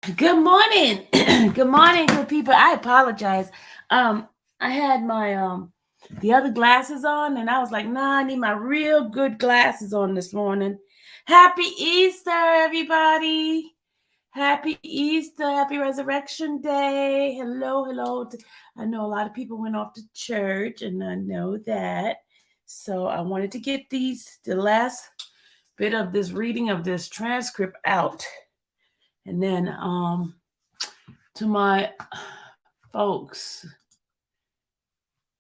Good morning. Good morning, good people. I apologize. I had my the other glasses on and I was like, nah, I need my real good glasses on this morning. Happy Easter, everybody. Happy Easter. Happy Resurrection Day. Hello, hello. I know a lot of people went off to church and I know that. So I wanted to get the last bit of this reading of this transcript out. And then to my folks.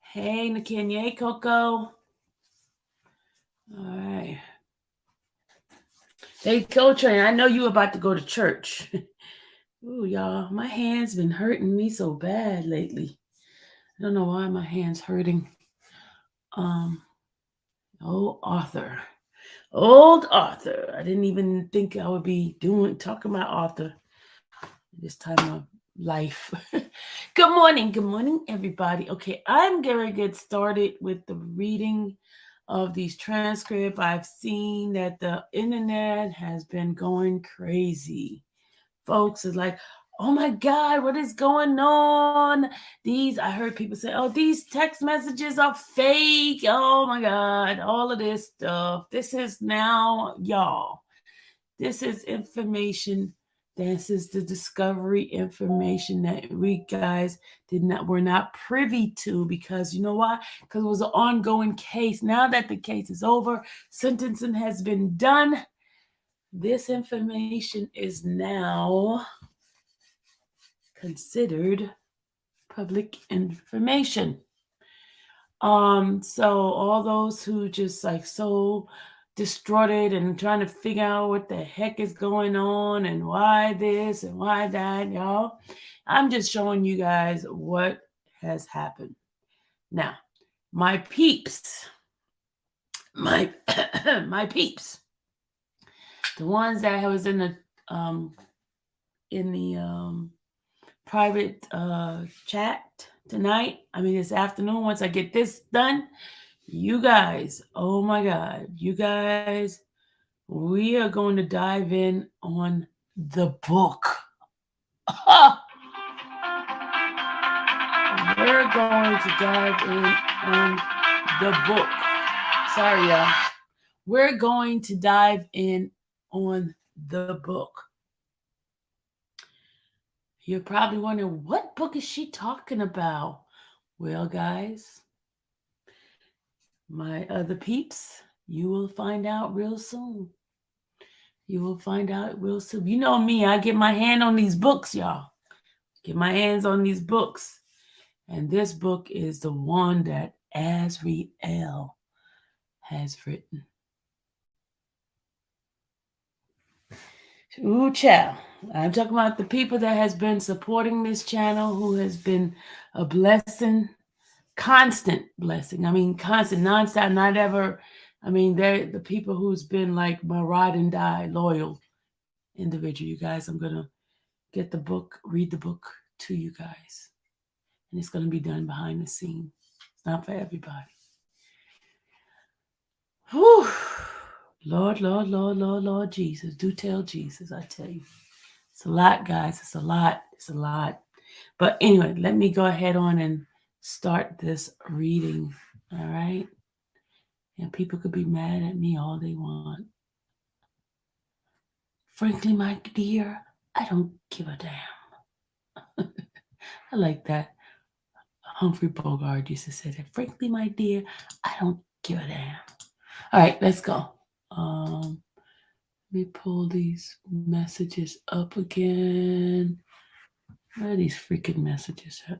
Hey, Nakenya, Coco. All right. Hey, Coltrane, I know you about to go to church. Ooh, y'all, my hands been hurting me so bad lately. I don't know why my hands hurting. Um, old Arthur. Old Arthur. I didn't even think I would be talking about Arthur this time of life. Good morning, everybody. Okay, I'm gonna get started with the reading of these transcripts. I've seen that the internet has been going crazy. Folks is like, oh my God, what is going on? I heard people say, oh, these text messages are fake. Oh my God, all of this stuff. This is now, y'all. This is information. This is the discovery information that we guys were not privy to, because you know why? Because it was an ongoing case. Now that the case is over, sentencing has been done. This information is now considered public information. So all those who just like so distraught and trying to figure out what the heck is going on and why this and why that, y'all, I'm just showing you guys what has happened. Now, my peeps, my my peeps, the ones that was in um the private chat tonight. I mean, this afternoon, once I get this done, you guys, oh my God, you guys, we are going to dive in on the book. We're going to dive in on the book. Sorry, y'all. We're going to dive in on the book. You're probably wondering, what book is she talking about? Well, guys, my other peeps, you will find out real soon. You will find out real soon. You know me, I get my hand on these books, y'all. Get my hands on these books. And this book is the one that Azriel has written. Ooh, child. I'm talking about the people that has been supporting this channel, who has been a blessing, constant blessing. I mean, constant, nonstop, not ever. I mean, they're the people who's been like my ride and die, loyal individual. You guys, I'm going to get the book, read the book to you guys. And it's going to be done behind the scenes. It's not for everybody. Whew. Lord, Lord, Lord, Lord, Lord Jesus. Do tell Jesus, I tell you. It's a lot, guys. It's a lot. It's a lot. But anyway, let me go ahead on and start this reading. All right? And people could be mad at me all they want. Frankly, my dear, I don't give a damn. I like that. Humphrey Bogart used to say that. Frankly, my dear, I don't give a damn. All right, let's go. Let me pull these messages up again. Where are these freaking messages at?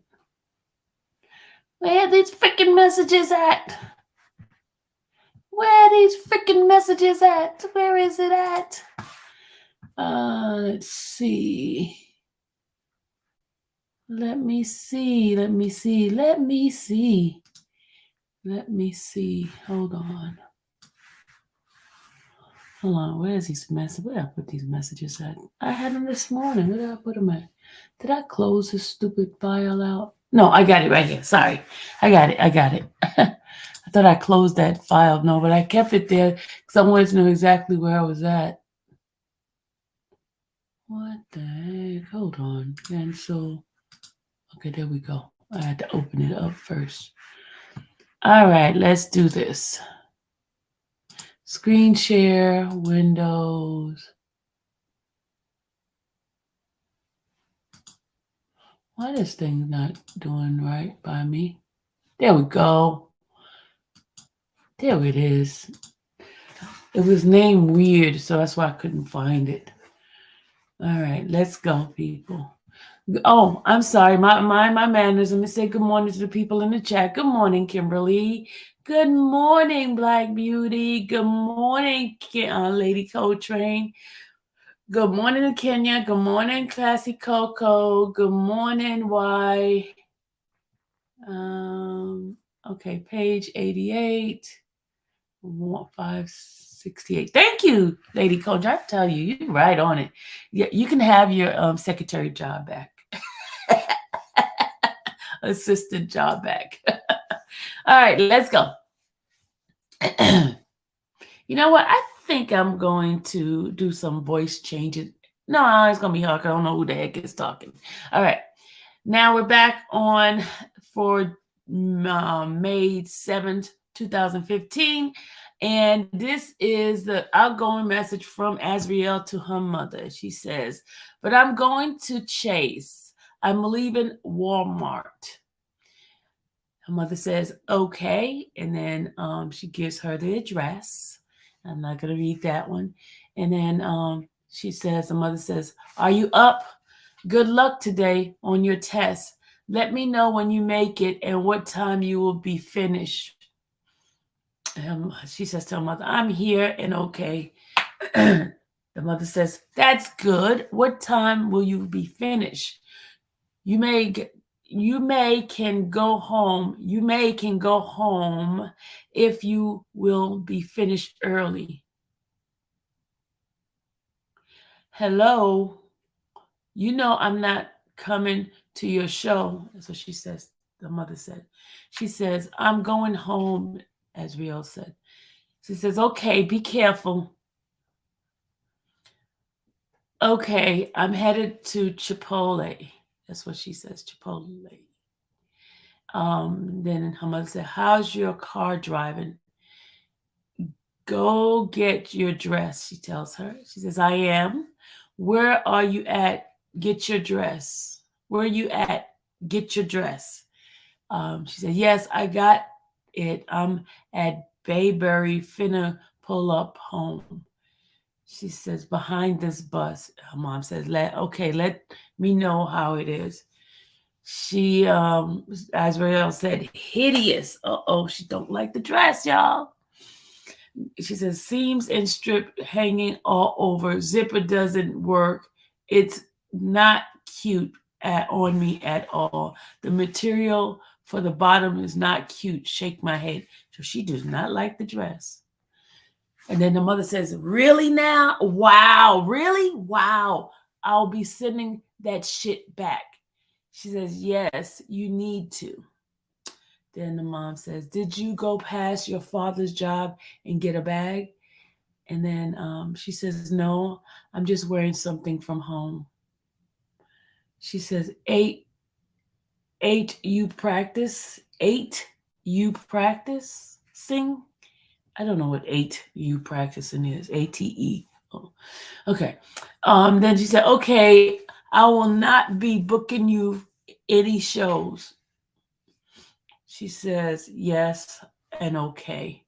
Where are these freaking messages at? Where are these freaking messages at? Where is it at? Let's see. Let me see. Let me see. Let me see. Let me see. Hold on. Hold on. Where's these messages? Where did I put these messages at? I had them this morning. Where did I put them at? Did I close this stupid file out? No, I got it right here. Sorry. I got it. I got it. I thought I closed that file. No, but I kept it there because I wanted to know exactly where I was at. What the heck? Hold on. And so, okay, there we go. I had to open it up first. All right, let's do this. Screen share, Windows. Why this thing not doing right by me? There we go. There it is. It was named weird, so that's why I couldn't find it. All right, let's go, people. Oh, I'm sorry. My manners. Let me say good morning to the people in the chat. Good morning, Kimberly. Good morning, Black Beauty. Good morning, Lady Coltrane. Good morning to Kenya. Good morning, Classy Coco. Good morning, Y. Okay, page 88. 568. Thank you, Lady Coach. I tell you, you're right on it. Yeah, you can have your secretary job back, assistant job back. All right, let's go. You know what? I think I'm going to do some voice changes. No, it's gonna be hard. I don't know who the heck is talking. All right, now we're back on for May 7th, 2015. And this is the outgoing message from Azriel to her mother. She says, but I'm going to Chase. I'm leaving Walmart. Her mother says, okay. And then she gives her the address. I'm not going to read that one. And then she says, the mother says, are you up? Good luck today on your test. Let me know when you make it and what time you will be finished. She says to her mother, I'm here and okay. The mother says, that's good. What time will you be finished? You may can go home. You may can go home if you will be finished early. Hello. You know I'm not coming to your show. That's what she says. The mother said. She says, I'm going home, as Rio said. She says, okay, be careful. Okay, I'm headed to Chipotle. That's what she says, Chipotle. Then her mother said, how's your car driving? Go get your dress, she tells her. She says, I am. Where are you at? Get your dress. Where are you at? Get your dress. She said, yes, I got it. I'm at Bayberry, finna pull up home. She says, behind this bus. Her mom says, let me know how it is. She, as Rael said, hideous. Uh-oh, she don't like the dress, y'all. She says, seams and strip hanging all over. Zipper doesn't work. It's not cute on me at all. The material for the bottom is not cute. Shake my head. So she does not like the dress. And then the mother says, really now? Wow, really? Wow. I'll be sending that shit back. She says, yes, you need to. Then the mom says, did you go past your father's job and get a bag? And then she says, no, I'm just wearing something from home. She says, eight, you practice? Sing? I don't know what you practicing is. ATE. Oh, okay. Then she said, okay, I will not be booking you any shows. She says, yes and okay.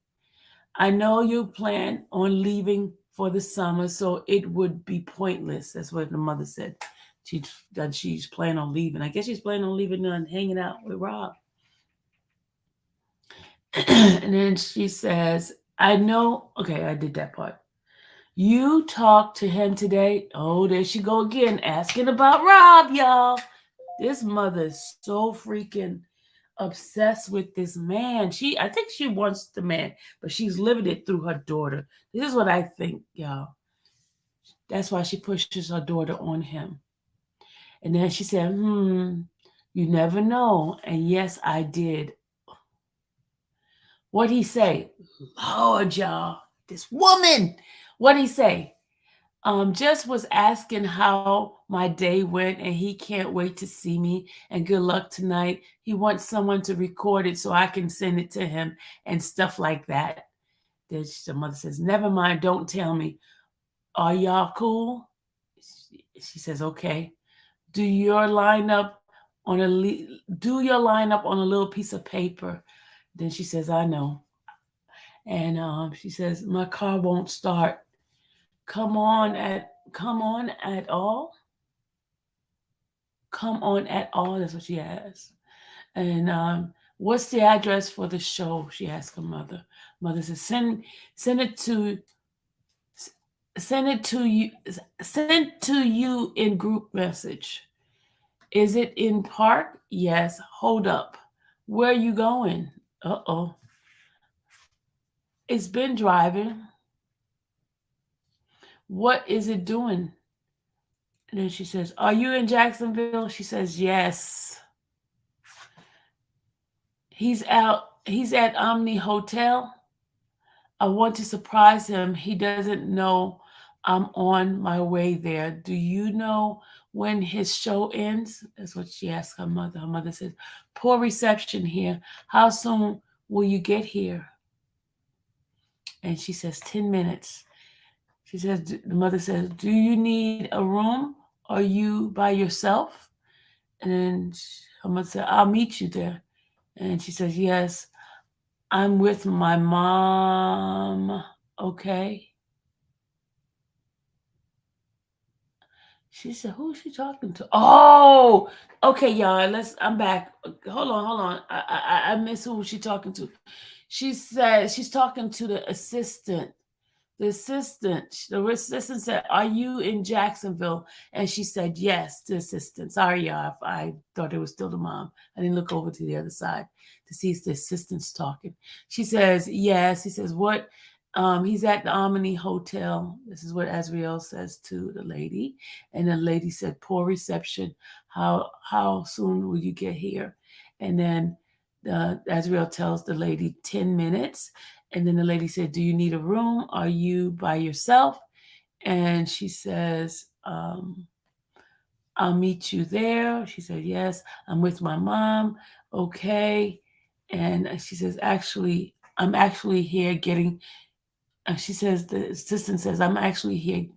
I know you plan on leaving for the summer, so it would be pointless. That's what the mother said. She's planning on leaving. I guess she's planning on leaving and hanging out with Rob. And then she says, I know. Okay, I did that part. You talked to him today. Oh, there she go again, asking about Rob, y'all. This mother is so freaking obsessed with this man. I think she wants the man, but she's living it through her daughter. This is what I think, y'all. That's why she pushes her daughter on him. And then she said, you never know. And yes, I did. What'd he say? Lord, y'all, this woman. What'd he say? Just was asking how my day went, and he can't wait to see me. And good luck tonight. He wants someone to record it so I can send it to him and stuff like that. Then the mother says, "Never mind. Don't tell me. Are y'all cool?" She says, "Okay. Do your lineup do your lineup on a little piece of paper." Then she says, "I know." And she says, "My car won't start. Come on at all. Come on at all." That's what she asked. And what's the address for the show? She asked her mother. Mother says, send it to send it to you sent to you in group message. Is it in park? Yes. Hold up. Where are you going? Uh-oh. It's been driving. What is it doing? And then she says, "Are you in Jacksonville?" She says, "Yes." He's at Omni Hotel. I want to surprise him. He doesn't know I'm on my way there. Do you know when his show ends? That's what she asked her mother. Her mother says, "Poor reception here. How soon will you get here?" And she says, 10 minutes. She says, the mother says, "Do you need a room? Are you by yourself?" And then her mother said, "I'll meet you there." And she says, "Yes, I'm with my mom." Okay. She said, "Who is she talking to?" Oh, okay, y'all. I'm back. Hold on. I miss who she talking to. She said she's talking to the assistant. The assistant said, "Are you in Jacksonville?" And she said, "Yes." The assistant. Sorry, y'all. I thought it was still the mom. I didn't look over to the other side to see if the assistant's talking. She says, "Yes." He says, "What?" He's at the Omni Hotel. This is what Azriel says to the lady. And the lady said, "Poor reception. How soon will you get here?" And then Azriel tells the lady 10 minutes. And then the lady said, "Do you need a room? Are you by yourself?" And she says, "I'll meet you there." She said, "Yes, I'm with my mom." Okay. And she says, I'm actually here getting, she says, the assistant says, "I'm actually here."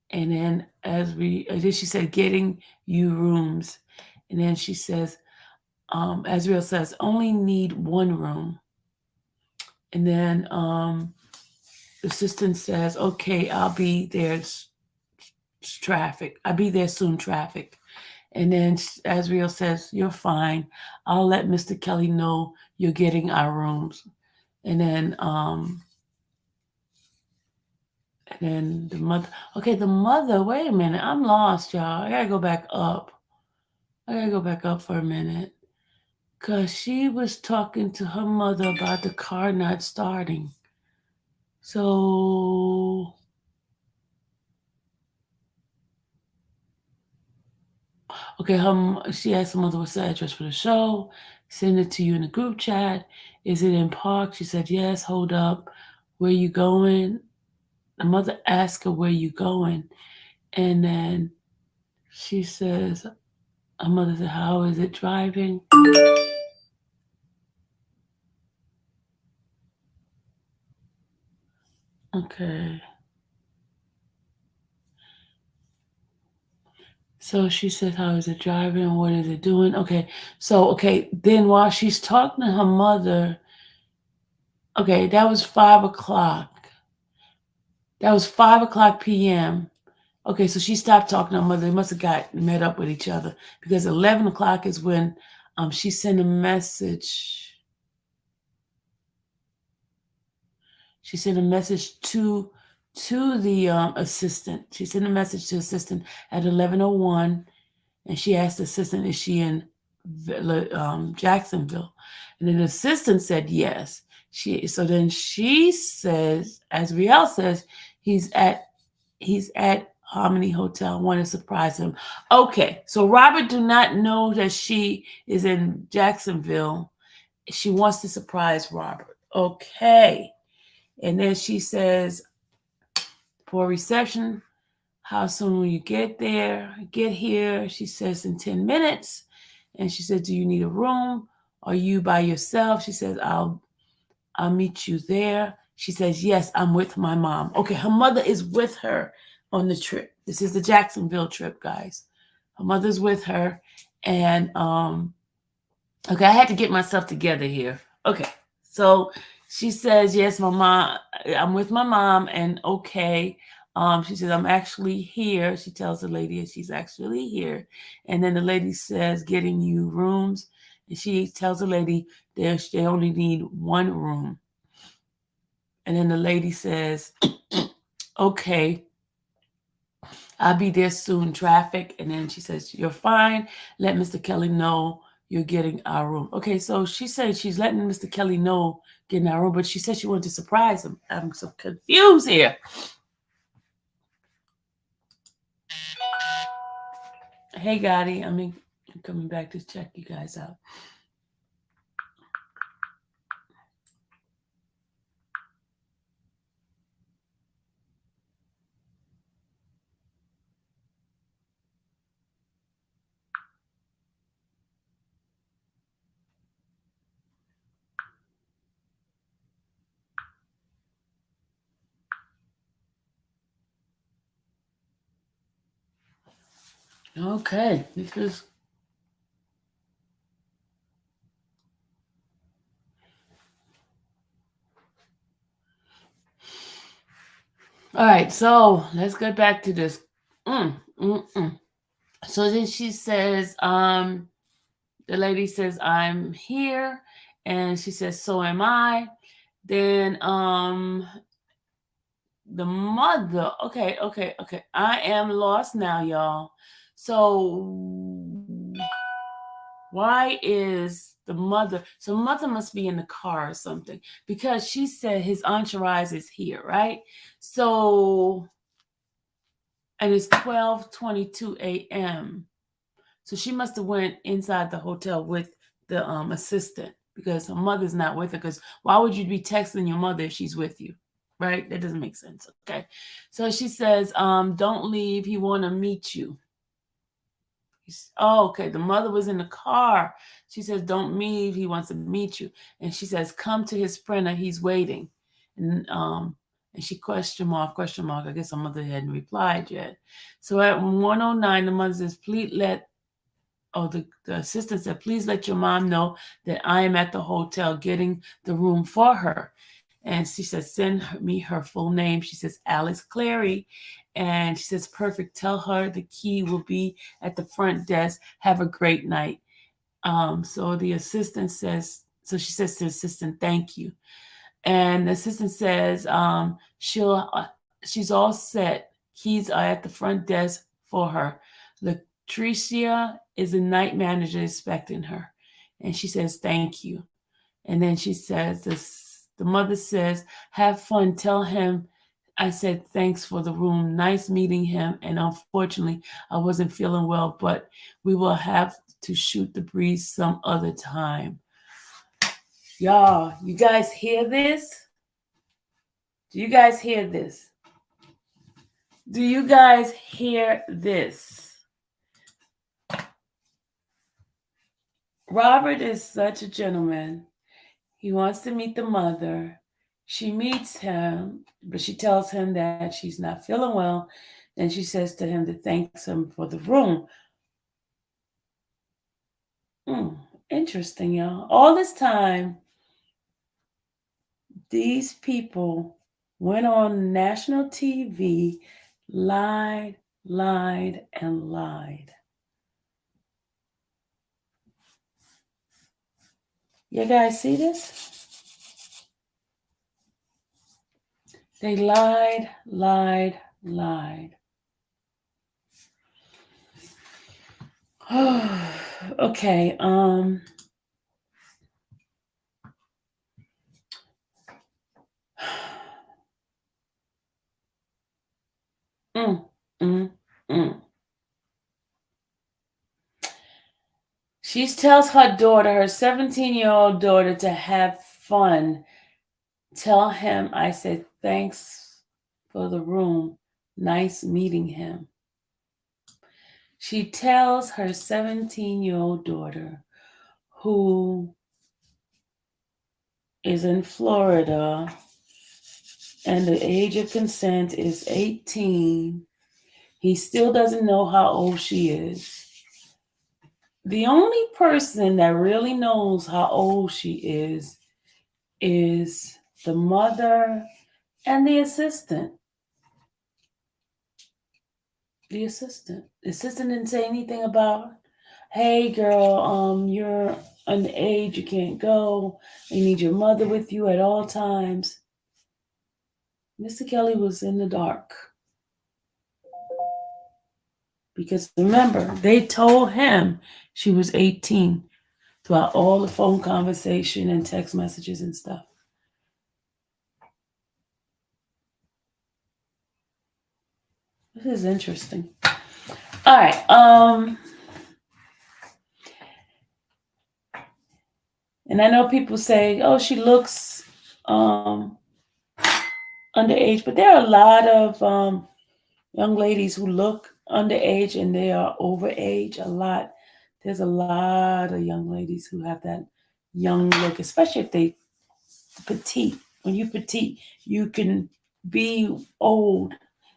And then then she said, "Getting you rooms." And then she says, Azriel says, "Only need one room." And then the assistant says, "Okay, I'll be there. Traffic. I'll be there soon. Traffic." And then Azriel says, "You're fine. I'll let Mr. Kelly know you're getting our rooms." And then the mother. Okay, the mother. Wait a minute. I'm lost, y'all. I gotta go back up. I gotta go back up for a minute. Cause she was talking to her mother about the car not starting. So okay, she asked her mother what's the address for the show. Send it to you in the group chat. Is it in park? She said yes. Hold up. Where you going? The mother asked her where you going, and then she says, her mother said, "How is it driving?" Okay. So she says, "How is it driving? What is it doing?" Okay. So okay. Then while she's talking to her mother, okay, that was 5 o'clock. That was 5 o'clock p.m. Okay, so she stopped talking to her mother. They must have got met up with each other because 11 o'clock is when she sent a message. She sent a message to the assistant. She sent a message to the assistant at 11:01, and she asked the assistant, "Is she in Jacksonville?" And then the assistant said yes. So then she says, as Riel says, he's at Harmony Hotel. Want to surprise him. Okay, so Robert do not know that she is in Jacksonville. She wants to surprise Robert. Okay. And then she says, Poor reception. How soon will you get there? Get here. She says in 10 minutes. And she said, do you need a room? Are you by yourself? She says, I'll meet you there. She says, yes, I'm with my mom. Okay, her mother is with her on the trip. This is the Jacksonville trip, guys. Her mother's with her. And okay, I had to get myself together here. Okay. So she says, yes, my mom, I'm with my mom, and okay. She says, I'm actually here. She tells the lady that she's actually here. And then the lady says, getting you rooms. And she tells the lady they only need one room. And then the lady says, okay, I'll be there soon, traffic. And then she says, you're fine. Let Mr. Kelly know you're getting our room. Okay, so she said she's letting Mr. Kelly know getting our room, but she said she wanted to surprise him. I'm so confused here. Hey, Gotti, I'm coming back to check you guys out. Okay, this is all right. So let's get back to this. So then she says, the lady says, I'm here, and she says, so am I. Then the mother, okay. I am lost now, y'all. So why is the mother? So mother must be in the car or something, because she said his entourage is here, right? So, and it's 12:22 a.m. So she must have went inside the hotel with the assistant, because her mother's not with her. Because why would you be texting your mother if she's with you? Right? That doesn't make sense. Okay. So she says, don't leave. He want to meet you. Oh, okay. The mother was in the car. She says, don't leave. He wants to meet you. And she says, come to his printer. He's waiting. And she question mark. I guess her mother hadn't replied yet. So at 1:09, the mother says, please let, the assistant said, please let your mom know that I am at the hotel getting the room for her. And she says, send me her full name. She says, Alice Clary. And she says, perfect. Tell her the key will be at the front desk. Have a great night. So the assistant says, so she says to the assistant, thank you. And the assistant says, she's all set. Keys are at the front desk for her. Latricia is the night manager expecting her. And she says, thank you. And then she says, the mother says, have fun. Tell him I said thanks for the room. Nice meeting him. And unfortunately, I wasn't feeling well, but we will have to shoot the breeze some other time. Y'all, you guys hear this? Do you guys hear this? Do you guys hear this? Robert is such a gentleman. He wants to meet the mother. She meets him, but she tells him that she's not feeling well. Then she says to him to thanks him for the room. Interesting, y'all. All this time, these people went on national TV, lied, and lied. You guys see this? They lied. Okay. She tells her daughter, her 17-year-old daughter, to have fun. Tell him I said thanks for the room. Nice meeting him. She tells her 17-year-old daughter, who is in Florida, and the age of consent is 18. He still doesn't know how old she is. The only person that really knows how old she is the mother and the assistant. The assistant. The assistant didn't say anything about, hey girl, you're underage, you can't go. You need your mother with you at all times. Mr. Kelly was in the dark. Because remember, they told him she was 18 throughout all the phone conversation and text messages and stuff. This is interesting. All right. And I know people say, oh, she looks underage, but there are a lot of young ladies who look underage and they are overage a lot. There's a lot of young ladies who have that young look, especially if they petite. When you petite, you can be old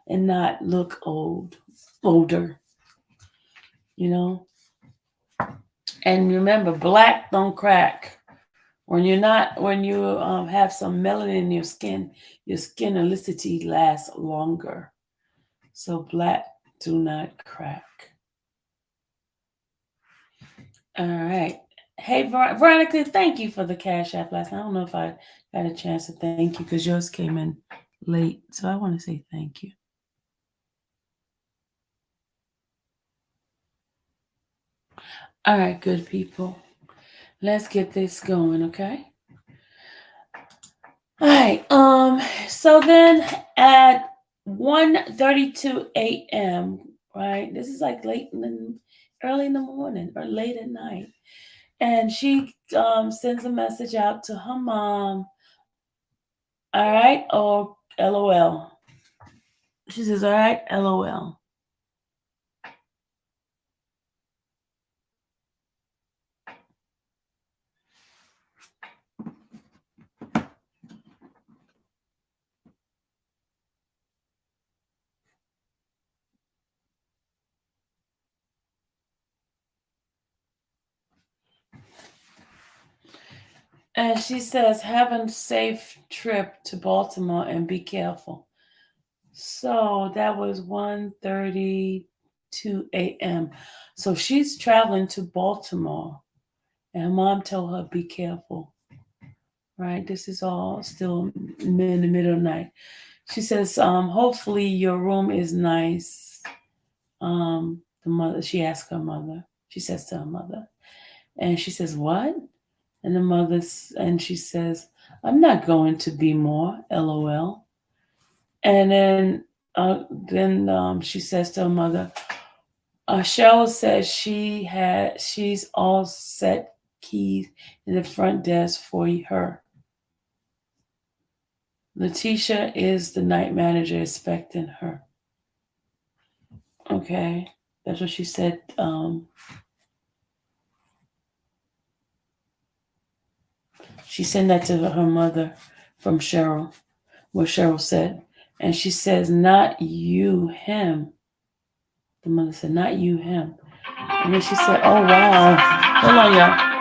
and not look older, you know. And remember, black don't crack. When you have some melanin in your skin elasticity lasts longer. So black do not crack. All right. Hey, Veronica, thank you for the Cash App last night. I don't know if I got a chance to thank you because yours came in late. So I want to say thank you. All right, good people. Let's get this going, okay? All right. So then at 1:32 a.m., right? This is like early in the morning or late at night. And she sends a message out to her mom. All right, or LOL. She says, all right, LOL. And she says, have a safe trip to Baltimore and be careful. So that was 1:32 a.m. So she's traveling to Baltimore. And her mom told her, be careful. Right? This is all still in the middle of the night. She says, hopefully your room is nice. The mother, she asked her mother. She says to her mother. And she says, what? And she says, I'm not going to be more, LOL. And then she says to her mother, Cheryl says she's all set keys in the front desk for her. Letitia is the night manager expecting her. Okay, that's what she said. She sent that to her mother from Cheryl, what Cheryl said. And she says, not you, him. The mother said, not you, him. And then she said, oh, wow. Hold on, y'all.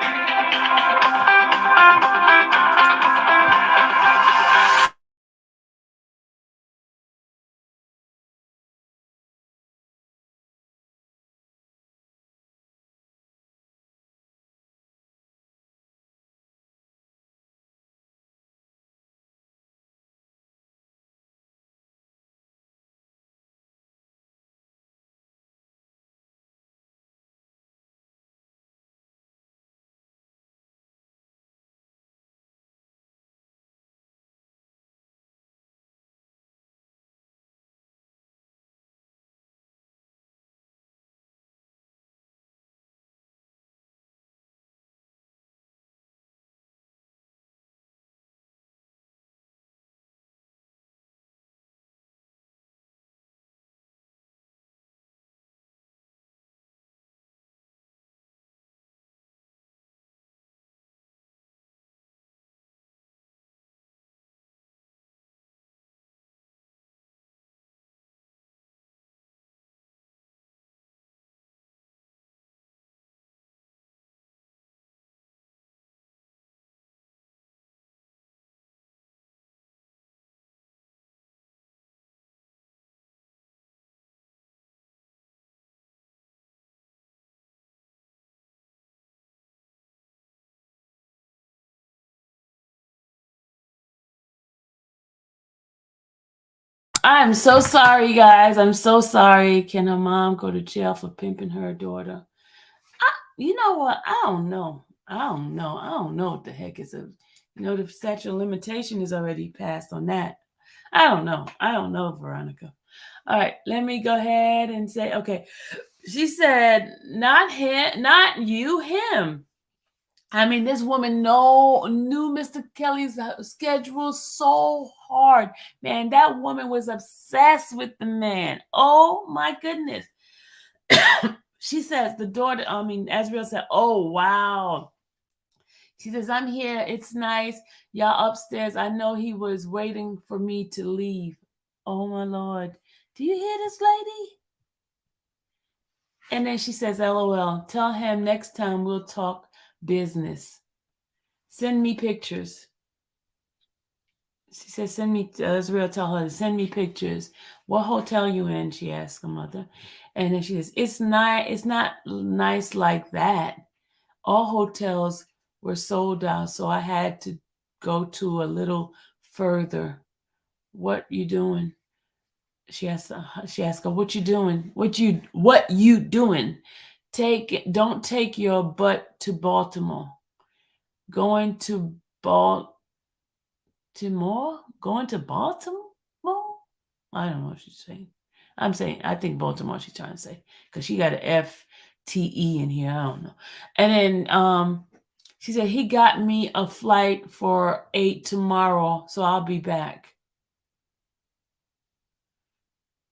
I'm so sorry, guys. I'm so sorry. Can her mom go to jail for pimping her daughter? You know what? I don't know. I don't know. I don't know what the heck is a. The statute of limitation is already passed on that. I don't know. I don't know, Veronica. All right, let me go ahead and say, okay. She said, not him, not you, him. I mean, this woman knew Mr. Kelly's schedule so hard. Man, that woman was obsessed with the man. Oh my goodness. She says, the daughter, Azriel said, oh wow. She says, I'm here. It's nice. Y'all upstairs. I know he was waiting for me to leave. Oh my Lord. Do you hear this lady? And then she says, LOL. Tell him next time we'll talk business. Send me pictures. She says, send me, Israel, tell her, send me pictures. What hotel you in? She asked her mother. And then she says, it's not nice like that. All hotels were sold out, so I had to go to a little further. What you doing? She asked her, what you doing? What you doing? Don't take your butt to Baltimore. Going to Baltimore? Going to Baltimore? I don't know what she's saying. I think Baltimore she's trying to say. Because she got an FTE in here. I don't know. And then she said, he got me a flight for 8 tomorrow, so I'll be back.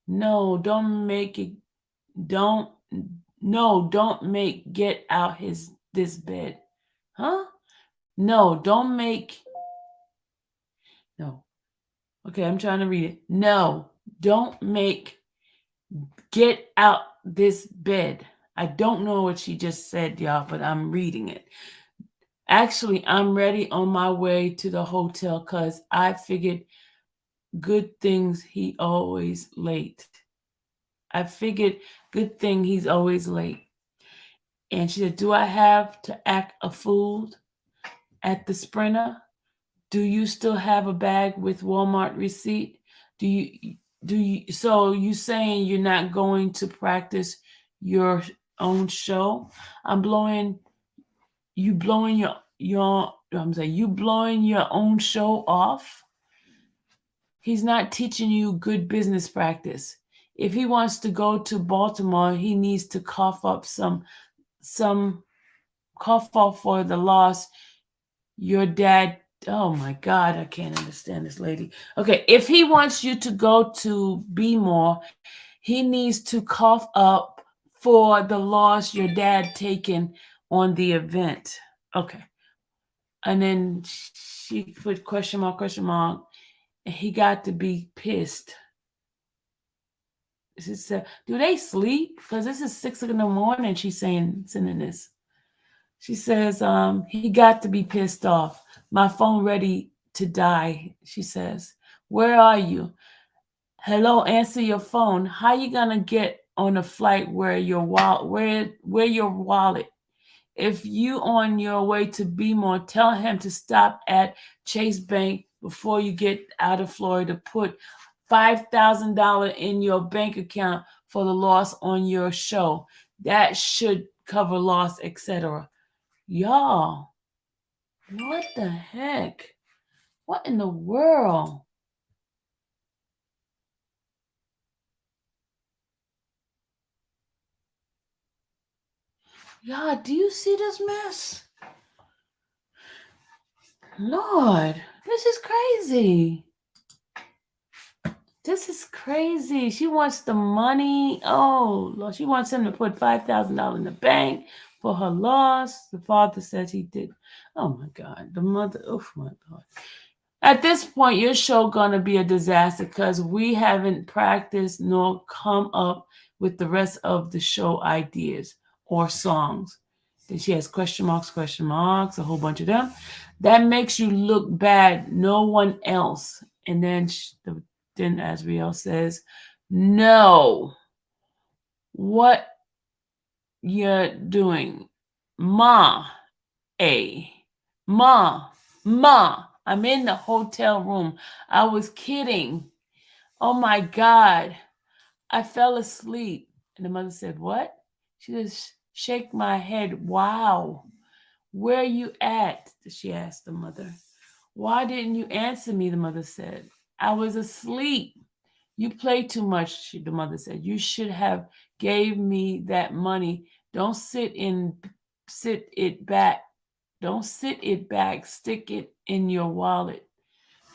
No, don't make get out this bed. Huh? No, don't make no. Okay, I'm trying to read it. No, don't make get out this bed. I don't know what she just said, y'all, but I'm reading it. Actually, I'm ready on my way to the hotel because I figured good things he always late. I figured good thing he's always late. And she said, do I have to act a fool at the Sprinter? Do you still have a bag with Walmart receipt? So you saying you're not going to practice your own show? You blowing your own show off? He's not teaching you good business practice. If he wants to go to Baltimore, he needs to cough up some cough up for the loss your dad. Oh my God, I can't understand this lady. Okay, if he wants you to go to Be More, he needs to cough up for the loss your dad taken on the event. Okay. And then she put question mark, question mark. And he got to be pissed. She said, do they sleep? Because this is 6 in the morning. She's sending this. She says, he got to be pissed off. My phone ready to die, she says. Where are you? Hello, answer your phone. How you gonna get on a flight where your wallet? If you on your way to Bmore, tell him to stop at Chase Bank before you get out of Florida. Put $5,000 in your bank account for the loss on your show. That should cover loss, etc. Y'all, what the heck? What in the world? Y'all, do you see this mess? Lord, this is crazy. This is crazy. She wants the money. Oh, Lord, she wants him to put $5,000 in the bank for her loss. The father says he did. Oh my God. The mother, oh my God. At this point, your show gonna be a disaster because we haven't practiced nor come up with the rest of the show ideas or songs. Then she has question marks, a whole bunch of them. That makes you look bad. No one else. And then Azriel says, "No, what you're doing, Ma, Ma, Ma." I'm in the hotel room. I was kidding. Oh my God, I fell asleep. And the mother said, what? She just shake my head. Wow. Where you at? She asked the mother. Why didn't you answer me? The mother said. I was asleep. You play too much, the mother said. You should have gave me that money. Don't sit it back. Don't sit it back. Stick it in your wallet.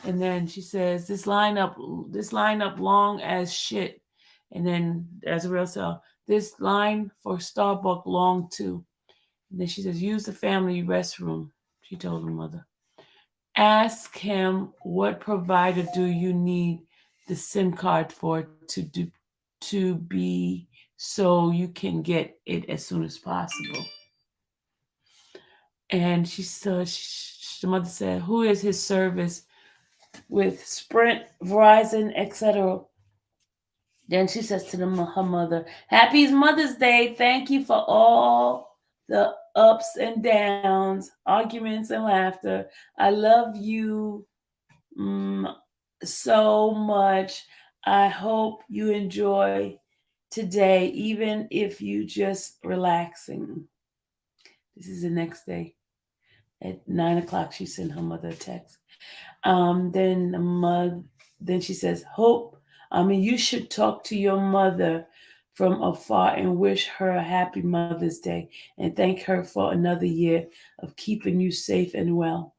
And then she says, this lineup long as shit. And then as a real cell, this line for Starbucks long too. And then she says, use the family restroom, she told her mother. Ask him what provider do you need the SIM card for to be so you can get it as soon as possible. And the mother said, who is his service with Sprint, Verizon, etc. Then she says to her mother, Happy Mother's Day. Thank you for all the ups and downs, arguments and laughter. I love you mm, so much. I hope you enjoy today, even if you just relaxing. This is the next day. At 9 o'clock, she sent her mother a text. Then she says, you should talk to your mother from afar and wish her a happy Mother's Day and thank her for another year of keeping you safe and well.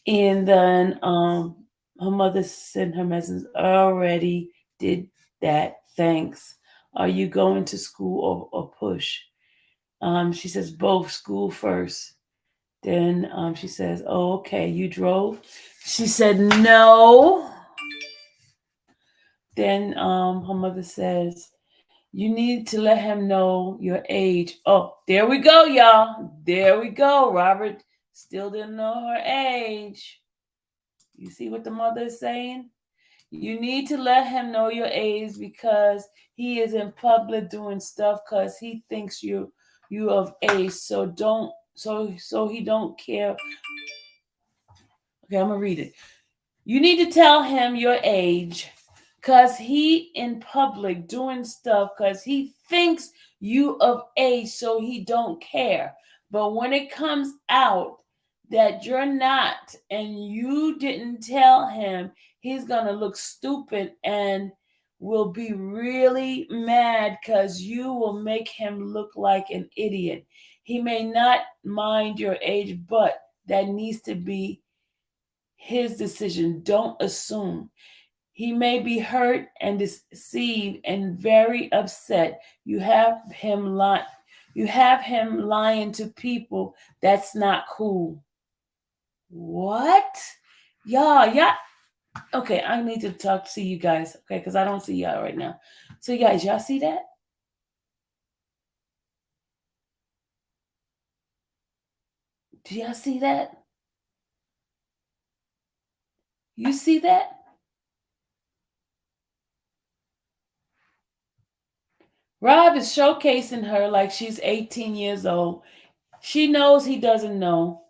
And then her mother sent her message, already did that, thanks. Are you going to school or push? She says, both, school first. Then she says, oh, okay, you drove? She said, no. Then her mother says, you need to let him know your age. Oh, there we go, y'all. There we go. Robert still didn't know her age. You see what the mother is saying? You need to let him know your age because he is in public doing stuff because he thinks you of age. So he don't care. Okay, I'm gonna read it. You need to tell him your age because he in public doing stuff because he thinks you of age, so he don't care. But when it comes out that you're not and you didn't tell him, he's gonna look stupid and will be really mad because you will make him look like an idiot. He may not mind your age, but that needs to be his decision. Don't assume. He may be hurt and deceived and very upset. You have him lying to people. That's not cool. What? Y'all. Okay, I need to talk to you guys, okay, because I don't see y'all right now. So, you guys, y'all see that? Do y'all see that? You see that? Rob is showcasing her like she's 18 years old. She knows he doesn't know.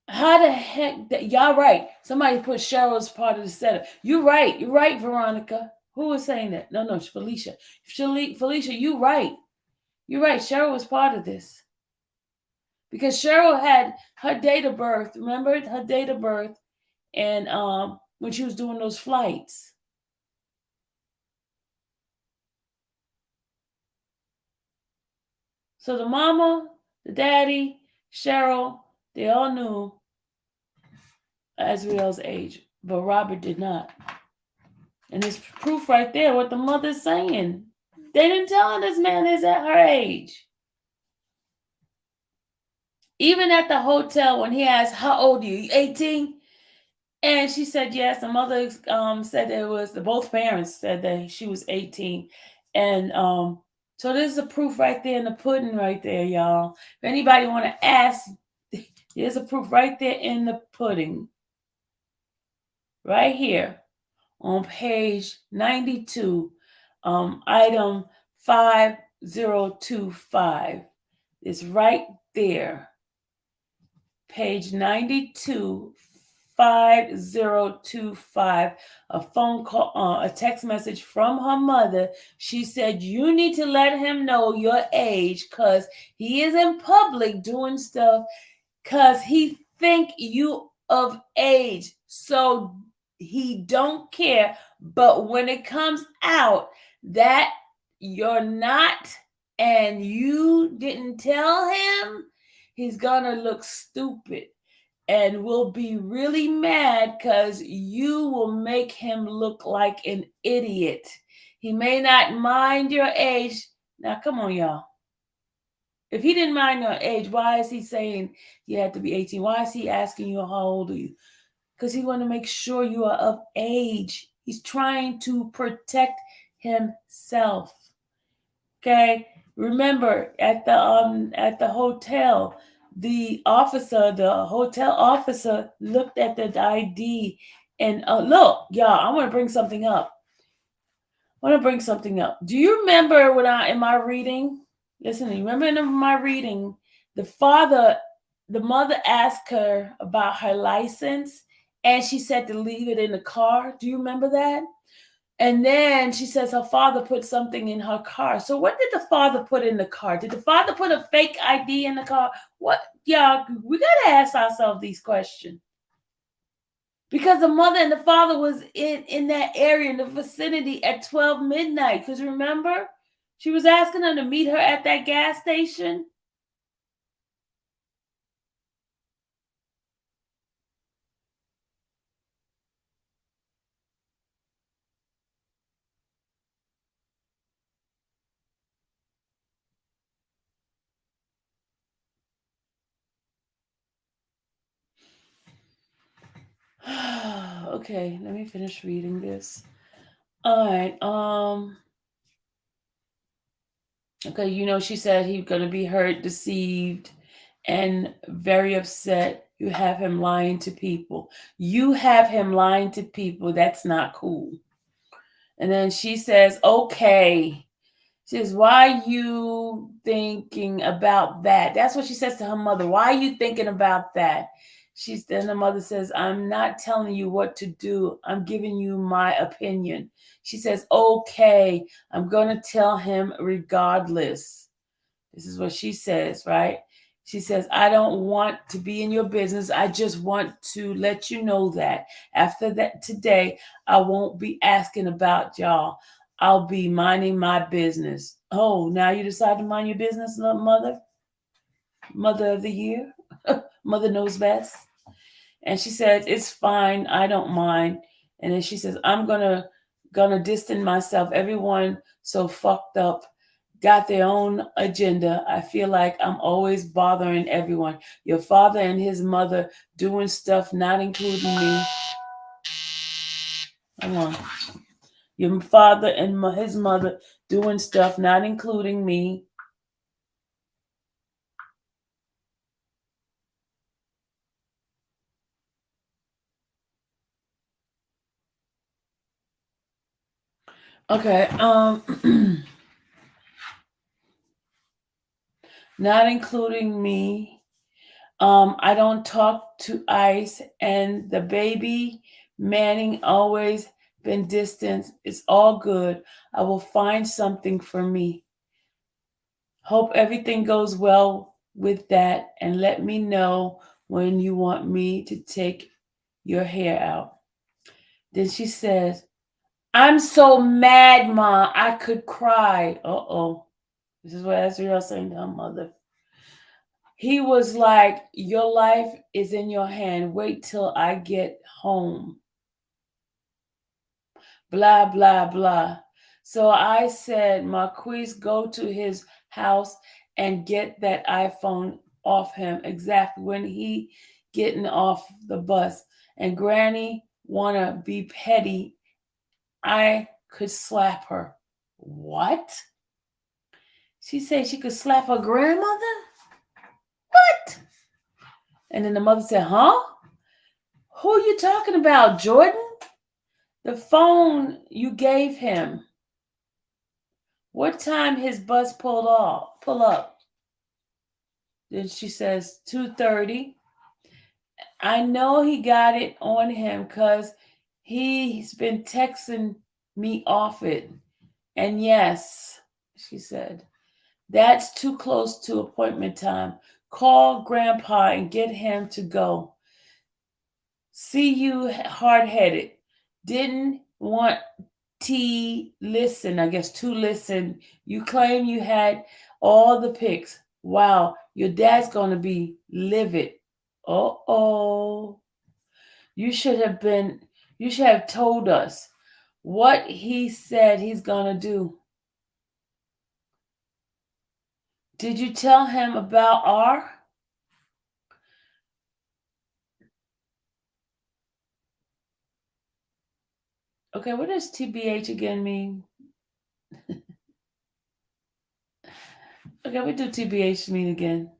How the heck? Y'all right. Somebody put Cheryl as part of the setup. You're right. You're right, Veronica. Who was saying that? No, it's Felicia. Felicia, you right. You're right. Cheryl was part of this. Because Cheryl had her date of birth. Remember her date of birth and when she was doing those flights. So the mama, the daddy, Cheryl, they all knew Azriel's age, but Robert did not. And it's proof right there what the mother's saying. They didn't tell her this man is at her age. Even at the hotel when he asked, how old are you? 18? And she said yes. The mother said it was, both parents said that she was 18. And so this is a proof right there in the pudding right there, y'all. If anybody want to ask, there's a proof right there in the pudding. Right here on page 92, item 5025. It's right there. Page 92, 5025. A phone call, a text message from her mother. She said, "You need to let him know your age because he is in public doing stuff because he think you of age. So he don't care. But when it comes out that you're not and you didn't tell him, he's gonna look stupid and will be really mad because you will make him look like an idiot. He may not mind your age." Now, come on, y'all. If he didn't mind your age, why is he saying you had to be 18? Why is he asking you how old are you? Because he want to make sure you are of age. He's trying to protect himself. Okay. Remember at the hotel, the hotel officer looked at the ID and look, y'all, I want to bring something up. Do you remember when in my reading? Listen, you remember in my reading, the mother asked her about her license, and she said to leave it in the car. Do you remember that? And then she says her father put something in her car. So what did the father put in the car? Did the father put a fake ID in the car? What, y'all? We gotta ask ourselves these questions. Because the mother and the father was in that area in the vicinity at 12 midnight. Because remember, she was asking her to meet her at that gas station. Okay, let me finish reading this. All right. Okay, she said he's gonna be hurt, deceived, and very upset. You have him lying to people. That's not cool. And then she says, okay. She says, why are you thinking about that? That's what she says to her mother. Why are you thinking about that? Then the mother says, I'm not telling you what to do. I'm giving you my opinion. She says, okay, I'm going to tell him regardless. This is what she says, right? She says, I don't want to be in your business. I just want to let you know that after that today, I won't be asking about y'all. I'll be minding my business. Oh, now you decide to mind your business, mother? Mother of the year? Mother knows best. And she says, it's fine. I don't mind. And then she says, I'm gonna distance myself. Everyone so fucked up got their own agenda. I feel like I'm always bothering everyone. Your father and his mother doing stuff, not including me. Come on. Your father and his mother doing stuff, not including me. Okay. Not including me. I don't talk to ICE, and the baby Manning always been distant. It's all good. I will find something for me. Hope everything goes well with that, and let me know when you want me to take your hair out. Then she says, I'm so mad, Ma, I could cry. Uh-oh. This is what Azriel saying to her mother. He was like, your life is in your hand. Wait till I get home. Blah, blah, blah. So I said, Marquise, go to his house and get that iPhone off him exactly when he getting off the bus. And Granny wanna be petty. I could slap her. What? She said she could slap her grandmother? What? And then the mother said, huh? Who are you talking about, Jordan? The phone you gave him. What time his bus pull up? Then she says 2:30. I know he got it on him because he's been texting me off it. And yes, she said, that's too close to appointment time. Call Grandpa and get him to go. See you hard headed. Didn't want listen, I guess to listen. You claim you had all the pics. Wow, your dad's gonna be livid. Oh. You should have been, you should have told us what he said he's gonna do. Did you tell him about R? Okay, what does TBH again mean? Okay, what do TBH mean again?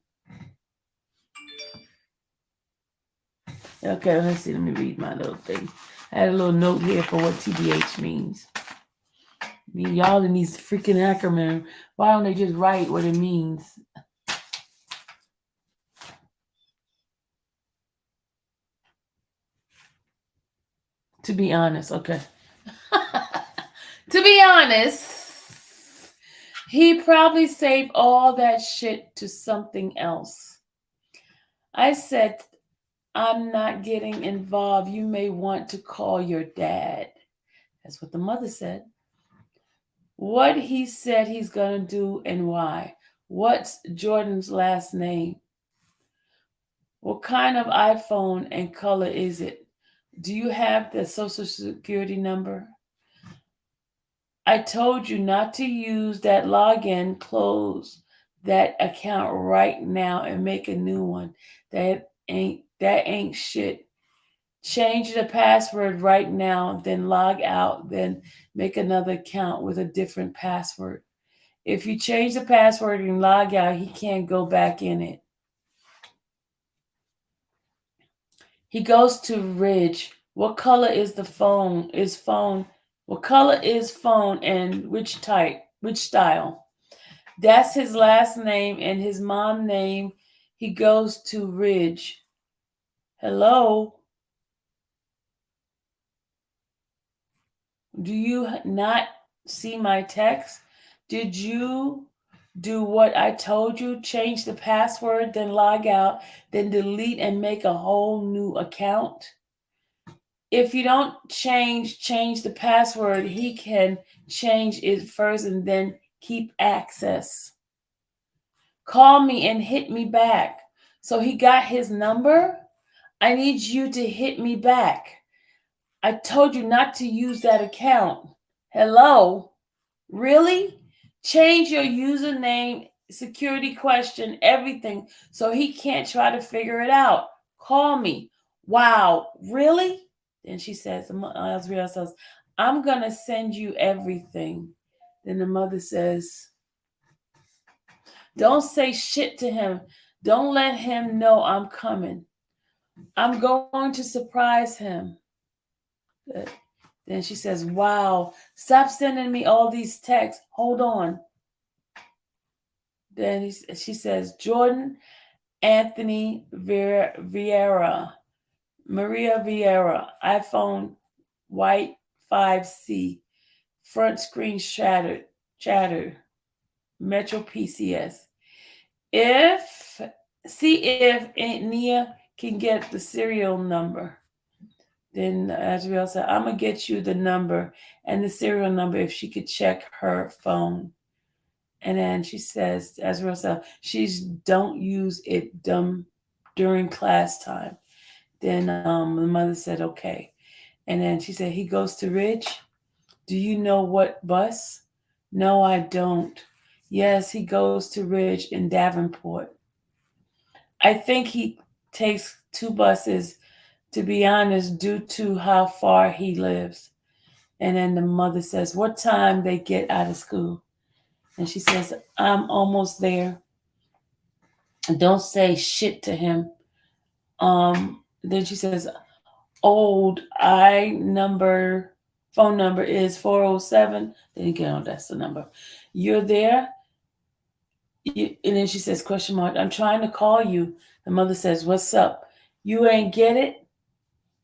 Okay, let's see. Let me read my little thing. I had a little note here for what TBH means. I mean, y'all in these freaking acronyms, why don't they just write what it means? To be honest, okay. To be honest, he probably saved all that shit to something else. I said, I'm not getting involved. You may want to call your dad. That's what the mother said. What he said he's going to do and why. What's Jordan's last name? What kind of iPhone and color is it? Do you have the social security number? I told you not to use that login. Close that account right now and make a new one. That ain't shit. Change the password right now, then log out, then make another account with a different password. If you change the password and log out, he can't go back in it. He goes to Ridge. What color is the phone? Is phone? What color is phone and which type? Which style? That's his last name and his mom name. He goes to Ridge. Hello? Do you not see my text? Did you do what I told you? Change the password, then log out, then delete and make a whole new account? If you don't change the password, he can change it first and then keep access. Call me and hit me back. So he got his number? I need you to hit me back. I told you not to use that account. Hello? Really? Change your username, security question, everything, so he can't try to figure it out. Call me. Wow, really? Then she says, Azriel says, I'm going to send you everything. Then the mother says, don't say shit to him. Don't let him know I'm coming. I'm going to surprise him. Then she says, wow, stop sending me all these texts. Hold on. Then she says, Jordan Anthony Vieira, Maria Vieira, iPhone white 5C, front screen shattered, Metro PCS. See if Aunt Nia can get the serial number. Then Azriel said, I'm going to get you the number and the serial number if she could check her phone. And then she says, Azriel said, she's don't use it during class time. Then the mother said, okay. And then she said, he goes to Ridge. Do you know what bus? No, I don't. Yes, he goes to Ridge in Davenport. I think he takes two buses, to be honest, due to how far he lives. And then the mother says, what time they get out of school? And she says, I'm almost there. Don't say shit to him. Then she says, old phone number is 407. Then again, that's the number. You're there? And then she says, question mark, I'm trying to call you. The mother says, what's up? You ain't get it?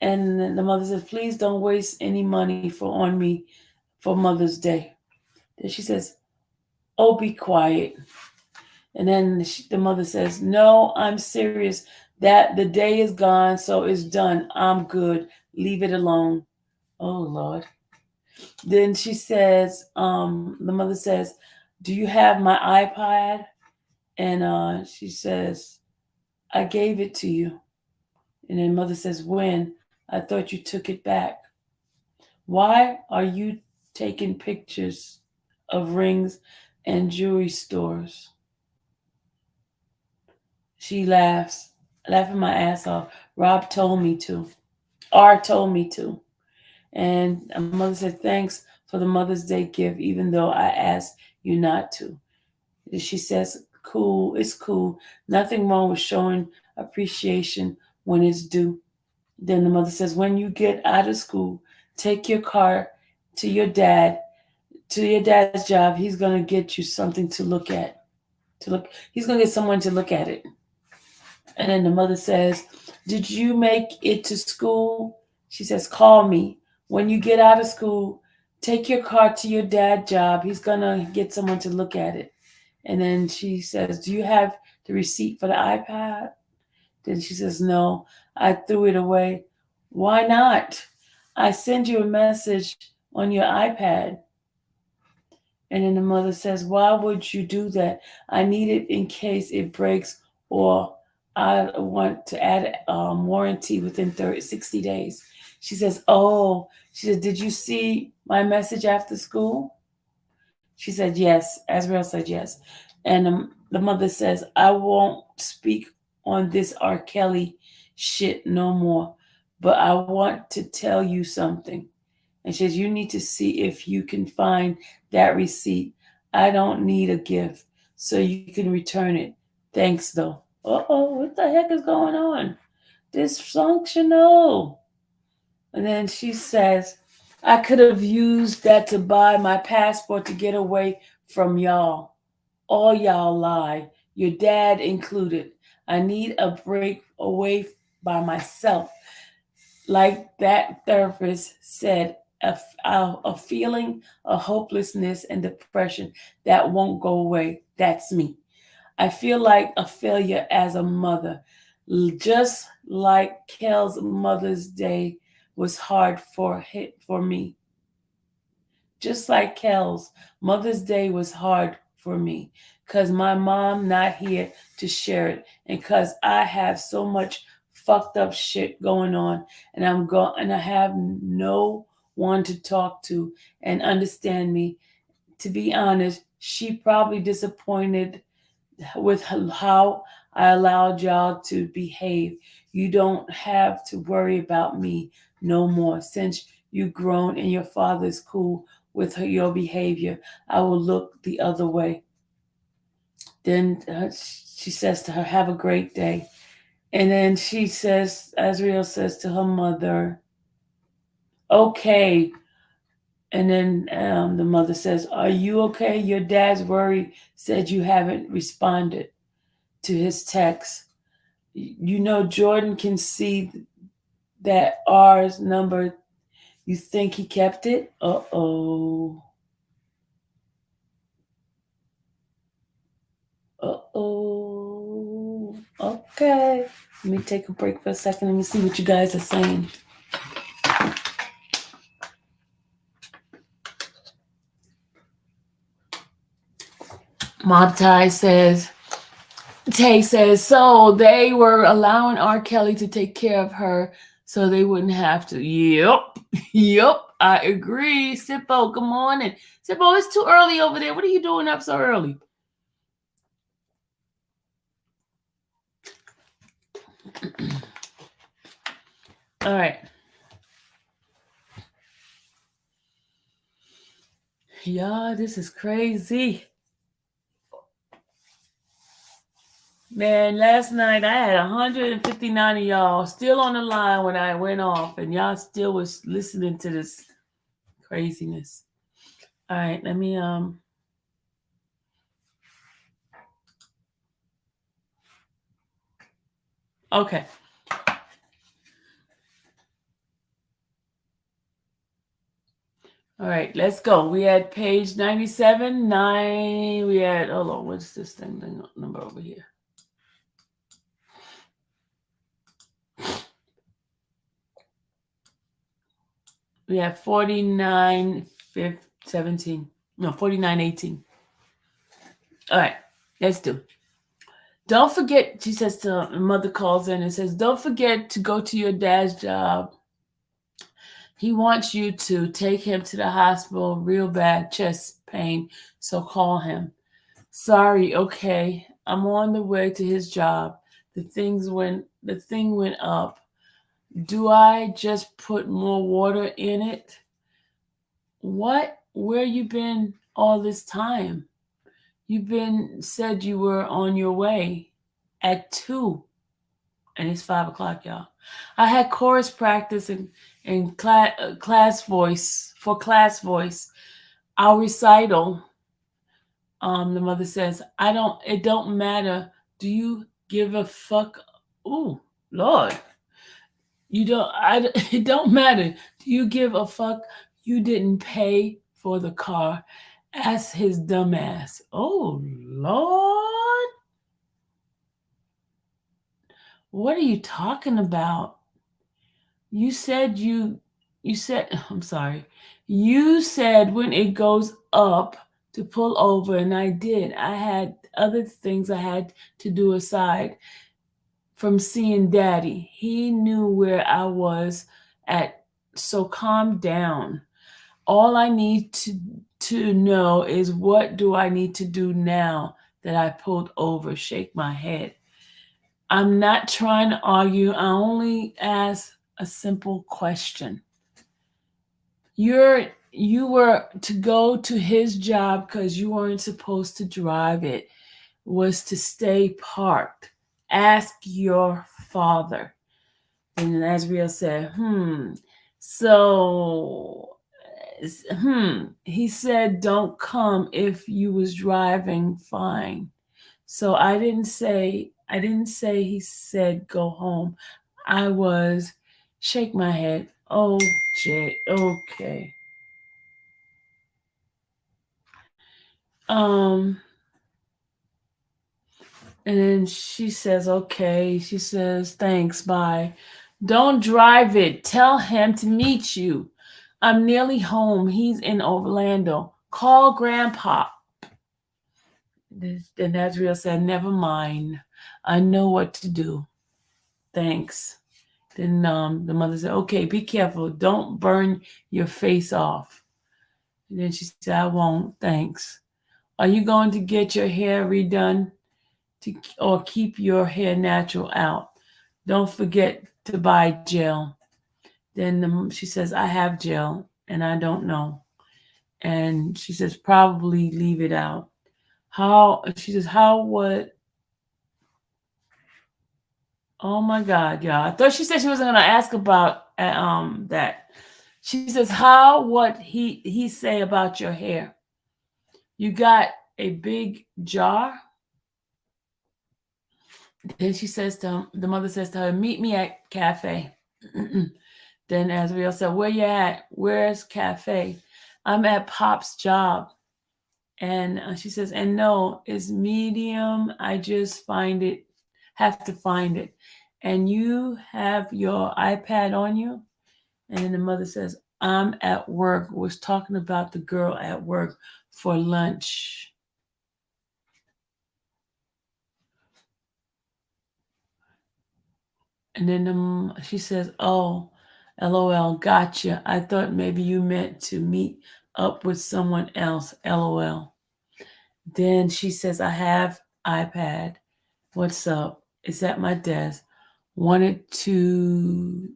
And then the mother says, please don't waste any money on me for Mother's Day. Then she says, oh, be quiet. And then the mother says, no, I'm serious. That the day is gone, so it's done. I'm good. Leave it alone. Oh, Lord. Then the mother says, do you have my iPad? And she says, I gave it to you. And then mother says, when? I thought you took it back. Why are you taking pictures of rings and jewelry stores? She laughs, laughing my ass off. Rob told me to. R told me to. And mother said, thanks for the Mother's Day gift, even though I asked you not to. She says, cool, it's cool. Nothing wrong with showing appreciation when it's due. Then the mother says, when you get out of school, take your car to your dad, to your dad's job. He's gonna get you something to look at. He's gonna get someone to look at it. And then the mother says, did you make it to school? She says, call me. When you get out of school, take your car to your dad's job. He's gonna get someone to look at it. And then she says, do you have the receipt for the iPad? Then she says, no, I threw it away. Why not? I send you a message on your iPad. And then the mother says, why would you do that? I need it in case it breaks, or I want to add warranty within 60 days. She says, oh, she said, did you see my message after school? She said, yes. Azrael said, yes. And the mother says, I won't speak on this R. Kelly shit no more, but I want to tell you something. And she says, you need to see if you can find that receipt. I don't need a gift, so you can return it. Thanks, though. Uh-oh, what the heck is going on? Dysfunctional. And then she says, I could have used that to buy my passport to get away from y'all. All y'all lie, your dad included. I need a break away by myself. Like that therapist said, a feeling of hopelessness and depression that won't go away. That's me. I feel like a failure as a mother. Just like Kel's Mother's Day was hard for me. Just like Kel's Mother's Day was hard for me because my mom not here to share it, and because I have so much fucked up shit going on, and I have no one to talk to and understand me. To be honest, she probably disappointed with how I allowed y'all to behave. You don't have to worry about me no more since you grown and your father is cool with your behavior. I will look the other way. Then she says to her, have a great day. And then Azriel says to her mother, okay. And then the mother says, are you okay? Your dad's worried, said you haven't responded to his text. You know, Jordan can see that R's number. You think he kept it? Uh-oh. Uh-oh. Okay. Let me take a break for a second. Let me see what you guys are saying. Tay says, so they were allowing R. Kelly to take care of her so they wouldn't have to. Yep. Yep. I agree. Sippo, good morning. Sippo, it's too early over there. What are you doing up so early? All right. Y'all, this is crazy. Man, last night I had 159 of y'all still on the line when I went off, and y'all still was listening to this craziness. All right, let me okay. All right, let's go. We had page 97, 9. We had, hold on, what's this thing number over here? We have 49, 17. No, 49, 18. All right, let's do. Don't forget, she says to mother calls in and says, don't forget to go to your dad's job. He wants you to take him to the hospital, real bad chest pain, so call him. Sorry, okay. I'm on the way to his job. The thing went up. Do I just put more water in it? What? Where you been all this time? You've been said you were on your way at 2, and it's 5 o'clock, y'all. I had chorus practice and class voice for class voice. Our recital. The mother says, It don't matter. Do you give a fuck? Ooh, Lord. You don't, it don't matter. Do you give a fuck? You didn't pay for the car. Ask his dumbass. Oh, Lord. What are you talking about? You said you said, I'm sorry. You said when it goes up to pull over, and I did. I had other things I had to do aside from seeing daddy. He knew where I was at, so calm down. All I need to know is what do I need to do now that I pulled over? Shake my head. I'm not trying to argue. I only ask a simple question. You were to go to his job because you weren't supposed to drive it, was to stay parked. Ask your father. And Azriel said, So, he said, don't come if you was driving fine. So I didn't say he said go home. I was shake my head. Oh, Jay, okay. Um, and then she says, okay. She says, thanks, bye. Don't drive it. Tell him to meet you. I'm nearly home. He's in Orlando. Call Grandpa. Then Nazriel said, never mind. I know what to do. Thanks. Then the mother said, okay, be careful. Don't burn your face off. And then she said, I won't. Thanks. Are you going to get your hair redone or keep your hair natural out? Don't forget to buy gel. Then she says, I have gel and I don't know. And she says, probably leave it out. She says, how would, oh my God, y'all. I thought she said she wasn't going to ask about that. She says, how what he say about your hair? You got a big jar? Then she says to him, the mother says to her, meet me at cafe. Then Azriel said, where you at? Where's cafe? I'm at Pop's job. And she says, and no, it's medium. I just have to find it. And you have your iPad on you? And then the mother says, I'm at work. Was talking about the girl at work for lunch. And then she says, oh, LOL, gotcha. I thought maybe you meant to meet up with someone else, LOL. Then she says, I have iPad. What's up? It's at my desk. Wanted to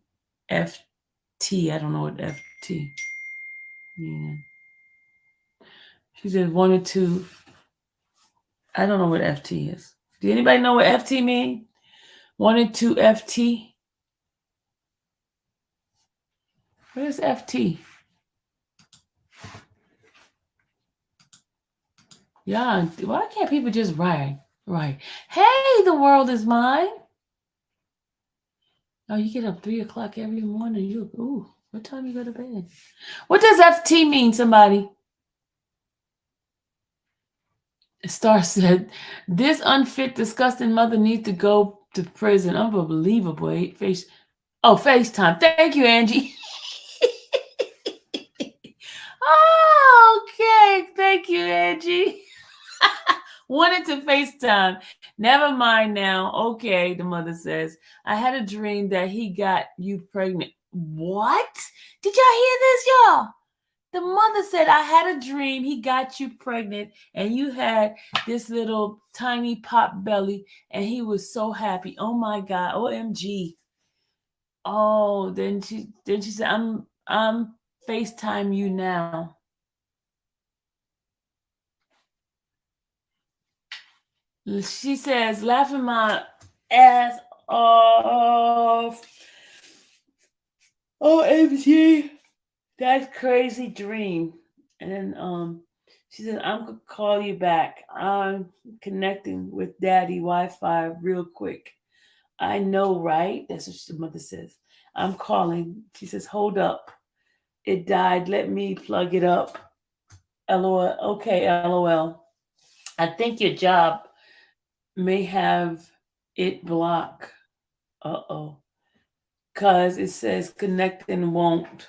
FT. I don't know what FT means. She said, wanted to, I don't know what FT is. Do anybody know what FT means? Wanted to FT? What is FT? Yeah, why can't people just write? Right. Hey, the world is mine. Oh, you get up 3 o'clock every morning. Ooh. What time you go to bed? What does FT mean, somebody? Star said, this unfit, disgusting mother needs to go to prison. Unbelievable. FaceTime. Thank you, Angie. Oh, okay. Thank you, Angie. Wanted to FaceTime. Never mind now. Okay, the mother says. I had a dream that he got you pregnant. What? Did y'all hear this, y'all? The mother said, I had a dream he got you pregnant and you had this little tiny pop belly and he was so happy. Oh my God. OMG. Oh, then she said, I'm FaceTime you now. She says, laughing my ass off. OMG. That crazy dream. And then she said, I'm gonna call you back. I'm connecting with daddy Wi-Fi real quick. I know, right? That's what the mother says. I'm calling. She says, hold up. It died. Let me plug it up. LOL. Okay, LOL. I think your job may have it block. Uh-oh. Cause it says connecting won't.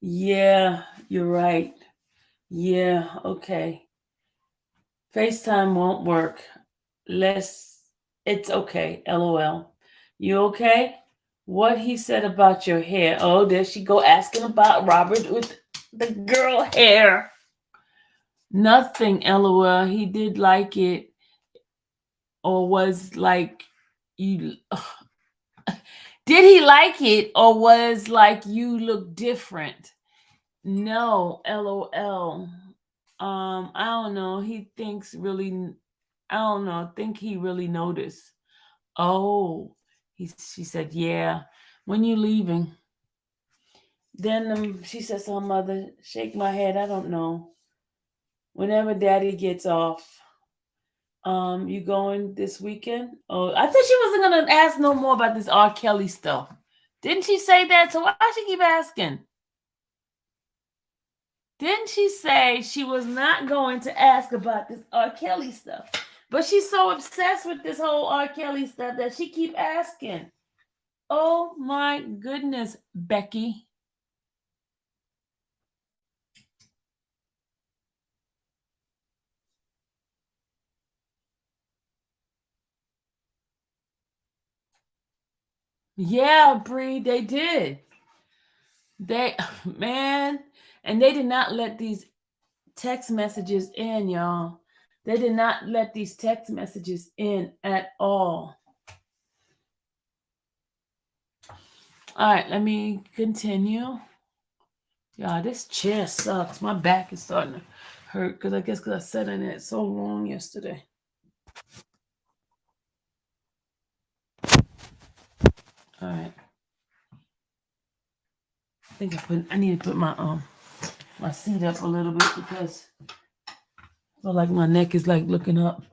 Yeah, you're right. Yeah, okay. FaceTime won't work. It's okay. LOL. You okay? What he said about your hair. Oh, there she go asking about Robert with the girl hair. Nothing, LOL. He did like it or was like you. Did he like it or was like you look different? No, LOL. I don't know. He thinks really. I don't know. I think he really noticed. Oh, she said, yeah. When you leaving? Then she says to her mother, shake my head. I don't know. Whenever daddy gets off. You going this weekend? Oh, I thought she wasn't gonna ask no more about this R. Kelly stuff. Didn't she say that? So why she keep asking? Didn't she say she was not going to ask about this R. Kelly stuff? But she's so obsessed with this whole R. Kelly stuff that she keep asking. Oh my goodness, Becky. Yeah, Bree, they did. They man, and they did not let these text messages in, y'all. They did not let these text messages in at all. All right, let me continue. Y'all, this chair sucks. My back is starting to hurt because I sat in it so long yesterday. All right. I need to put my seat up a little bit because I feel like my neck is like looking up.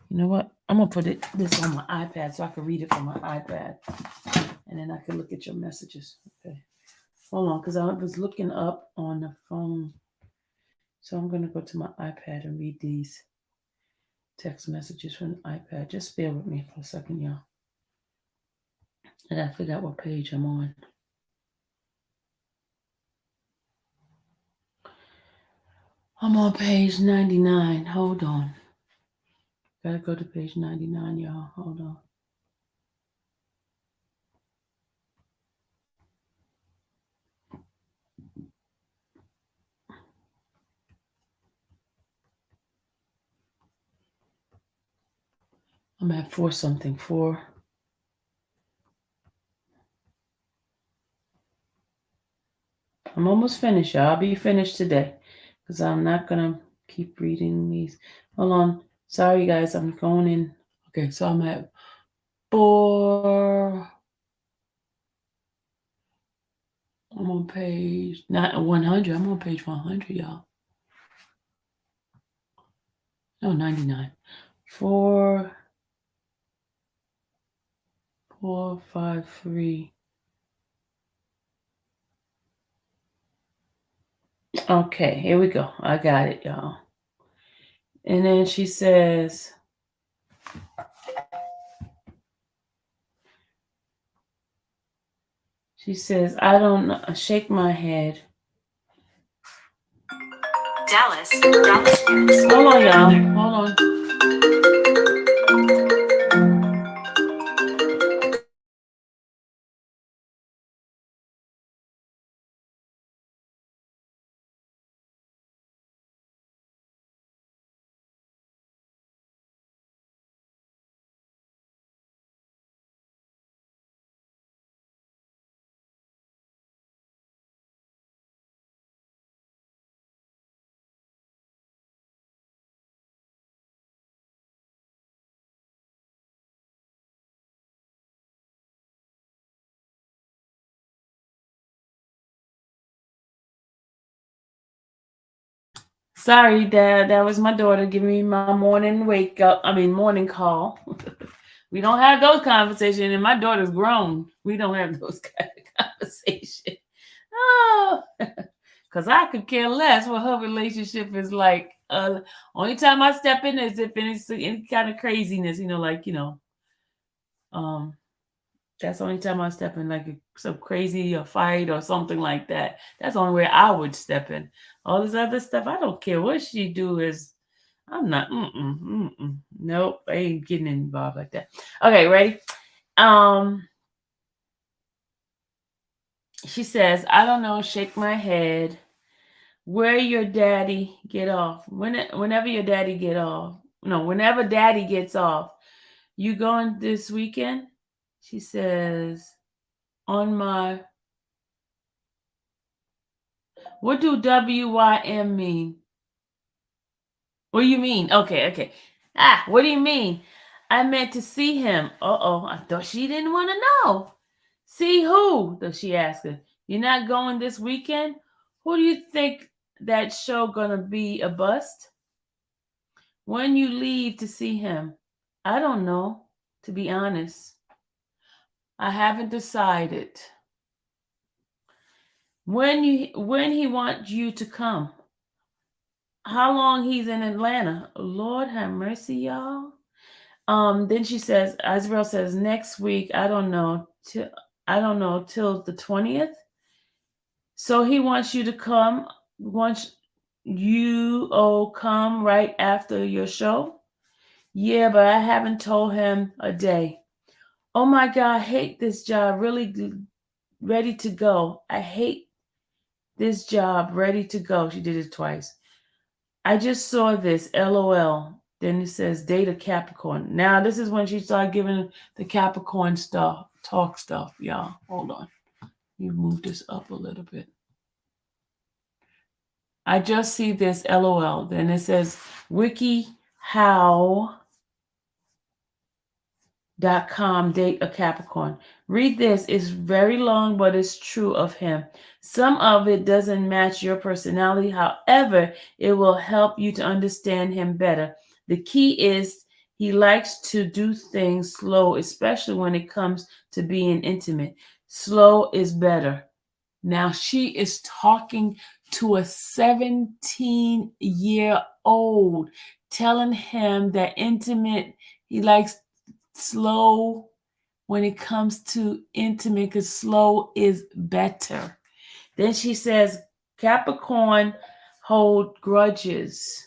You know what? I'm gonna put this on my iPad so I can read it from my iPad, and then I can look at your messages. Okay. Hold on, because I was looking up on the phone, so I'm gonna go to my iPad and read these text messages from the iPad. Just bear with me for a second, y'all. And I forgot what page I'm on. I'm on page 99. Hold on. Gotta go to page 99, y'all. Hold on. I'm at 4 something. 4. I'm almost finished, y'all. I'll be finished today because I'm not gonna keep reading these. Hold on. Sorry, guys. I'm going in. Okay, so I'm at 4. I'm on page not 100. I'm on page 100, y'all. No, 99. 4, 4, 5, 3. Okay, here we go. I got it, y'all. And then she says, I don't know. Shake my head. Dallas News. Hold on, y'all. Hold on. Sorry, Dad. That was my daughter giving me my morning call. We don't have those conversations, and my daughter's grown. We don't have those kind of conversations. Oh, because I could care less what her relationship is like. Only time I step in is if it's any kind of craziness, um, that's the only time I step in, like some crazy or fight or something like that. That's the only way I would step in. All this other stuff, I don't care what she do. Is I'm not. Nope, I ain't getting involved like that. Okay, ready? Um, she says, I don't know. Shake my head. Where your daddy get off? Whenever your daddy get off. No, whenever daddy gets off. You going this weekend? She says, on my. What do WYM mean? What do you mean? Okay. What do you mean? I meant to see him. Uh-oh, I thought she didn't want to know. See who? Does she ask her. You're not going this weekend? Who do you think that show gonna be a bust? When you leave to see him? I don't know, to be honest. I haven't decided. When he wants you to come? How long he's in Atlanta? Lord have mercy, y'all. Then she says, Isabel says, next week, I don't know, till the 20th. So he wants you to come, wants you come right after your show? Yeah, but I haven't told him a day. Oh my God, I hate this job. Really ready to go. I hate this job. Ready to go. She did it twice. I just saw this. LOL. Then it says data Capricorn. Now this is when she started giving the Capricorn stuff, talk stuff, y'all. Hold on. You move this up a little bit. I just see this. LOL. Then it says WikiHow.com date a Capricorn. Read this. It's very long, but it's true of him. Some of it doesn't match your personality. However, it will help you to understand him better. The key is he likes to do things slow, especially when it comes to being intimate. Slow is better. Now she is talking to a 17-year-old, telling him that he likes slow when it comes to intimate, because slow is better. Then she says, Capricorn hold grudges.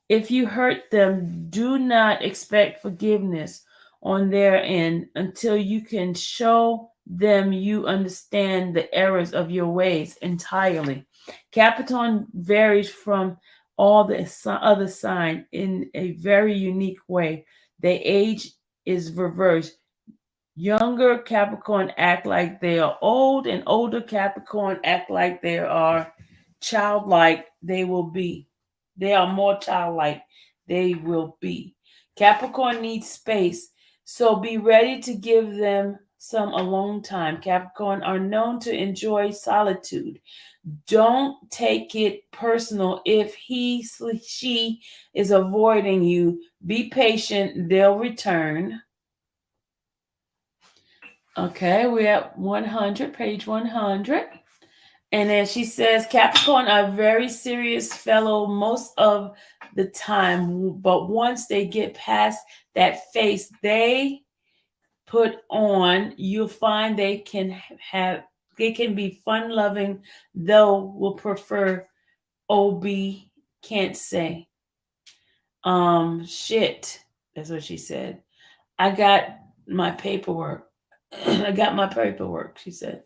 If you hurt them, do not expect forgiveness on their end until you can show them you understand the errors of your ways entirely. Capricorn varies from all the other sign in a very unique way. Their age is reversed. Younger Capricorn act like they are old, and older Capricorn act like they are childlike. They are more childlike. They will be. Capricorn needs space, so be ready to give them some alone time. Capricorn are known to enjoy solitude. Don't take it personal if she is avoiding you. Be patient, they'll return. Okay, we're at 100, page 100. And then she says Capricorn are very serious fellow most of the time, but once they get past that face they put on, you'll find have they can be fun loving, though will prefer OB can't say. Shit. That's what she said. I got my paperwork. I got my paperwork, she said.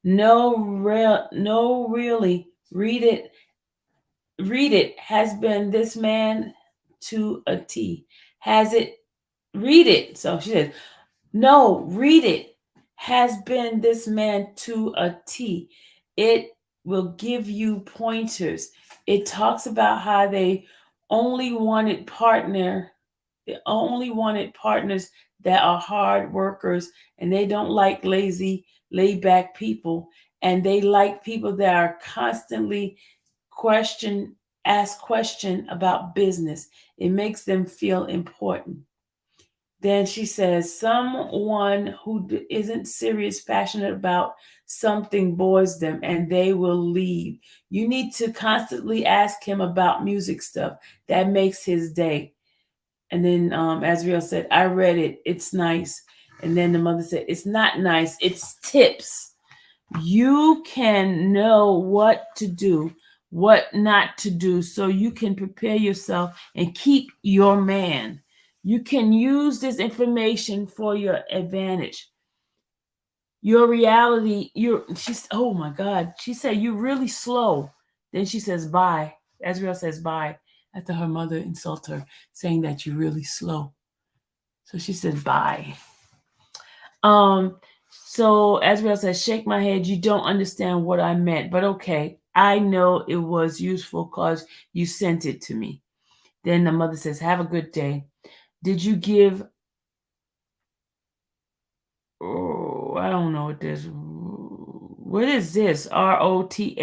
No really. Read it. Has been this man to a T. Has it read it. So she said, no, read it. Has been this man to a T. It will give you pointers. It talks about how only wanted partner, they only wanted partners that are hard workers, and they don't like lazy, laid back people. And they like people that are constantly question, ask question about business. It makes them feel important. Then she says, someone who isn't serious, passionate about something bores them and they will leave. You need to constantly ask him about music stuff. That makes his day. And then Azriel said, I read it. It's nice. And then the mother said, it's not nice. It's tips. You can know what to do, what not to do, so you can prepare yourself and keep your man. You can use this information for your advantage. Your reality, she's, oh my God, she said, you're really slow. Then she says, bye. Azriel says, bye, after her mother insults her, saying that you're really slow. So she said, bye. Um, so Azriel says, shake my head. You don't understand what I meant, but okay. I know it was useful because you sent it to me. Then the mother says, have a good day. Did you give, oh, I don't know what this, what is this? Rothey.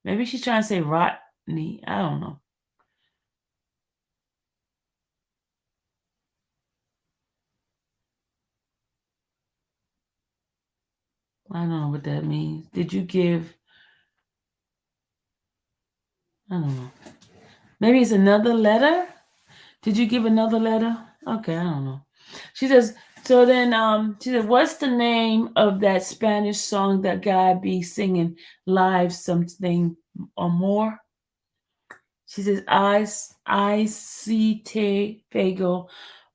Maybe she's trying to say Rodney. I don't know. I don't know what that means. Did you give, I don't know. Maybe it's another letter? Did you give another letter? Okay, I don't know. She says, so then she said, what's the name of that Spanish song that guy be singing live something or more? She says, I see te pego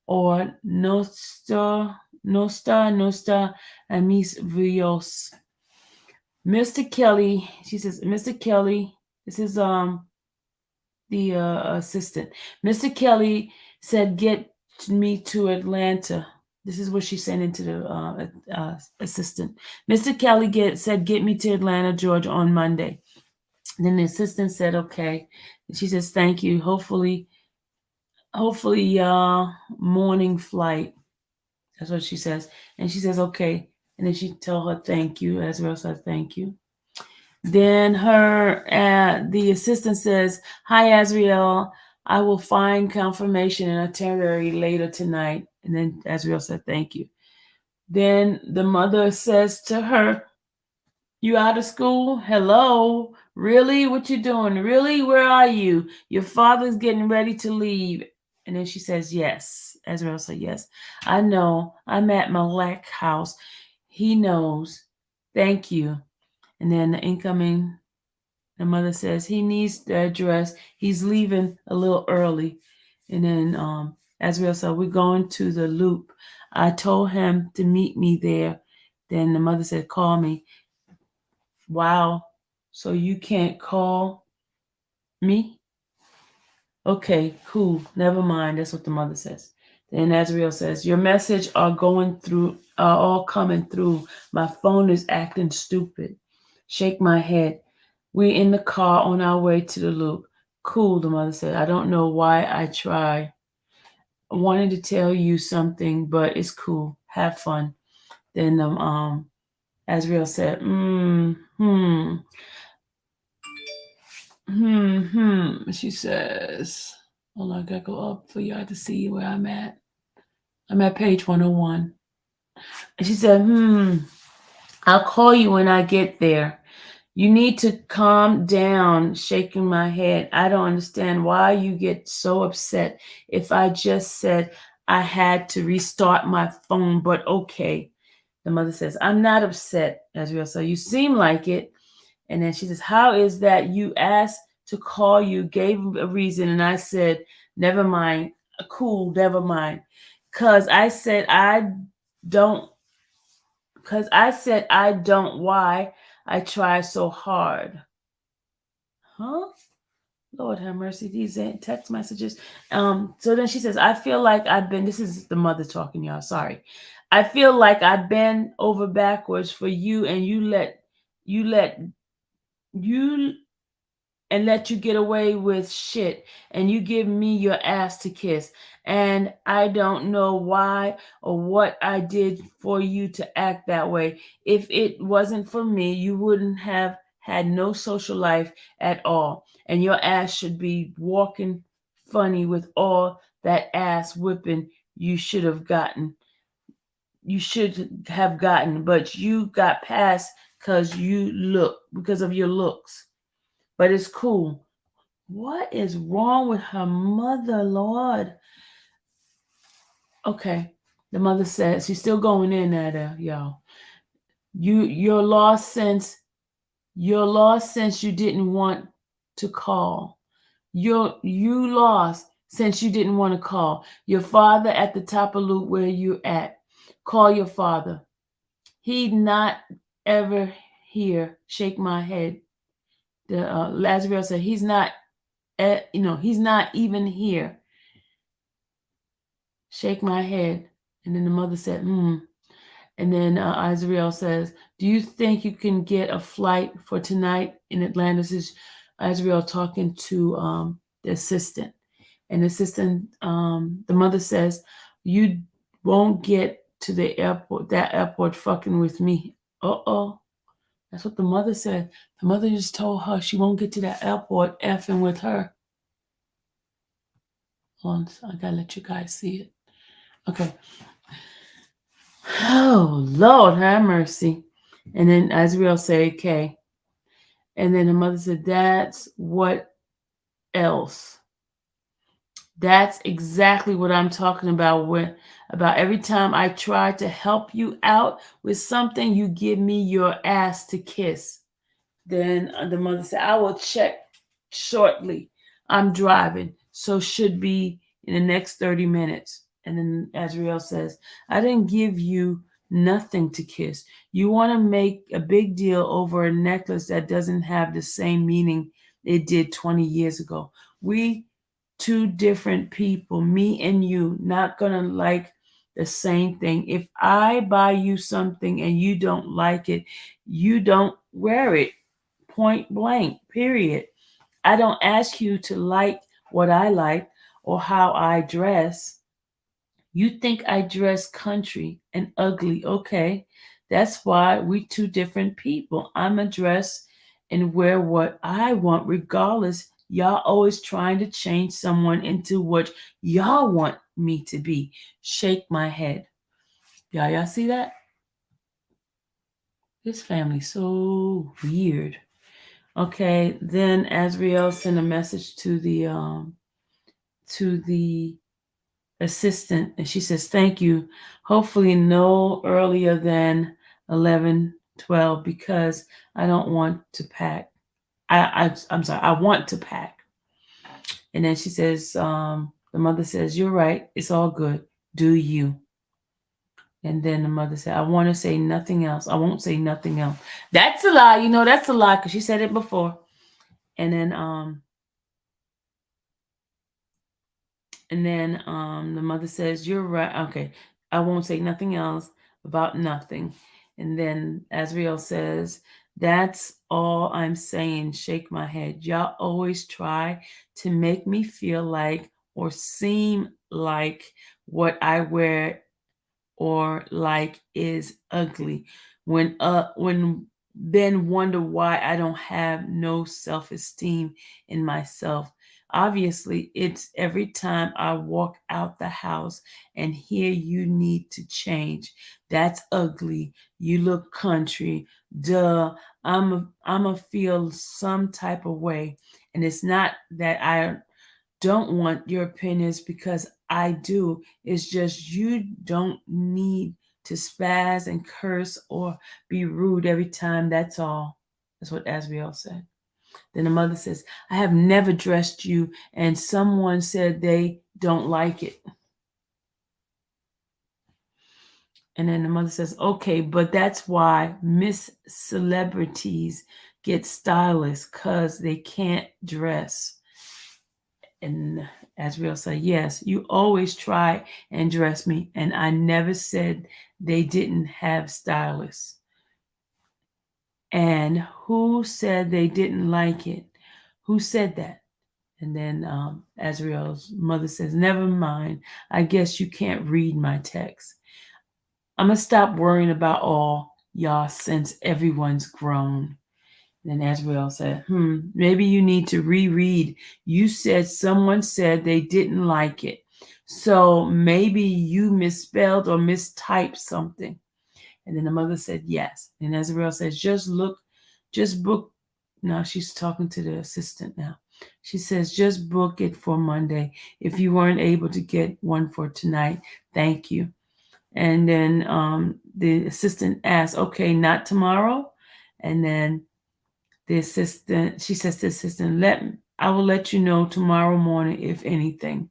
or Nostra, and mis Rios. Mr. Kelly, she says, Mr. Kelly, this is the assistant. Mr. Kelly said, get me to Atlanta. This is what she sent into the assistant. Mr. Kelly said, get me to Atlanta, Georgia on Monday. Then the assistant said, okay. And she says, thank you. Hopefully, morning flight. That's what she says. And she says, okay. And then she tell her thank you. Azrael says, thank you. Then the assistant says, hi, Azriel. I will find confirmation and itinerary later tonight. And then Azriel said, thank you. Then the mother says to her, you out of school? Hello? Really? What you doing? Really? Where are you? Your father's getting ready to leave. And then she says, yes. Azrael said, yes. I know. I'm at Malek house. He knows. Thank you. And then the mother says, he needs the address. He's leaving a little early. And then Azrael said, we're going to the loop. I told him to meet me there. Then the mother said, call me. Wow. So you can't call me? Okay, cool. Never mind. That's what the mother says. Then Azrael says, your message are all coming through. My phone is acting stupid. Shake my head. We're in the car on our way to the loop. Cool, the mother said. I don't know why I try. I wanted to tell you something, but it's cool. Have fun. Then Azrael said, She says, hold on, I gotta go up for y'all to see where I'm at. I'm at page 101. And she said, I'll call you when I get there. You need to calm down, shaking my head. I don't understand why you get so upset if I just said I had to restart my phone, but okay. The mother says, I'm not upset, Azrael. So you seem like it. And then she says, how is that you asked to call you, gave a reason, and I said, never mind, cool, never mind. Cause I said don't, I don't why I try so hard. Huh? Lord have mercy, these text messages. So then she says, I feel like this is the mother talking, y'all. Sorry. I feel like I've been over backwards for you and you let you let you get away with shit and you give me your ass to kiss. And I don't know why or what I did for you to act that way. If it wasn't for me, you wouldn't have had no social life at all. And your ass should be walking funny with all that ass whipping you should have gotten. You should have gotten, but you got past because of your looks. But it's cool. What is wrong with her mother, Lord? Okay. The mother says she's still going in at her, y'all. You're lost since you didn't want to call. You lost since you didn't want to call. Your father at the top of loop where you at. Call your father. He'd not ever here. Shake my head. The Lazarus said he's not. He's not even here. Shake my head. And then the mother said, hmm. And then Azrael says, do you think you can get a flight for tonight in Atlanta? This is Azrael talking to the assistant. And the assistant, the mother says, you won't get to that airport fucking with me. Uh-oh. That's what the mother said. The mother just told her she won't get to that airport effing with her. Hold on, I gotta let you guys see it. Okay. Oh, Lord, have mercy. And then Azrael said, okay. And then the mother said, that's what else. That's exactly what I'm talking about. About every time I try to help you out with something, you give me your ass to kiss. Then the mother said, I will check shortly. I'm driving, so should be in the next 30 minutes. And then Azrael says, I didn't give you nothing to kiss. You want to make a big deal over a necklace that doesn't have the same meaning it did 20 years ago. We two different people, me and you, not going to like the same thing. If I buy you something and you don't like it, you don't wear it. Point blank, period. I don't ask you to like what I like or how I dress. You think I dress country and ugly. Okay. That's why we two different people. I'm a dress and wear what I want, regardless. Y'all always trying to change someone into what y'all want me to be. Shake my head. Y'all see that? This family's so weird. Okay, then Azrael sent a message to the assistant, and she says, "Thank you. Hopefully, no earlier than 11:12 because I don't want to pack. I'm sorry. I want to pack." And then she says, the mother says, "You're right. It's all good. Do you?" And then the mother said, "I want to say nothing else. I won't say nothing else." That's a lie. That's a lie because she said it before. And then the mother says, "You're right. Okay, I won't say nothing else about nothing." And then Azrael says, "That's all I'm saying." Shake my head. Y'all always try to make me feel like or seem like what I wear or like is ugly. When then wonder why I don't have no self-esteem in myself. Obviously, it's every time I walk out the house and hear you need to change. That's ugly. You look country. Duh. I'm a feel some type of way. And it's not that I don't want your opinions because I do. It's just you don't need to spaz and curse or be rude every time. That's all. That's what Asriel said. Then the mother says, I have never dressed you, and someone said they don't like it. And then the mother says, okay, but that's why Miss Celebrities get stylists because they can't dress. And Asriel said, yes, you always try and dress me, and I never said they didn't have stylists. And who said they didn't like it? Who said that? And then Azriel's mother says, never mind. I guess you can't read my text. I'm going to stop worrying about all y'all since everyone's grown. And then Azriel said, maybe you need to reread. You said someone said they didn't like it. So maybe you misspelled or mistyped something. And then the mother said, yes. And Azriel says, just book. Now she's talking to the assistant now. She says, just book it for Monday. If you weren't able to get one for tonight, thank you. And then the assistant asks, okay, not tomorrow? And then she says to the assistant, I will let you know tomorrow morning if anything.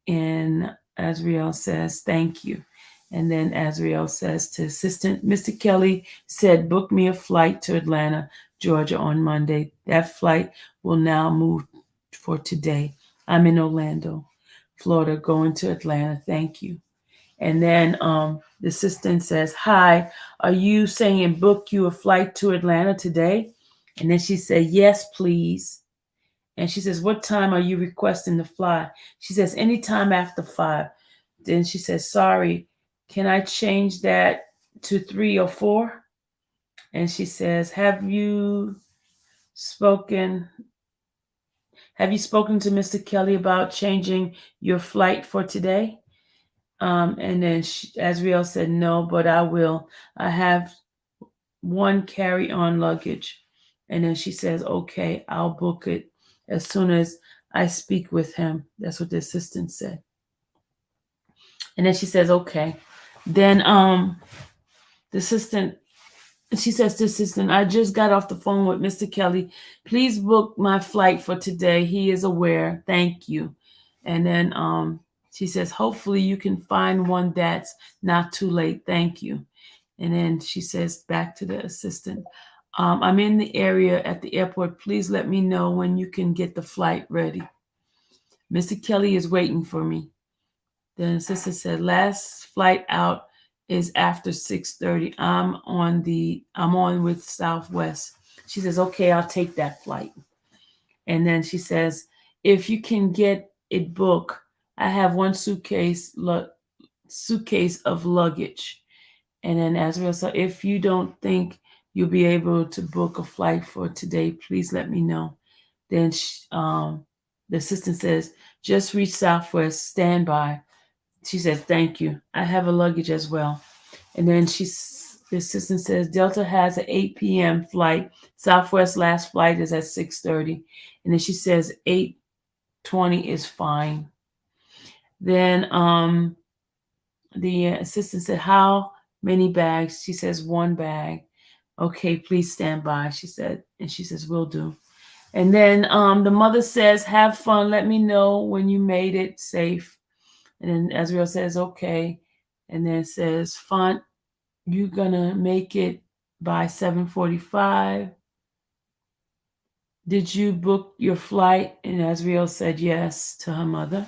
And Azriel says, thank you. And then Azriel says to assistant, Mr. Kelly said, book me a flight to Atlanta, Georgia on Monday. That flight will now move for today. I'm in Orlando, Florida, going to Atlanta. Thank you. And then the assistant says, hi, are you saying book you a flight to Atlanta today? And then she said, yes, please. And she says, what time are you requesting to fly? She says, anytime after 5. Then she says, sorry, can I change that to 3 or 4? And she says, have you spoken to Mr. Kelly about changing your flight for today? And then Azriel said, no, but I will. I have one carry-on luggage. And then she says, okay, I'll book it as soon as I speak with him. That's what the assistant said. And then she says, okay. Then the assistant, she says to the assistant, I just got off the phone with Mr. Kelly. Please book my flight for today. He is aware. Thank you. And then she says, hopefully you can find one that's not too late. Thank you. And then she says back to the assistant, I'm in the area at the airport. Please let me know when you can get the flight ready. Mr. Kelly is waiting for me. Then the assistant said, last flight out is after 6:30. I'm on with Southwest. She says, okay, I'll take that flight. And then she says, if you can get it booked, I have one suitcase of luggage. And then Azriel said, if you don't think you'll be able to book a flight for today, please let me know. Then the assistant says, just reach Southwest, stand by. She says, thank you. I have a luggage as well. And then the assistant says, Delta has an 8 p.m. flight. Southwest last flight is at 6:30. And then she says 8:20 is fine. Then the assistant said, how many bags? She says, 1 bag. Okay, please stand by, she said. And she says, will do. And then the mother says, have fun. Let me know when you made it safe. And then Azriel says, okay. And then it says, Font, you're going to make it by 7:45. Did you book your flight? And Azriel said yes to her mother.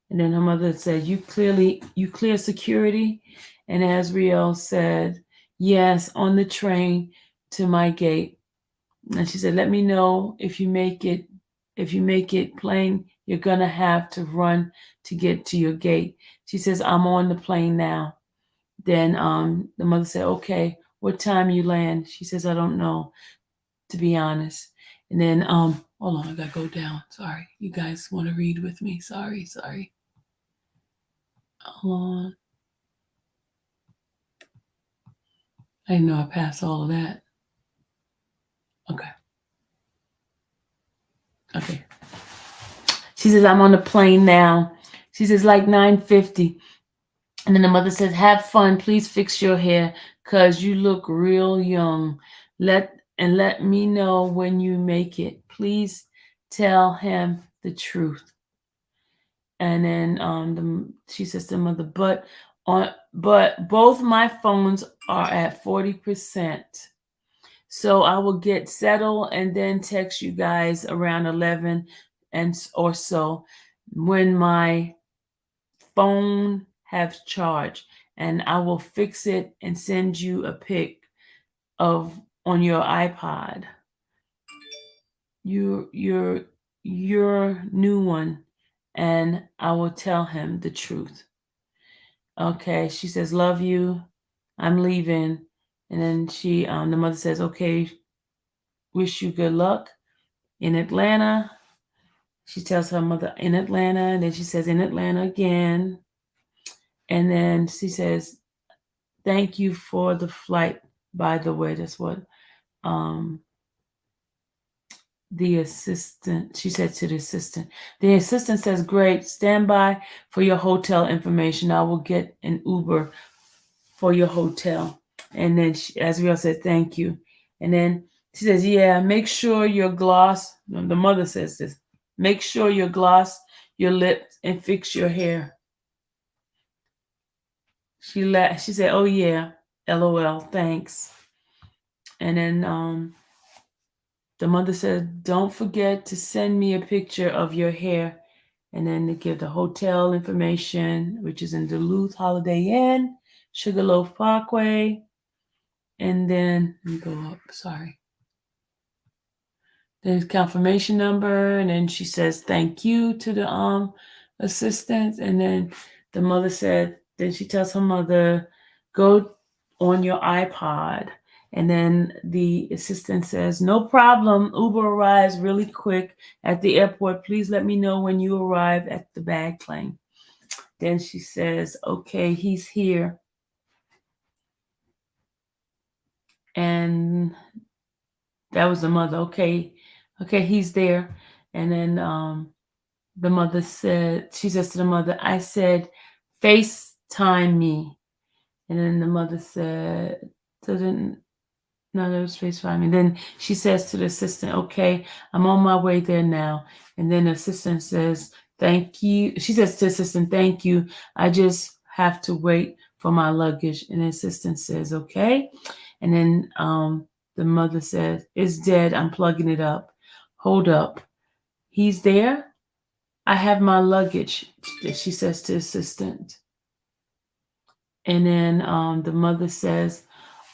And then her mother said, you clear security? And Azriel said, yes, on the train to my gate. And she said, let me know if you make it. If you make it plain, you're going to have to run to get to your gate. She says, I'm on the plane now. Then the mother said, okay, what time you land? She says, I don't know, to be honest. And then, Hold on, I gotta go down. Sorry. You guys want to read with me? Sorry. Hold on. I didn't know I passed all of that. Okay. She says, I'm on the plane now. She says, like 9:50. And then the mother says, have fun. Please fix your hair because you look real young. Let me know when you make it. Please tell him the truth. And then she says to the mother, but both my phones are at 40%. So I will get settled and then text you guys around 11 or so when my phone has charged, and I will fix it and send you a pic of on your iPod. Your new one, and I will tell him the truth. Okay, she says, love you. I'm leaving. And then the mother says, okay, wish you good luck in Atlanta. She tells her mother in Atlanta, and then she says in Atlanta again. And then she says, thank you for the flight, by the way. That's what the assistant, she said to the assistant. The assistant says, great, stand by for your hotel information. I will get an Uber for your hotel. And then Azriel said, thank you. And then she says, yeah, make sure your gloss, the mother says this, make sure your gloss your lips and fix your hair. She said, oh yeah, LOL, thanks. And then the mother said, don't forget to send me a picture of your hair. And then they give the hotel information, which is in Duluth Holiday Inn, Sugarloaf Parkway. And then let me go up, sorry. There's confirmation number, and then she says thank you to the assistant. And then the mother said, then she tells her mother, go on your iPod. And then the assistant says, no problem. Uber arrives really quick at the airport. Please let me know when you arrive at the bag claim. Then she says, okay, he's here. And that was the mother. Okay, he's there. And then the mother said, she says to the mother, I said, FaceTime me. And then the mother said, no, that was FaceTime me. Then she says to the assistant, okay, I'm on my way there now. And then the assistant says, thank you. She says to the assistant, thank you. I just have to wait for my luggage. And the assistant says, okay. And then the mother says, it's dead. I'm plugging it up. Hold up. He's there? I have my luggage, she says to the assistant. And then the mother says,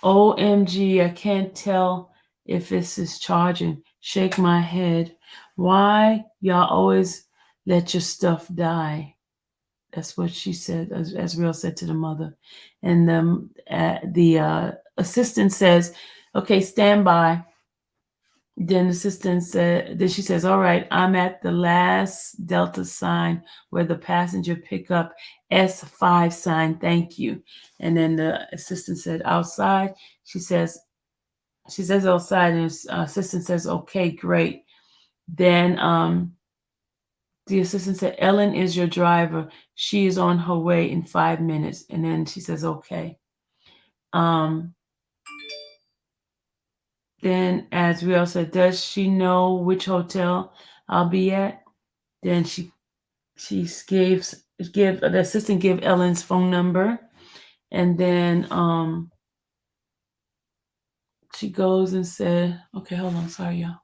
OMG, I can't tell if this is charging. Shake my head. Why y'all always let your stuff die? That's what she said, as Real said to the mother. And the assistant says, okay, stand by. Then the assistant said, then she says, all right, I'm at the last Delta sign where the passenger pickup S5 sign, thank you. And then the assistant said, outside. She says outside, and the assistant says, okay, great. Then the assistant said, Ellen is your driver. She is on her way in 5 minutes. And then she says, okay. Then, as we all said, does she know which hotel I'll be at? Then the assistant gave Ellen's phone number, and then she goes and said, okay, hold on, sorry, y'all.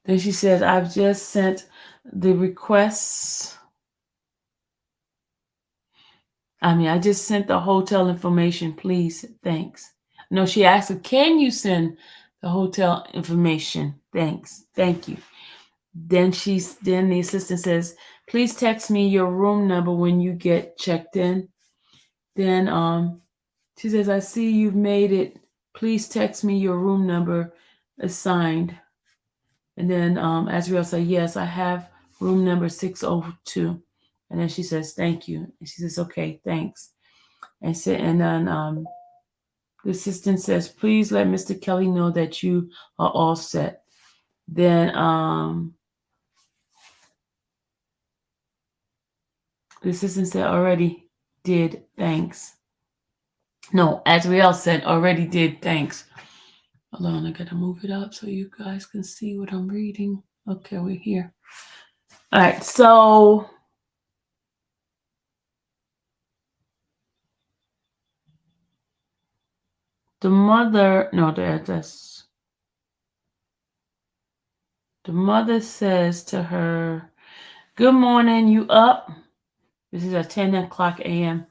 Then she said, I've just sent the requests. I just sent the hotel information, please, thanks. No, she asked her, can you send the hotel information? Thanks, thank you. Then the assistant says, please text me your room number when you get checked in. Then she says, I see you've made it Please text me your room number assigned. And then Azriel said, yes, I have room number 602. And then she says, thank you. And she says, okay, thanks. And then the assistant says, please let Mr. Kelly know that you are all set. Then the assistant said, already did, thanks. No, Azriel said, already did, thanks. Hold on, I gotta move it up so you guys can see what I'm reading. Okay, we're here. All right, so the mother, no, that's the mother says to her, good morning, you up? This is at 10 o'clock a.m.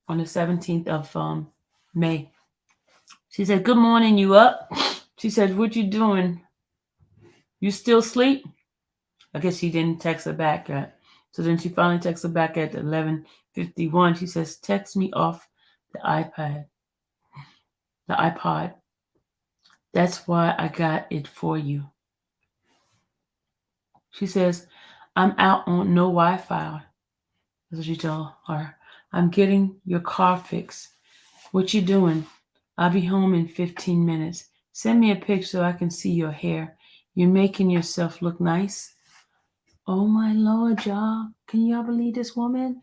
on the 17th of May. She said, good morning, you up? She said, what you doing? You still sleep? I guess she didn't text her back yet. So then she finally texts her back at 11:51. She says, text me off the iPod. That's why I got it for you. She says, I'm out on no Wi-Fi. That's what she told her. I'm getting your car fixed. What you doing? I'll be home in 15 minutes. Send me a pic so I can see your hair. You're making yourself look nice. Oh my Lord, y'all. Can y'all believe this woman?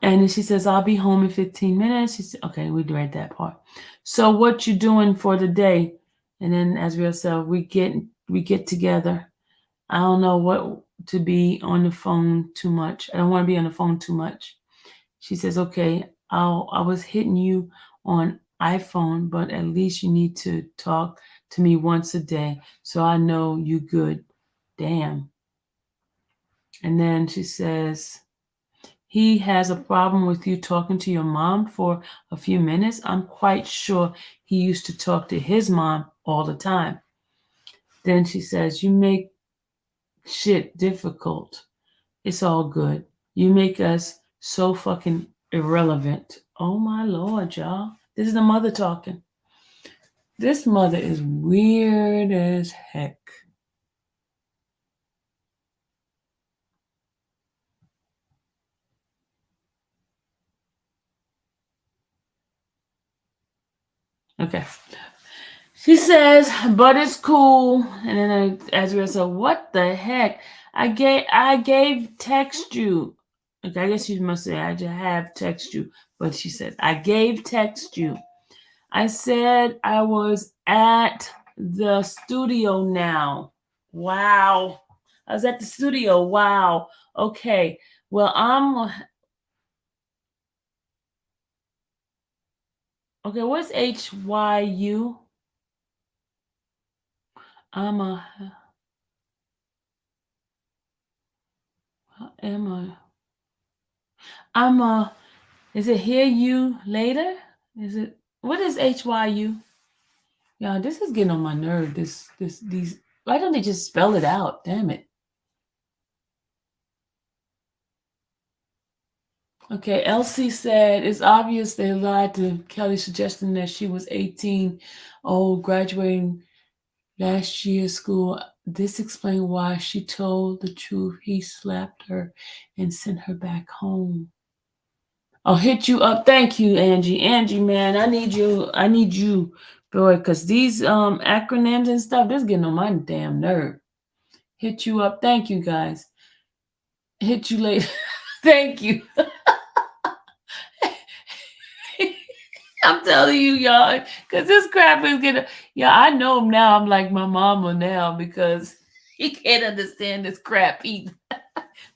And then she says, I'll be home in 15 minutes. She said, okay, we read that part. So what you doing for the day? And then as we said, we get together. I don't know what to be on the phone too much. I don't want to be on the phone too much. She says, okay, I was hitting you on iPhone, but at least you need to talk to me once a day so I know you good. Damn. And then she says, he has a problem with you talking to your mom for a few minutes. I'm quite sure he used to talk to his mom all the time. Then she says, you make shit difficult. It's all good. You make us so fucking irrelevant. Oh my Lord, y'all. This is the mother talking. This mother is weird as heck. Okay. She says, but it's cool. And then Azrael said, what the heck? I gave text you. Okay, I guess she must say I just have text you. But she said, I gave text you. I said I was at the studio now. Wow. I was at the studio. Wow. Okay. Well, okay, what's HYU? I'm a am a I'm a is it hear you later? Is it what is HYU? Yeah, this is getting on my nerve. These why don't they just spell it out? Damn it. Okay, Elsie said it's obvious they lied to Kelly, suggesting that she was 18, old, graduating last year's school. This explained why she told the truth. He slapped her and sent her back home. I'll hit you up. Thank you, Angie. Angie, man, I need you. I need you, boy, because these acronyms and stuff, this is getting on my damn nerve. Hit you up. Thank you, guys. Hit you later. Thank you. I'm telling you, y'all, because this crap is gonna. Yeah, I know him now. I'm like my mama now because he can't understand this crap either.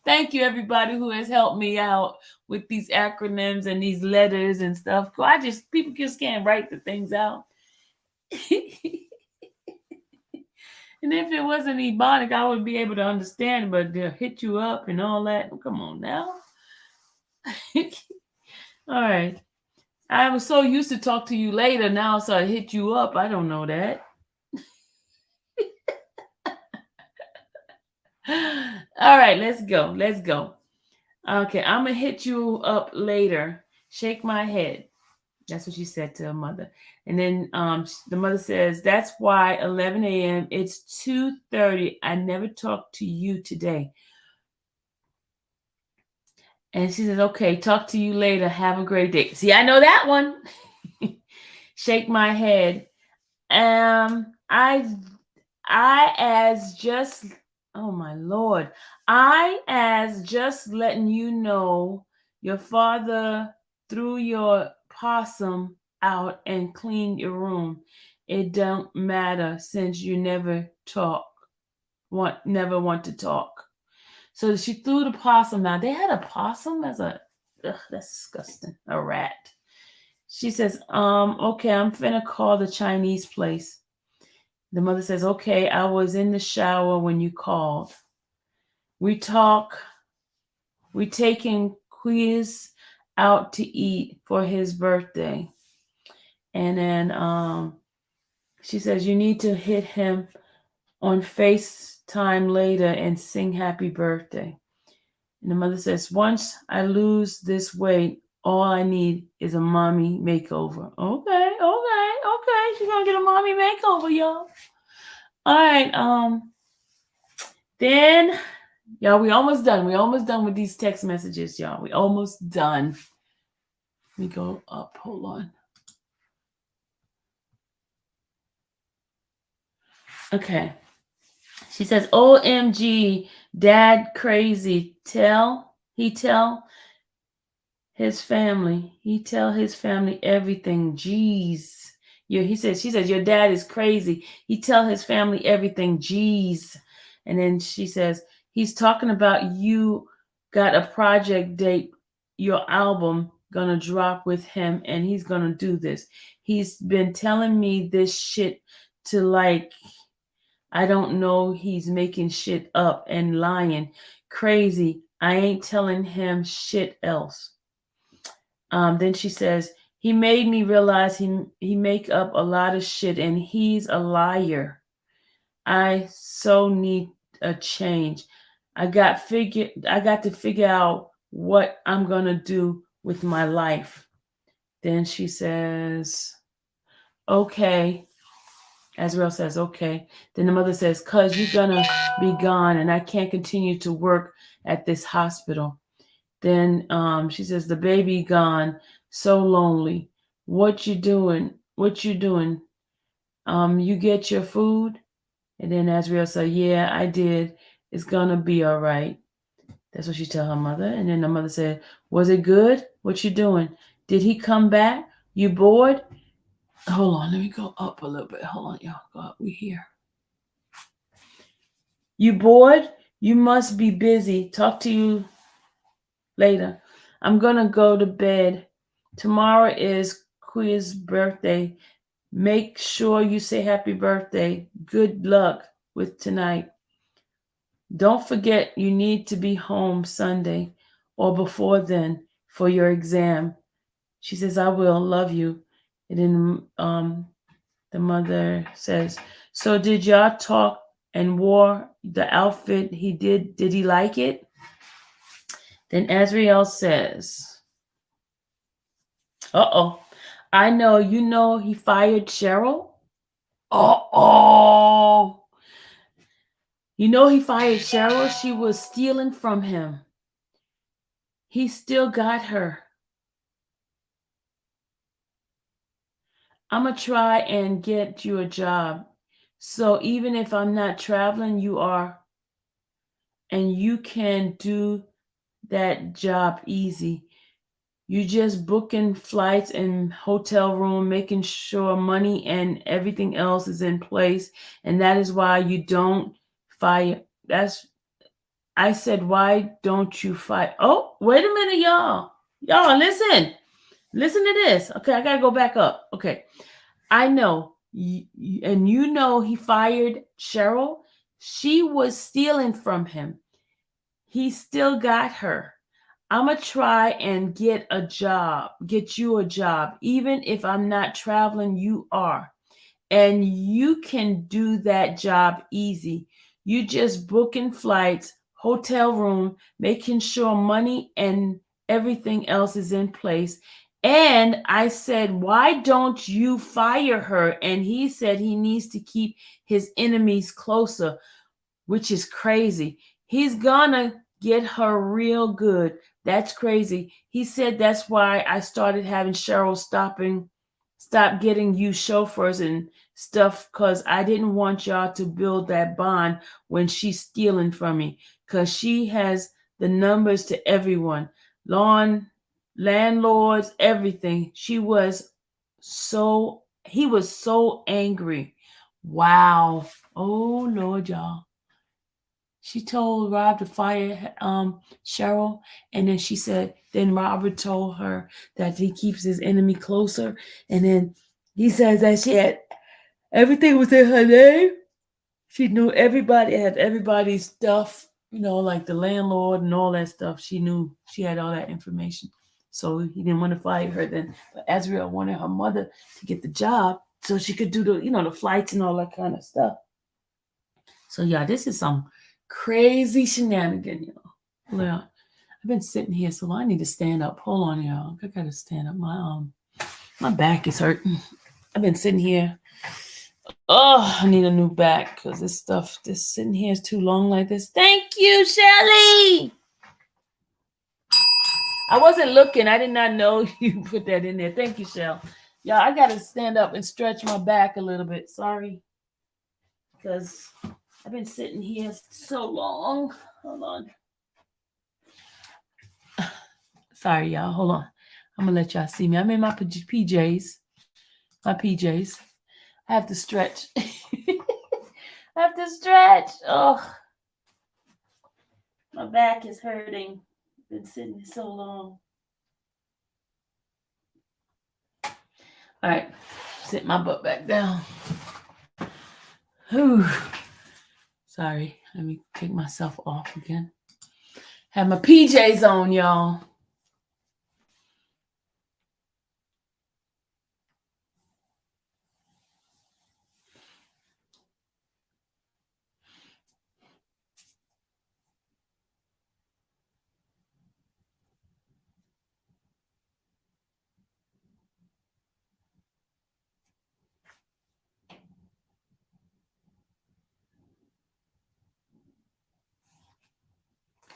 Thank you, everybody who has helped me out with these acronyms and these letters and stuff. People just can't write the things out. And if it wasn't Ebonic, I would be able to understand, but they'll hit you up and all that. Come on now. All right. I was so used to talk to you later. Now, so I hit you up. I don't know that. All right, let's go. Let's go. Okay, I'm going to hit you up later. Shake my head. That's what she said to her mother. And then the mother says, "That's why 11 a.m. It's 2:30. I never talked to you today." And she says, "Okay, talk to you later. Have a great day." See, I know that one. Shake my head. I as just, oh my Lord. I as just letting you know your father threw your possum out and cleaned your room. It don't matter since you never want to talk. So she threw the possum out. They had a possum as a, ugh, that's disgusting. A rat. She says, okay, I'm finna call the Chinese place. The mother says, okay, I was in the shower when you called. We talk, we taking Quiz out to eat for his birthday. And then she says, you need to hit him on FaceTime later and sing happy birthday. And the mother says, once I lose this weight, all I need is a mommy makeover. Okay, okay, okay. She's gonna get a mommy makeover, y'all. All right, then y'all, we almost done. We almost done with these text messages, y'all. We almost done. Let me go up. Hold on. Okay. She says, OMG, dad crazy. He tell his family. He tell his family everything. Jeez. Yeah, she says, your dad is crazy. He tell his family everything. Jeez. And then she says, he's talking about you got a project date, your album gonna drop with him, and he's gonna do this. He's been telling me this shit to like, I don't know, he's making shit up and lying. Crazy. I ain't telling him shit else. Then she says, he made me realize he make up a lot of shit and he's a liar. I so need a change. I got to figure out what I'm gonna do with my life. Then she says, okay. Azrael says, okay. Then the mother says, cause you're gonna be gone and I can't continue to work at this hospital. Then she says, the baby gone, so lonely. What you doing? What you doing? You get your food? And then Azrael said, yeah, I did. It's gonna be all right. That's what she tell her mother. And then the mother said, was it good? What you doing? Did he come back? You bored? Hold on, let me go up a little bit. Hold on, y'all. Go up. We here. You bored? You must be busy. Talk to you later. I'm gonna go to bed. Tomorrow is Quiz's birthday. Make sure you say happy birthday. Good luck with tonight. Don't forget you need to be home Sunday or before then for your exam. She says, I will love you. And then the mother says, so did y'all talk and wore the outfit he did? Did he like it? Then Azrael says, uh-oh, I know, you know he fired Cheryl? Uh-oh. You know he fired Cheryl? She was stealing from him. He still got her. I'm going to try and get you a job. So even if I'm not traveling, you are. And you can do that job easy. You just booking flights and hotel room, making sure money and everything else is in place. And that is why you don't fire. I said, why don't you fire? Oh, wait a minute, y'all. Y'all, listen. Listen to this. Okay, I got to go back up. Okay. I know. And you know he fired Cheryl. She was stealing from him. He still got her. I'm going to try and get you a job. Even if I'm not traveling, you are. And you can do that job easy. You just booking flights, hotel room, making sure money and everything else is in place. And I said, why don't you fire her? And he said he needs to keep his enemies closer, which is crazy. He's gonna get her real good. That's crazy. He said that's why I started having Cheryl stop getting you chauffeurs and stuff, because I didn't want y'all to build that bond when she's stealing from me, because she has the numbers to everyone, lawn landlords, everything. He was so angry. Wow. Oh Lord, y'all. She told Rob to fire Cheryl, and then she said, then Robert told her that he keeps his enemy closer, and then he says that she had everything was in her name. She knew everybody, had everybody's stuff, like the landlord and all that stuff. She knew she had all that information. So he didn't want to fire her then. But Azriel wanted her mother to get the job so she could do the flights and all that kind of stuff. So yeah, this is some crazy shenanigan, y'all. Yeah, I've been sitting here, so I need to stand up. Hold on, y'all. I gotta stand up. My back is hurting. I've been sitting here. Oh, I need a new back because this sitting here is too long like this. Thank you, Shelly. I wasn't looking. I did not know you put that in there. Thank you, Shell. Y'all, I gotta stand up and stretch my back a little bit. Sorry, because I've been sitting here so long. Hold on. Sorry, y'all. Hold on. I'm gonna let y'all see me. I'm in my PJs. My PJs. I have to stretch. I have to stretch. Oh, my back is hurting. Been sitting so long. All right, sit my butt back down. Whew. Sorry, let me take myself off again. Have my PJs on, y'all.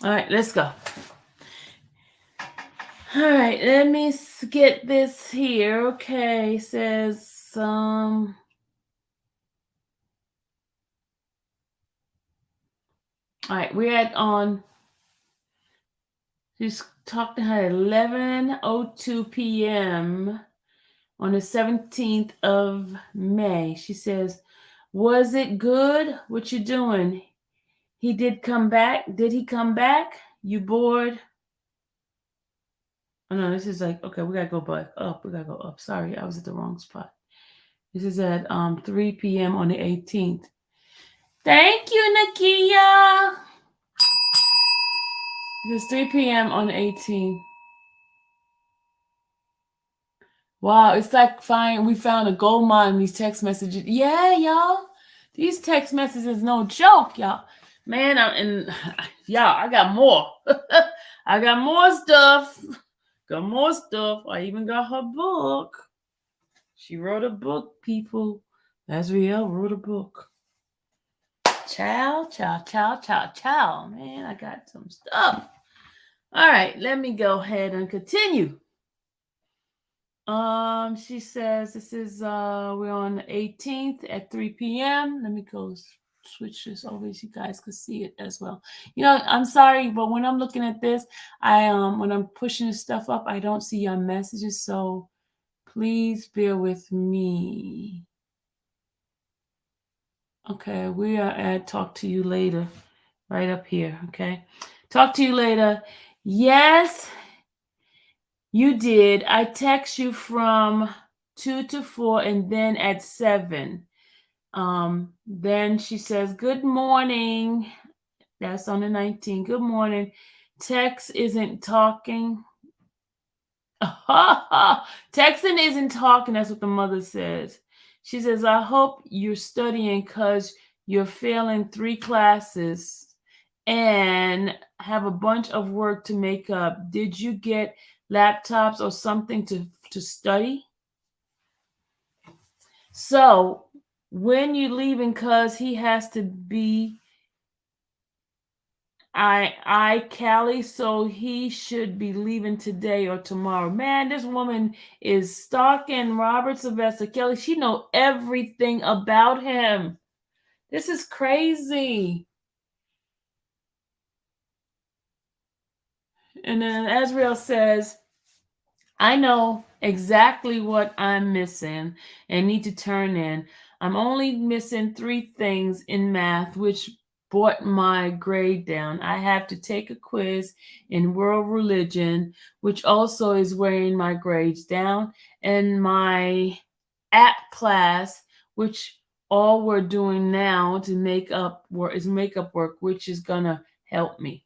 All right, let's go. All right, let me get this here. Okay, it says all right, we're at on. She's talking to her at 11:02 p.m. on the 17th of May. She says, "Was it good? What you doing? He did come back. Did he come back? You bored?" Oh no, this is like, okay, we gotta go back up. We gotta go up. Sorry, I was at the wrong spot. This is at 3 p.m. on the 18th. Thank you, Nakia. It's 3 p.m. on the 18th. Wow, it's like we found a gold mine in these text messages. Yeah, y'all. These text messages no joke, y'all. Man, I got more. I got more stuff. Got more stuff. I even got her book. She wrote a book, people. Azriel wrote a book. Ciao. Man, I got some stuff. All right, let me go ahead and continue. She says this is we're on the 18th at 3 p.m. Let me go switch this over so you guys could see it as well. I'm sorry, but when I'm looking at this, when I'm pushing this stuff up, I don't see your messages, so please bear with me. Okay, we are at talk to you later, right up here. Okay, talk to you later. Yes, you did. I text you from 2 to 4 and then at 7. Then she says, good morning. That's on the 19th. Good morning. Text isn't talking. Texting isn't talking. That's what the mother says. She says, I hope you're studying because you're failing 3 classes and have a bunch of work to make up. Did you get laptops or something to study. So when you leaving, cause he has to be Cali, so he should be leaving today or tomorrow. Man, this woman is stalking Robert Sylvester Kelly. She know everything about him. This is crazy. And then Azrael says, I know exactly what I'm missing and need to turn in. I'm only missing 3 things in math, which brought my grade down. I have to take a quiz in world religion, which also is weighing my grades down, and my app class, which all we're doing now to make up work is makeup work, which is gonna help me.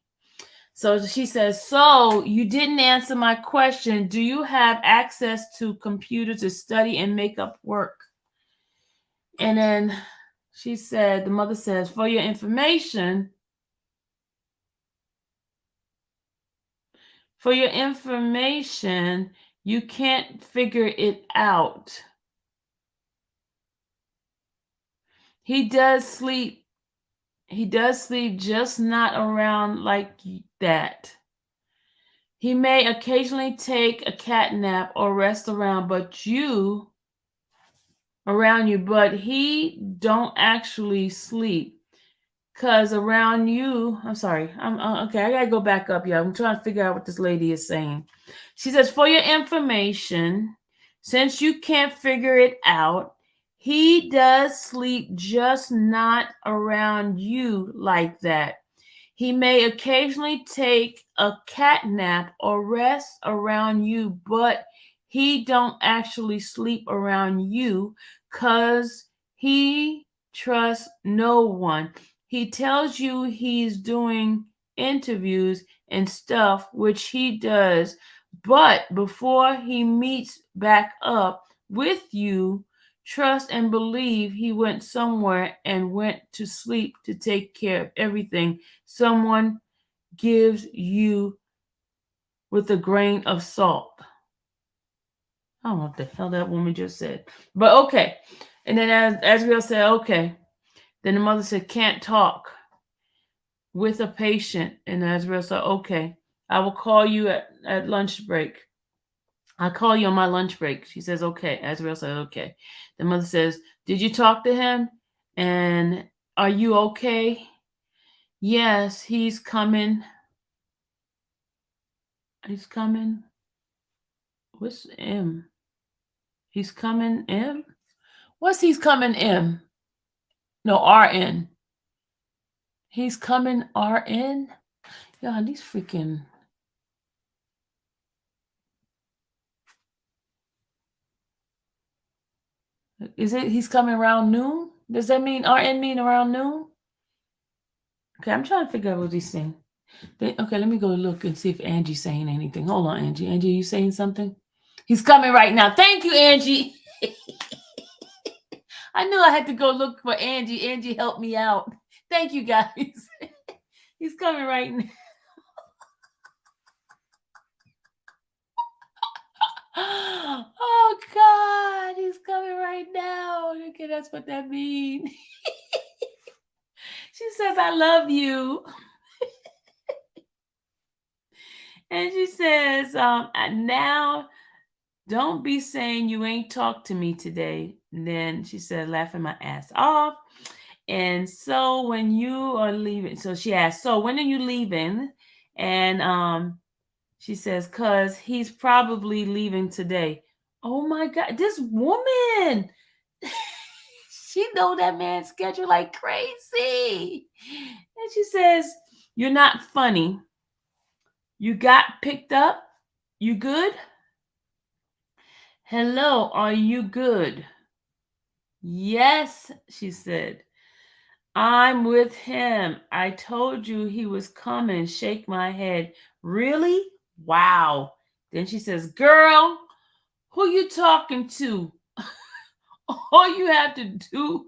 So she says, so you didn't answer my question. Do you have access to computer to study and make up work? And then she said, the mother says, for your information, you can't figure it out. He does sleep. He does sleep, just not around like that. He may occasionally take a cat nap or rest around you, but he don't actually sleep. Cause around you, I'm sorry, I'm okay. I gotta go back up, yeah. I'm trying to figure out what this lady is saying. She says, for your information, since you can't figure it out, he does sleep, just not around you like that. He may occasionally take a cat nap or rest around you, but he don't actually sleep around you cuz he trusts no one. He tells you he's doing interviews and stuff, which he does, but before he meets back up with you, trust and believe he went somewhere and went to sleep to take care of everything someone gives you with a grain of salt. I don't know what the hell that woman just said. But okay. And then as Azrael said, okay. Then the mother said, can't talk with a patient. And Azrael said, okay. I will call you at lunch break. I'll call you on my lunch break. She says, okay. Azrael said, okay. The mother says, did you talk to him? And are you okay? Yes, he's coming. He's coming. What's M? He's coming M? What's he's coming M? No, RN. He's coming RN? Yeah, these freaking. Is it he's coming around noon? Does that mean RN mean around noon? Okay, I'm trying to figure out what these things. Okay, let me go look and see if Angie's saying anything. Hold on, Angie. Angie, are you saying something? He's coming right now. Thank you, Angie. I knew I had to go look for Angie. Angie helped me out. Thank you, guys. He's coming right now. Oh God, he's coming right now. Okay, that's what that means. She says, I love you. And she says, now don't be saying you ain't talked to me today. And then she said, laughing my ass off. And so when you are leaving, so she asked, so when are you leaving? And she says, cause he's probably leaving today. Oh my God, this woman. She know that man's schedule like crazy. And she says, you're not funny. You got picked up? You good? Hello, are you good? Yes, she said. I'm with him. I told you he was coming. Shake my head. Really? Wow. Then she says, girl, who you talking to? All you had to do,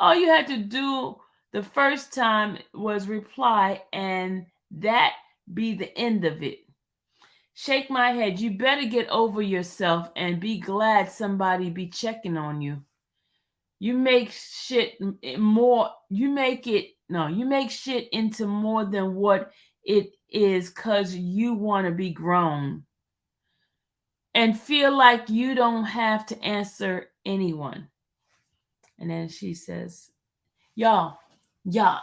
all you had to do the first time was reply, and that be the end of it. Shake my head. You better get over yourself and be glad somebody be checking on you. You make shit more, you make it, no, you make shit into more than what it is because you want to be grown and feel like you don't have to answer anyone. And then she says, y'all, y'all,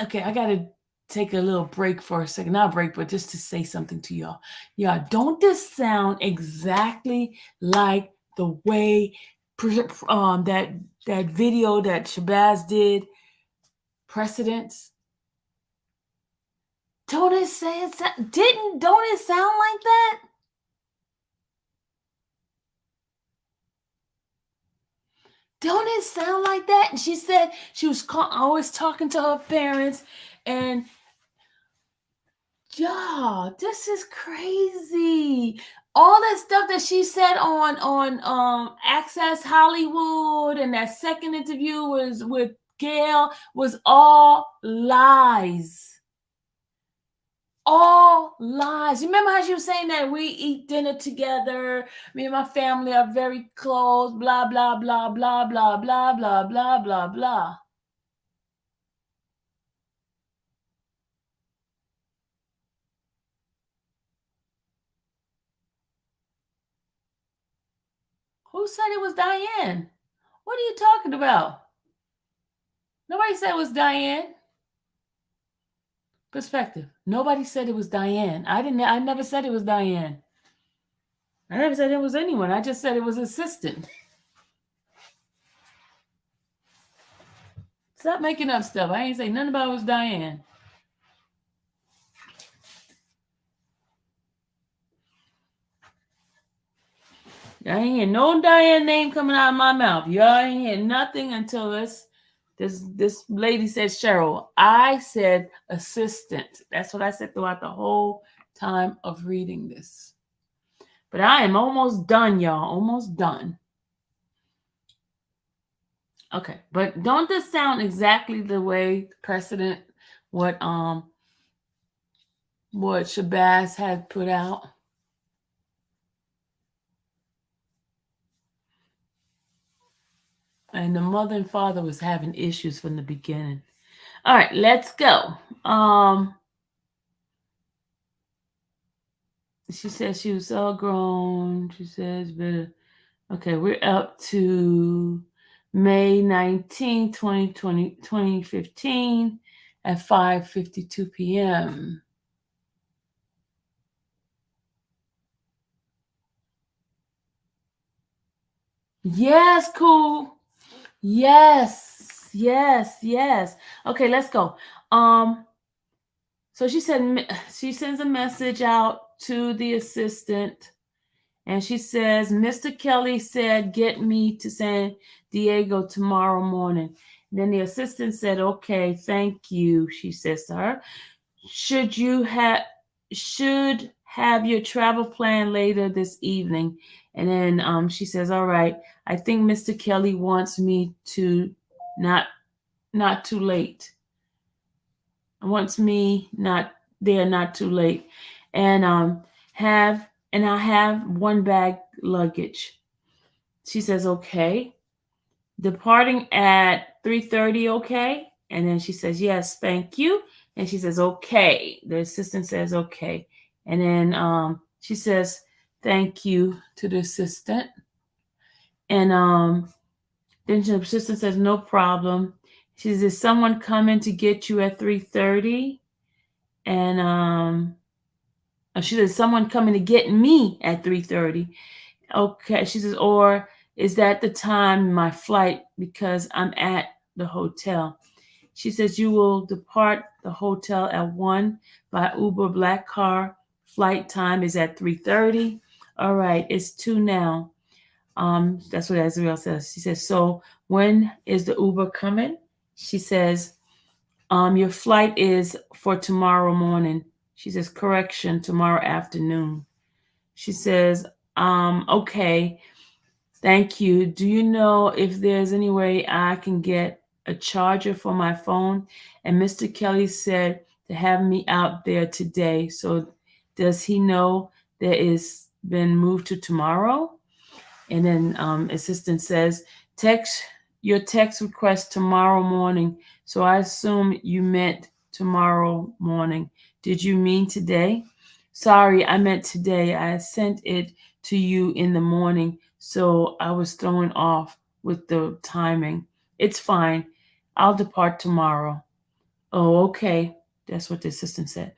okay, I gotta take a little break for a second. Not a break, but just to say something to y'all. Y'all, don't this sound exactly like the way that video that Shabazz did, Precedence? Don't it say it? Don't it sound like that? Don't it sound like that? And she said she was always talking to her parents, and yeah, this is crazy. All that stuff that she said on Access Hollywood, and that second interview was with Gail, was all lies. All lies. You remember how she was saying that we eat dinner together? Me and my family are very close. Blah blah blah blah blah blah blah blah blah blah. Who said it was Diane? What are you talking about? Nobody said it was Diane. Perspective. Nobody said it was Diane. I never said it was Diane. I never said it was anyone. I just said it was assistant. Stop making up stuff. I ain't say nothing about it was Diane. I ain't hear no Diane name coming out of my mouth. Y'all ain't hear nothing until this lady said Cheryl. I said assistant. That's what I said throughout the whole time of reading this. But I am almost done, y'all. Almost done. Okay, but don't this sound exactly the way Precedent what Shabazz had put out? And the mother and father was having issues from the beginning. All right, let's go. She says she was all grown. She says better. Okay, we're up to May 19, 2015 at 5:52 p.m. Yes, cool. Yes, yes, yes. Okay, let's go. So she said she sends a message out to the assistant, and she says, Mr. Kelly said, get me to San Diego tomorrow morning. And then the assistant said, okay, thank you, she says to her. Should have your travel plan later this evening. And then she says, all right, I think Mr. Kelly wants me to not too late. Wants me not too late. And I have one bag luggage. She says, okay. Departing at 3:30, okay? And then she says, yes, thank you. And she says, okay. The assistant says, okay. And then she says, thank you to the assistant. And then the assistant says, no problem. She says, is someone coming to get you at 3:30? And she says, someone coming to get me at 3:30. Okay. She says, or is that the time my flight because I'm at the hotel? She says, you will depart the hotel at 1 by Uber Black car. Flight time is at 3:30. All right, it's 2 now. That's what Azriel says. She says, so when is the Uber coming? She says, your flight is for tomorrow morning. She says, correction, tomorrow afternoon. She says, okay, thank you. Do you know if there's any way I can get a charger for my phone? And Mr. Kelly said to have me out there today. So does he know that is been moved to tomorrow. And then assistant says, text your text request tomorrow morning. So I assume you meant tomorrow morning. Did you mean today? Sorry, I meant today. I sent it to you in the morning, so I was thrown off with the timing. It's fine. I'll depart tomorrow. Oh, okay. That's what the assistant said.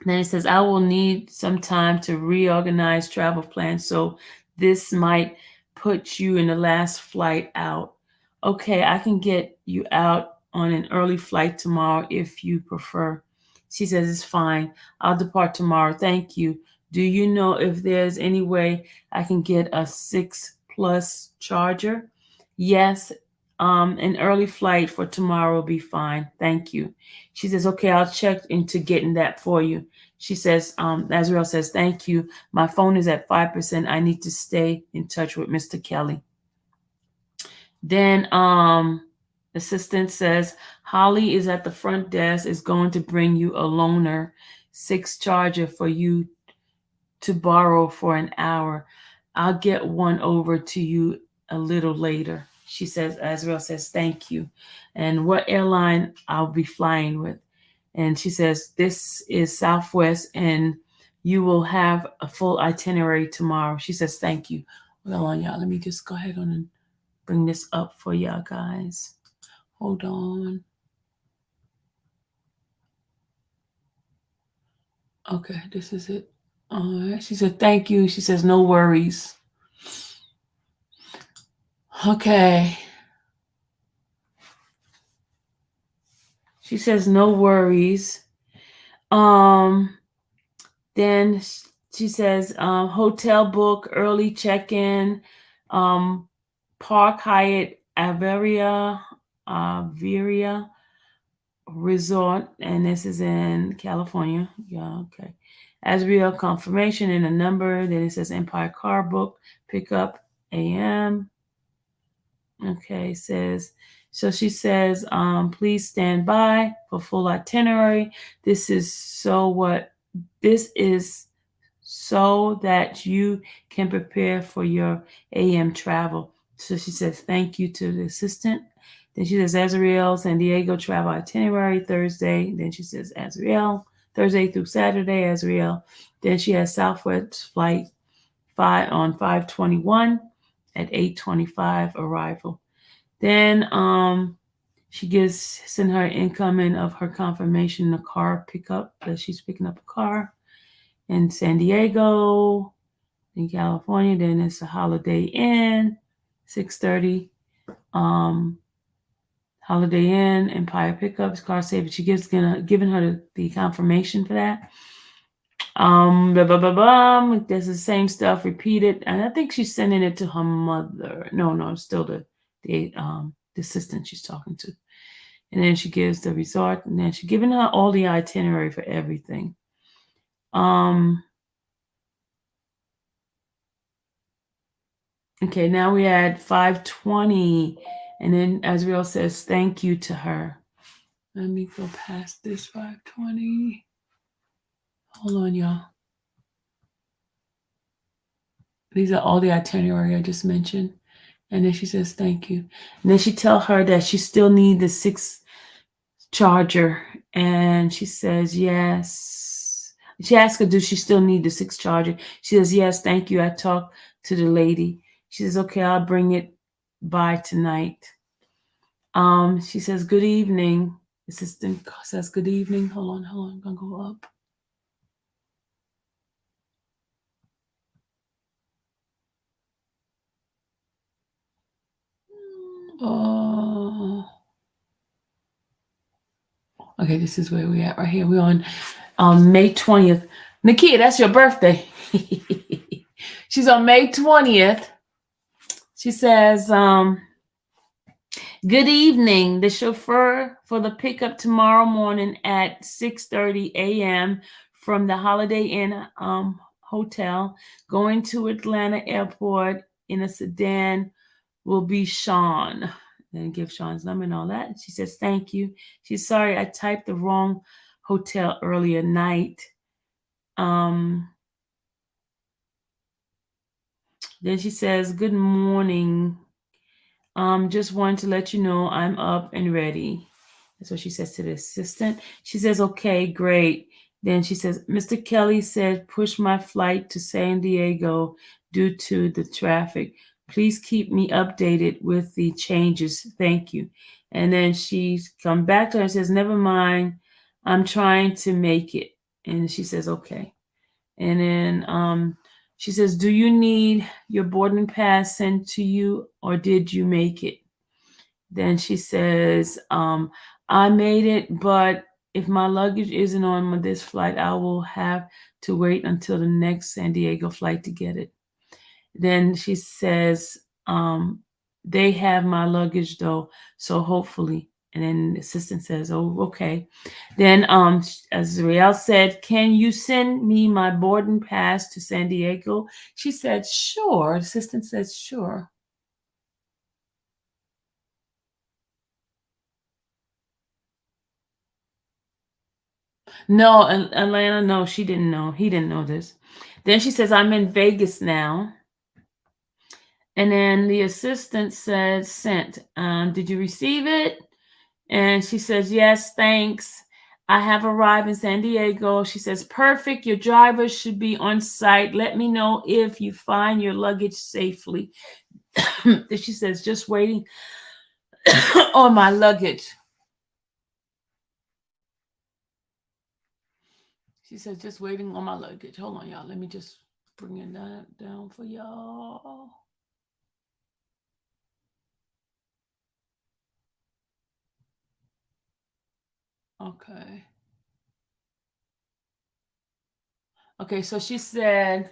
Then it says, I will need some time to reorganize travel plans. So this might put you in the last flight out. Okay, I can get you out on an early flight tomorrow if you prefer. She says, it's fine. I'll depart tomorrow. Thank you. Do you know if there's any way I can get a 6+ charger? Yes, an early flight for tomorrow will be fine. Thank you. She says, okay, I'll check into getting that for you. She says, Azrael says, thank you. My phone is at 5%. I need to stay in touch with Mr. Kelly. Then assistant says, Holly is at the front desk, is going to bring you a loaner 6 charger for you to borrow for an hour. I'll get one over to you a little later. She says, Azrael says, thank you. And what airline I'll be flying with. And she says, this is Southwest and you will have a full itinerary tomorrow. She says, thank you. Hold on, y'all. Let me just go ahead on and bring this up for y'all guys. Hold on. Okay, this is it. All right. She said, thank you. She says, no worries. Okay. She says, no worries. Then she says, hotel book, early check-in, Park Hyatt Averia Resort, and this is in California. Yeah, okay. Azrael confirmation and a number. Then it says Empire Car Book, pickup AM. Okay, says, so she says, please stand by for full itinerary. This is so that you can prepare for your AM travel. So she says, thank you to the assistant. Then she says, Azrael, San Diego travel itinerary Thursday. Then she says, Azrael, Thursday through Saturday, Azrael. Then she has Southwest flight 5 on 5/21 at 8:25 arrival. Then she send her incoming of her confirmation, the car pickup, that she's picking up a car in San Diego, in California. Then it's a Holiday Inn, 6:30. Holiday Inn, Empire Pickups, car savings. She giving her the confirmation for that. Blah, blah, blah, blah. There's the same stuff repeated, and I think she's sending it to her mother. No, still the assistant she's talking to. And then she gives the resort, and then she's giving her all the itinerary for everything. Okay, now we at 5:20, and then Azrael says thank you to her. Let me go past this 5:20. Hold on, y'all. These are all the itinerary I just mentioned. And then she says thank you. And then she tell her that she still need the 6 charger. And she says yes. She asks her, do she still need the 6 charger? She says, yes, thank you. I talked to the lady. She says, okay, I'll bring it by tonight. She says, good evening. Assistant says, good evening. Hold on. I'm gonna go up. Okay, this is where we at right here. We're on May 20th. Nakia, that's your birthday. She's on May 20th. She says, good evening. The chauffeur for the pickup tomorrow morning at 6:30 a.m. from the Holiday Inn hotel going to Atlanta Airport in a sedan will be Sean. Then give Sean's number and all that. She says, thank you. She's sorry, I typed the wrong hotel earlier night. Then she says, "Good morning. Just wanted to let you know I'm up and ready." That's what she says to the assistant. She says, "Okay, great." Then she says, "Mr. Kelly said push my flight to San Diego due to the traffic. Please keep me updated with the changes. Thank you." And then she's come back to her and says, "Never mind. I'm trying to make it." And she says, "Okay." And then she says, "Do you need your boarding pass sent to you or did you make it?" Then she says, "I made it, but if my luggage isn't on this flight, I will have to wait until the next San Diego flight to get it." Then she says, "They have my luggage though, so hopefully." And then the assistant says, "Oh, okay." Then, as Riel said, "Can you send me my boarding pass to San Diego?" She said, "Sure." The assistant says, "Sure." No, Atlanta, no, she didn't know. He didn't know this. Then she says, "I'm in Vegas now." And then the assistant says, "Sent. Did you receive it?" And she says, "Yes, thanks. I have arrived in San Diego." She says, "Perfect. Your driver should be on site. Let me know if you find your luggage safely." Then she says, "Just waiting on my luggage." She says, "Just waiting on my luggage." Hold on, y'all. Let me just bring it down for y'all. Okay. Okay, so she said,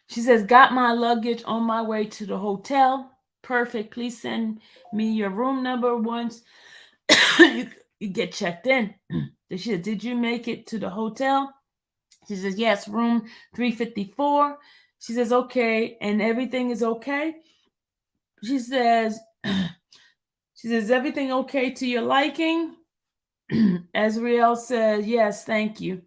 she says, "Got my luggage on my way to the hotel. Perfect. Please send me your room number once you, you get checked in." Then she said, "Did you make it to the hotel?" She says, "Yes, room 354. She says, "Okay, and everything is okay?" She says, she says, "Everything okay to your liking?" Azriel says, "Yes, thank you."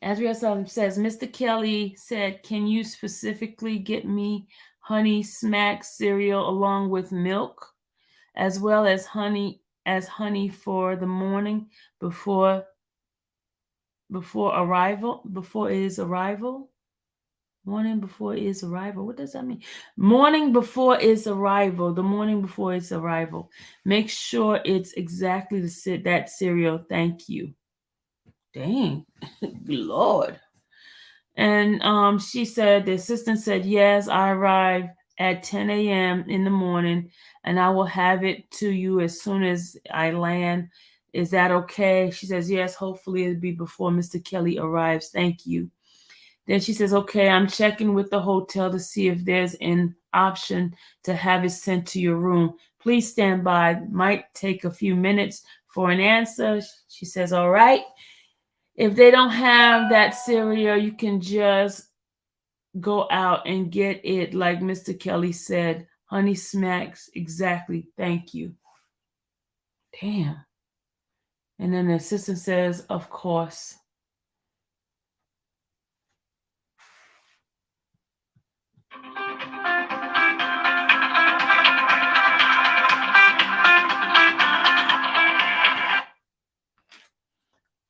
Azriel says, "Mr. Kelly said, can you specifically get me honey smack cereal along with milk, as well as honey for the morning before before his arrival?" Morning before his arrival. What does that mean? Morning before his arrival. The morning before his arrival. Make sure it's exactly that cereal. Thank you. Dang, Lord. And she said, the assistant said, "Yes, I arrive at 10 a.m. in the morning and I will have it to you as soon as I land. Is that okay?" She says, "Yes, hopefully it'll be before Mr. Kelly arrives. Thank you." Then she says, "Okay, I'm checking with the hotel to see if there's an option to have it sent to your room. Please stand by. Might take a few minutes for an answer." She says, "All right. If they don't have that cereal, you can just go out and get it, like Mr. Kelly said. Honey smacks. Exactly. Thank you." Damn. And then the assistant says, "Of course."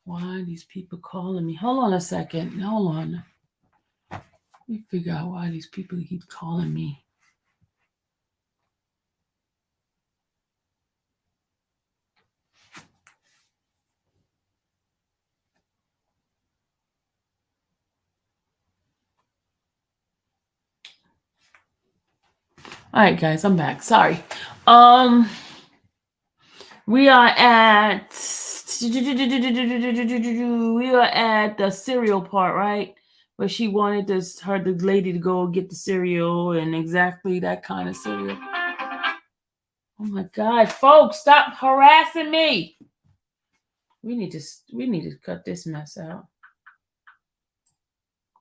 Why are these people calling me? Hold on a second. Hold on. Let me figure out why these people keep calling me. All right, guys, I'm back. Sorry. Um, we are at the cereal part, right? Where she wanted the lady to go get the cereal and exactly that kind of cereal. Oh my God, folks, stop harassing me. We need to cut this mess out.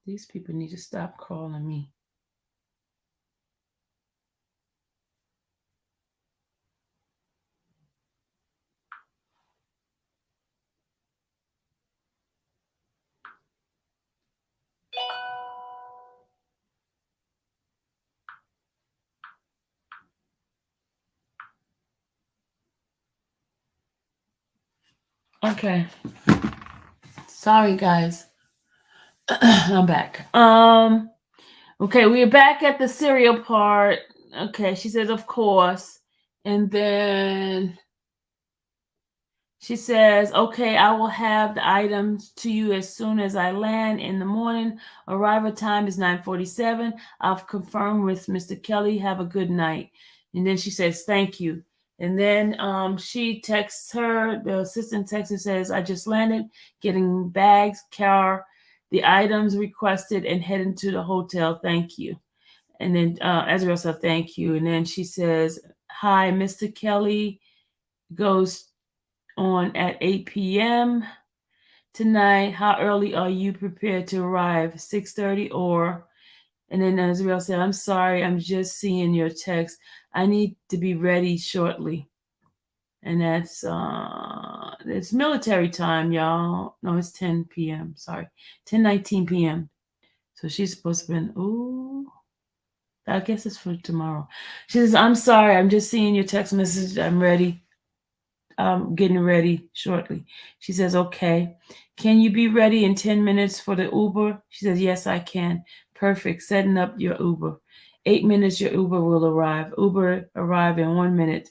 These people need to stop calling me. Okay. Sorry, guys. I'm back. Okay, we are back at the cereal part. Okay, she says, of course. And then she says, okay, I will have the items to you as soon as I land in the morning. Arrival time is 9:47. I've confirmed with Mr. Kelly. Have a good night. And then she says, thank you. And then she texts her, the assistant texts her, says, I just landed, getting bags, car, the items requested, and heading to the hotel. Thank you. And then Azrael said, thank you. And then she says, hi, Mr. Kelly goes on at 8 p.m. tonight. How early are you prepared to arrive? 6:30 or? And then Azrael said, I'm sorry, I'm just seeing your text. I need to be ready shortly. And that's it's military time, y'all. No, it's 10 p.m. Sorry. 10:19 p.m. So she's supposed to be ooh. I guess it's for tomorrow. She says, I'm sorry, I'm just seeing your text message. I'm ready. Getting ready shortly. She says, okay. Can you be ready in 10 minutes for the Uber? She says, yes, I can. Perfect. Setting up your Uber. 8 minutes, your Uber will arrive. Uber arrive in 1 minute.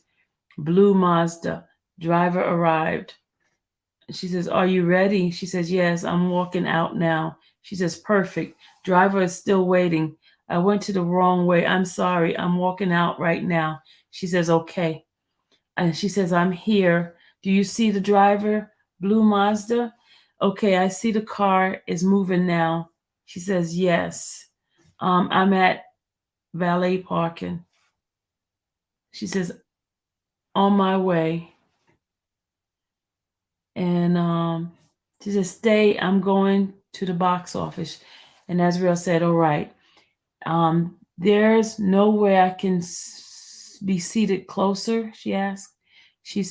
Blue Mazda. Driver arrived. She says, are you ready? She says, yes, I'm walking out now. She says, perfect. Driver is still waiting. I went to the wrong way. I'm sorry. I'm walking out right now. She says, okay. And she says, I'm here. Do you see the driver? Blue Mazda? Okay, I see the car is moving now. She says, yes. I'm at valet parking. She says, on my way. And she says, stay. I'm going to the box office. And Azrael said, all right. There's no way I can be seated closer, she asked. She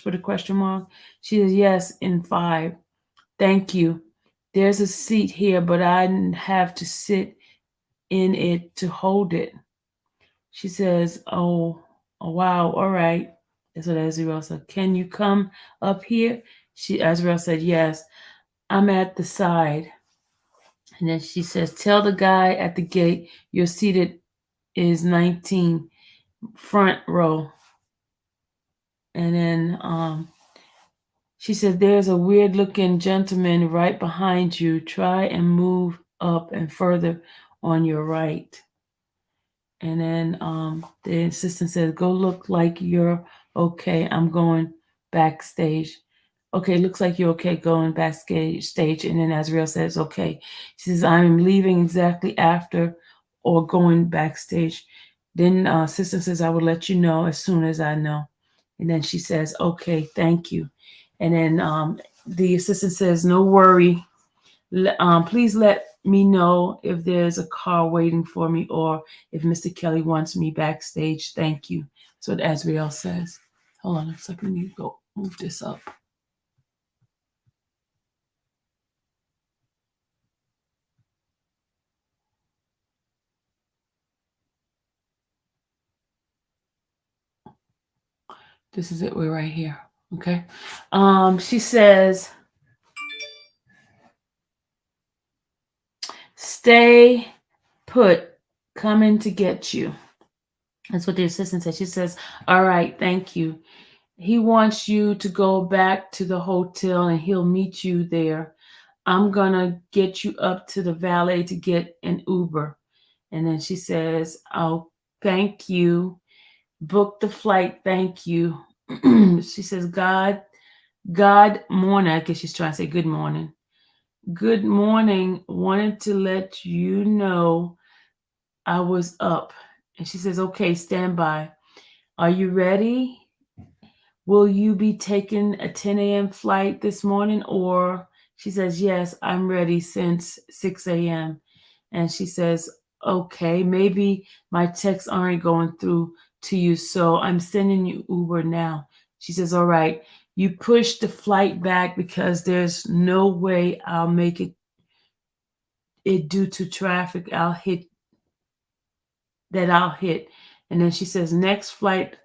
put a question mark. She says, yes, in 5. Thank you. There's a seat here, but I have to sit in it to hold it. She says, oh wow, all right. That's what Azrael said. Can you come up here? Azrael said, yes. I'm at the side. And then she says, tell the guy at the gate you're seated is 19, front row. And then she said, there's a weird looking gentleman right behind you. Try and move up and further on your right. And then the assistant says, go look like you're okay. I'm going backstage. Okay, looks like you're okay going backstage. And then Azrael says, okay. She says, I'm leaving exactly after or going backstage. Then assistant says, I will let you know as soon as I know. And then she says, okay, thank you. And then the assistant says, no worry. Please let me know if there's a car waiting for me or if Mr. Kelly wants me backstage. Thank you. That's what Azrael says. Hold on a second. Let me go move this up. This is it. We're right here. Okay. She says, stay put, coming to get you. That's what the assistant said. She says, all right, thank you. He wants you to go back to the hotel and he'll meet you there. I'm gonna get you up to the valet to get an Uber. And then she says, oh, thank you. Book the flight, thank you. She says, God morning. I guess she's trying to say good morning. Good morning. Wanted to let you know I was up. And she says, okay, stand by. Are you ready? Will you be taking a 10 a.m. flight this morning? Or she says, yes, I'm ready since 6 a.m. And she says, okay, maybe my texts aren't going through to you, so I'm sending you Uber now. She says, all right, you push the flight back because there's no way I'll make it due to traffic. I'll hit. And then she says, next flight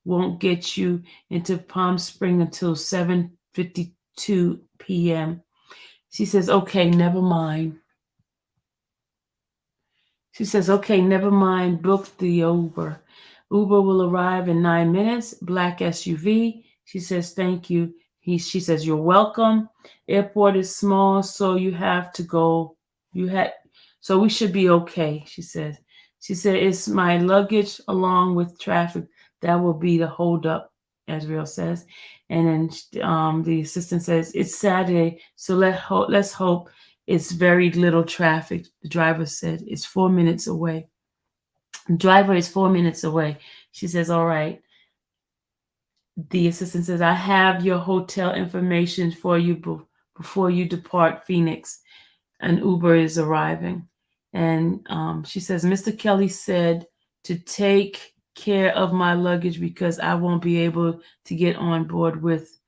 won't get you into Palm Spring until 7:52 p.m. She says, okay, never mind. She says, okay, never mind. Book the Uber. Uber will arrive in 9 minutes. Black SUV. She says, thank you. She says, you're welcome. Airport is small, so you have to go. You had, so we should be okay. She says. She said, it's my luggage along with traffic that will be the holdup. Azriel says, and then the assistant says, it's Saturday, so let's hope it's very little traffic. The driver said it's 4 minutes away. The driver is 4 minutes away. She says, all right. The assistant says, I have your hotel information for you before you depart Phoenix. An Uber is arriving. And she says, Mr. Kelly said to take care of my luggage because I won't be able to get on board with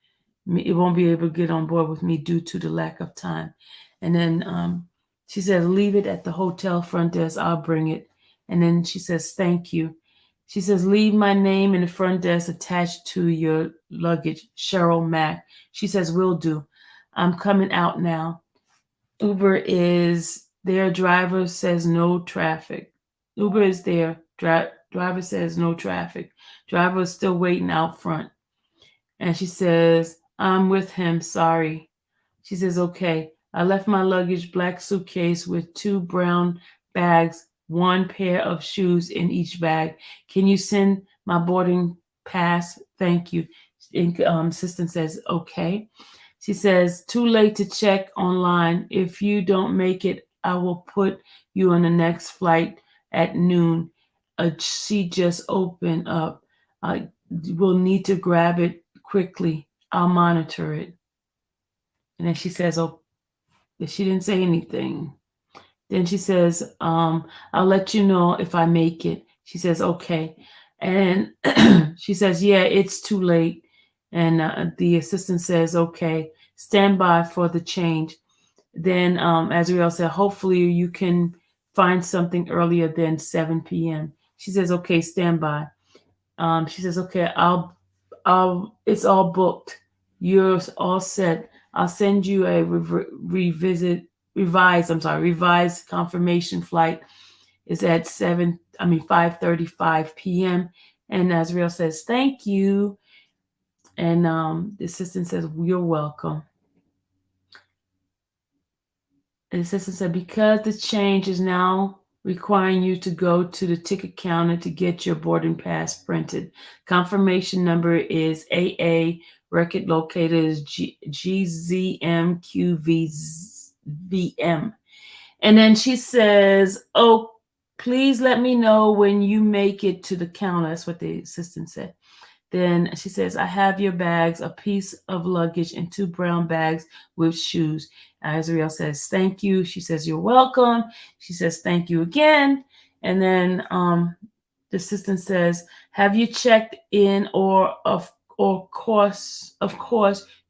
me. It won't be able to get on board with me due to the lack of time. And then she says, leave it at the hotel front desk. I'll bring it. And then she says, thank you. She says, leave my name in the front desk attached to your luggage, Cheryl Mack. She says, will do. I'm coming out now. Uber is there. Driver says no traffic. Uber is there. Driver says no traffic. Driver is still waiting out front. And she says, I'm with him. Sorry. She says, okay. I left my luggage, black suitcase with 2 brown bags, 1 pair of shoes in each bag. Can you send my boarding pass? Thank you. Assistant says, okay. She says, too late to check online. If you don't make it, I will put you on the next flight at noon. She just opened up. I will need to grab it quickly. I'll monitor it. And then she says, oh, she didn't say anything. Then she says, I'll let you know if I make it. She says, okay. And she says, yeah, it's too late. And the assistant says, okay, stand by for the change. Then Azriel said, hopefully you can find something earlier than 7 p.m. She says, okay, stand by. She says, okay, it's all booked. You're all set. I'll send you a revised confirmation flight. It's at 5:35 p.m. And Azriel says, thank you. And the assistant says, you're welcome. And the assistant said, because the change is now requiring you to go to the ticket counter to get your boarding pass printed. Confirmation number is AA. Record locator is GZMQVM. And then she says, oh, please let me know when you make it to the counter. That's what the assistant said. Then she says, I have your bags, a piece of luggage, and 2 brown bags with shoes. Azriel says, thank you. She says, you're welcome. She says, thank you again. And then the assistant says, have you checked in of course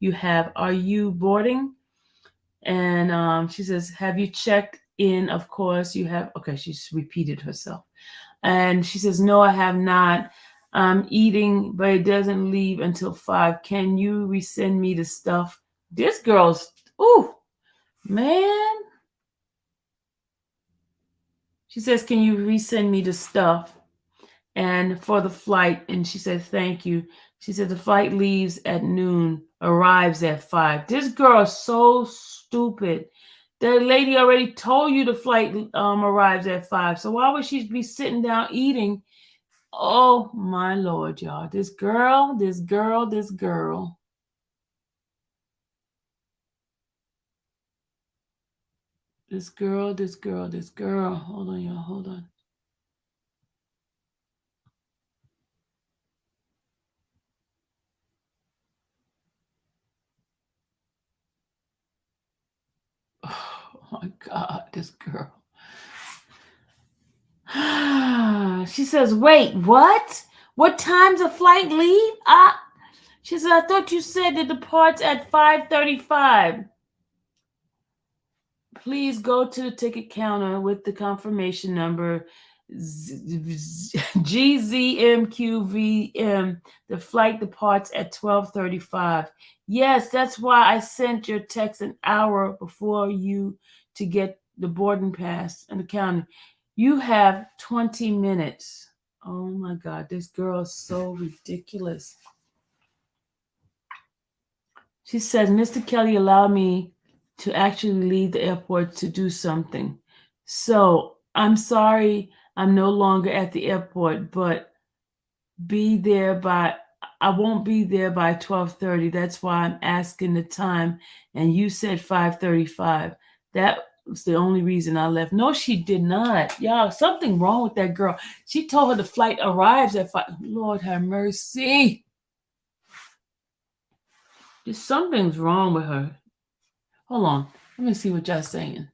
you have. Are you boarding? And she says, have you checked in? Of course you have. Okay, she's repeated herself. And she says, no, I have not. I'm eating, but it doesn't leave until 5. Can you resend me the stuff? This girl's, ooh, man. She says, can you resend me the stuff and for the flight? And she said, thank you. She said, the flight leaves at noon, arrives at 5. This girl is so stupid. The lady already told you the flight arrives at 5. So why would she be sitting down eating? Oh my Lord, y'all. This girl. This girl. Hold on, y'all. Hold on. Oh my God, this girl. She says, wait, what? What time's the flight leave? She said, I thought you said it departs at 5:35. Please go to the ticket counter with the confirmation number GZMQVM. The flight departs at 12:35. Yes, that's why I sent your text an hour before you to get the boarding pass and the county. You have 20 minutes. Oh my God, this girl is so ridiculous. She says, Mr. Kelly allowed me to actually leave the airport to do something. So I'm sorry I'm no longer at the airport, but be there by I won't be there by 12:30. That's why I'm asking the time. And you said 5:35. That was the only reason I left. No, she did not. Y'all, something wrong with that girl. She told her the flight arrives at 5. Lord have mercy. Just something's wrong with her. Hold on. Let me see what y'all saying.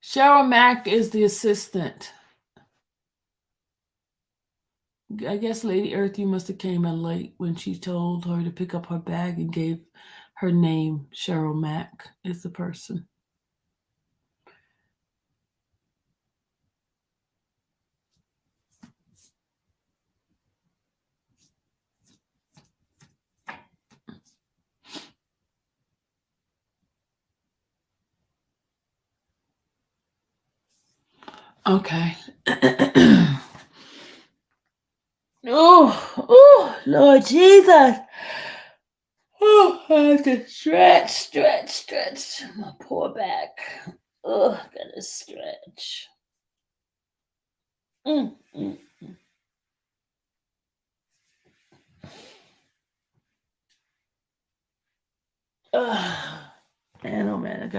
Cheryl Mack is the assistant. I guess Lady Earth, you must have came in late when she told her to pick up her bag and gave her name. Cheryl Mack is the person. Okay. Oh, Lord Jesus. Oh, I have to stretch my poor back. Oh, gotta stretch. Mm, mm. Man, oh man,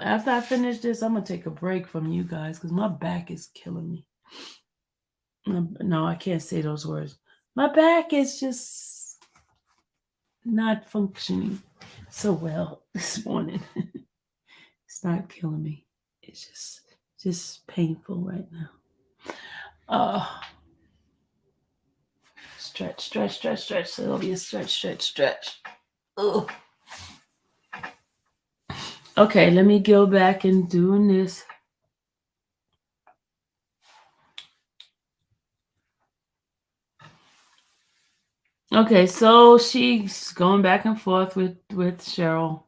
after I finish this, I'm gonna take a break from you guys because my back is killing me. No, I can't say those words. My back is just not functioning so well this morning. It's not killing me. It's just painful right now. Stretch. Sylvia, stretch. Ugh. Okay, let me go back and doing this. Okay, so she's going back and forth with Cheryl.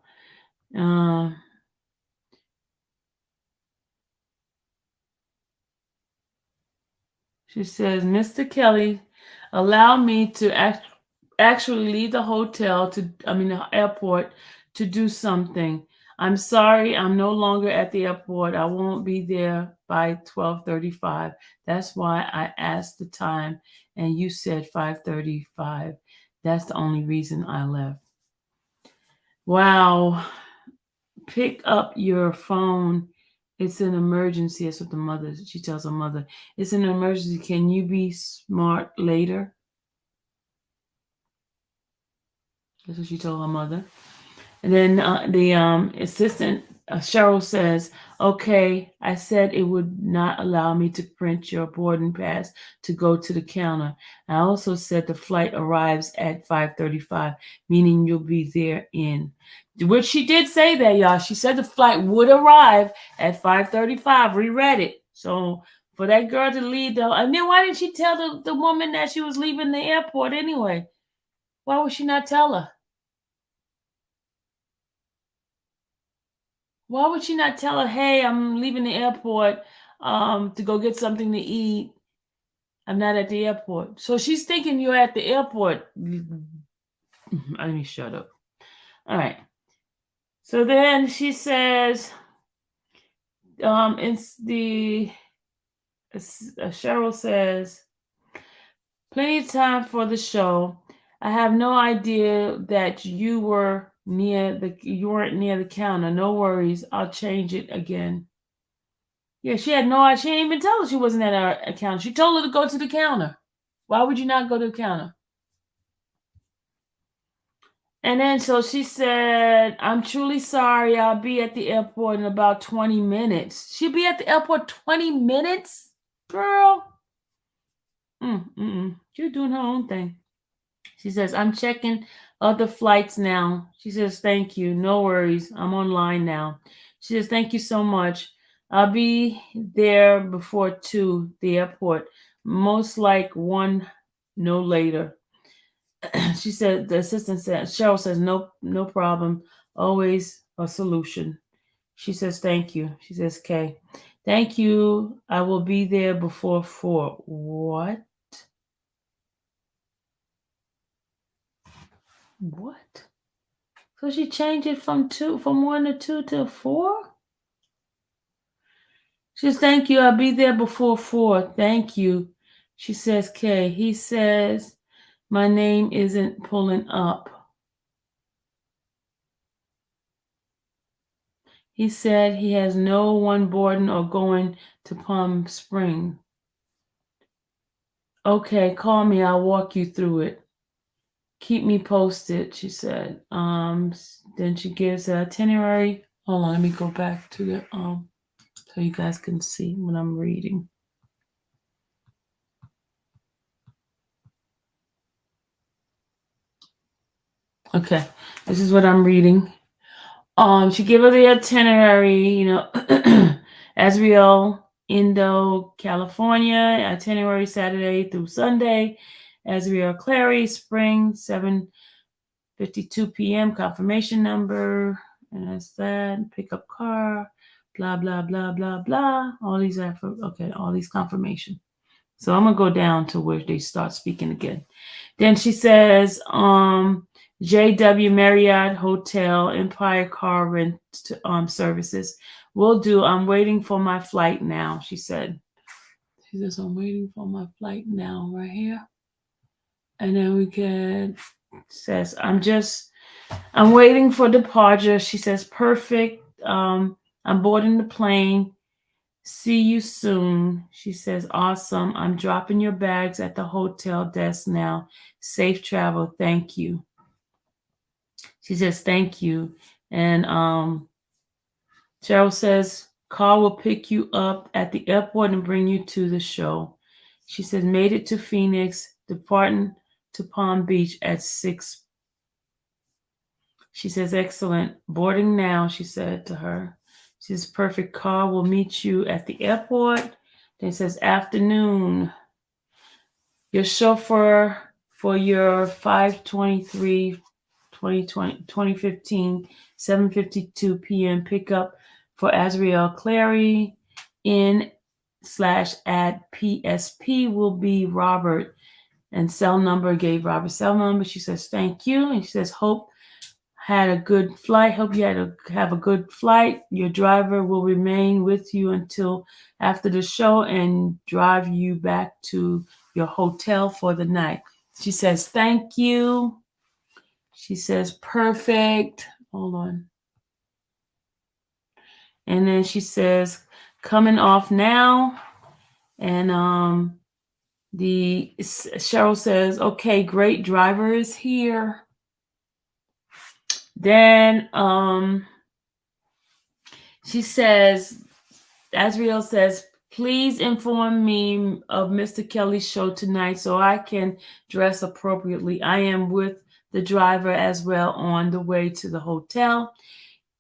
She says, Mr. Kelly, allow me to actually leave the the airport to do something. I'm sorry, I'm no longer at the airport. I won't be there by 12:35. That's why I asked the time and you said 5:35. That's the only reason I left. Wow. Pick up your phone. It's an emergency. That's what she tells her mother. It's an emergency. Can you be smart later? That's what she told her mother. And then the assistant, Cheryl, says, okay, I said it would not allow me to print your boarding pass to go to the counter. I also said the flight arrives at 5:35, meaning you'll be there in. Which she did say that, y'all. She said the flight would arrive at 5:35. Reread it. So for that girl to leave, though, and then why didn't she tell the woman that she was leaving the airport anyway? Why would she not tell her? Why would she not tell her, hey, I'm leaving the airport to go get something to eat. I'm not at the airport. So she's thinking you're at the airport. Let me shut up. All right. So then she says, Cheryl says, plenty of time for the show. I have no idea that you weren't near the counter. No worries. I'll change it again. Yeah, she had no idea. She didn't even tell her she wasn't at her counter. She told her to go to the counter. Why would you not go to the counter? And then so she said, I'm truly sorry. I'll be at the airport in about 20 minutes. She'll be at the airport 20 minutes? Girl. You're doing her own thing. She says, I'm checking other flights now. She says, thank you. No worries. I'm online now. She says, thank you so much. I'll be there before 2, the airport. Most like 1, no later. She said, the assistant said, Cheryl says, no problem. Always a solution. She says, thank you. She says, okay. Thank you. I will be there before 4. What? What? So she changed it from 1 to 2 to 4? She says, thank you. I'll be there before 4. Thank you. She says, Kay. He says, my name isn't pulling up. He said he has no one boarding or going to Palm Spring. Okay, call me. I'll walk you through it. Keep me posted, she said. Then she gives an itinerary. Hold on, let me go back to the so you guys can see what I'm reading. Okay, this is what I'm reading. She gave her the itinerary, Azriel, Indo, California, itinerary Saturday through Sunday. Azriel, Clary, Spring, 7:52 p.m. Confirmation number, and that's that. Pickup car, blah blah blah blah blah. All these all these confirmation. So I'm gonna go down to where they start speaking again. Then she says, JW Marriott Hotel Empire Car Rent Services. Will do. I'm waiting for my flight now, she said. She says, I'm waiting for my flight now, right here. And then we get, says, I'm waiting for departure. She says, perfect. I'm boarding the plane. See you soon. She says, awesome. I'm dropping your bags at the hotel desk now. Safe travel. Thank you. She says, thank you. And Cheryl says, car will pick you up at the airport and bring you to the show. She says, made it to Phoenix, departing to Palm Beach at 6. She says, excellent. Boarding now, she said to her. She says, perfect. Car will meet you at the airport. Then it says, afternoon. Your chauffeur for your 5/23/2020 2015 7:52 p.m. pickup for Azriel Clary in/at PSP will be Robert, and cell number, gave Robert cell number. She says thank you, and she says hope had a good flight. Hope you have a good flight. Your driver will remain with you until after the show and drive you back to your hotel for the night. She says thank you. She says perfect. Hold on. And then she says coming off now. And the Cheryl says, okay, great, driver is here. Then she says, Azriel says, please inform me of Mr. Kelly's show tonight so I can dress appropriately. I am with the driver as well on the way to the hotel.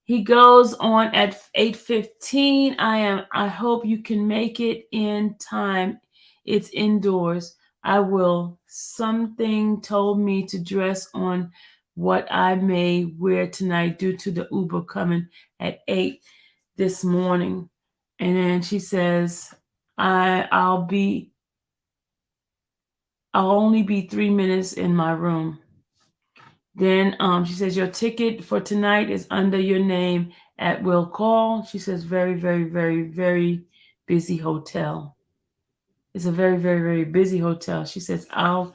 He goes on at 8:15. I hope you can make it in time. It's indoors. I will. Something told me to dress on what I may wear tonight due to the Uber coming at 8 this morning. And then she says, I'll only be 3 minutes in my room. Then she says, your ticket for tonight is under your name at will call. She says, very, very, very, very busy hotel. It's a very, very, very busy hotel. She says, I'll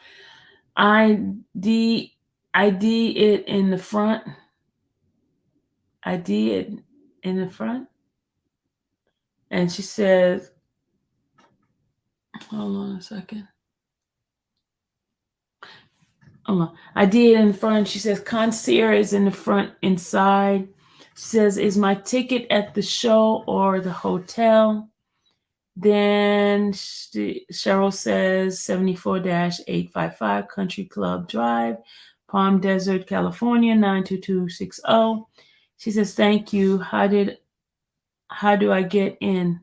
ID it in the front. ID it in the front. And she says, hold on a second. I did in front. She says, concierge is in the front inside. She says, is my ticket at the show or the hotel? Then Cheryl says 74-855 Country Club Drive, Palm Desert, California, 92260. She says, thank you. How do I get in?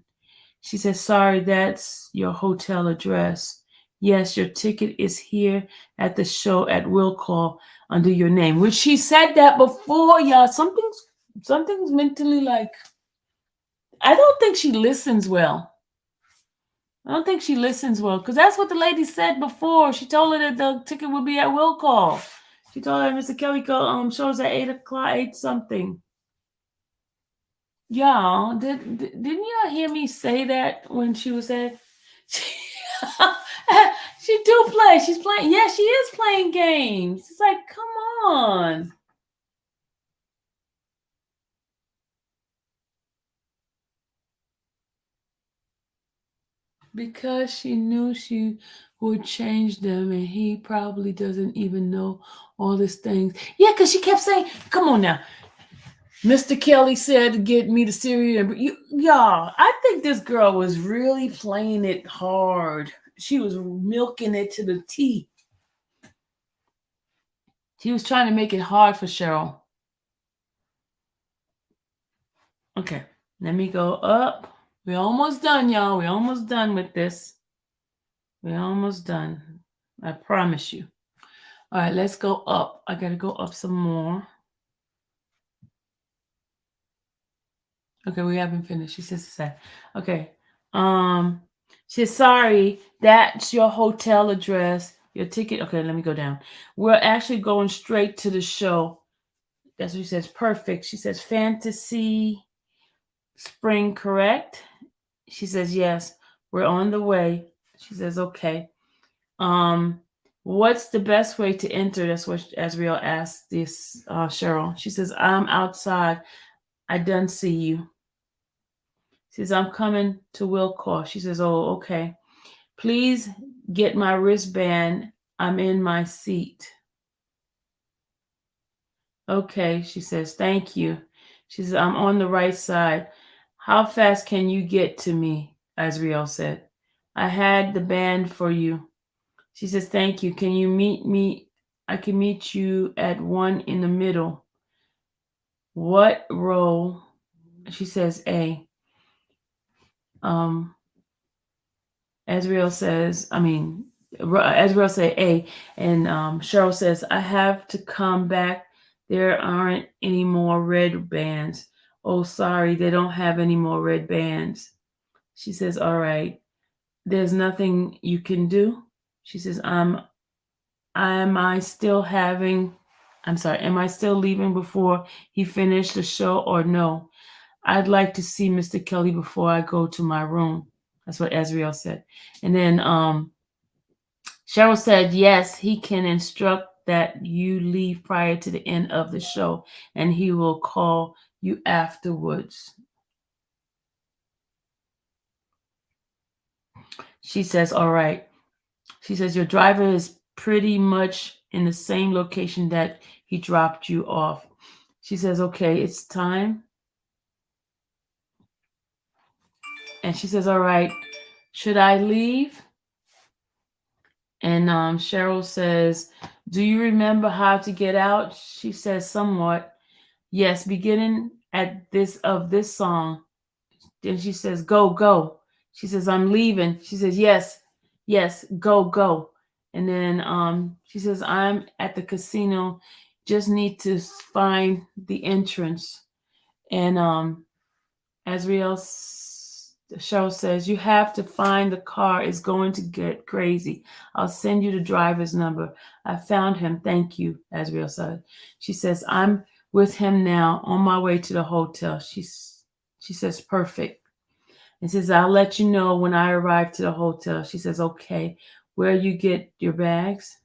She says, sorry, that's your hotel address. Yes, your ticket is here at the show at Will Call under your name. Which she said that before, y'all. Something's mentally like, I don't think she listens well. I don't think she listens well, because that's what the lady said before. She told her that the ticket would be at Will Call. She told her Mr. Kelly shows at 8 o'clock, 8 something. Y'all, didn't y'all hear me say that when she was at? She do play. She's playing. Yeah, she is playing games. It's like, come on. Because she knew she would change them, and he probably doesn't even know all these things. Yeah, because she kept saying, come on now. Mr. Kelly said to get me the cereal. Y'all, I think this girl was really playing it hard. She was milking it to the teeth. She was trying to make it hard for Cheryl. Okay, let me go up. We're almost done, y'all. We're almost done with this. We're almost done. I promise you. All right, let's go up. I got to go up some more. Okay, we haven't finished. She says that. Okay. She says, sorry, that's your hotel address. Your ticket. Okay, let me go down. We're actually going straight to the show. That's what she says. Perfect. She says, Fantasy Spring, correct? She says, yes, we're on the way. She says, okay. What's the best way to enter? That's what Azriel asked this Cheryl. She says, I'm outside. I done see you. She says, I'm coming to Will Call. She says, oh, okay. Please get my wristband. I'm in my seat. Okay, she says, thank you. She says, I'm on the right side. How fast can you get to me? Azriel said. I had the band for you. She says, thank you. Can you meet me? I can meet you at 1 in the middle. What row? She says, A. Azriel says, Azriel say A. And Cheryl says, I have to come back. There aren't any more red bands. Oh, sorry, they don't have any more red bands. She says, all right. There's nothing you can do. She says, am I still leaving before he finished the show or no? I'd like to see Mr. Kelly before I go to my room. That's what Azriel said. And then Cheryl said, yes, he can instruct that you leave prior to the end of the show, and he will call you afterwards. She says, all right. She says, your driver is pretty much in the same location that he dropped you off. She says, okay, it's time. And she says, all right, should I leave? And Cheryl says, do you remember how to get out? She says, somewhat. Yes, beginning at this song. Then she says, go, go. She says, I'm leaving. She says, yes, go, go. And then she says, I'm at the casino. Just need to find the entrance. And Azriel Cheryl says, you have to find the car. It's going to get crazy. I'll send you the driver's number. I found him. Thank you, Azriel said. She says, I'm with him now on my way to the hotel. She says, perfect. And says, I'll let you know when I arrive to the hotel. She says, okay. Where you get your bags?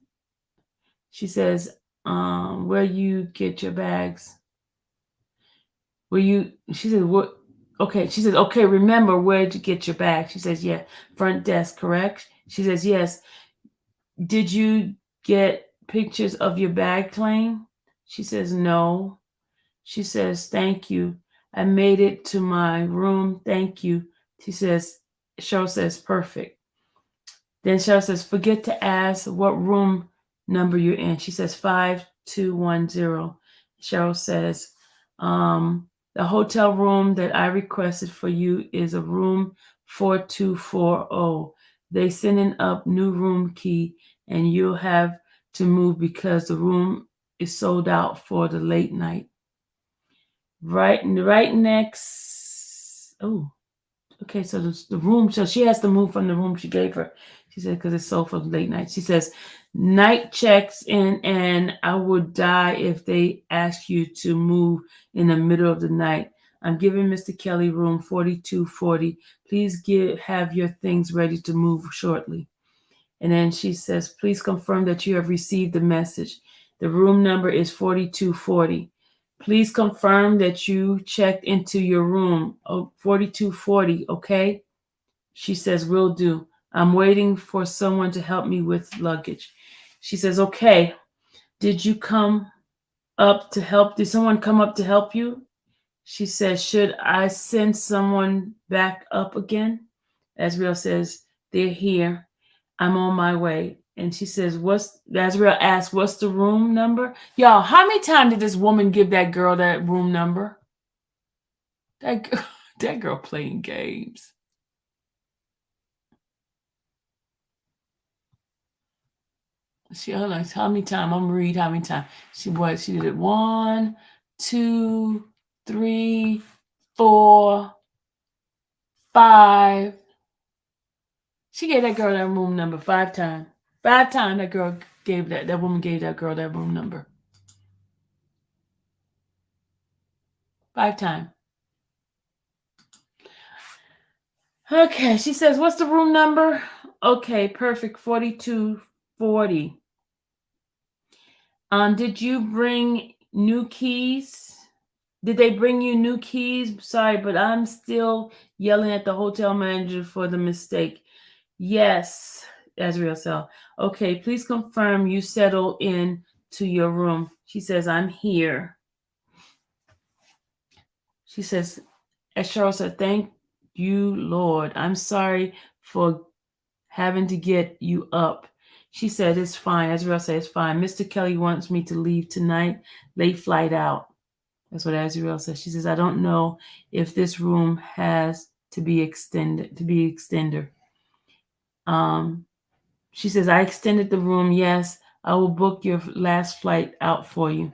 She says, where you get your bags? She says, what? Okay. She says, okay, remember where to get your bag. She says, yeah, front desk, correct? She says, yes. Did you get pictures of your bag claim? She says, no. She says, thank you. I made it to my room. Thank you. She says, Cheryl says, perfect. Then Cheryl says, forget to ask what room number you're in. She says, 5210. Cheryl says, the hotel room that I requested for you is a room 4240. They sending up new room key and you'll have to move because the room is sold out for the late night. Right next. Oh, okay. So the room. So she has to move from the room she gave her. She said because it's sold for the late night. She says night checks in, and I would die if they ask you to move in the middle of the night. I'm giving Mr. Kelly room 4240. Please have your things ready to move shortly. And then she says, please confirm that you have received the message. The room number is 4240. Please confirm that you checked into your room. 4240, okay? She says, will do. I'm waiting for someone to help me with luggage. She says, okay. Did you come up to help? Did someone come up to help you? She says, should I send someone back up again? Azrael says, they're here. I'm on my way. And she says, Azrael asks, what's the room number? Y'all, how many times did this woman give that girl that room number? That girl playing games. She like how many times? I'm gonna read how many times. She did it 1, 2, 3, 4, 5. She gave that girl that room number 5 times. 5 times that girl gave that woman gave that girl that room number. 5 times. Okay, she says, what's the room number? Okay, perfect. 4240. Did you bring new keys? Did they bring you new keys? Sorry, but I'm still yelling at the hotel manager for the mistake. Yes, Azrael said. Okay, please confirm you settled in to your room. She says, I'm here. She says, as Cheryl said, thank you, Lord. I'm sorry for having to get you up. She said, it's fine. Azrael said, it's fine. Mr. Kelly wants me to leave tonight. Late flight out. That's what Azrael says. She says, I don't know if this room has to be extended. She says, I extended the room. Yes, I will book your last flight out for you.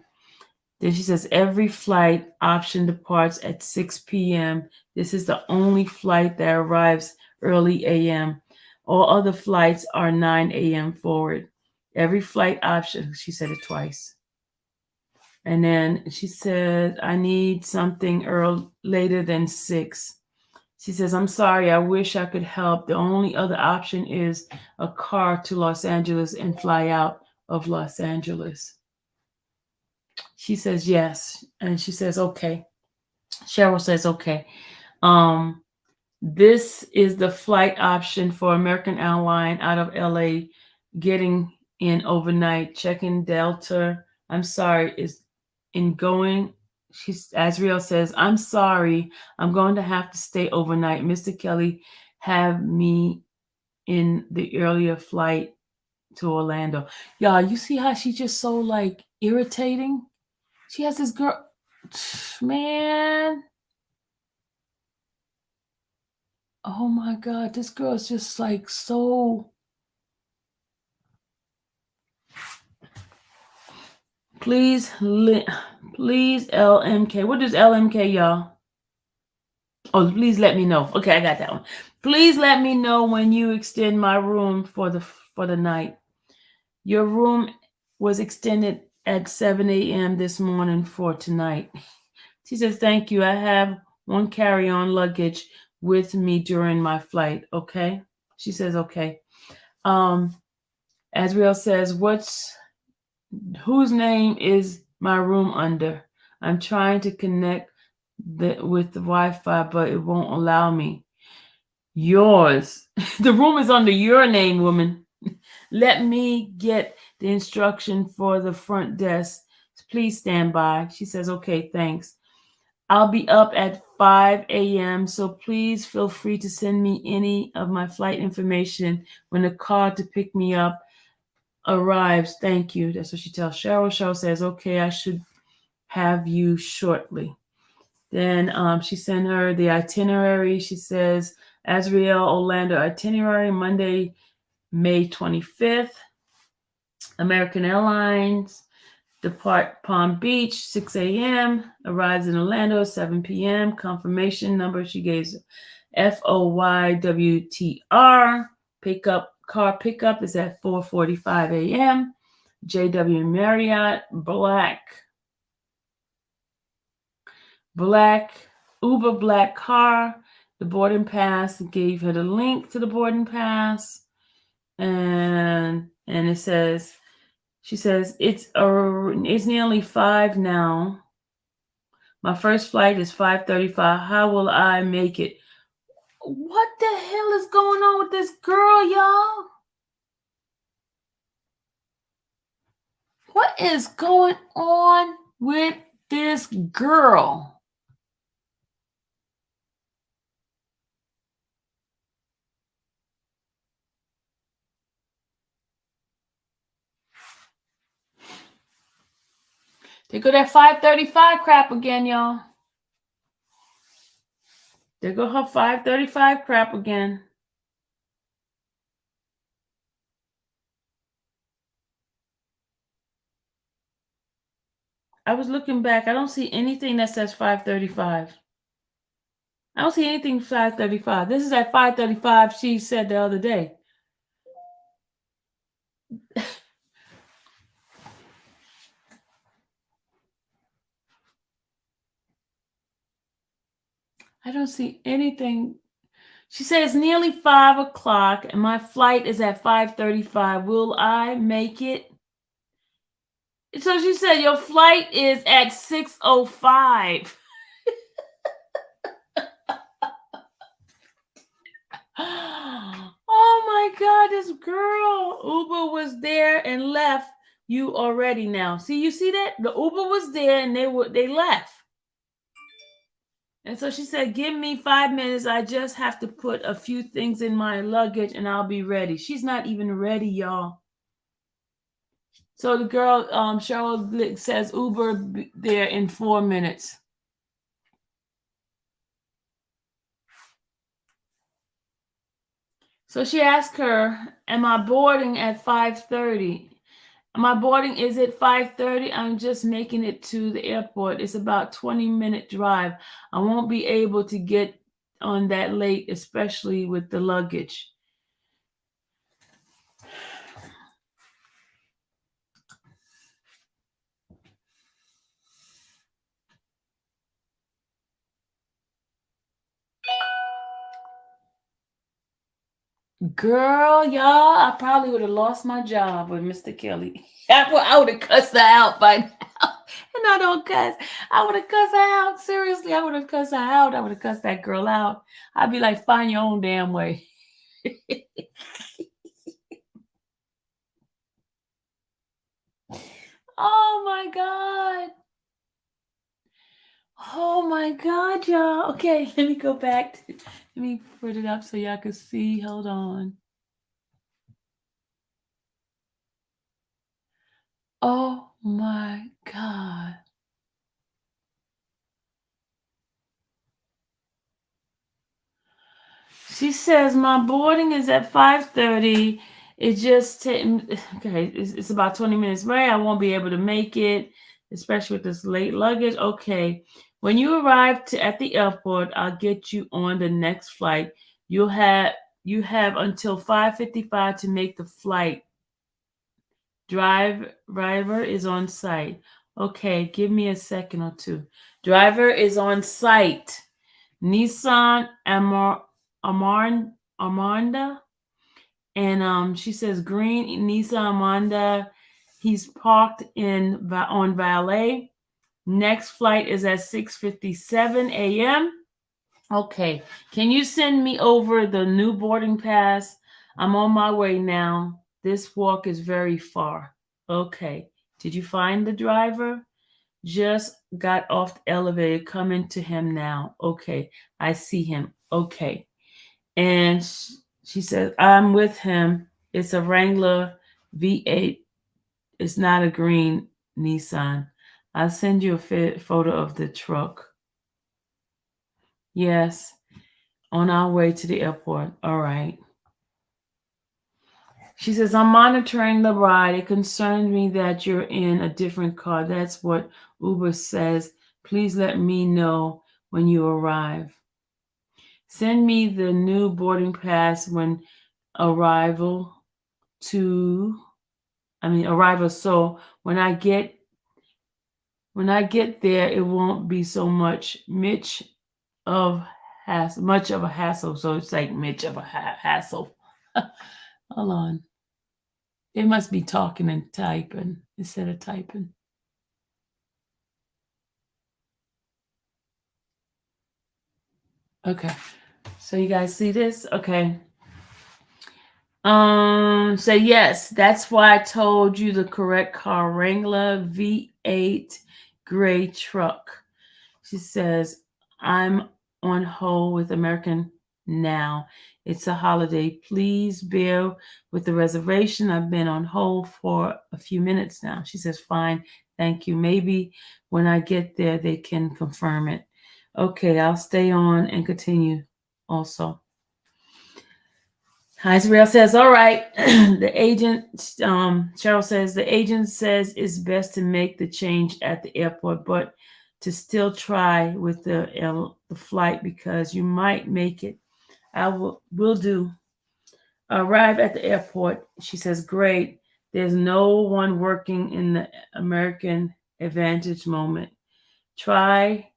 Then she says, every flight option departs at 6 p.m. This is the only flight that arrives early a.m. All other flights are 9 a.m. forward. Every flight option, she said it twice. And then she said, I need something later than 6. She says, I'm sorry, I wish I could help. The only other option is a car to Los Angeles and fly out of Los Angeles. She says, yes. And she says, okay. Cheryl says, okay. This is the flight option for American Airlines out of LA, getting in overnight, checking Delta. I'm sorry, is in going. Azrael says, I'm sorry, I'm going to have to stay overnight. Mr. Kelly have me in the earlier flight to Orlando. Y'all, you see how she just so like irritating? She has this girl, man. Oh my God, this girl is just like so. Please, LMK. What is LMK, y'all? Oh, please let me know. Okay, I got that one. Please let me know when you extend my room for the night. Your room was extended at 7 a.m. this morning for tonight. She says, thank you. I have one carry-on luggage with me during my flight. Okay. She says, okay. Azrael says, whose name is my room under? I'm trying to connect with the Wi-Fi, but it won't allow me. Yours. The room is under your name, woman. Let me get the instruction for the front desk. Please stand by. She says, okay, thanks. I'll be up at 5 a.m., so please feel free to send me any of my flight information when the car to pick me up arrives. Thank you. That's what she tells Cheryl. Cheryl says, okay, I should have you shortly. Then she sent her the itinerary. She says, Azriel Orlando itinerary, Monday, May 25th. American Airlines, depart Palm Beach, 6 a.m., arrives in Orlando, 7 p.m. Confirmation number she gave FOYWTR. Car pickup is at 4:45 a.m. JW Marriott, black Uber black car. The boarding pass gave her the link to the boarding pass, and it says, she says it's nearly 5 now. My first flight is 5:35. How will I make it? What the hell is going on with this girl, y'all? What is going on with this girl? There go that 5:35 crap again, y'all. There go her 5:35 crap again. I was looking back. I don't see anything that says 5:35. I don't see anything 5:35. This is at 5:35 she said the other day. I don't see anything. She says nearly 5 o'clock and my flight is at 5:35. Will I make it? So she said your flight is at 6:05. Oh my God, this girl. Uber was there and left you already now. See, you see that? The Uber was there and they left. And so she said, give me 5 minutes. I just have to put a few things in my luggage and I'll be ready. She's not even ready, y'all. So the girl, Cheryl says, Uber there in 4 minutes. So she asked her, am I boarding at 5:30? My boarding is at 5:30. I'm just making it to the airport. It's about 20-minute drive. I won't be able to get on that late, especially with the luggage. Girl, y'all, I probably would have lost my job with Mr. Kelly. I would have cussed her out by now. And I don't cuss. I would have cussed her out. Seriously, I would have cussed her out. I would have cussed that girl out. I'd be like, find your own damn way. Oh my God. Oh my God, y'all. Okay, let me go back. Let me put it up so y'all can see. Hold on. Oh my God. She says my boarding is at 5:30. It just okay. It's about 20 minutes away. I won't be able to make it, especially with this late luggage. Okay, when you arrive at the airport, I'll get you on the next flight. You have until 5:55 to make the flight. Driver is on site. Okay, give me a second or two. Driver is on site. Nissan Armanda, and she says green Nissan Armanda. He's parked on valet. Next flight is at 6:57 a.m. Okay, can you send me over the new boarding pass? I'm on my way now. This walk is very far. Okay, did you find the driver? Just got off the elevator, coming to him now. Okay, I see him. Okay. And she says, I'm with him. It's a Wrangler V8. It's not a green Nissan. I'll send you a photo of the truck. Yes, on our way to the airport. All right. She says, I'm monitoring the ride. It concerns me that you're in a different car. That's what Uber says. Please let me know when you arrive. Send me the new boarding pass when arrival to arrival, so when I get there it won't be so of much of a hassle. So it's like much of a hassle. Hold on. They must be talking and typing instead of typing. Okay. So you guys see this? Okay. So yes, that's why I told you the correct car, Wrangler V8 gray truck. She says, I'm on hold with American now. It's a holiday. Please bear with the reservation. I've been on hold for a few minutes now. She says, fine, thank you. Maybe when I get there, they can confirm it. Okay, I'll stay on and continue also. Israel says, all right. The agent, Cheryl says, the agent says it's best to make the change at the airport, but to still try with the flight because you might make it. I will do. Arrive at the airport. She says, great. There's no one working in the American Advantage moment. Try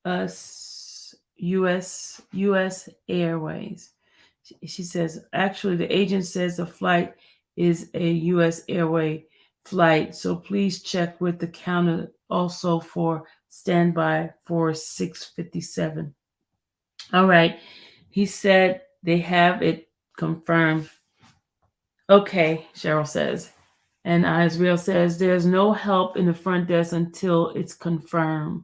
us US Airways. She says, actually, the agent says the flight is a U.S. Airway flight, so please check with the counter also for standby for 6:57. All right. He said they have it confirmed. Okay, Cheryl says. And Israel says, there's no help in the front desk until it's confirmed.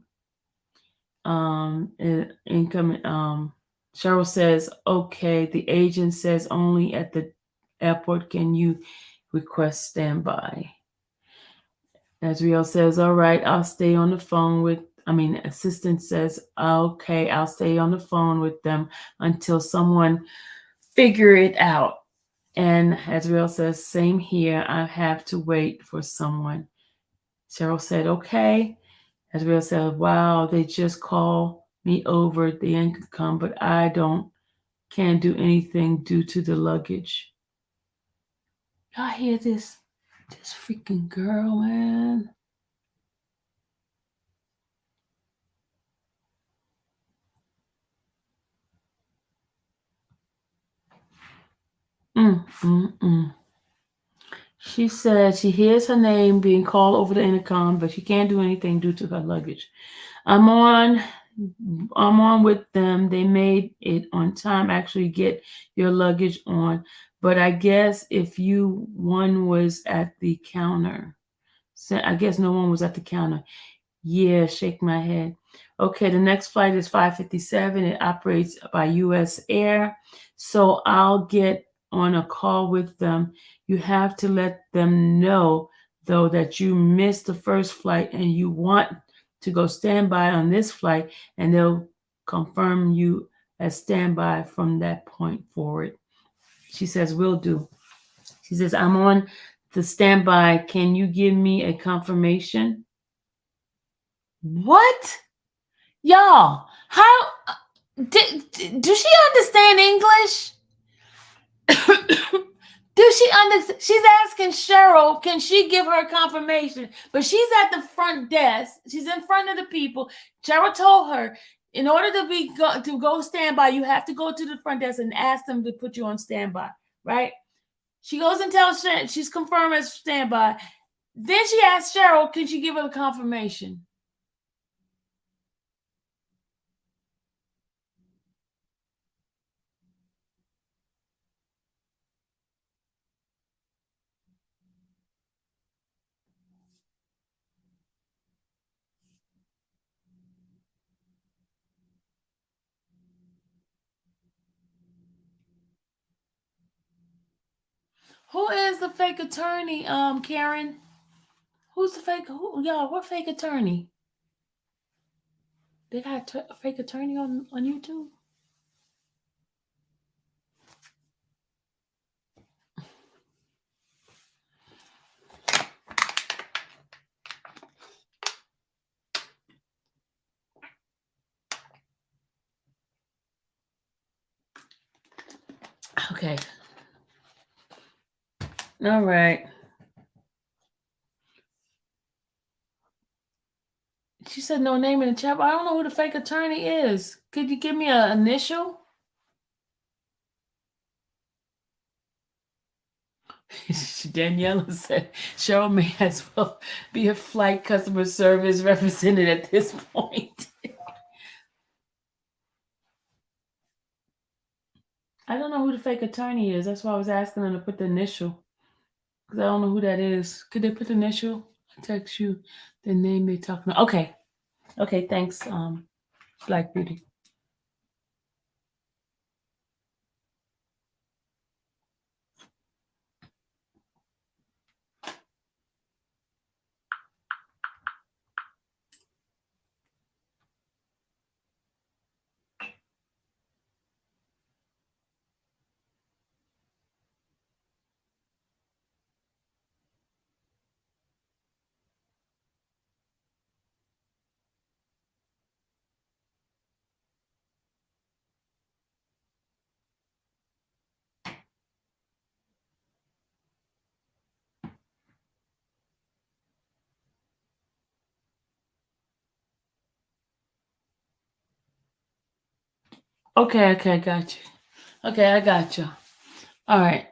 Income. Cheryl says, okay. The agent says only at the airport can you request standby. Azriel says, all right, I'll stay on the phone with, assistant says, okay, I'll stay on the phone with them until someone figure it out. And Azriel says, same here. I have to wait for someone. Cheryl said, okay. Azriel said, wow, they just call me over the income, but I can't do anything due to the luggage. Y'all hear this freaking girl, man. Mm, mm, mm. She said she hears her name being called over the intercom, but she can't do anything due to her luggage. I'm on with them. They made it on time. Actually, get your luggage on. But I guess if one was at the counter. So I guess no one was at the counter. Yeah, shake my head. Okay, the next flight is 5:57. It operates by US Air. So I'll get on a call with them. You have to let them know, though, that you missed the first flight and you want to go standby on this flight, and they'll confirm you as standby from that point forward. She says, will do. She says, I'm on the standby. Can you give me a confirmation? What? Y'all, how do she understand English? Do she understand? She's asking Cheryl, can she give her confirmation? But she's at the front desk. She's in front of the people. Cheryl told her, in order to go standby, you have to go to the front desk and ask them to put you on standby, right? She goes and tells Cheryl, she's confirmed as standby. Then she asks Cheryl, can she give her a confirmation? Who is the fake attorney, Karen? Who's the fake? Who, y'all? What fake attorney? They got a fake attorney on YouTube. Okay. All right. She said no name in the chat. But I don't know who the fake attorney is. Could you give me an initial? Daniela said Cheryl may as well be a flight customer service representative at this point. I don't know who the fake attorney is. That's why I was asking them to put the initial. Because I don't know who that is. Could they put the initial? I text you the name they talking about. Okay. Okay, thanks, Black Beauty. Okay, I got you. Okay, I got you. All right.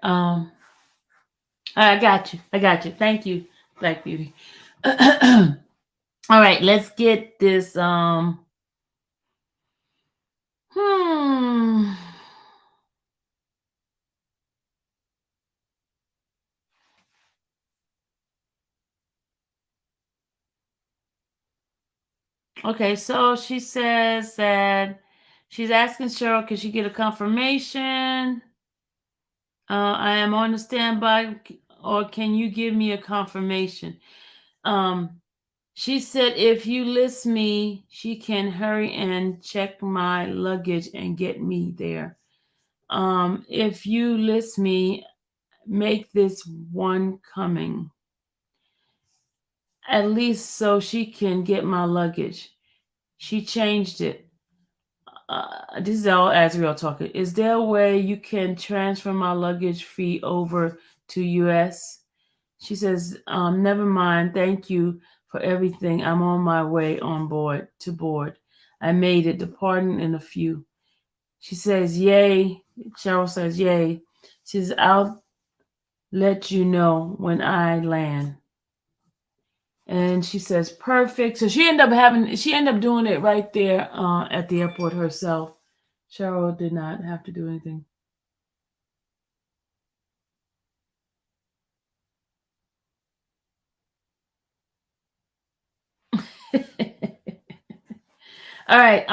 I got you. I got you. Thank you, Black Beauty. All right, let's get this. Hmm. Okay, so she says that she's asking Cheryl, can she get a confirmation? I am on the standby, or can you give me a confirmation? She said if you list me, she can hurry and check my luggage and get me there. If you list me, make this one coming. At least so she can get my luggage. She changed it. This is all Azriel talking. Is there a way you can transfer my luggage fee over to US? She says, never mind. Thank you for everything. I'm on my way on board to board. I made it, departing in a few. She says, yay. Cheryl says, yay. She says, I'll let you know when I land. And she says, perfect. So she ended up doing it right there at the airport herself. Cheryl did not have to do anything. All right.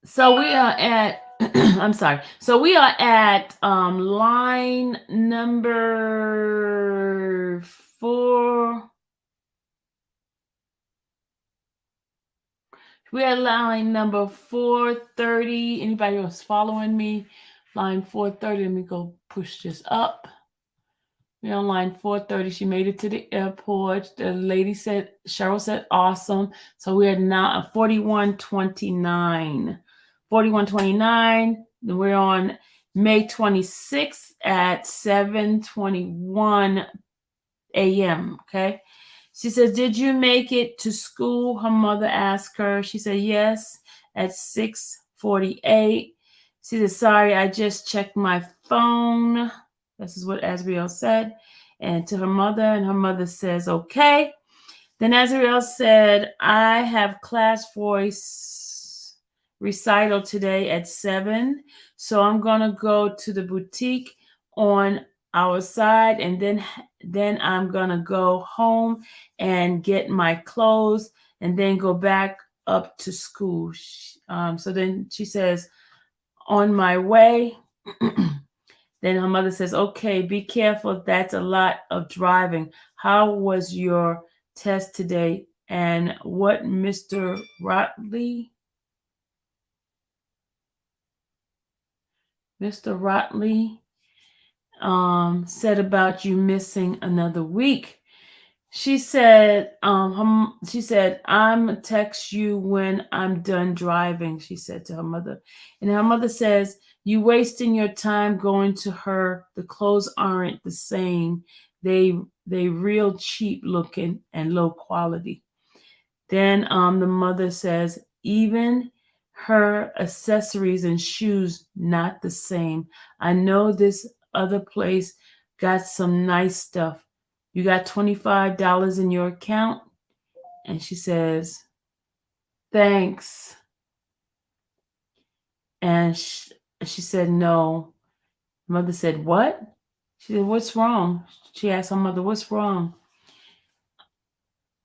So we are at I'm sorry. So we are at line number 4. We're at line number 430. Anybody else following me? Line 430. Let me go push this up. We're on line 430. She made it to the airport. The lady said, Cheryl said, awesome. So we're now at 4129. 4129. We're on May 26th at 7:21 a.m. Okay. She says, did you make it to school? Her mother asked her. She said, yes, at 6:48. She said, sorry, I just checked my phone. This is what Azriel said. And to her mother, and her mother says, okay. Then Azriel said, I have class voice recital today at 7. So I'm going to go to the boutique on our side, and then I'm going to go home and get my clothes and then go back up to school. So then she says, on my way. Then her mother says, okay, be careful. That's a lot of driving. How was your test today? And what Mr. Rotley said about you missing another week. She said, I'm text you when I'm done driving, she said to her mother. And her mother says, you wasting your time going to her. The clothes aren't the same. They they real cheap looking and low quality. Then the mother says, even her accessories and shoes not the same. I know this other place got some nice stuff. You got $25 in your account? And she says, thanks. And she said, no. Mother said, what? She said, what's wrong? She asked her mother, what's wrong?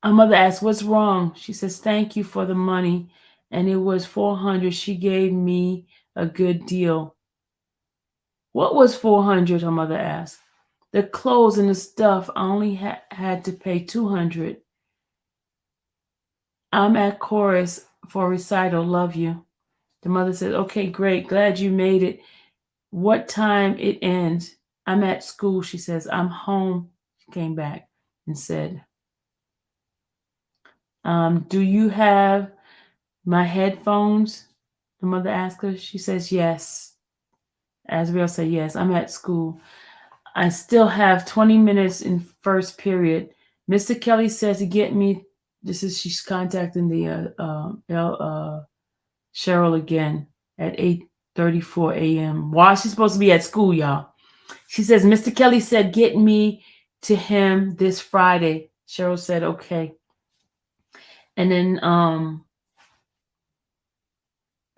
Her mother asked, what's wrong? She says, thank you for the money. And it was 400. She gave me a good deal. What was 400? Her mother asked. The clothes and the stuff. I only had to pay 200. I'm at chorus for recital. Love you. The mother said, okay, great. Glad you made it. What time it ends? I'm at school. She says, I'm home. She came back and said, do you have my headphones? The mother asked her. She says, yes. Asriel said, yes, I'm at school. I still have 20 minutes in first period. Mr. Kelly says to get me. She's contacting the Cheryl again at 8:34 a.m. While she's supposed to be at school, y'all. She says, Mr. Kelly said, get me to him this Friday. Cheryl said, okay. And then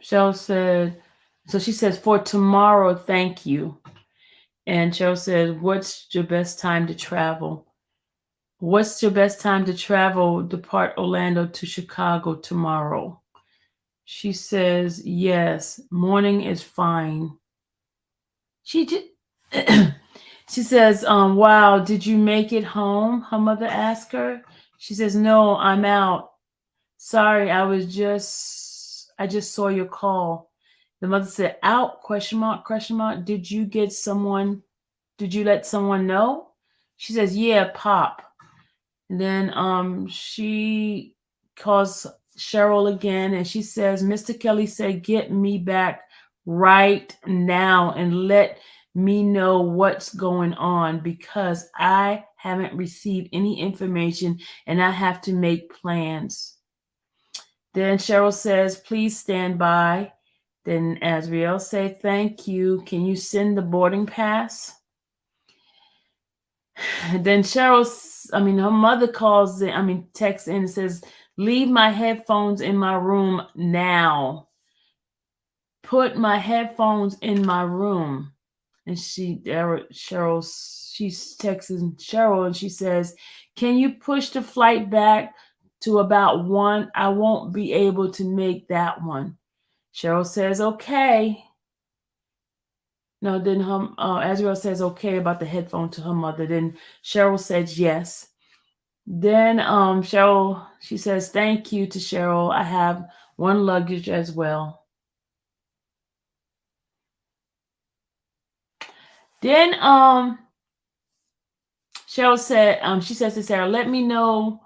Cheryl said, so she says, for tomorrow, thank you. And Cheryl said, what's your best time to travel? What's your best time to travel, depart Orlando to Chicago tomorrow? She says, yes, morning is fine. She did. She says, wow, did you make it home? Her mother asked her. She says, no, I'm out. Sorry, I just saw your call. The mother said, out, question mark, question mark. Did you let someone know? She says, yeah, Pop. And then she calls Cheryl again and she says, Mr. Kelly said, get me back right now and let me know what's going on because I haven't received any information and I have to make plans. Then Cheryl says, please stand by. Then Asriel said, thank you. Can you send the boarding pass? Then her mother texts in and says, leave my headphones in my room now. Put my headphones in my room. And she's texting Cheryl and she says, can you push the flight back to about 1? I won't be able to make that one. Cheryl says, okay. No, then Azrael says okay about the headphone to her mother. Then Cheryl says yes. Then she says thank you to Cheryl. I have one luggage as well. Then Cheryl said, she says to Sarah, let me know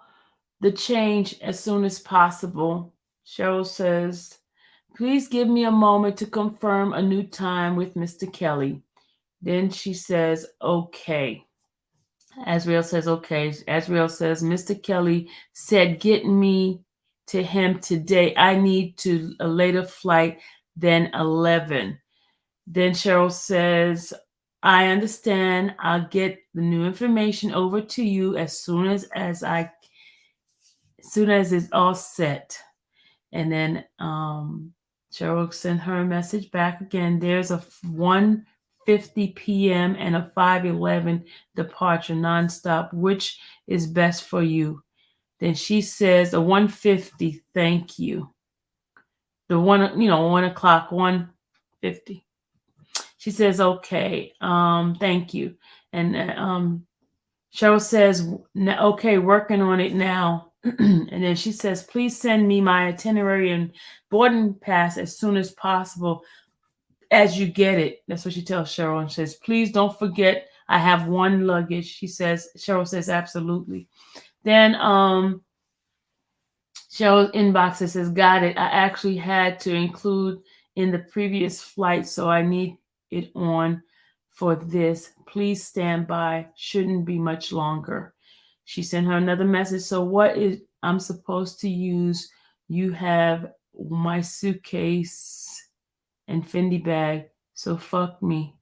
the change as soon as possible. Cheryl says, please give me a moment to confirm a new time with Mr. Kelly. Then she says, okay. Asriel says, okay. Asriel says, Mr. Kelly said, get me to him today. I need to a later flight than 11. Then Cheryl says, I understand. I'll get the new information over to you as soon as it's all set. And then Cheryl sent her a message back again. There's a 1:50 p.m. and a 5:11 departure nonstop. Which is best for you? Then she says a 1:50. Thank you. The 1 o'clock 1:50. She says, okay, thank you. And Cheryl says, okay, working on it now. And then she says, please send me my itinerary and boarding pass as soon as possible as you get it. That's what she tells Cheryl, and says, please don't forget I have one luggage. Cheryl says, absolutely. Then Cheryl's inbox says, got it. I actually had to include in the previous flight, so I need it on for this. Please stand by. Shouldn't be much longer. She sent her another message. So what is I'm supposed to use? You have my suitcase and Fendi bag. So fuck me.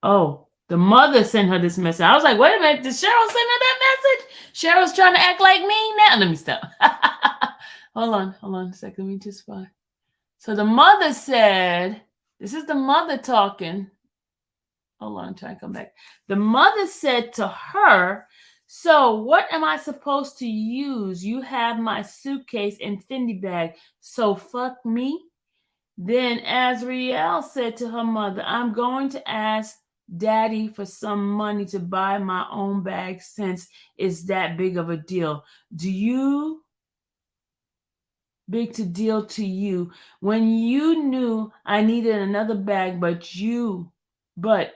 Oh, the mother sent her this message. I was like, wait a minute, did Cheryl send her that message? Cheryl's trying to act like me now. Let me stop. hold on a second. Let me just find. So the mother said, this is the mother talking. Hold on, I'm trying to come back. The mother said to her, so what am I supposed to use? You have my suitcase and Fendi bag. So fuck me. Then Azriel said to her mother, I'm going to ask Daddy for some money to buy my own bag since it's that big of a deal. Big to deal to you when you knew I needed another bag, but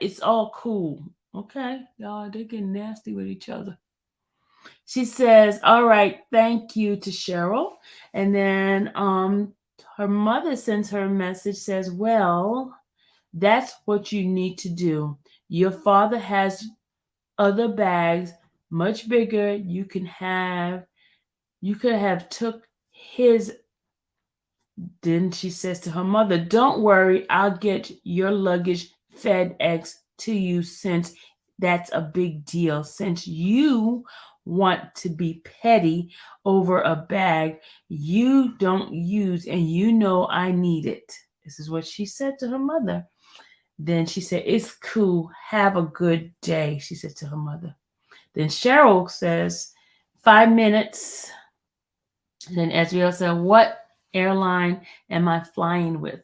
it's all cool. Okay, y'all, they're getting nasty with each other. She says, all right, thank you to Cheryl. And then her mother sends her a message, says, well, that's what you need to do. Your father has other bags, much bigger. You could have took his. Then she says to her mother, don't worry, I'll get your luggage FedEx to you since that's a big deal. Since you want to be petty over a bag you don't use and you know I need it. This is what she said to her mother. Then she said, it's cool. Have a good day, she said to her mother. Then Cheryl says, 5 minutes. Then Ezreal said, what airline am I flying with?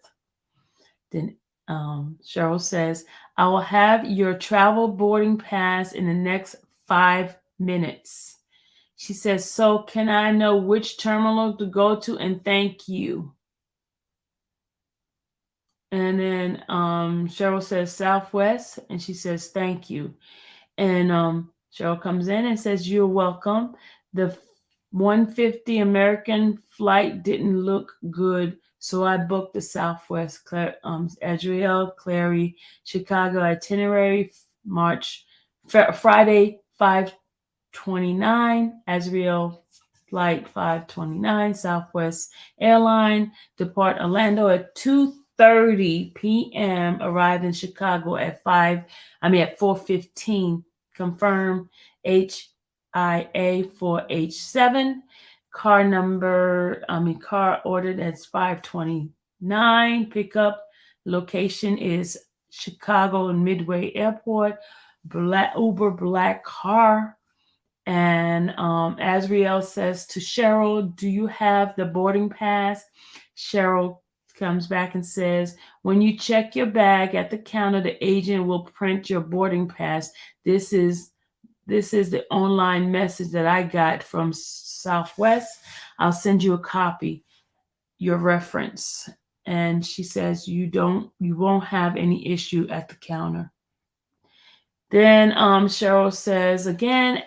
Then Cheryl says, I will have your travel boarding pass in the next 5 minutes. She says, so can I know which terminal to go to and thank you? And then Cheryl says Southwest, and she says thank you. And Cheryl comes in and says, you're welcome. The 150 American flight didn't look good, so I booked the Southwest Adriel Clary Chicago itinerary Friday 5/29, Adriel flight 5/29, Southwest Airline, depart Orlando at 2:30 p.m., arrived in Chicago at 4:15, confirm HIA 4H7, car ordered as 529, pickup location is Chicago Midway Airport, Uber black car. And Azriel says to Cheryl, do you have the boarding pass? Cheryl comes back and says, when you check your bag at the counter, the agent will print your boarding pass. This is the online message that I got from Southwest. I'll send you a copy, your reference. And she says you won't have any issue at the counter. Then Cheryl says again,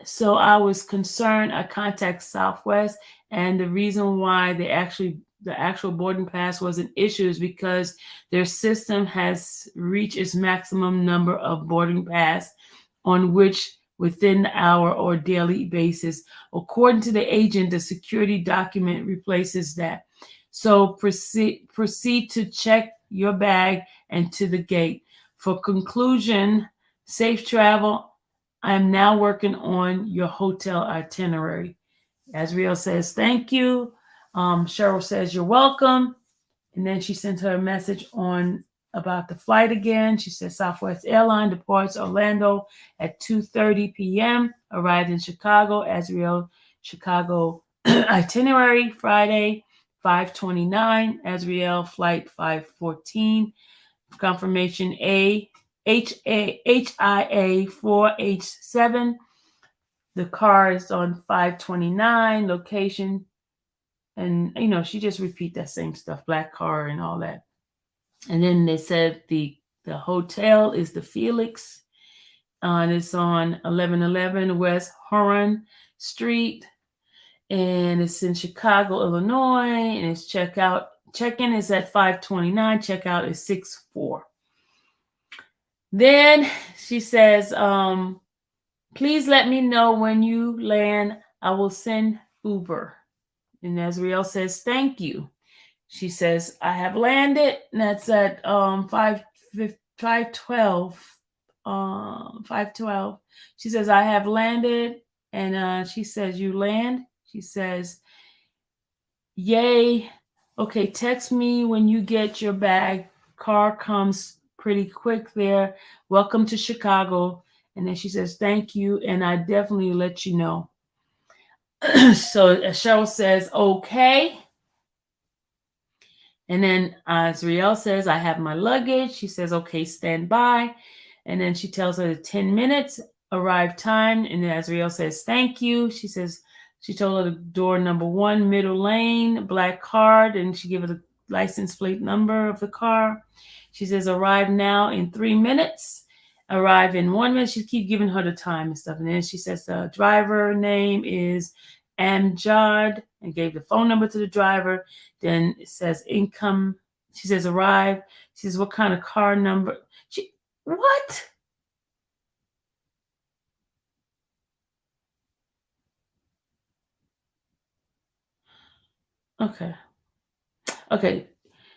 so I was concerned. I contacted Southwest, and the reason why the actual boarding pass was an issue is because their system has reached its maximum number of boarding pass on which within the hour or daily basis. According to the agent, the security document replaces that. So proceed to check your bag and to the gate. For conclusion, safe travel. I am now working on your hotel itinerary. Azriel says, thank you. Cheryl says, you're welcome. And then she sent her a message on about the flight again. She says, Southwest Airline departs Orlando at 2:30 p.m., arrived in Chicago. Azriel, Chicago itinerary, Friday, 5/29. Azriel, flight 5/14. confirmation HIA 4H7. The car is on 529 location. And, she just repeat that same stuff, black car and all that. And then they said the hotel is the Felix. And it's on 1111 West Huron Street. And it's in Chicago, Illinois. And it's check-in is at 529. Checkout is 6-4. Then she says, please let me know when you land. I will send Uber. And Azriel says, thank you. She says, I have landed. And that's at 512. 512. She says, I have landed. And she says, you land? She says, yay. Okay, text me when you get your bag. Car comes pretty quick there. Welcome to Chicago. And then she says, thank you. And I definitely let you know. So Cheryl says, okay. And then Azriel says, I have my luggage. She says, okay, stand by. And then she tells her 10 minutes, arrive time. And then Azriel says, thank you. She says, she told her the door number 1, middle lane, black card. And she gave her the license plate number of the car. She says, arrive now in 3 minutes. Arrive in 1 minute. She keep giving her the time and stuff. And then she says the driver name is Amjad, and gave the phone number to the driver. Then it says income. She says arrive. She says what kind of car number? What? Okay.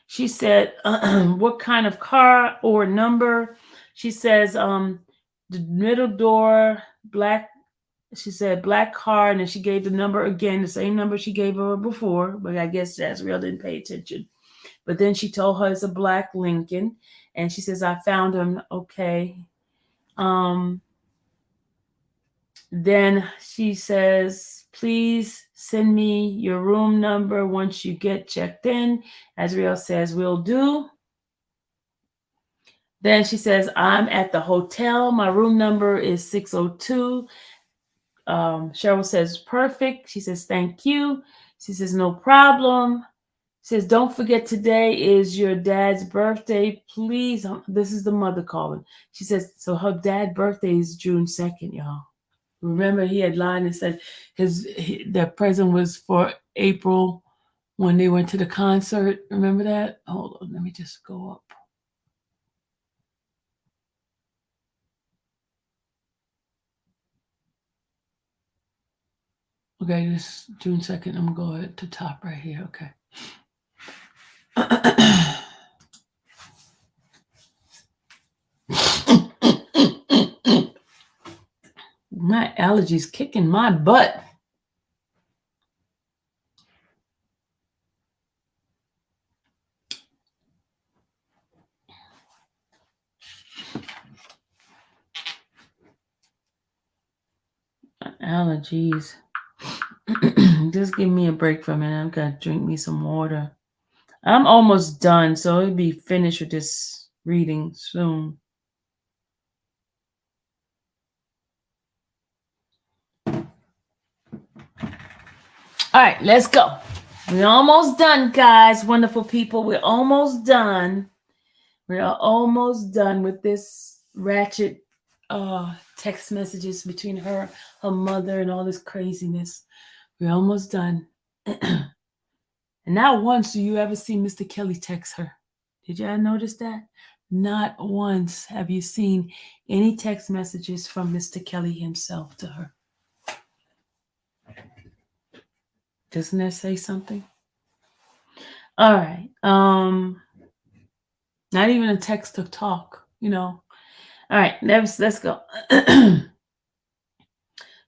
She said what kind of car or number? She says the middle door, black. She said black car, and then she gave the number again, the same number she gave her before, but I guess Jazriel didn't pay attention. But then she told her it's a black Lincoln, and she says, I found him. Okay. Then she says, please send me your room number once you get checked in. Azriel says, will do. Then she says, I'm at the hotel. My room number is 602. Cheryl says, perfect. She says, thank you. She says, no problem. She says, don't forget today is your dad's birthday. Please. This is the mother calling. She says, so her dad's birthday is June 2nd, y'all. Remember, he had lied and said the present was for April when they went to the concert. Remember that? Hold on, let me just go up. Okay, this is June 2nd. I'm going to go at the top right here. Okay. My allergies kicking my butt. Allergies. Just give me a break for a minute. I'm going to drink me some water. I'm almost done, so it'll be finished with this reading soon. All right, let's go. We're almost done, guys. Wonderful people. We're almost done. We are almost done with this ratchet text messages between her mother, and all this craziness. We're almost done. And not once do you ever see Mr. Kelly text her. Did y'all notice that? Not once have you seen any text messages from Mr. Kelly himself to her. Doesn't that say something? All right. Not even a text to talk, All right, let's go.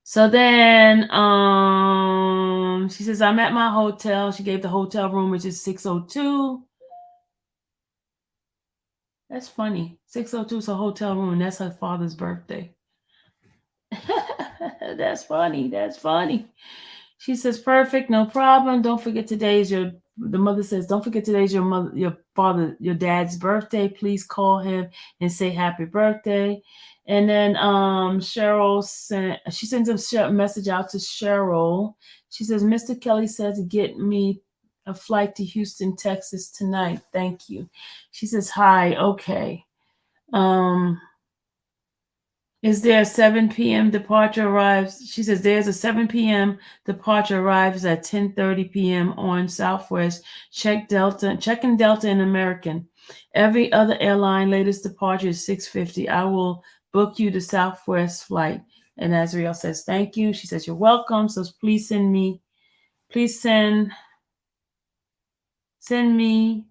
So then she says, I'm at my hotel. She gave the hotel room, which is 602. That's funny. 602 is a hotel room, and that's her father's birthday. That's funny. She says, perfect, no problem. Don't forget today is your the mother says, "Don't forget today's your dad's birthday. Please call him and say happy birthday." And then she sends a message out to Cheryl. She says, "Mr. Kelly said to get me a flight to Houston, Texas tonight. Thank you." She says, "Hi, okay. Um, is there a 7 p.m. departure arrives?" She says, "There's a 7 p.m. departure arrives at 10:30 p.m. on Southwest. Check in Delta and American. Every other airline latest departure is 6:50. I will book you the Southwest flight." And Azriel says, "Thank you." She says, "You're welcome. So please please send me,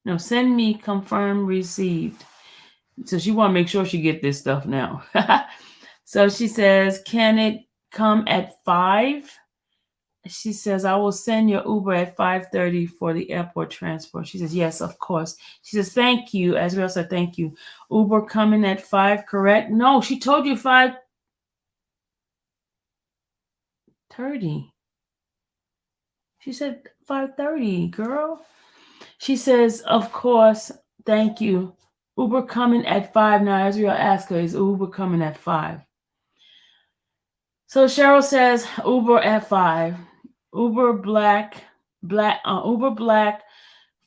no, send me confirm received." So she want to make sure she get this stuff now. So she says, "Can it come at 5?" She says, "I will send your Uber at 5:30 for the airport transport." She says, "Yes, of course." She says, "Thank you." Azrael said, "Thank you." Uber coming at 5, correct? No, she told you 5:30. She said 5:30, girl. She says, "Of course, thank you." Uber coming at 5. Now, Azrael asked her, "Is Uber coming at 5?" So Cheryl says Uber at 5. Uber Uber black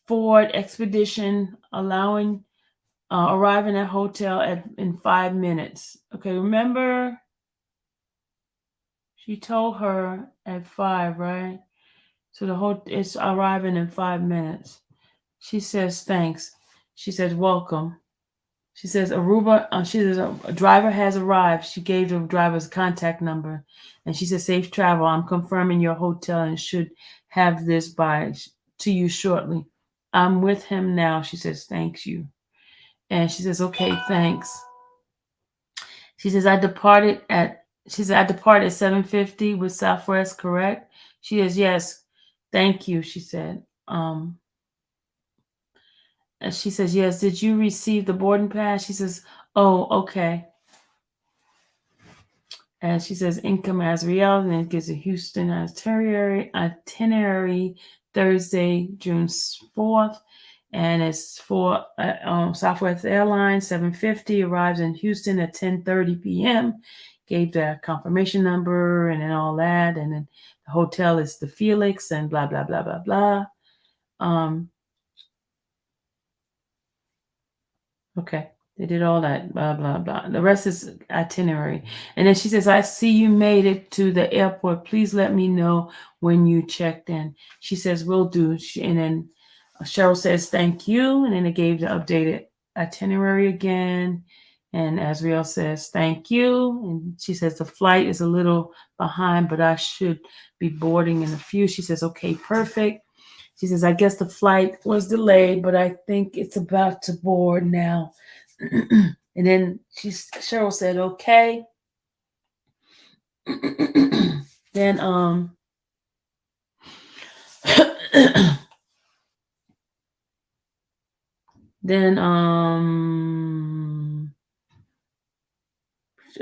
Ford Expedition allowing arriving at hotel in 5 minutes. Okay, remember she told her at 5, right? So it's arriving in 5 minutes. She says thanks. She says welcome. She says Aruba. She says a driver has arrived. She gave the driver's contact number, and she says safe travel. I'm confirming your hotel and should have this to you shortly. I'm with him now. She says thanks you, and she says okay, thanks. She says I departed at. She said I departed at 7:50 with Southwest, correct? She says yes, thank you. She said. And she says yes. Did you receive the boarding pass? She says, oh, okay. And she says income as real, and it gives a Houston itinerary Thursday, June 4th. And it's for Southwest Airlines, 7:50, arrives in Houston at 10:30 p.m. Gave the confirmation number and then all that. And then the hotel is the Felix and blah, blah, blah, blah, blah. Okay. They did all that, blah, blah, blah. The rest is itinerary. And then she says, I see you made it to the airport. Please let me know when you checked in. She says, will do. And then Cheryl says, thank you. And then they gave the updated itinerary again. And Azriel says, thank you. And she says, the flight is a little behind, but I should be boarding in a few. She says, okay, perfect. She says, I guess the flight was delayed, but I think it's about to board now. And then Cheryl said, okay. Then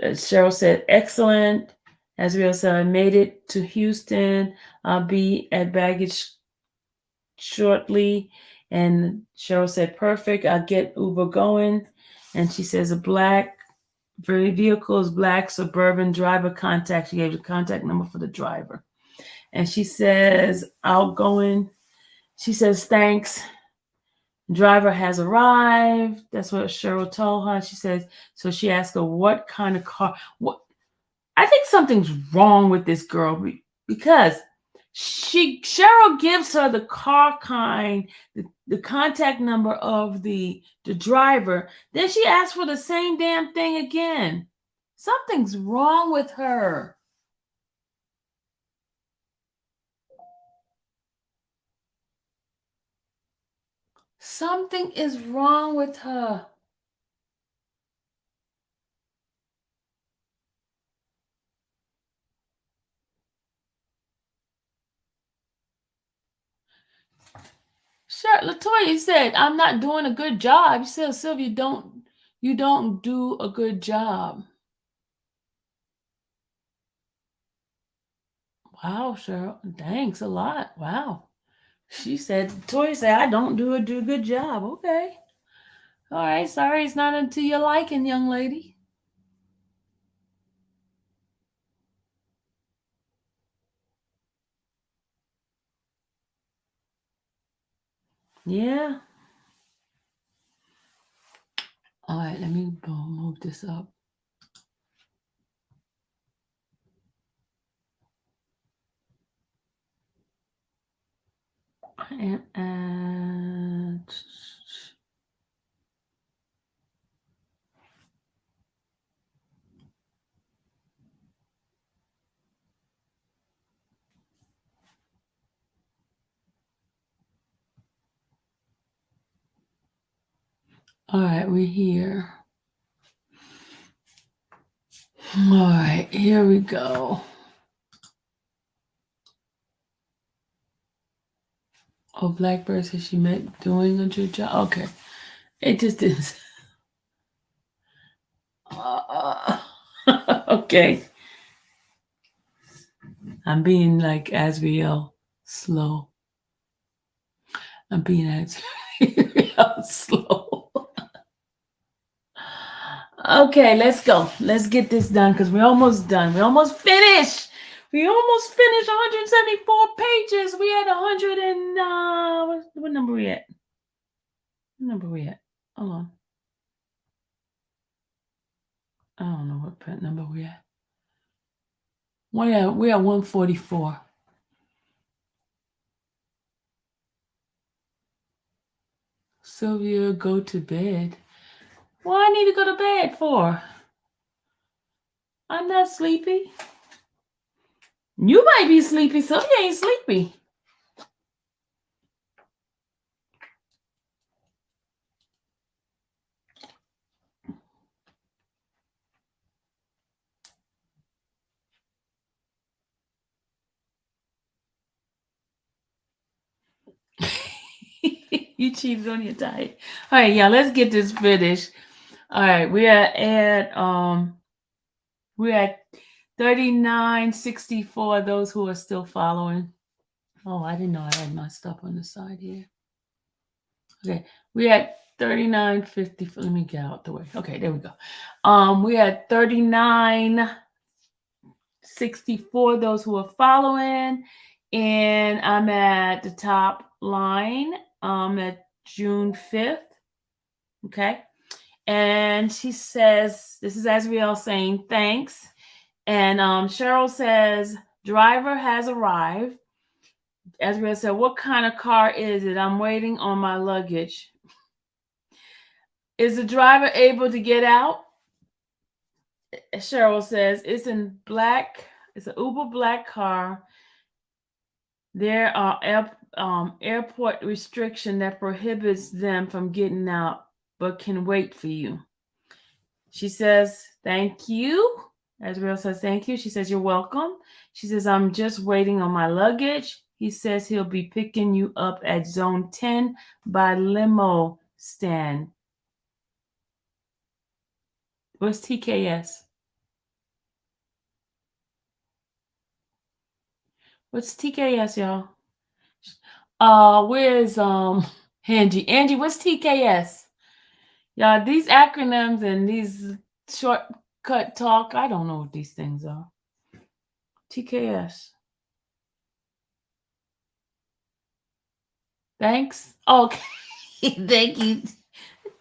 Cheryl said, excellent. Azriel said, I made it to Houston. I'll be at baggage shortly. And Cheryl said, perfect. I'll get Uber going. And she says, vehicle is black suburban driver contact. She gave the contact number for the driver. And she says, outgoing. She says, thanks. Driver has arrived. That's what Cheryl told her. She says, so she asked her, what kind of car? What? I think something's wrong with this girl because Cheryl gives her the car kind, the contact number of the driver. Then she asks for the same damn thing again. Something's wrong with her. Something is wrong with her. Sure, Latoya said, I'm not doing a good job. You said, Sylvia, you don't do a good job. Wow, Cheryl. Thanks a lot. Wow. She said, Tori said, I don't do a good job. Okay. All right. Sorry, it's not unto your liking, young lady. Yeah. All right. Let me move this up. And all right, we're here. All right, here we go. Oh, Blackbird says she meant doing a good job. Okay. It just didn't. Okay. I'm being like Asriel slow. I'm being Asriel slow. Okay, let's go. Let's get this done because we're almost done. We almost finished. We almost finished 174 pages. We had 100 and what number we at? What number we at? Hold on. I don't know what number we at. We're at 144. Sylvia, go to bed. What I need to go to bed for? I'm not sleepy. You might be sleepy. Sylvia ain't sleepy. You cheated on your diet. All right, y'all, let's get this finished. All right, we're at 3964. Those who are still following. Oh, I didn't know I had my stuff on the side here. Okay, we at 3950. Let me get out the way. Okay, there we go. We at 3964. Those who are following, and I'm at the top line. At June 5th. Okay. And she says, this is Asriel saying thanks. And Cheryl says, driver has arrived. Asriel said, what kind of car is it? I'm waiting on my luggage. Is the driver able to get out? Cheryl says, it's in black. It's an Uber black car. There are airport restriction that prohibits them from getting out, but can wait for you. She says, thank you. Asriel says, thank you. She says, you're welcome. She says, I'm just waiting on my luggage. He says he'll be picking you up at zone 10 by limo stand. What's TKS? What's TKS, y'all? Where's Angie? Angie, what's TKS? Y'all, these acronyms and these shortcut talk, I don't know what these things are. TKS. Thanks. Okay. Thank you.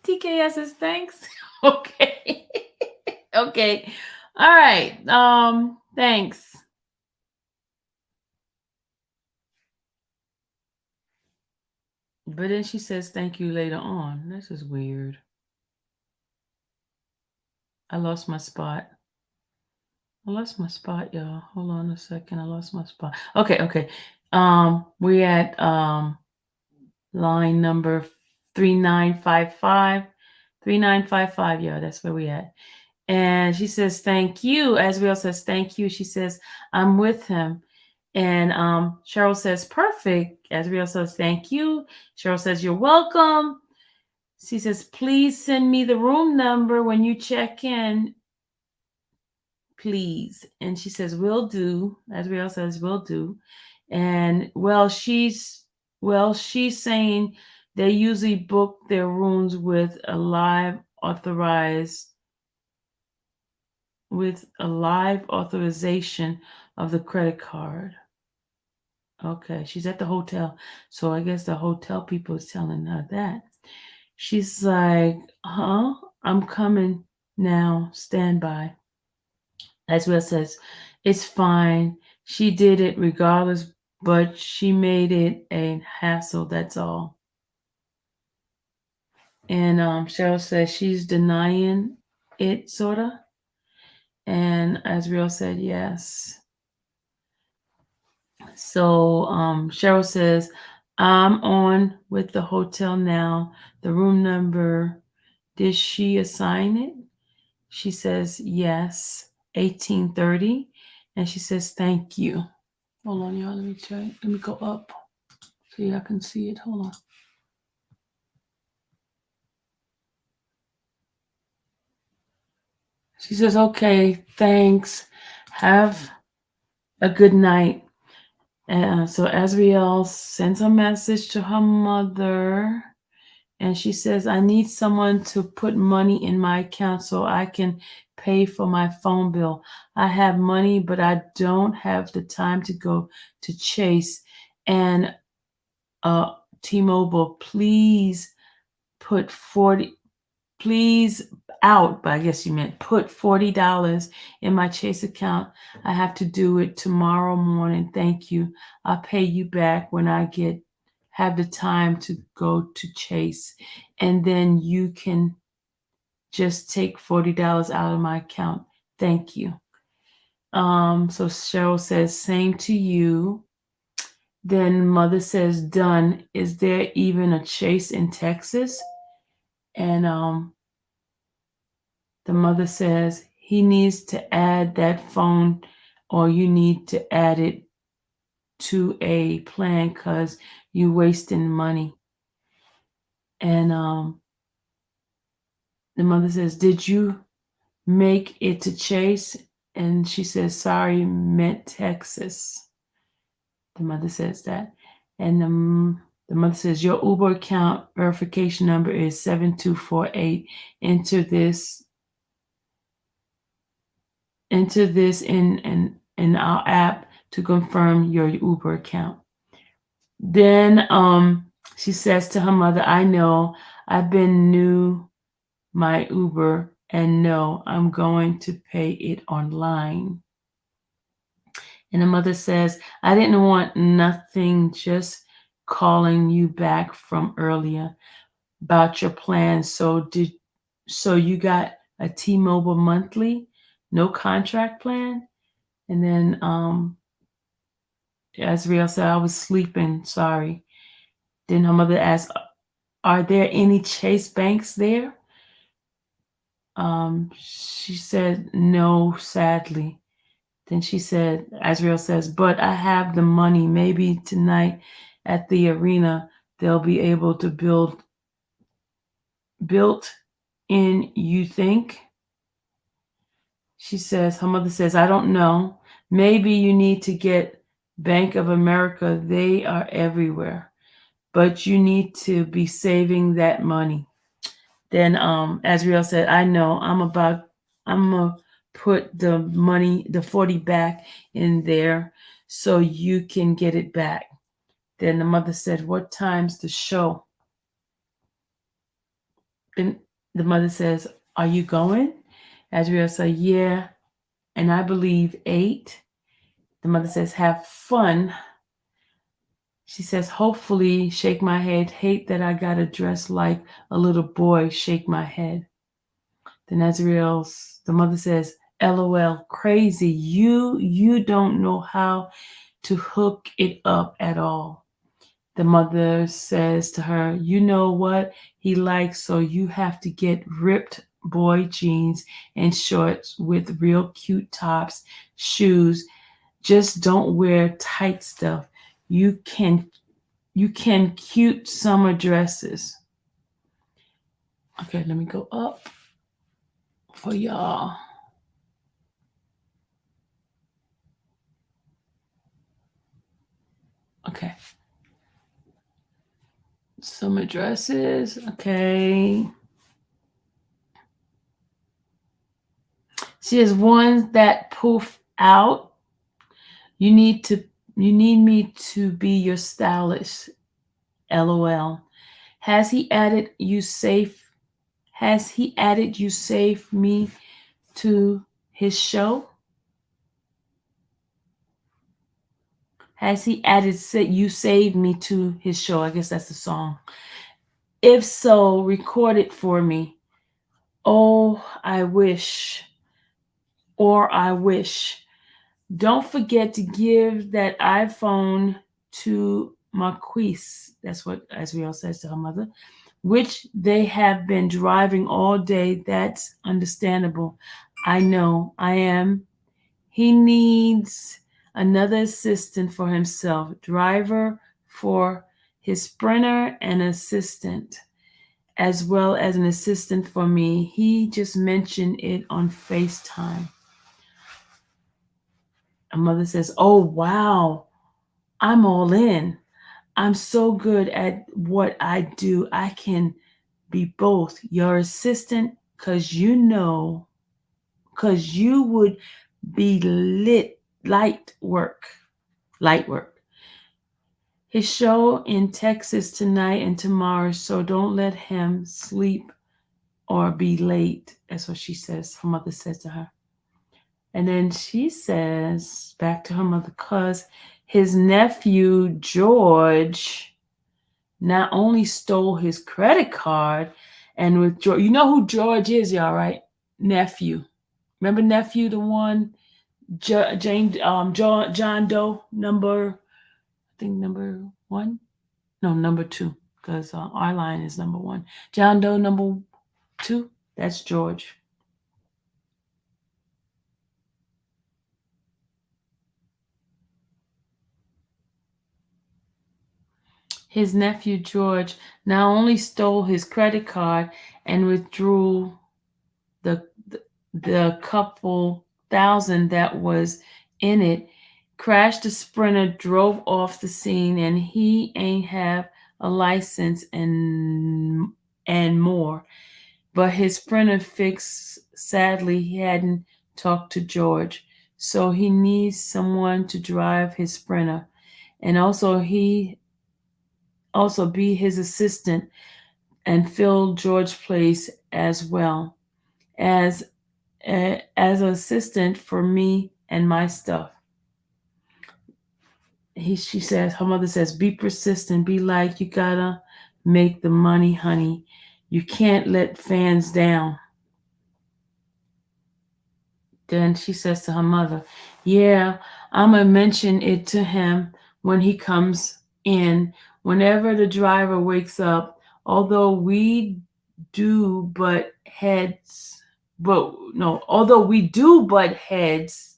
TKS is thanks. Okay. Okay. All right. Thanks. But then she says thank you later on. This is weird. I lost my spot. Y'all. Hold on a second. I lost my spot. Okay. We at line number 3955. 3955, yeah, that's where we at. And she says, thank you. Asriel says, thank you. She says, I'm with him. And Cheryl says, perfect. Asriel says, thank you. Cheryl says, you're welcome. She says, please send me the room number when you check in, please. And she says, will do. Asriel says, will do. And well, she's Well, she's saying they usually book their rooms with a live authorized with a live authorization of the credit card. Okay, she's at the hotel. So I guess the hotel people is telling her that. She's like, huh? I'm coming now. Stand by. As well says, it's fine. She did it regardless, but she made it a hassle. That's all. And Cheryl says she's denying it, sorta. And Azriel said yes. So Cheryl says, I'm on with the hotel now. The room number, did she assign it? She says yes, 1830. And she says, thank you. Hold on, y'all. Let me check. Let me go up so y'all can see it. Hold on. She says, okay, thanks. Have a good night. So Azriel sends a message to her mother, and she says, I need someone to put money in my account so I can pay for my phone bill. I have money, but I don't have the time to go to Chase and T-Mobile. Please put 40, please out, but I guess you meant put $40 in my Chase account. I have to do it tomorrow morning. Thank you. I'll pay you back when I have the time to go to Chase. And then you can just take $40 out of my account. Thank you. So Cheryl says, same to you. Then mother says, done. Is there even a Chase in Texas? And the mother says, he needs to add that phone, or you need to add it to a plan because you're wasting money. And the mother says, did you make it to Chase? And she says, sorry, meant Texas. The mother says that. And the mother says, your Uber account verification number is 7248. Enter this in our app to confirm your Uber account. Then she says to her mother, I know I've been new my Uber, and no, I'm going to pay it online. And the mother says, I didn't want nothing, just calling you back from earlier about your plans. So you got a T-Mobile monthly, no contract plan? And then Azriel said, I was sleeping, sorry. Then her mother asked, are there any Chase banks there? She said, no, sadly. Then she said, Azriel says, but I have the money. Maybe tonight at the arena, they'll be able to built in, you think? She says, her mother says, I don't know. Maybe you need to get Bank of America. They are everywhere. But you need to be saving that money. Then Azriel said, I know, I'm gonna put the money, the 40 back in there so you can get it back. Then the mother said, what time's the show? Then the mother says, are you going? Azriel said, yeah, and I believe 8. The mother says, have fun. She says, hopefully, shake my head. Hate that I got to dress like a little boy, shake my head. Then the mother says, LOL, crazy. You don't know how to hook it up at all. The mother says to her, you know what he likes, so you have to get ripped boy jeans and shorts with real cute tops, shoes. Just don't wear tight stuff. You can cute summer dresses. Okay, let me go up for y'all. Okay. Some addresses. Okay. She has ones that poof out. You need to you need me to be your stylist. LOL. Has he added you safe has he added you save me to his show? Has he added you save me to his show? I guess that's the song. If so, record it for me. Oh, I wish. Or I wish. Don't forget to give that iPhone to Marquise. That's what Azriel says to her mother, which they have been driving all day. That's understandable. I know. I am. He needs another assistant for himself, driver for his sprinter, and assistant, as well as an assistant for me. He just mentioned it on FaceTime. A mother says, oh, wow, I'm all in. I'm so good at what I do. I can be both your assistant because you would be light work. Light work. His show in Texas tonight and tomorrow, so don't let him sleep or be late. That's what she says. Her mother says to her. And then she says back to her mother, because his nephew George not only stole his credit card and with George, you know who George is, y'all, right? Nephew. Remember nephew, the one John Doe number, I think number one, no number two, because our line is number one. John Doe number two, that's George. His nephew George not only stole his credit card and withdrew the the couple thousand that was in it, crashed the sprinter, drove off the scene, and he ain't have a license and more. But his sprinter fixed. Sadly, he hadn't talked to George, so he needs someone to drive his sprinter, and also be his assistant and fill George's place as well as as an assistant for me and my stuff. She says, her mother says, be persistent, be like, you gotta make the money, honey. You can't let fans down. Then she says to her mother, yeah, I'm gonna mention it to him when he comes in, whenever the driver wakes up, although we do but heads, but no, although we do but heads,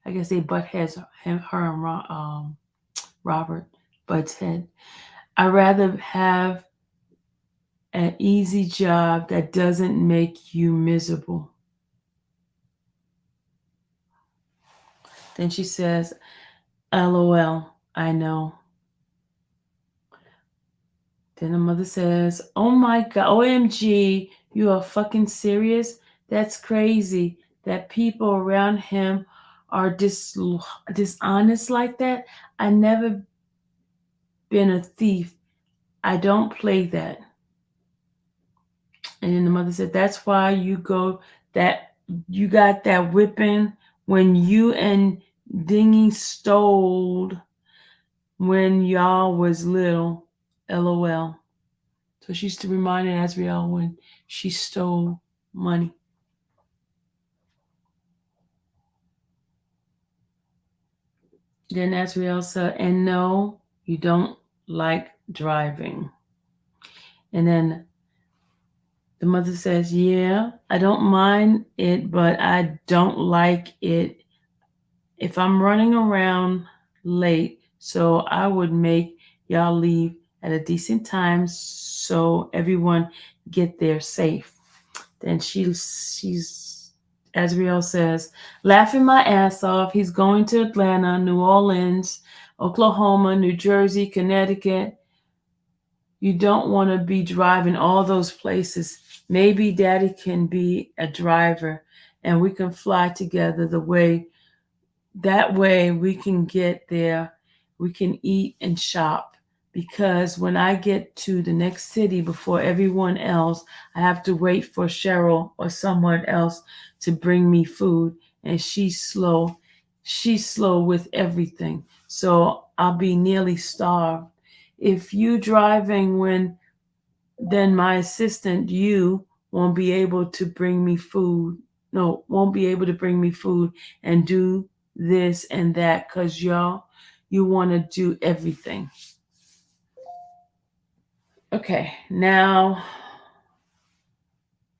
I guess they butt heads, her and Robert butts head. I'd rather have an easy job that doesn't make you miserable. Then she says, LOL, I know. Then the mother says, oh my God, OMG, you are fucking serious? That's crazy that people around him are dishonest like that. I never been a thief. I don't play that. And then the mother said, that's why you got that whipping when you and Dingy stole when y'all was little. LOL. So she's reminding Azriel when she stole money. Then Azriel said, and no, you don't like driving. And then the mother says, yeah, I don't mind it, but I don't like it if I'm running around late. So I would make y'all leave at a decent time so everyone get there safe. Then she's Azriel says, laughing my ass off. He's going to Atlanta, New Orleans, Oklahoma, New Jersey, Connecticut, You don't want to be driving all those places. Maybe daddy can be a driver and we can fly together that way we can get there, we can eat and shop. Because when I get to the next city before everyone else, I have to wait for Cheryl or someone else to bring me food. And she's slow. She's slow with everything. So I'll be nearly starved. If you driving when then my assistant, you, won't be able to bring me food. No, won't be able to bring me food and do this and that because you want to do everything. Okay, now,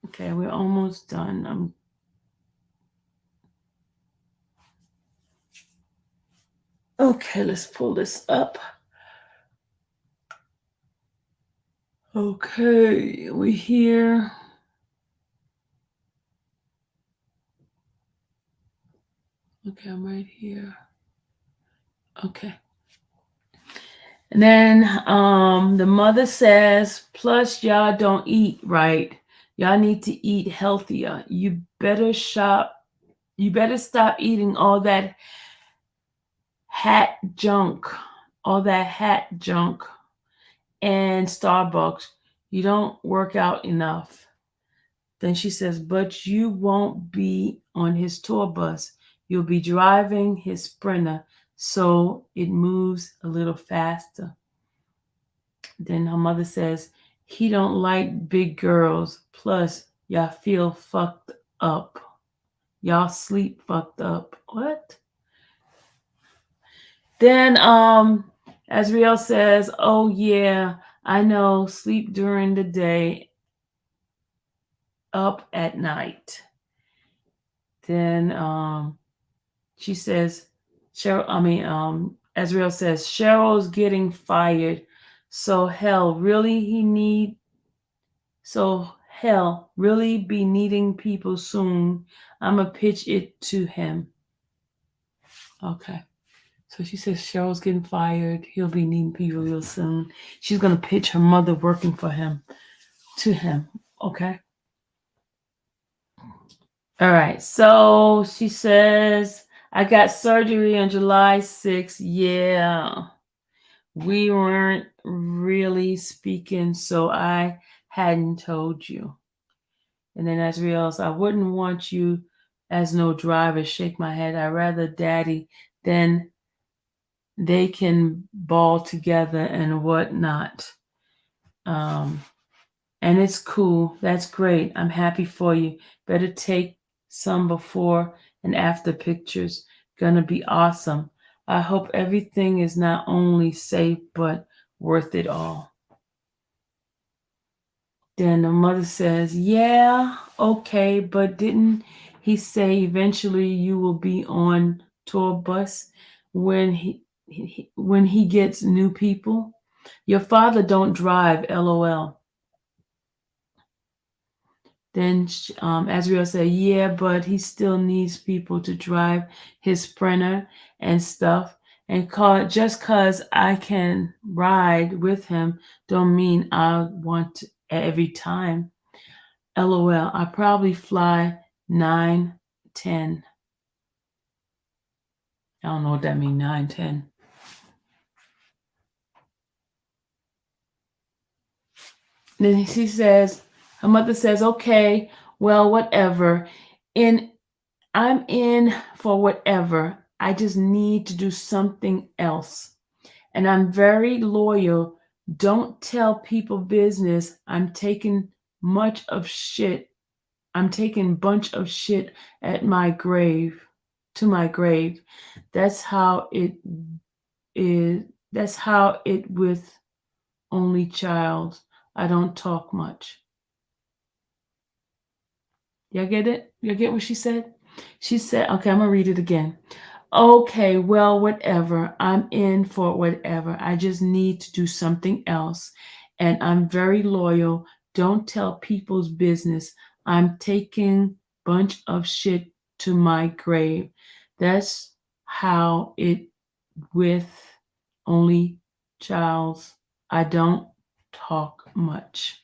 okay, we're almost done. Okay, let's pull this up. Okay, we here. Okay, I'm right here. Okay. And then the mother says, plus y'all don't eat right. Y'all need to eat healthier. You better stop eating all that hat junk, all that hat junk and Starbucks. You don't work out enough. Then she says, but you won't be on his tour bus. You'll be driving his Sprinter, so it moves a little faster. Then her mother says, he don't like big girls. Plus, y'all feel fucked up. Y'all sleep fucked up. What? Then Azriel says, oh yeah, I know, sleep during the day, up at night. Then she says, Azriel says, Cheryl's getting fired. So hell, really be needing people soon. I'ma pitch it to him. Okay. So she says Cheryl's getting fired. He'll be needing people real soon. She's gonna pitch her mother working for him to him. Okay. All right. So she says, I got surgery on July 6th. Yeah. We weren't really speaking, so I hadn't told you. And then as reals, I wouldn't want you as no driver. Shake my head. I'd rather daddy than they can ball together and whatnot. And it's cool. That's great. I'm happy for you. Better take some before and after pictures. Gonna be awesome. I hope everything is not only safe but worth it all. Then the mother says, yeah, okay, but didn't he say eventually you will be on tour bus when he gets new people? Your father don't drive, LOL. Then Azriel said, yeah, but he still needs people to drive his Sprinter and stuff. And just because I can ride with him don't mean I want every time. LOL, I probably fly 9, 10. I don't know what that means, 9, 10. Then she says, her mother says, okay, well, whatever. I'm in for whatever. I just need to do something else. And I'm very loyal. Don't tell people business. I'm taking bunch of shit at my grave, to my grave. That's how it is. That's how it with only child. I don't talk much. Y'all get it? Y'all get what she said? She said, okay, I'm going to read it again. Okay, well, whatever. I'm in for whatever. I just need to do something else. And I'm very loyal. Don't tell people's business. I'm taking bunch of shit to my grave. That's how it with only childs. I don't talk much.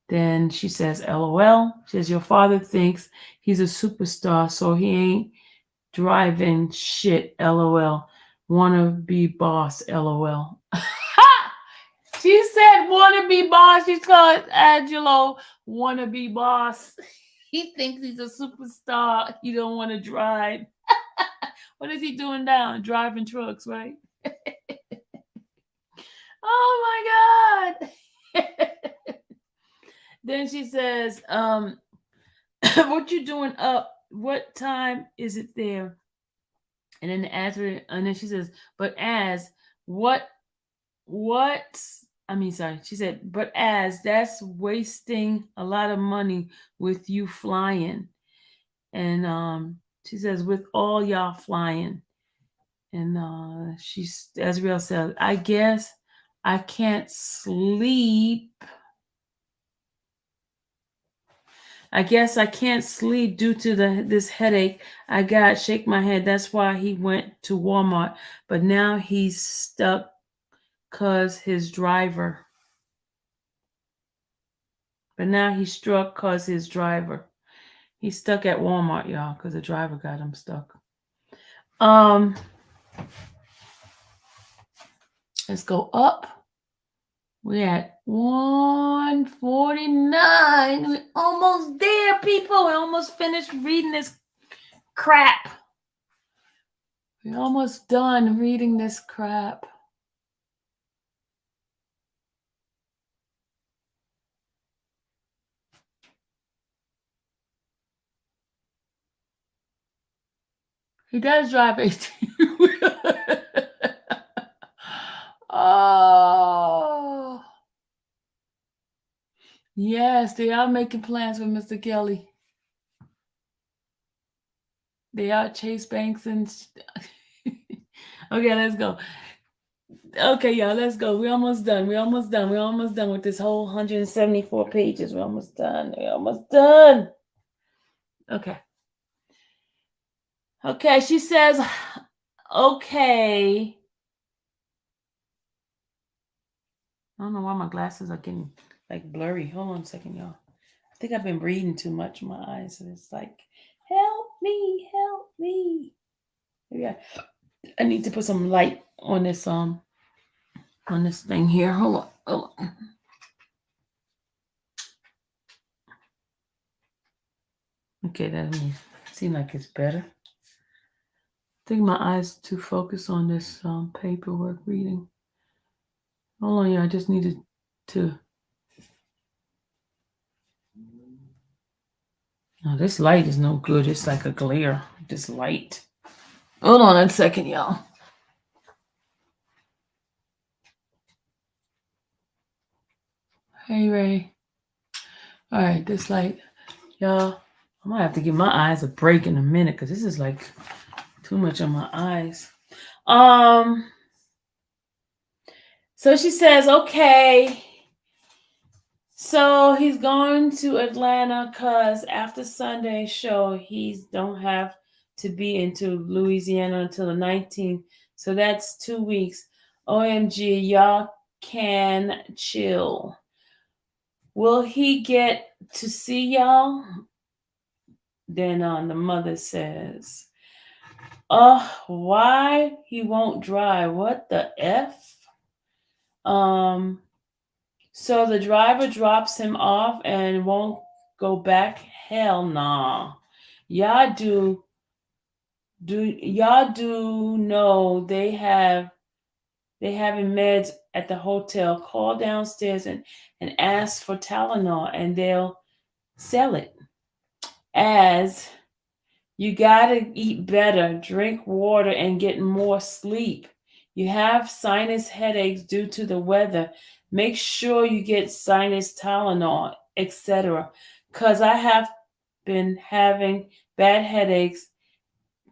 Then she says, LOL. She says, your father thinks he's a superstar, so he ain't driving shit, LOL. Wanna be boss, LOL. She said, wanna be boss. She called Angelo wanna be boss. He thinks he's a superstar. He don't want to drive. What is he doing now? Driving trucks, right? Oh my God. Then she says, what you doing up? What time is it there? And then the answer, and then she says, but as what I mean, sorry, she said, but as that's wasting a lot of money with you flying. And she says, with all y'all flying. And she's Azriel said, I guess I can't sleep. I guess I can't sleep due to this headache I got. Shake my head. That's why he went to Walmart. But now he's stuck cause his driver. But now he's struck cause his driver. He's stuck at Walmart, y'all, because the driver got him stuck. Let's go up. We're at 149. We're almost there, people. We almost finished reading this crap. We're almost done reading this crap. He does drive 18. Oh. Yes, they are making plans with Mr. Kelly. They are Chase Banks and... Okay, let's go. Okay, y'all, let's go. We're almost done. We're almost done. We're almost done with this whole 174 pages. We're almost done. We're almost done. Okay. Okay, she says, okay. I don't know why my glasses are getting like blurry. Hold on a second, y'all. I think I've been reading too much. My eyes, and it's like, help me, help me. Maybe I need to put some light on this thing here. Hold on. Okay, that seems like it's better. I think my eyes too focused on this paperwork reading. Hold on, yeah, I just needed to. No, this light is no good. It's like a glare. This light. Hold on a second, y'all. Hey, Ray. All right, this light, y'all. I might have to give my eyes a break in a minute because this is like too much on my eyes. So she says, okay. So he's going to Atlanta because after Sunday's show, he don't have to be into Louisiana until the 19th. So that's 2 weeks. OMG, y'all can chill. Will he get to see y'all? Then the mother says, why he won't drive? What the F? So the driver drops him off and won't go back? Hell nah. Y'all do know they having meds at the hotel. Call downstairs and ask for Tylenol and they'll sell it. As you gotta eat better, drink water, and get more sleep. You have sinus headaches due to the weather. Make sure you get sinus Tylenol, etc. Because I have been having bad headaches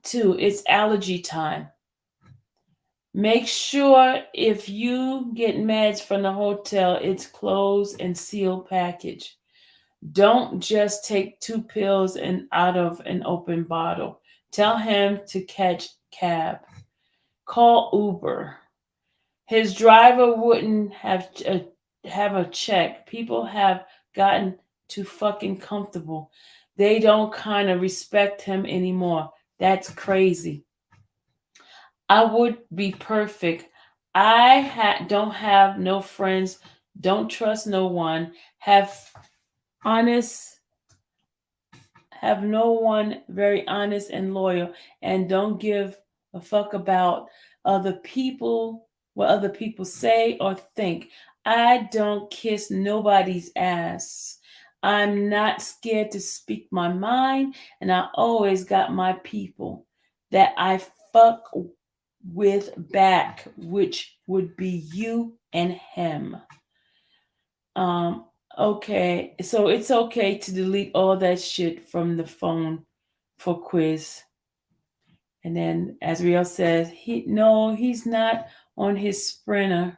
too. It's allergy time. Make sure if you get meds from the hotel, it's closed and sealed package. Don't just take 2 pills and out of an open bottle. Tell him to catch cab. Call Uber. His driver wouldn't have have a check. People have gotten too fucking comfortable. They don't kind of respect him anymore. That's crazy. I would be perfect. Don't have no friends, don't trust no one, have honest, have no one very honest and loyal, and don't give a fuck about other people, what other people say or think. I don't kiss nobody's ass. I'm not scared to speak my mind, and I always got my people that I fuck with back, which would be you and him. Um, okay, so it's okay to delete all that shit from the phone for quiz. And then Azriel says, he's not on his sprinter.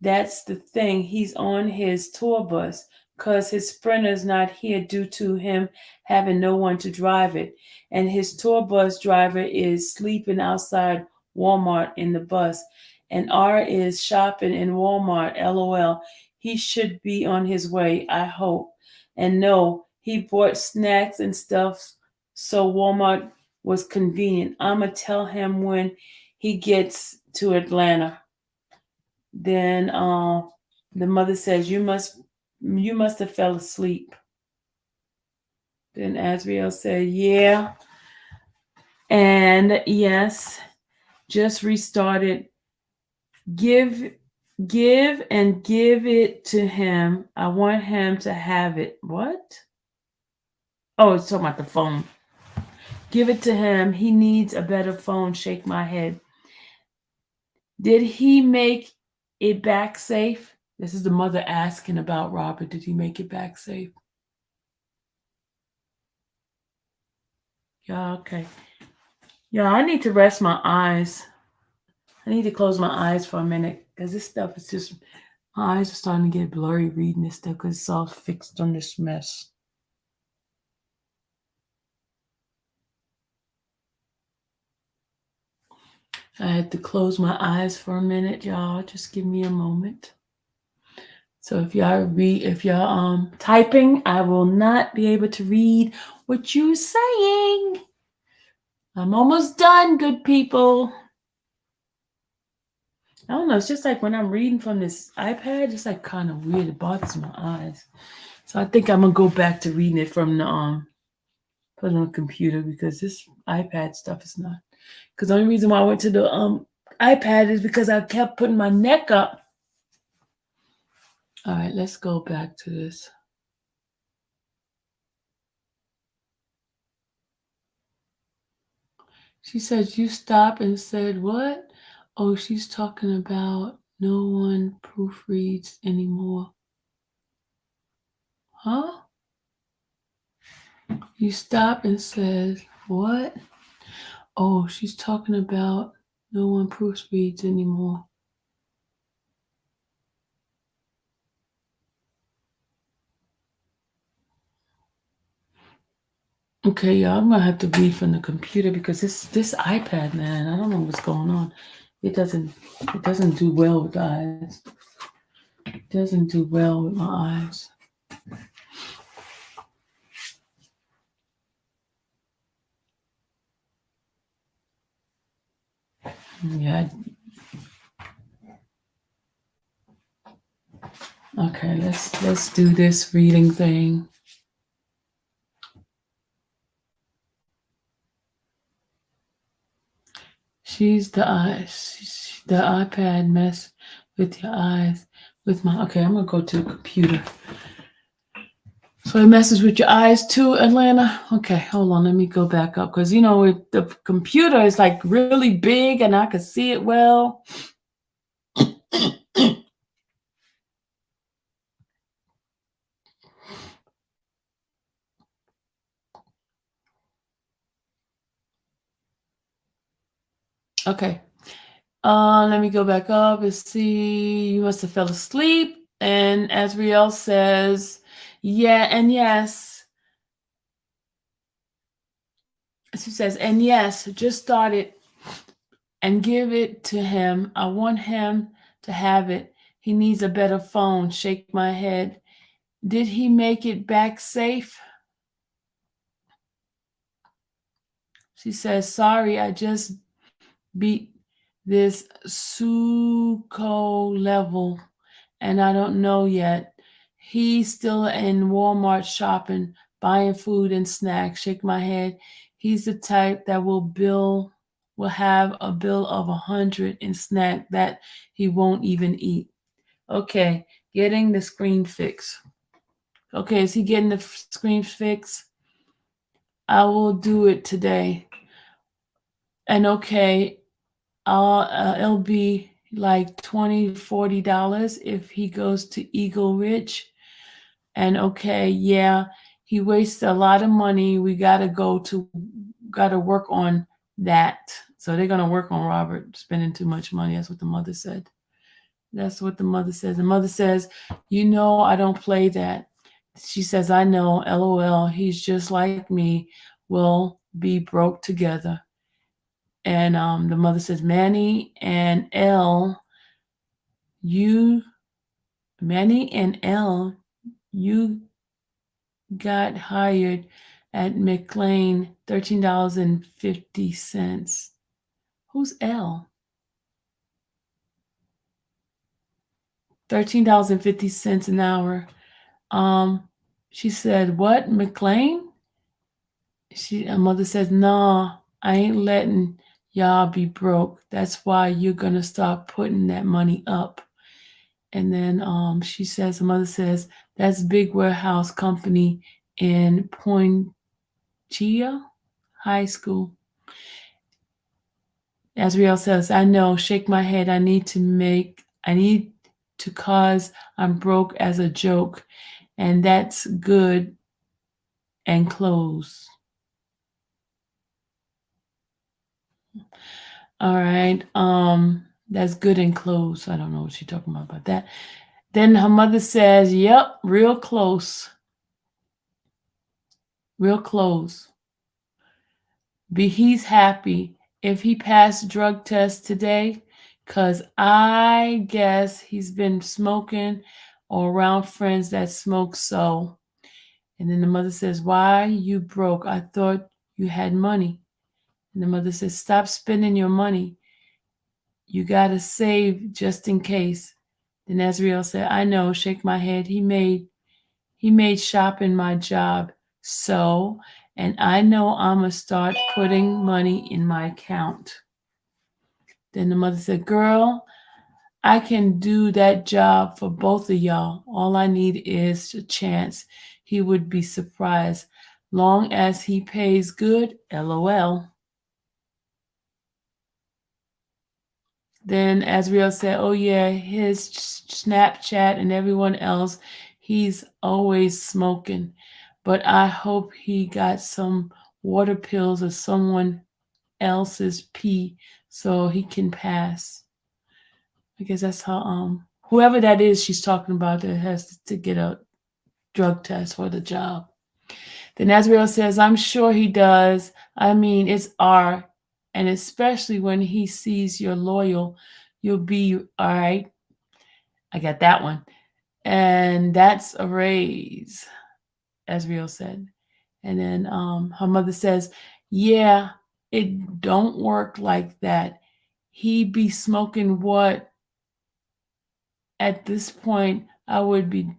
That's the thing. He's on his tour bus because his sprinter's not here due to him having no one to drive it. And his tour bus driver is sleeping outside Walmart in the bus. And R is shopping in Walmart. LOL. He should be on his way, I hope. And no, he bought snacks and stuff, so Walmart was convenient. I'ma tell him when he gets to Atlanta. Then the mother says, you must have fell asleep. Then Azriel said, yeah. And yes, just restarted. Give and give it to him. I want him to have it. What? Oh, it's talking about the phone. Give it to him. He needs a better phone. Shake my head. Did he make it back safe? This is the mother asking about Robert. Did he make it back safe? Yeah, okay. Yeah, I need to rest my eyes. I need to close my eyes for a minute because this stuff is just, my eyes are starting to get blurry reading this stuff because it's all fixed on this mess. I had to close my eyes for a minute, y'all. Just give me a moment. So if y'all typing, I will not be able to read what you're saying. I'm almost done, good people. I don't know. It's just like when I'm reading from this iPad, it's like kind of weird. It bothers my eyes. So I think I'm gonna go back to reading it from the put it on the computer because this iPad stuff is not. Because the only reason why I went to the iPad is because I kept putting my neck up. All right, let's go back to this. She said, you stopped and said, what? Oh, she's talking about no one proofreads anymore. Huh? You stop and said, what? Oh, she's talking about no one proofreads anymore. Okay, y'all, I'm gonna have to read from the computer because this iPad, man, I don't know what's going on. It doesn't do well with the eyes. It doesn't do well with my eyes. Yeah. Okay, let's do this reading thing. She's the eyes. The iPad mess with your eyes. With my okay, I'm gonna go to the computer. So it messes with your eyes too, Atlanta. Okay, hold on. Let me go back up because the computer is like really big and I can see it well. Okay. Let me go back up and see. You must have fell asleep. And Azriel says, yeah, and yes. She says, and yes, just started and give it to him. I want him to have it. He needs a better phone. Shake my head. Did he make it back safe? She says, sorry, I just beat this Suco level and I don't know yet. He's still in Walmart shopping, buying food and snacks. Shake my head. He's the type that will have a bill of 100 in snack that he won't even eat. Okay, getting the screen fix. Okay, is he getting the screen fix? I will do it today. And okay, it'll be like $20-$40 if he goes to Eagle Ridge. And okay, yeah, he wastes a lot of money. We gotta work on that. So they're gonna work on Robert spending too much money. That's what the mother said. That's what the mother says. The mother says, I don't play that. She says, I know, LOL, he's just like me. We'll be broke together. And the mother says, you, Manny and L, you got hired at McLean, $13.50. Who's L? $13.50 an hour. She said, what, McLean? Her mother says, nah, I ain't letting y'all be broke. That's why you're gonna start putting that money up. And then her mother says, that's big warehouse company in Pointia High School. Azriel says, I know, shake my head. I need to cause I'm broke as a joke. And that's good and close. All right. That's good and close. I don't know what she's talking about that. Then her mother says, yep, real close. Real close. He's happy if he passed drug test today, because I guess he's been smoking or around friends that smoke. So, and then the mother says, why you broke? I thought you had money. And the mother says, stop spending your money. You got to save just in case. Then Azriel said, I know, shake my head. He made shopping my job. So, and I know I'm going to start putting money in my account. Then the mother said, girl, I can do that job for both of y'all. All I need is a chance. He would be surprised. Long as he pays good, LOL. Then Azriel said, oh yeah, his Snapchat and everyone else, he's always smoking. But I hope he got some water pills or someone else's pee so he can pass. I guess that's how whoever that is she's talking about that has to get a drug test for the job. Then Azriel says, I'm sure he does. I mean, it's art. And especially when he sees you're loyal, you'll be all right. I got that one. And that's a raise, Azriel said. And then her mother says, yeah, it don't work like that. He be smoking what? At this point, I would do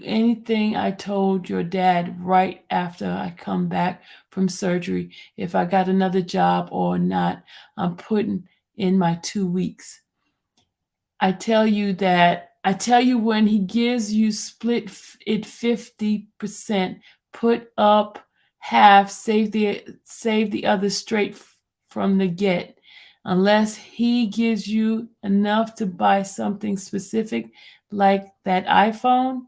anything I told your dad right after I come back from surgery. If I got another job or not, I'm putting in my 2 weeks. I tell you when he gives you split it 50%, put up half, save the other straight from the get. Unless he gives you enough to buy something specific like that iPhone,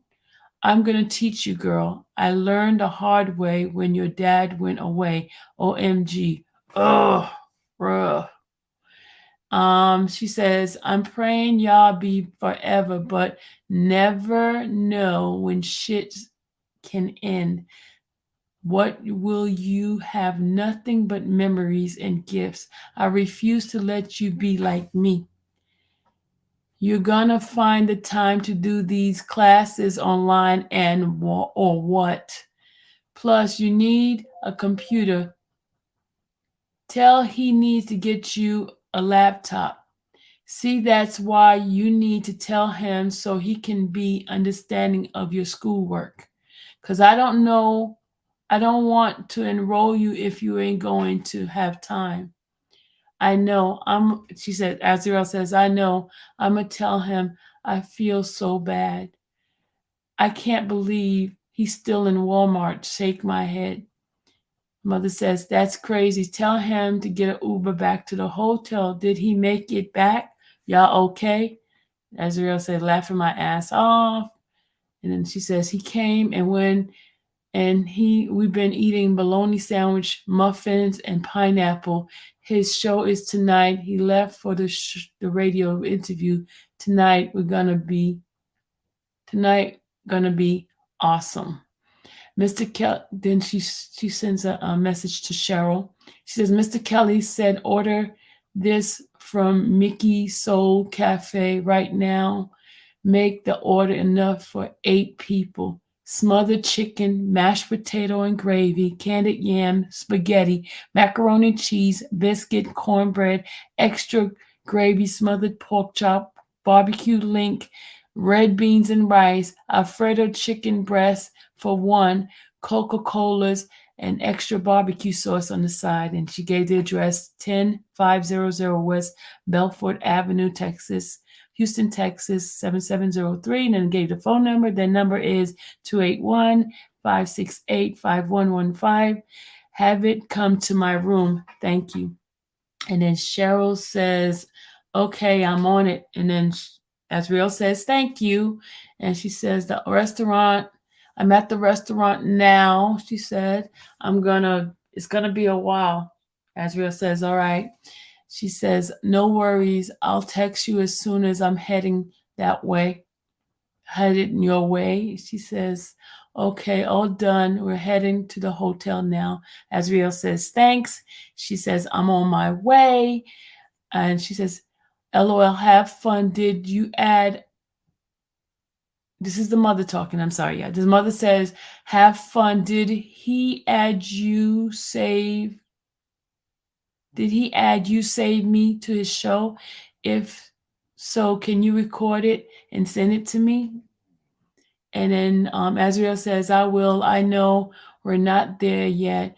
I'm going to teach you, girl. I learned the hard way when your dad went away. OMG. Oh, bruh. She says, I'm praying y'all be forever, but never know when shit can end. What will you have? Nothing but memories and gifts. I refuse to let you be like me. You're gonna find the time to do these classes online and or what? Plus, you need a computer. Tell he needs to get you a laptop. See, that's why you need to tell him so he can be understanding of your schoolwork. Because I don't know, I don't want to enroll you if you ain't going to have time. I know, she said, Azrael says, I know, I'm going to tell him I feel so bad. I can't believe he's still in Walmart. Shake my head. Mother says, that's crazy. Tell him to get an Uber back to the hotel. Did he make it back? Y'all okay? Azrael said, laughing my ass off. And then she says, he came and went and we've been eating bologna sandwich, muffins, and pineapple. His show is tonight. He left for the radio interview. Tonight gonna be awesome. Mr. Kelly, then she sends a message to Cheryl. She says, Mr. Kelly said, order this from Mickey Soul Cafe right now. Make the order enough for 8 people. Smothered chicken, mashed potato and gravy, candied yam, spaghetti, macaroni and cheese, biscuit, cornbread, extra gravy, smothered pork chop, barbecue link, red beans and rice, Alfredo chicken breast for 1, Coca-Colas, and extra barbecue sauce on the side. And she gave the address 10500 West Belfort Avenue, Texas, Houston, Texas, 7703. And then gave the phone number. Their number is 281-568-5115. Have it come to my room. Thank you. And then Cheryl says, okay, I'm on it. And then Azriel says, thank you. And she says, I'm at the restaurant now. She said, it's gonna be a while. Azriel says, all right. She says, no worries. I'll text you as soon as I'm heading that way. Headed your way. She says, okay, all done. We're heading to the hotel now. Azriel says, thanks. She says, I'm on my way. And she says, LOL, have fun. Did you add? This is the mother talking. I'm sorry. Yeah. The mother says, have fun. Did he add you save me to his show? If so, can you record it and send it to me? And then Azrael says, I will. I know we're not there yet.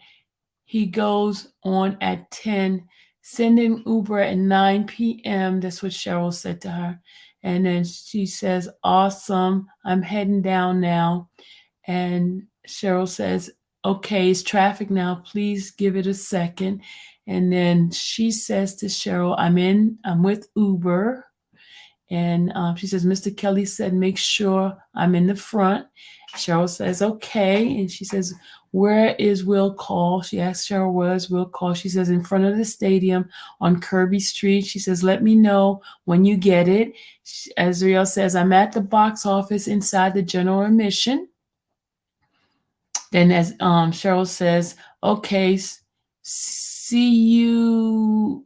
He goes on at 10. Send an Uber at 9 p.m. That's what Cheryl said to her. And then she says, awesome. I'm heading down now. And Cheryl says, okay, it's traffic now. Please give it a second. And then she says to Cheryl, I'm with Uber. And she says, Mr. Kelly said, make sure I'm in the front. Cheryl says, okay. And she says, where is Will Call? She asks Cheryl, where is Will Call? She says, in front of the stadium on Kirby Street. She says, let me know when you get it. Azriel says, I'm at the box office inside the general admission. Then as Cheryl says, okay, see you.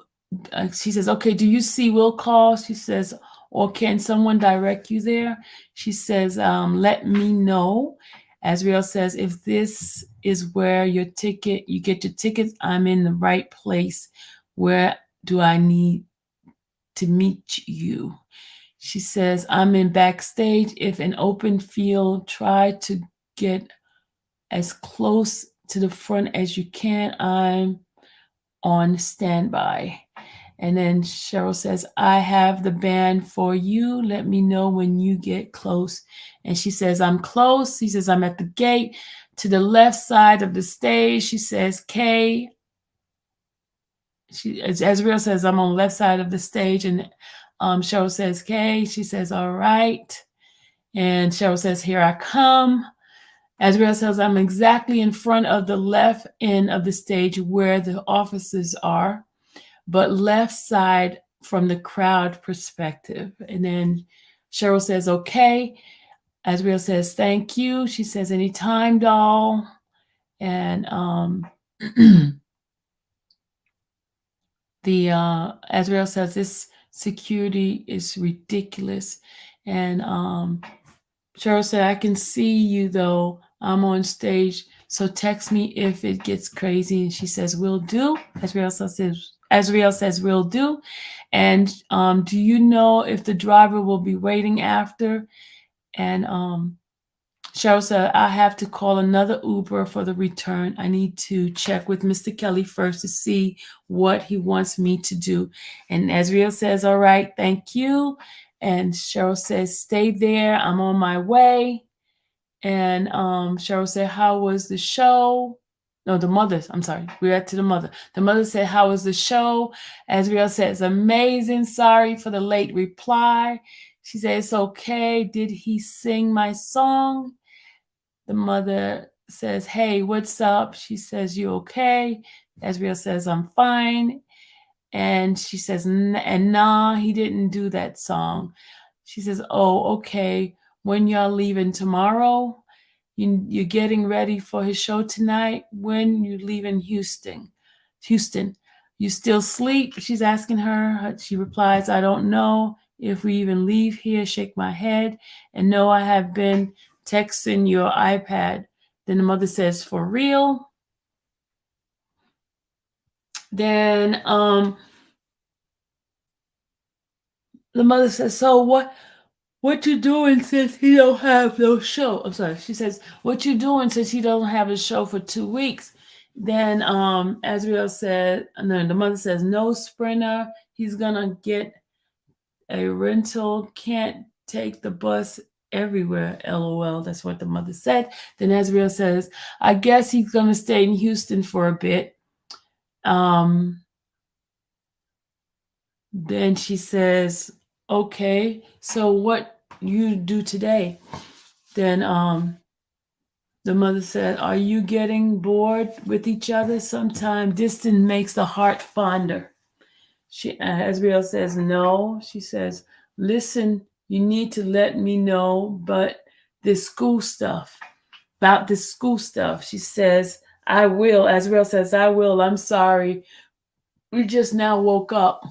She says, okay, do you see Will Call? She says, or can someone direct you there? She says, let me know. Azriel says, if this is where you get your tickets, I'm in the right place. Where do I need to meet you? She says, I'm in backstage. If an open field, try to get as close to the front as you can. I'm on standby. And then Cheryl says, I have the band for you. Let me know when you get close. And she says, I'm close. He says, I'm at the gate to the left side of the stage. She says, Kay. Azriel says, I'm on the left side of the stage. And Cheryl says, Kay. She says, all right. And Cheryl says, here I come. Azriel says, I'm exactly in front of the left end of the stage where the officers are, but left side from the crowd perspective. And then Cheryl says, okay. Azriel says, thank you. She says, anytime, doll. And Azriel says, this security is ridiculous. And Cheryl said, I can see you though. I'm on stage. So text me if it gets crazy. And she says, will do. Azriel says, will do. And do you know if the driver will be waiting after? And Cheryl said, I have to call another Uber for the return. I need to check with Mr. Kelly first to see what he wants me to do. And Azriel says, all right, thank you. And Cheryl says, stay there. I'm on my way. And Cheryl said, how was the show? No, the mother. I'm sorry. We're at to the mother. The mother said, how was the show? Azriel says, amazing. Sorry for the late reply. She said, it's okay. Did he sing my song? The mother says, hey, what's up? She says, you okay? Azriel says, I'm fine. And she says, and nah, he didn't do that song. She says, oh, okay. When y'all leaving tomorrow? You're getting ready for his show tonight? When you leaving Houston? You still sleep? She's asking her. She replies, I don't know if we even leave here. Shake my head. And no, I have been texting your iPad. Then the mother says, for real? Then the mother says, so what you doing since he don't have no show? I'm sorry. She says, what you doing since he don't have a show for 2 weeks? Then Azriel said, and then the mother says, no, Sprinter. He's gonna get a rental. Can't take the bus everywhere. LOL. That's what the mother said. Then Azriel says, I guess he's gonna stay in Houston for a bit. Then she says, okay, so what you do today? Then the mother said, are you getting bored with each other? Sometimes distance makes the heart fonder. Azriel says, no. She says, listen, you need to let me know about this school stuff. She says, I will. Azriel says, I will. I'm sorry. We just now woke up.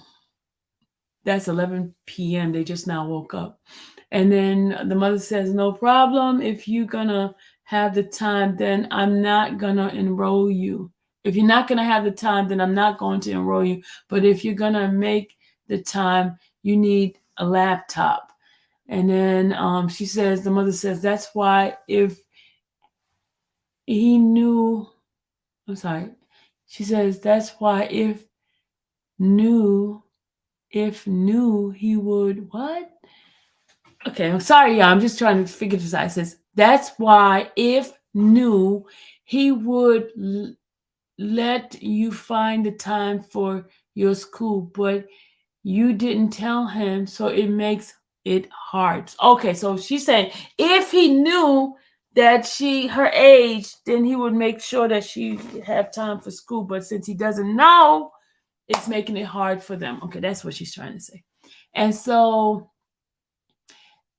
That's 11 p.m. They just now woke up. And then the mother says, no problem. If you're going to have the time, then I'm not going to enroll you. If you're not going to have the time, then I'm not going to enroll you. But if you're going to make the time, you need a laptop. And then she says, the mother says, that's why if he knew, I'm sorry. She says, that's why if knew he would, what? Okay, I'm sorry, y'all. I'm just trying to figure this out. It says, that's why if knew he would let you find the time for your school, but you didn't tell him, so it makes it hard. Okay, so she's saying if he knew that her age, then he would make sure that she have time for school. But since he doesn't know, it's making it hard for them. Okay, that's what she's trying to say. And so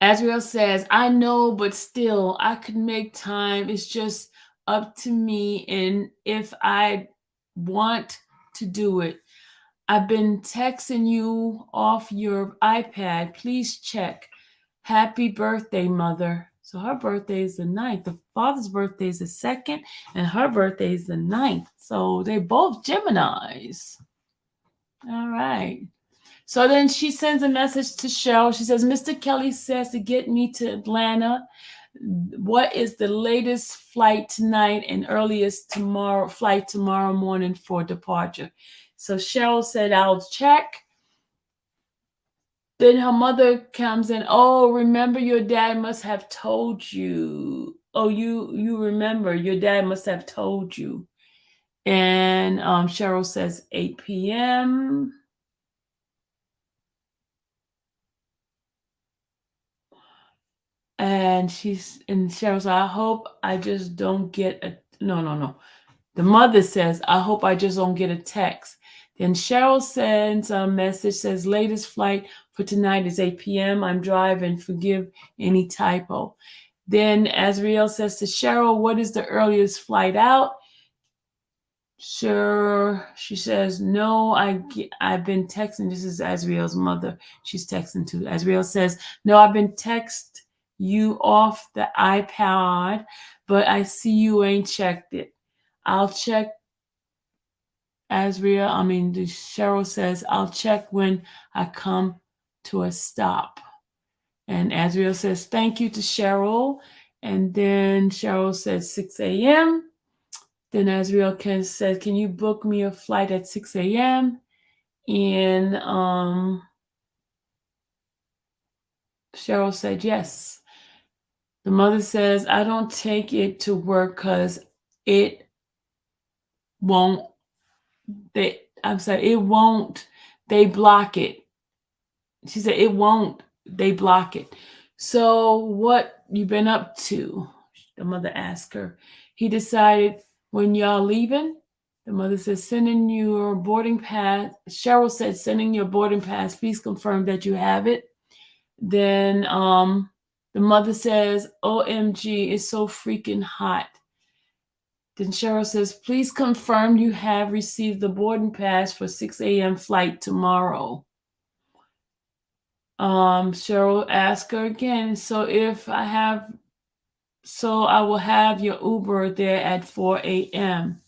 Azriel says, I know, but still, I could make time. It's just up to me and if I want to do it. I've been texting you off your iPad. Please check. Happy birthday, Mother. So her birthday is the 9th. The father's birthday is the 2nd, and her birthday is the 9th. So they're both Geminis. All right. So then she sends a message to Cheryl. She says, Mr. Kelly says to get me to Atlanta. What is the latest flight tonight and earliest flight tomorrow morning for departure? So Cheryl said, I'll check. Then her mother comes in. Oh, remember your dad must have told you. Oh, you remember your dad must have told you. And Cheryl says 8 p.m. And Cheryl says, I hope I just don't get a no. The mother says, I hope I just don't get a text. Then Cheryl sends a message, says, latest flight for tonight is 8 p.m. I'm driving. Forgive any typo. Then Azriel says to Cheryl, what is the earliest flight out? Sure, she says, no, I've been texting. This is Azriel's mother. She's texting too. Azriel says, no, I've been text you off the iPad, but I see you ain't checked it. I'll check. Cheryl says, I'll check when I come to a stop. And Azriel says, thank you to Cheryl. And then Cheryl says 6 a.m. Then Azriel says, can you book me a flight at 6 a.m.? And Cheryl said yes. The mother says, I don't take it to work because it won't, it won't, they block it. She said, it won't, they block it. So what you been up to? The mother asked her. He decided, when y'all leaving? The mother says, sending your boarding pass. Cheryl said, sending your boarding pass. Please confirm that you have it. Then the mother says, OMG, it's so freaking hot. Then Cheryl says, please confirm you have received the boarding pass for 6 a.m. flight tomorrow. Cheryl asked her again, so I will have your Uber there at 4 a.m.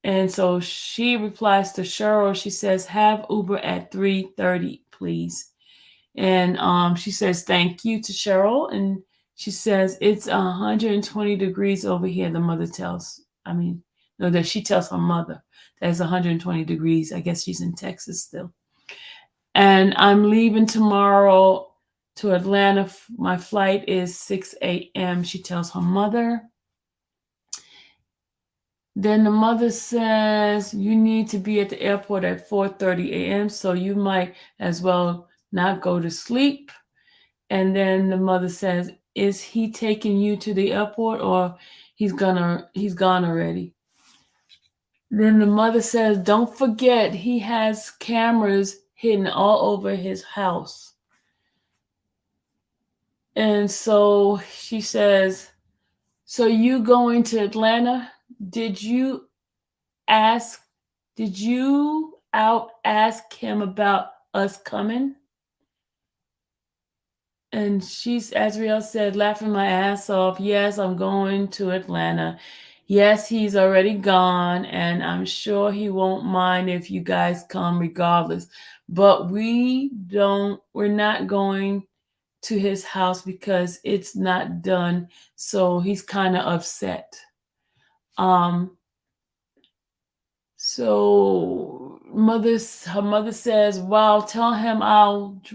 And so she replies to Cheryl, she says, have Uber at 3:30, please. And she says, thank you to Cheryl. And she says, it's 120 degrees over here, the mother tells, that she tells her mother that it's 120 degrees. I guess she's in Texas still. And I'm leaving tomorrow to Atlanta. My flight is 6 a.m., she tells her mother. Then the mother says, you need to be at the airport at 4:30 a.m., so you might as well not go to sleep. And then the mother says, is he taking you to the airport or he's gone already? Then the mother says, don't forget he has cameras hidden all over his house. And so she says, so you going to Atlanta? Did you ask him about us coming? And Azriel said, laughing my ass off, yes, I'm going to Atlanta. Yes, he's already gone, and I'm sure he won't mind if you guys come regardless. But we're not going to his house because it's not done. So he's kind of upset. So her mother says, wow, tell him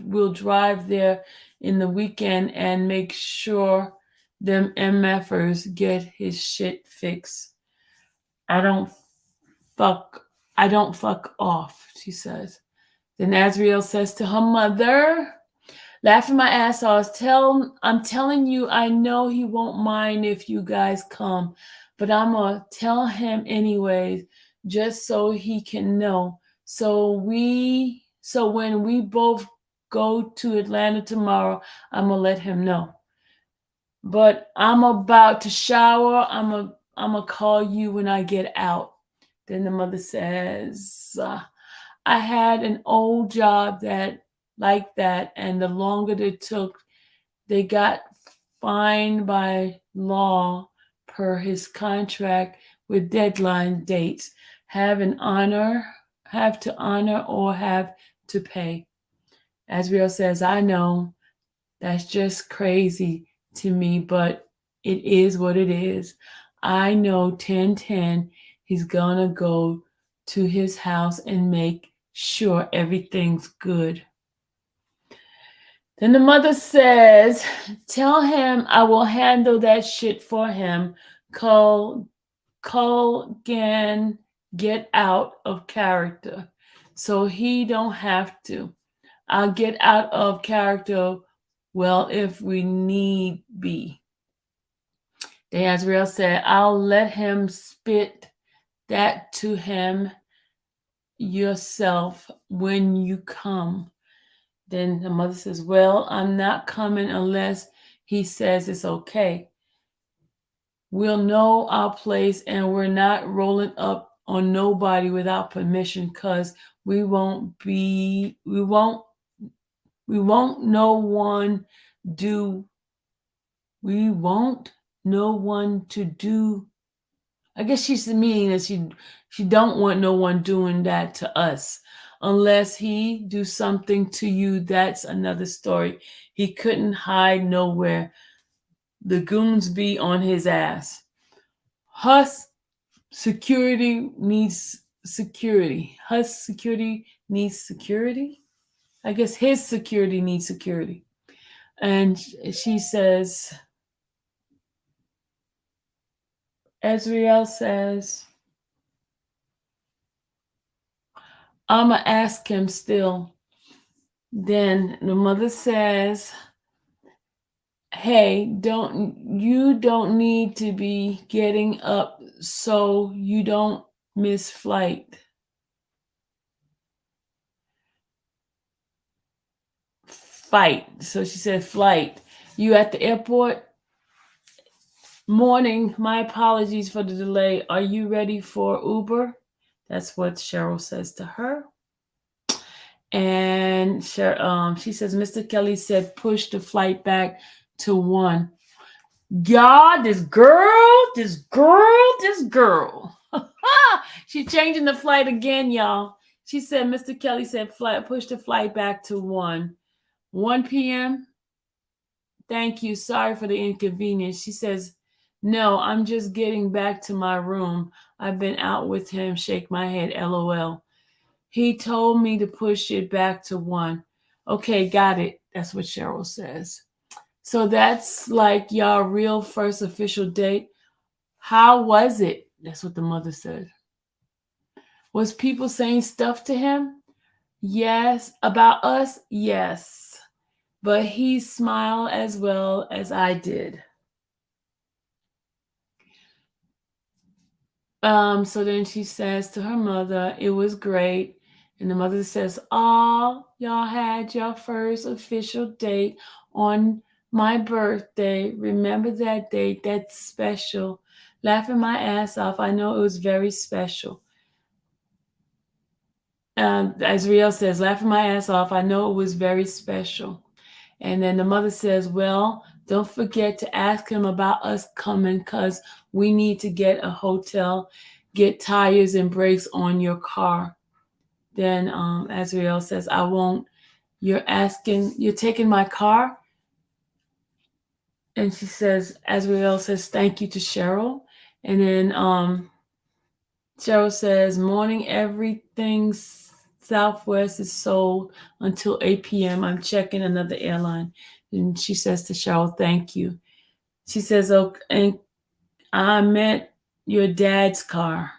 we'll drive there in the weekend and make sure them MFers get his shit fixed. I don't fuck off, she says. Then Azriel says to her mother, laughing my ass off, I'm telling you, I know he won't mind if you guys come, but I'm gonna tell him anyways, just so he can know. So when we both go to Atlanta tomorrow, I'm gonna let him know. But I'm about to shower. I'm gonna call you when I get out. Then the mother says, I had an old job like that, and the longer it took, they got fined by law per his contract with deadline dates. Have to honor or have to pay. Azriel says, I know that's just crazy to me, but it is what it is. I know 10:10 he's gonna go to his house and make sure everything's good. Then the mother says, tell him I will handle that shit for him. Cole can get out of character so he don't have to. I'll get out of character, well, if we need be. Then Azriel said, I'll let him spit that to him yourself when you come. Then the mother says, well, I'm not coming unless he says it's okay. We'll know our place and we're not rolling up on nobody without permission, because we won't be we won't no one do we won't no one to do. I guess she's meaning that she don't want no one doing that to us. Unless he do something to you, that's another story. He couldn't hide nowhere. The goons be on his ass. Hus security needs security. Hus security needs security. I guess his security needs security. And she says, Ezreal says, I'ma ask him still. Then the mother says, hey, don't need to be getting up so you don't miss flight. Fight. So she said, flight. You at the airport? Morning. My apologies for the delay. Are you ready for Uber? That's what Cheryl says to her. And she says, Mr. Kelly said, push the flight back to 1. God, this girl. She's changing the flight again, y'all. She said, Mr. Kelly said, push the flight back to 1 p.m. Thank you. Sorry for the inconvenience. She says, no, I'm just getting back to my room. I've been out with him. Shake my head. LOL. He told me to push it back to 1. Okay, got it. That's what Cheryl says. So that's like y'all real first official date. How was it? That's what the mother said. Was people saying stuff to him? Yes. About us? Yes. But he smiled as well as I did. So then she says to her mother, it was great. And the mother says, oh, y'all had your first official date on my birthday. Remember that date? That's special. Laughing my ass off. I know it was very special. As Riel says, laughing my ass off. I know it was very special. And then the mother says, well, don't forget to ask him about us coming, because we need to get a hotel, get tires and brakes on your car. Then Azriel says, I won't. You're taking my car? And she says, Azriel says, thank you to Cheryl. And then Cheryl says, morning, everything Southwest is sold until 8 p.m. I'm checking another airline. And she says to Cheryl, thank you. She says, okay, and I meant your dad's car.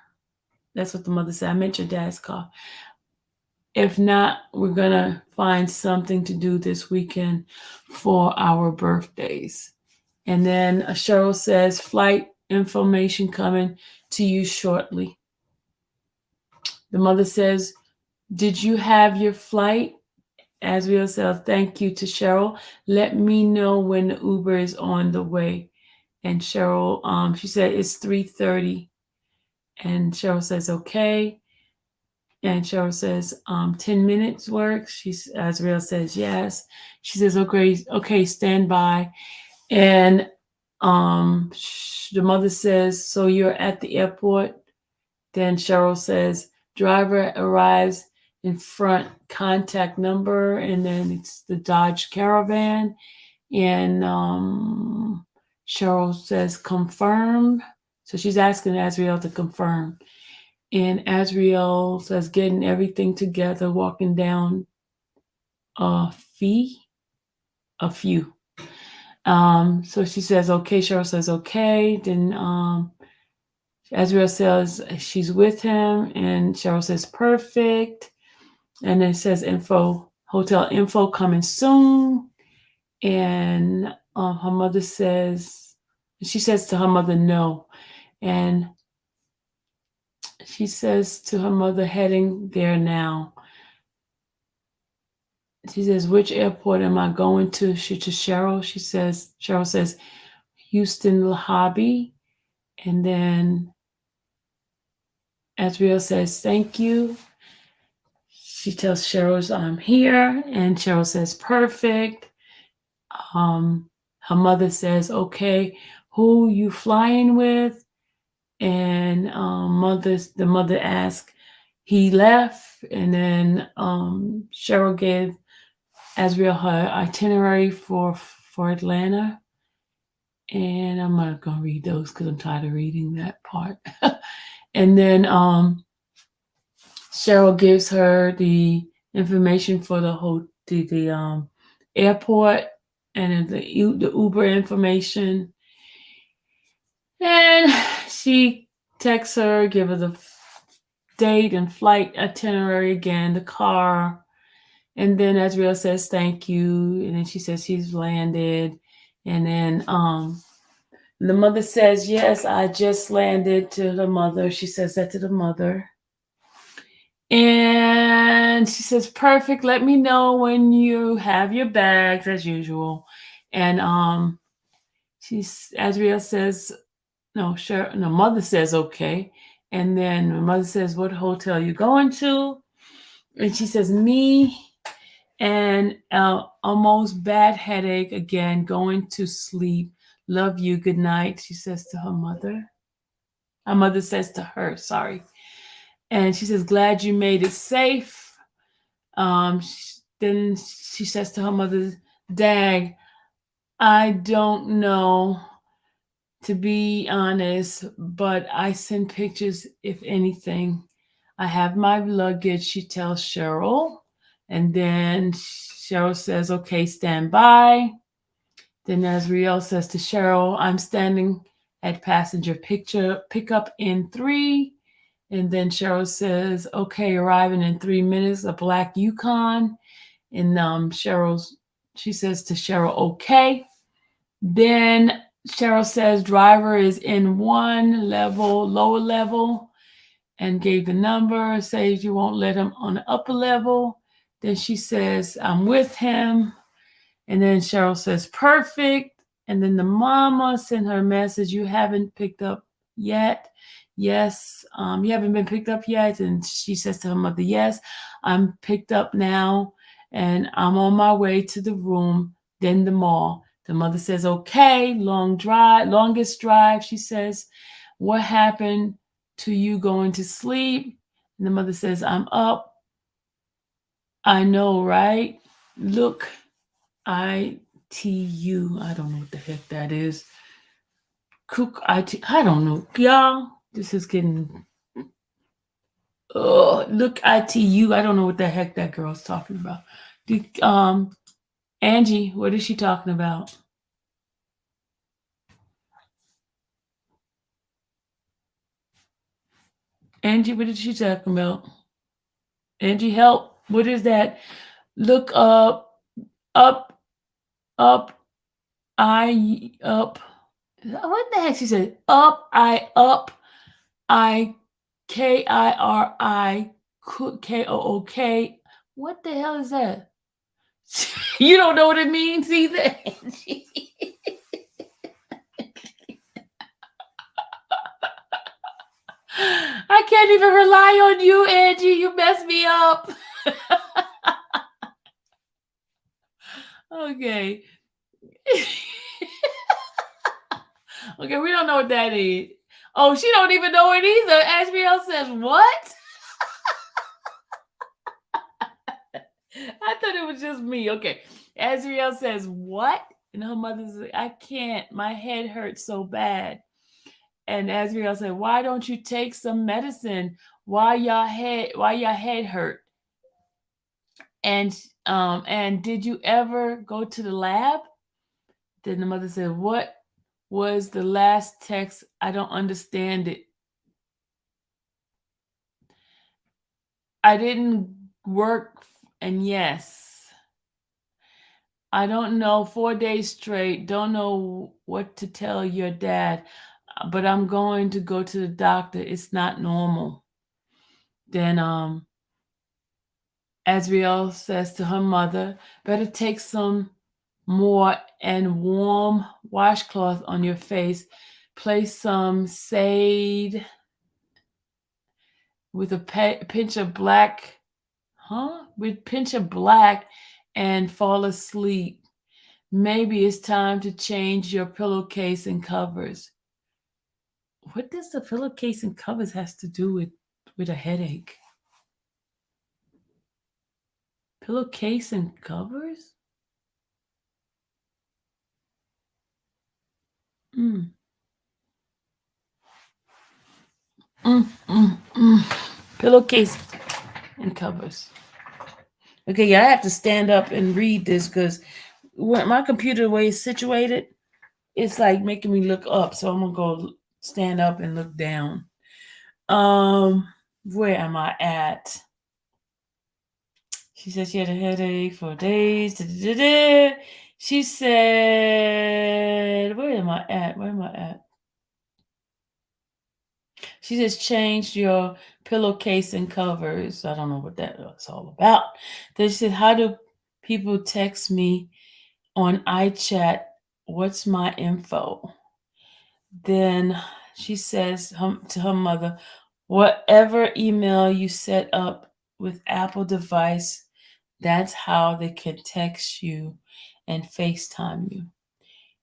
That's what the mother said. I meant your dad's car. If not, we're going to find something to do this weekend for our birthdays. And then Cheryl says, flight information coming to you shortly. The mother says, did you have your flight? Azriel says, thank you to Cheryl. Let me know when the Uber is on the way. And Cheryl, she said, it's 3:30. And Cheryl says, okay. And Cheryl says, 10 minutes works. Azriel says, yes. She says, okay, stand by. And the mother says, so you're at the airport? Then Cheryl says, driver arrives in front, contact number, and then it's the Dodge Caravan. And Cheryl says, confirm. So she's asking Azriel to confirm. And Azriel says, getting everything together, walking down a few. So she says, okay. Cheryl says, okay. Then Azriel says she's with him, and Cheryl says, perfect. And then it says hotel info coming soon. And her mother says, she says to her mother, no. And she says to her mother, heading there now. She says, which airport am I going to? To Cheryl. Cheryl says, Houston Hobby. And then Azriel says, thank you. She tells Cheryl, I'm here. And Cheryl says, perfect. Um, Her mother says, okay, who you flying with? And the mother asks, he left. And then Cheryl gave Azriel her itinerary for Atlanta. And I'm not going to read those because I'm tired of reading that part. And then Cheryl gives her the information for the airport and the Uber information. And she texts her, give her the date and flight itinerary again, the car. And then Azriel says thank you. And then she says she's landed. And then the mother says, yes, I just landed to the mother. She says that to the mother. And she says, perfect. Let me know when you have your bags as usual. And Azriel says, no, sure. No, mother says, okay. And then the mother says, what hotel you going to? And she says, me. And almost bad headache again, going to sleep. Love you. Good night. She says to her mother. Her mother says to her, sorry. And she says, glad you made it safe. Then she says to her mother, Dad, I don't know, to be honest, but I send pictures if anything. I have my luggage, she tells Cheryl. And then Cheryl says, okay, stand by. Then Azriel says to Cheryl, I'm standing at passenger pickup in 3. And then Cheryl says, okay, arriving in 3 minutes, a black Yukon. And she says to Cheryl, okay. Then Cheryl says driver is in 1 level, lower level, and gave the number, says you won't let him on the upper level. Then she says, I'm with him. And then Cheryl says, perfect. And then the mama sent her a message, you haven't picked up yet. Yes, you haven't been picked up yet. And she says to her mother, yes, I'm picked up now. And I'm on my way to the room, then the mall. The mother says, okay, longest drive. She says, what happened to you going to sleep? And the mother says, I'm up. I know, right? Look, ITU. I don't know what the heck that is. Cook IT. I don't know. Y'all, this is getting. Look, ITU. I don't know what the heck that girl's talking about. Angie, what is she talking about? Angie, what is she talking about? Angie, help. What is that? Look up, up, up, up. What the heck she said? Up, I, KIRI, KOOK. What the hell is that? You don't know what it means either. I can't even rely on you, Angie. You messed me up. Okay. Okay, we don't know what that is. Oh, she don't even know it either. Azriel says, what? I thought it was just me. Okay. Azriel says, what? And her mother's like, I can't. My head hurts so bad. And Azriel said, why don't you take some medicine? Why your head hurt? And did you ever go to the lab? Then the mother said, what was the last text? I don't understand it. I didn't work. And yes, I don't know, 4 days straight. Don't know what to tell your dad, but I'm going to go to the doctor. It's not normal. Then Azriel says to her mother, better take some more and warm washcloth on your face. Place some sage with a pinch of black, huh? With pinch of black and fall asleep. Maybe it's time to change your pillowcase and covers. What does the pillowcase and covers has to do with a headache? Pillowcase and covers? Mm. Mm. Pillowcase and covers. Okay, yeah, I have to stand up and read this because when my computer the way it's situated, it's like making me look up. So I'm gonna go stand up and look down. Um, where am I at? She said she had a headache for days. Da, da, da, da. She said, where am I at? Where am I at? She just changed your pillowcase and covers. I don't know what that's all about. Then she said, how do people text me on iChat? What's my info? Then she says to her mother, whatever email you set up with Apple device, that's how they can text you and FaceTime you.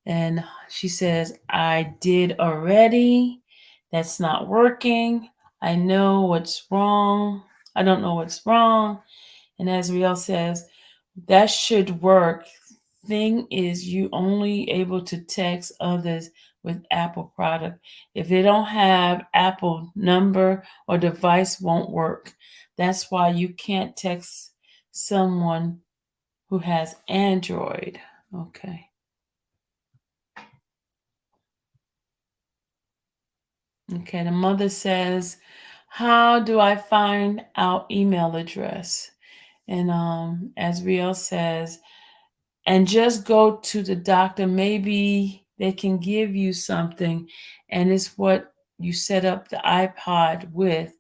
And she says, I did already. That's not working. I know what's wrong. I don't know what's wrong. And Azriel says, that should work. Thing is, you only able to text others with Apple product. If they don't have Apple number or device won't work. That's why you can't text someone who has Android. Okay. Okay, the mother says, how do I find our email address? And Azriel says, and just go to the doctor. Maybe they can give you something, and it's what you set up the iPod with.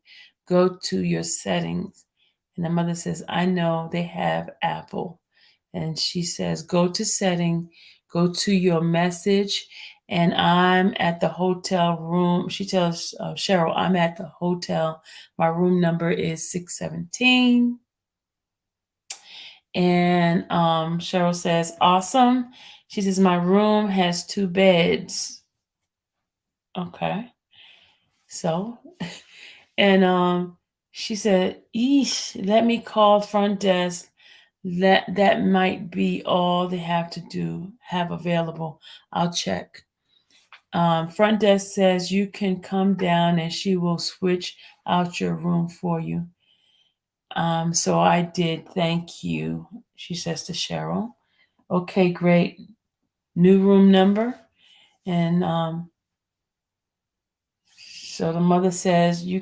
Go to your settings. And the mother says, I know they have Apple. And she says, go to setting, go to your message, and I'm at the hotel room. She tells Cheryl, I'm at the hotel. My room number is 617. And Cheryl says, awesome. She says, my room has 2 beds. Okay. So, and she said, eesh, let me call front desk. That might be all they have to do, have available. I'll check. Front desk says you can come down and she will switch out your room for you. So I did. Thank you, she says to Cheryl. Okay, great. New room number. And so the mother says, you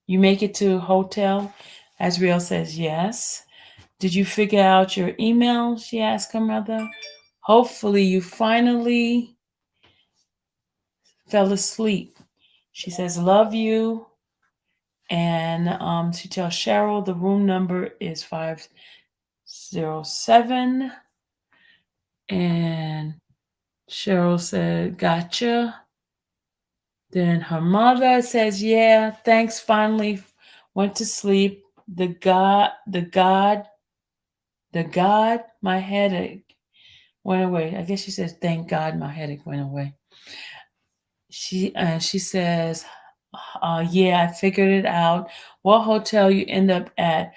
make it to hotel? Azriel says, yes. Did you figure out your email? She asked her mother. Hopefully you finally fell asleep. She says, love you. And she tells Cheryl the room number is 507. And Cheryl said, gotcha. Then her mother says, yeah, thanks, finally went to sleep. My headache went away. I guess she says, thank God my headache went away. She says, yeah, I figured it out. What hotel you end up at?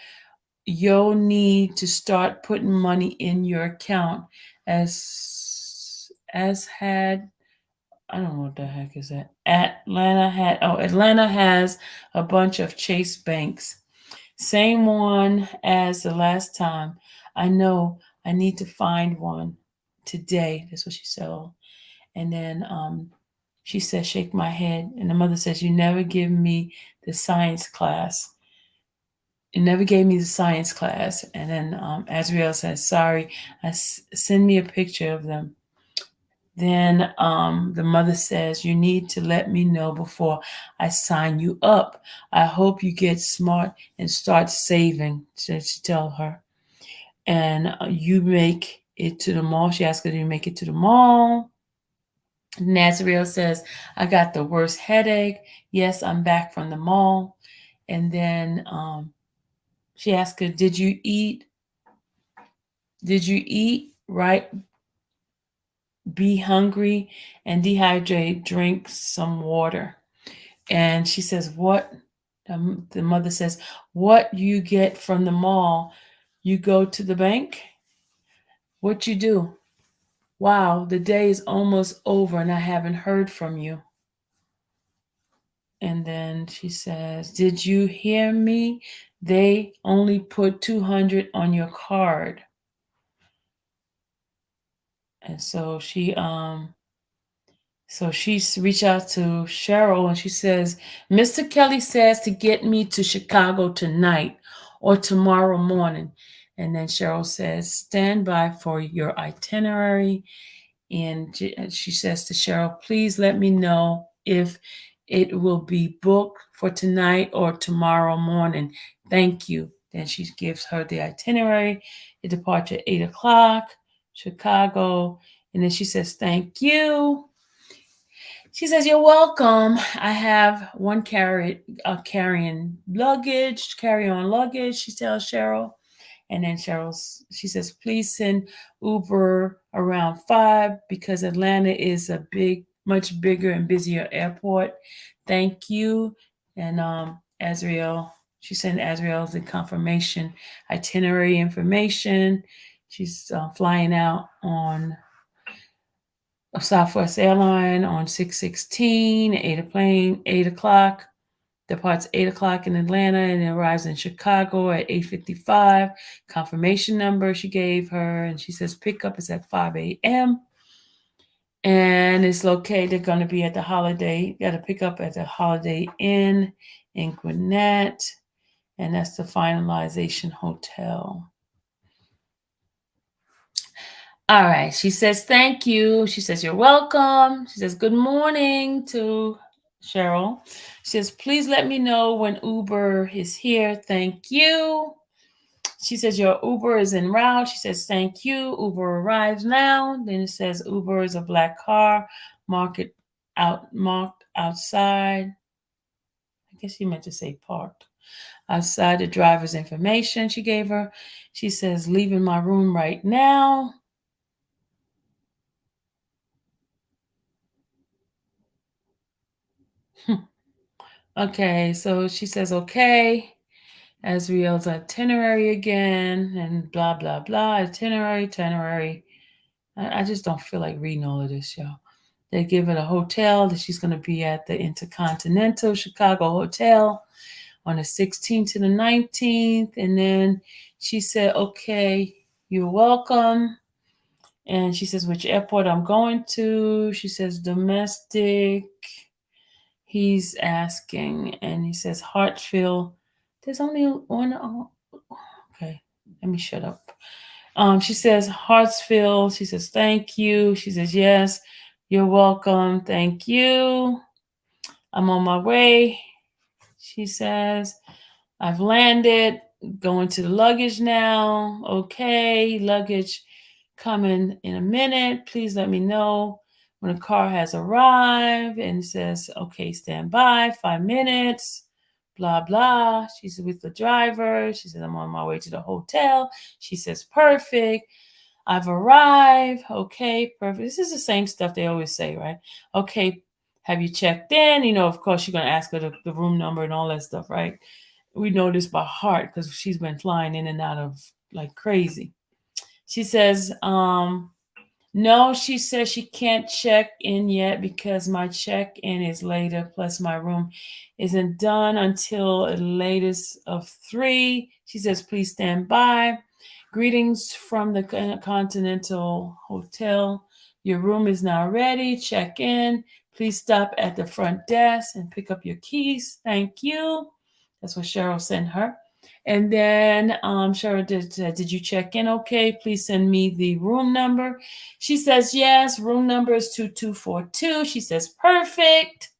You'll need to start putting money in your account as had I don't know what the heck is that. Atlanta has a bunch of Chase banks. Same one as the last time. I know I need to find one today. That's what she said. And then she says, shake my head. And the mother says, you never give me the science class. You never gave me the science class. And then Azriel says, sorry, send me a picture of them. Then the mother says, you need to let me know before I sign you up. I hope you get smart and start saving, she tell her. And you make it to the mall. She asked her, do you make it to the mall? Nazriel says, I got the worst headache. Yes, I'm back from the mall. And then she asked her, "Did you eat? Did you eat right? Be hungry and dehydrate. Drink some water." And she says, "What?" The mother says, "What you get from the mall? You go to the bank? What you do? Wow, the day is almost over and I haven't heard from you." And then she says, "Did you hear me? They only put 200 on your card." And so she's reached out to Cheryl and she says, "Mr. Kelly says to get me to Chicago tonight or tomorrow morning." And then Cheryl says, "Stand by for your itinerary." And she says to Cheryl, "Please let me know if it will be booked for tonight or tomorrow morning. Thank you." Then she gives her the itinerary. The departure at 8 o'clock, Chicago. And then she says, "Thank you." She says, "You're welcome. I have one carrying luggage, carry-on luggage," she tells Cheryl. And then she says, "Please send Uber around 5 because Atlanta is a much bigger and busier airport. Thank you." And she sent Azriel the confirmation itinerary information. She's flying out on Southwest Airline on 6/16, 8 o'clock. Departs 8 o'clock in Atlanta and arrives in Chicago at 8:55. Confirmation number she gave her, and she says pickup is at 5 a.m. And it's located, going to be at the got to pick up at the Holiday Inn in Gwinnett, and that's the Finalization Hotel. All right. She says, "Thank you." She says, "You're welcome." She says, "Good morning" to Cheryl. She says, "Please let me know when Uber is here. Thank you." She says, "Your Uber is en route." She says, "Thank you." Uber arrives now. Then it says Uber is a black car marked outside. I guess she meant to say parked. Outside the driver's information she gave her. She says, "Leaving my room right now." Okay, so she says, "Okay." Azriel's itinerary again, and blah, blah, blah. Itinerary. I just don't feel like reading all of this, y'all. They give her a hotel that she's going to be at the Intercontinental Chicago Hotel on the 16th to the 19th. And then she said, "Okay, you're welcome." And she says, "Which airport I'm going to?" She says, "Domestic." He's asking, and he says, "Hartsfield." There's only one. Oh, okay, let me shut up. She says, "Hartsfield." She says, "Thank you." She says, "Yes, you're welcome. Thank you. I'm on my way." She says, "I've landed. Going to the luggage now." "Okay, luggage coming in a minute. Please let me know when the car has arrived." And says, "Okay, stand by, 5 minutes." Blah, blah. She's with the driver. She says, "I'm on my way to the hotel." She says, "Perfect. I've arrived." "Okay, perfect." This is the same stuff they always say, right? "Okay, have you checked in?" Of course, you're going to ask her the room number and all that stuff, right? We know this by heart because she's been flying in and out of like crazy. She says, "No," she says she can't check in yet because my check-in is later, plus my room isn't done until the latest of 3. She says, "Please stand by. Greetings from the Continental Hotel. Your room is now ready. Check in. Please stop at the front desk and pick up your keys. Thank you." That's what Cheryl sent her. And then Cheryl did you check in okay? Please send me the room number. She says, "Yes, room number is 2242. She says, "Perfect."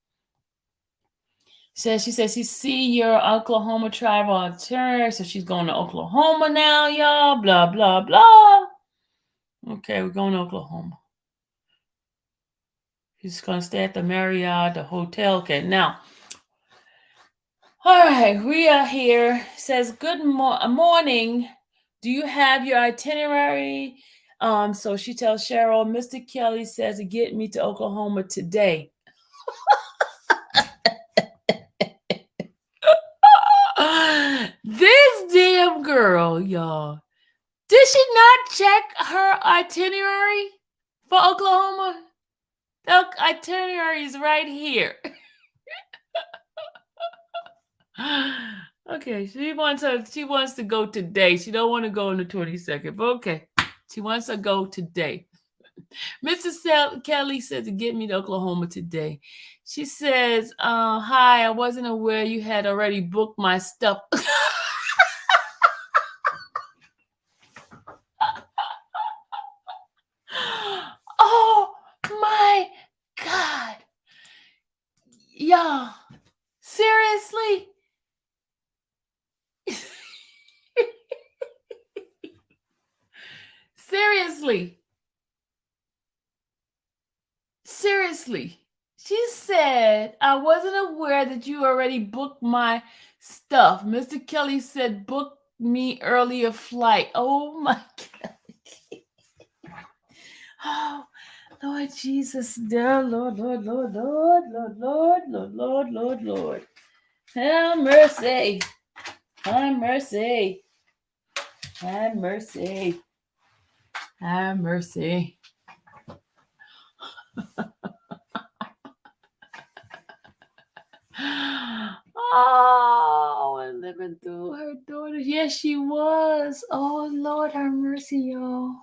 She says, "You see your Oklahoma travel itinerary." So she's going to Oklahoma now, y'all. Blah, blah, blah. Okay, we're going to Oklahoma. She's going to stay at the Marriott, the hotel. Okay, now, All right, we are here. Says good morning. Do you have your itinerary? So she tells Cheryl, Mr. Kelly says to get me to Oklahoma today. This damn girl, y'all. Did she not check her itinerary for Oklahoma? The itinerary is right here. Okay, she wants to go today. She don't want to go on the 22nd, but okay. She wants to go today. Mr. Kelly said to get me to Oklahoma today. She says, hi, I wasn't aware you had already booked my stuff. Oh my God. Y'all, seriously? Seriously. Seriously. She said, I wasn't aware that you already booked my stuff. Mr. Kelly said, book me earlier flight. Oh my God. Oh, Lord Jesus. Dear Lord, Lord, Lord, Lord, Lord, Lord, Lord, Lord, Lord, Lord. Have mercy. Have mercy. Have mercy. Have mercy. Oh, and living through her daughter. Yes, she was. Oh, Lord, have mercy, y'all.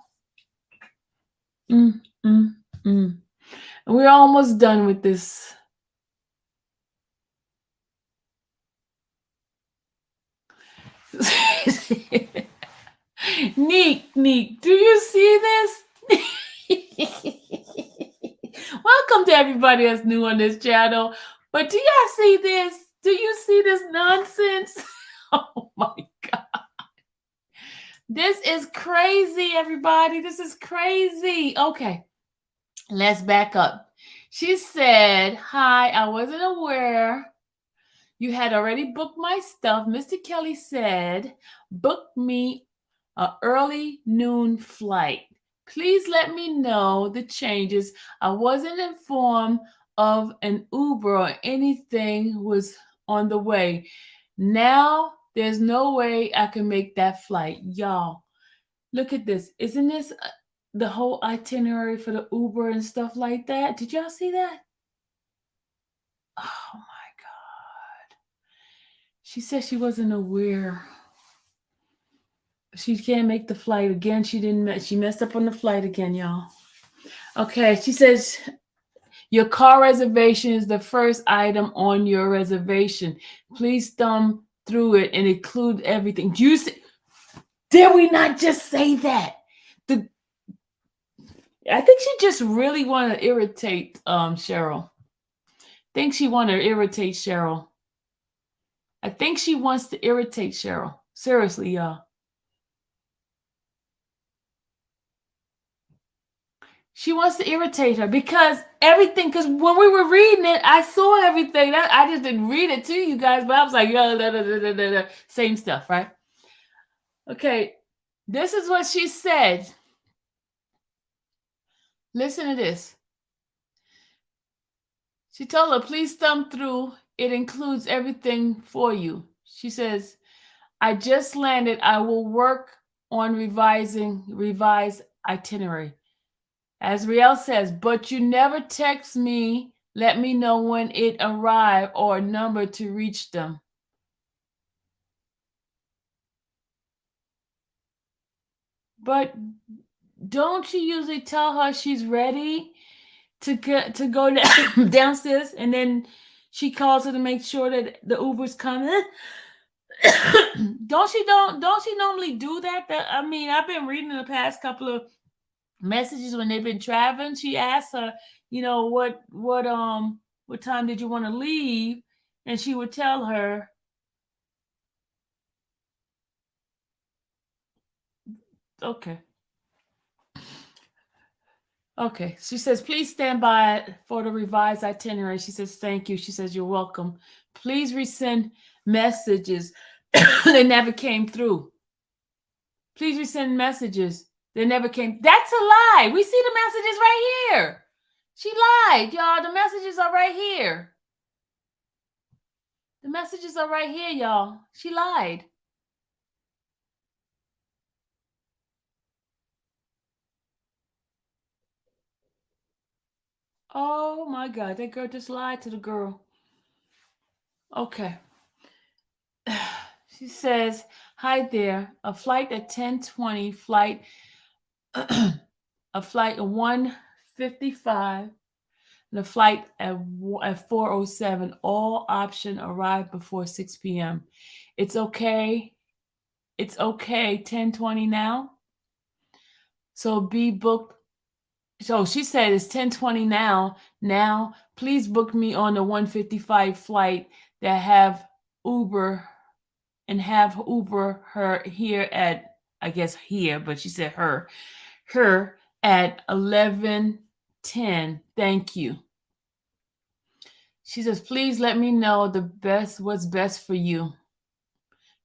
Mm, mm, mm. We're almost done with this. Neek, do you see this? Welcome to everybody that's new on this channel. But do y'all see this? Do you see this nonsense? Oh my God. This is crazy, everybody. This is crazy. Okay, let's back up. She said, hi, I wasn't aware you had already booked my stuff. Mr. Kelly said, book me an early noon flight. Please let me know the changes. I wasn't informed of an Uber or anything was on the way. Now there's no way I can make that flight. Y'all, look at this. Isn't this the whole itinerary for the Uber and stuff like that? Did y'all see that? Oh my God. She said she wasn't aware. She can't make the flight again. She messed up on the flight again, y'all. Okay, she says your car reservation is the first item on your reservation. Please thumb through it and include everything. Did we not just say that? I think she just really want to irritate Cheryl. Think she want to irritate Cheryl. I think she wants to irritate Cheryl. Seriously, y'all. She wants to irritate her because when we were reading it, I saw everything. I just didn't read it to you guys, but I was like, same stuff, right? Okay, this is what she said. Listen to this. She told her, please thumb through. It includes everything for you. She says, I just landed. I will work on revised itinerary. As Riel says, but you never text me, let me know when it arrived or a number to reach them. But don't you usually tell her she's ready to go downstairs, and then she calls her to make sure that the Uber's coming? Don't she normally do that? I mean, I've been reading the past couple of messages when they've been traveling. She asks her, what time did you want to leave? And she would tell her. Okay. Okay. She says, please stand by for the revised itinerary. She says, thank you. She says, you're welcome. Please resend messages. They never came through. Please resend messages. They never came. That's a lie. We see the messages right here. She lied, y'all. The messages are right here. The messages are right here, y'all. She lied. Oh my God. That girl just lied to the girl. Okay. She says, hi there. A flight at 10:20, flight a flight at 1:55, and a flight at 4:07. All option arrived before 6 p.m. It's okay. It's okay. 10:20 now. So be booked. So she said it's 10:20 now. Now, please book me on the 1:55 flight that have Uber and have Uber her here at, I guess here, but she said her at 11:10. Thank you. She says, please let me know what's best for you.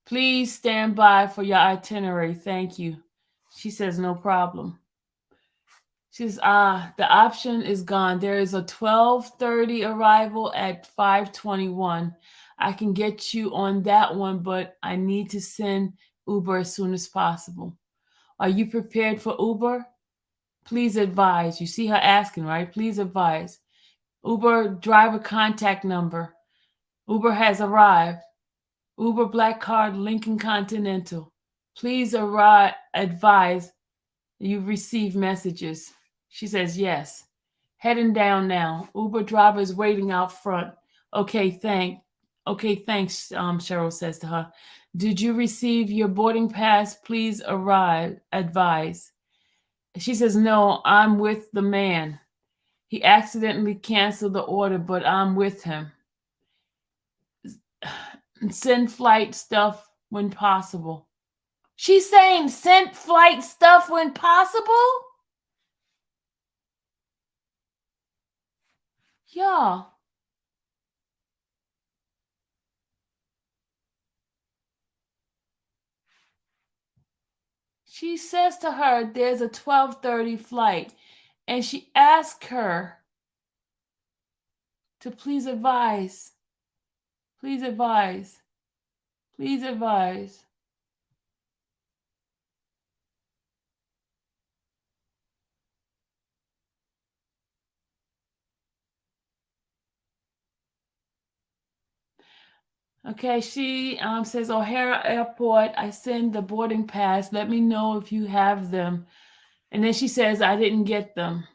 Please stand by for your itinerary. Thank you. She says, no problem. She says, the option is gone. There is a 12:30 arrival at 5:21. I can get you on that one, but I need to send Uber as soon as possible. Are you prepared for Uber? Please advise. You see her asking, right? Please advise. Uber driver contact number. Uber has arrived. Uber Black Card Lincoln Continental. Please advise you've received messages. She says yes. Heading down now. Uber driver is waiting out front. Okay, thanks. Cheryl says to her. Did you receive your boarding pass? Please advise. She says, no, I'm with the man. He accidentally canceled the order, but I'm with him. Send flight stuff when possible. She's saying send flight stuff when possible? Yeah. She says to her, there's a 12:30 flight. And she asks her to please advise. Please advise. Please advise. Okay, she says, O'Hara Airport, I send the boarding pass. Let me know if you have them. And then she says, I didn't get them.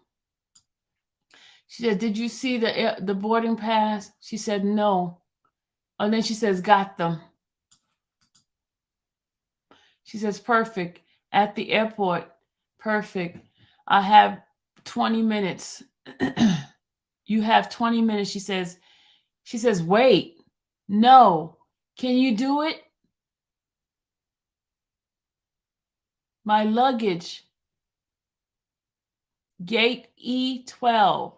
She said, did you see the boarding pass? She said, no. And then she says, got them. She says, perfect. At the airport. Perfect. I have 20 minutes. You have 20 minutes. She says, wait. No. Can you do it? My luggage. Gate E12.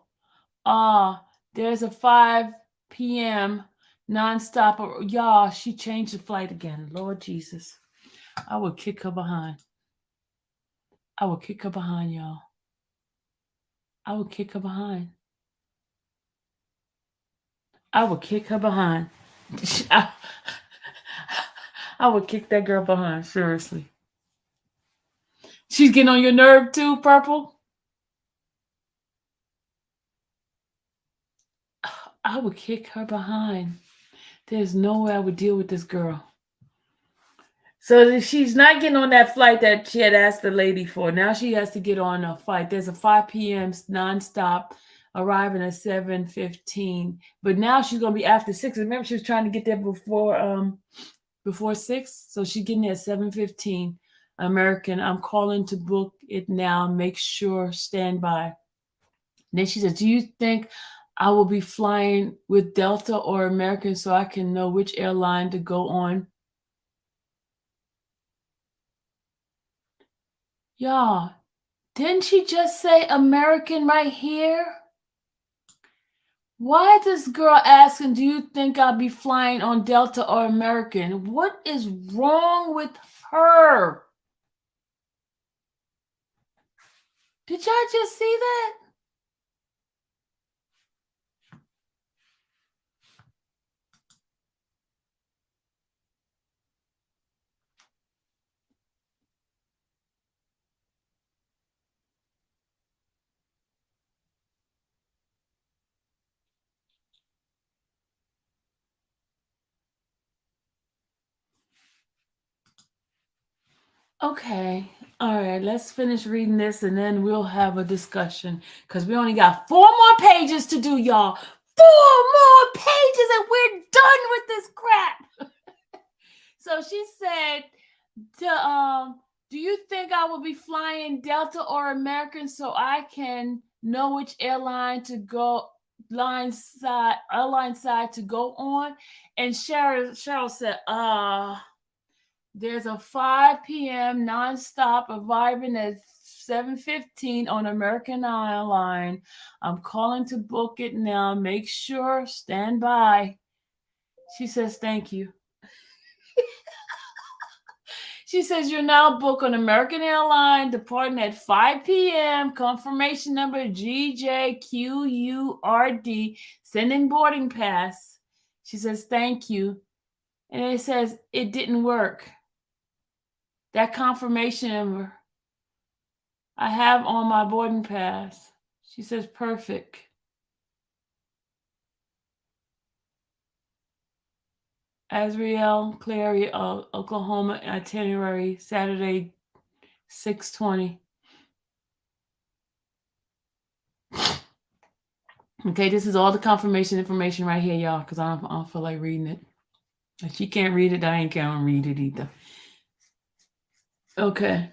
There's a 5 p.m. nonstop. Y'all, she changed the flight again. Lord Jesus. I would kick her behind. I would kick her behind, y'all. I would kick her behind. I would kick her behind. I would kick that girl behind, seriously. She's getting on your nerve too, Purple? I would kick her behind. There's no way I would deal with this girl. So she's not getting on that flight that she had asked the lady for. Now she has to get on a flight. There's a 5 p.m. nonstop arriving at 7:15. But now she's gonna be after 6. Remember, she was trying to get there before 6. So she's getting there at 7:15. American. I'm calling to book it now. Make sure stand by. Then she says, do you think I will be flying with Delta or American so I can know which airline to go on? Y'all, Didn't she just say American right here? Why is this girl asking, do you think I'll be flying on Delta or American? What is wrong with her? Did y'all just see that? Okay. All right. Let's finish reading this and then we'll have a discussion because we only got 4 more pages to do, y'all. 4 more pages and we're done with this crap. So she said, do you think I will be flying Delta or American so I can know which airline side to go on? And Cheryl said, there's a 5 p.m. nonstop arriving at 7:15 on American Airline. I'm calling to book it now. Make sure, stand by. She says, thank you. She says, you're now booked on American Airlines, departing at 5 p.m. Confirmation number GJQURD, sending boarding pass. She says, thank you. And it says, it didn't work. That confirmation number I have on my boarding pass. She says, perfect. Azriel Clary, Oklahoma itinerary, Saturday, 6:20. Okay, this is all the confirmation information right here, y'all, because I don't feel like reading it. If she can't read it, I ain't gonna read it either. Okay.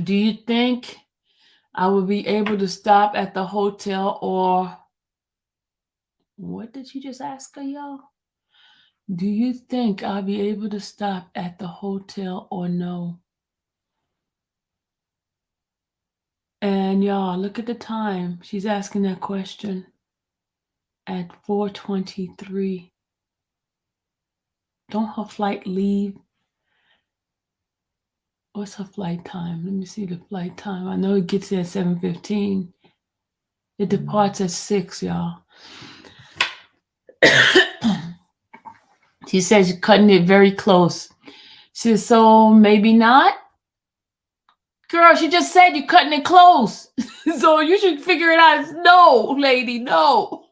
Do you think I will be able to stop at the hotel or what did you just ask her, y'all? Do you think I'll be able to stop at the hotel or no? And y'all, look at the time. She's asking that question at 4:23. Don't her flight leave? What's her flight time? Let me see the flight time. I know it gets there at 7:15. It departs at 6, y'all. She says you're cutting it very close. She says, so maybe not? Girl, she just said you're cutting it close. So you should figure it out. No, lady, no.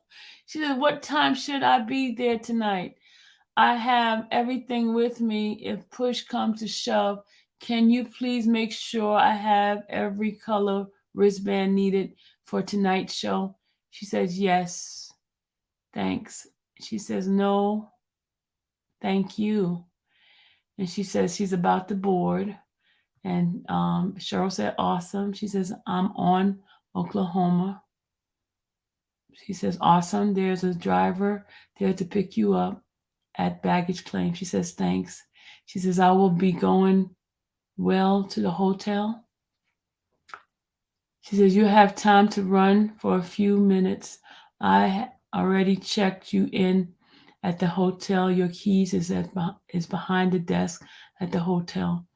She said, what time should I be there tonight? I have everything with me. If push comes to shove, can you please make sure I have every color wristband needed for tonight's show? She says, yes. Thanks. She says, no. Thank you. And she says she's about to board. And Cheryl said, awesome. She says, I'm on Oklahoma. She says, awesome. There's a driver there to pick you up at baggage claim. She says, thanks. She says, I will be going well to the hotel. She says, you have time to run for a few minutes. I already checked you in at the hotel. Your keys is behind the desk at the hotel.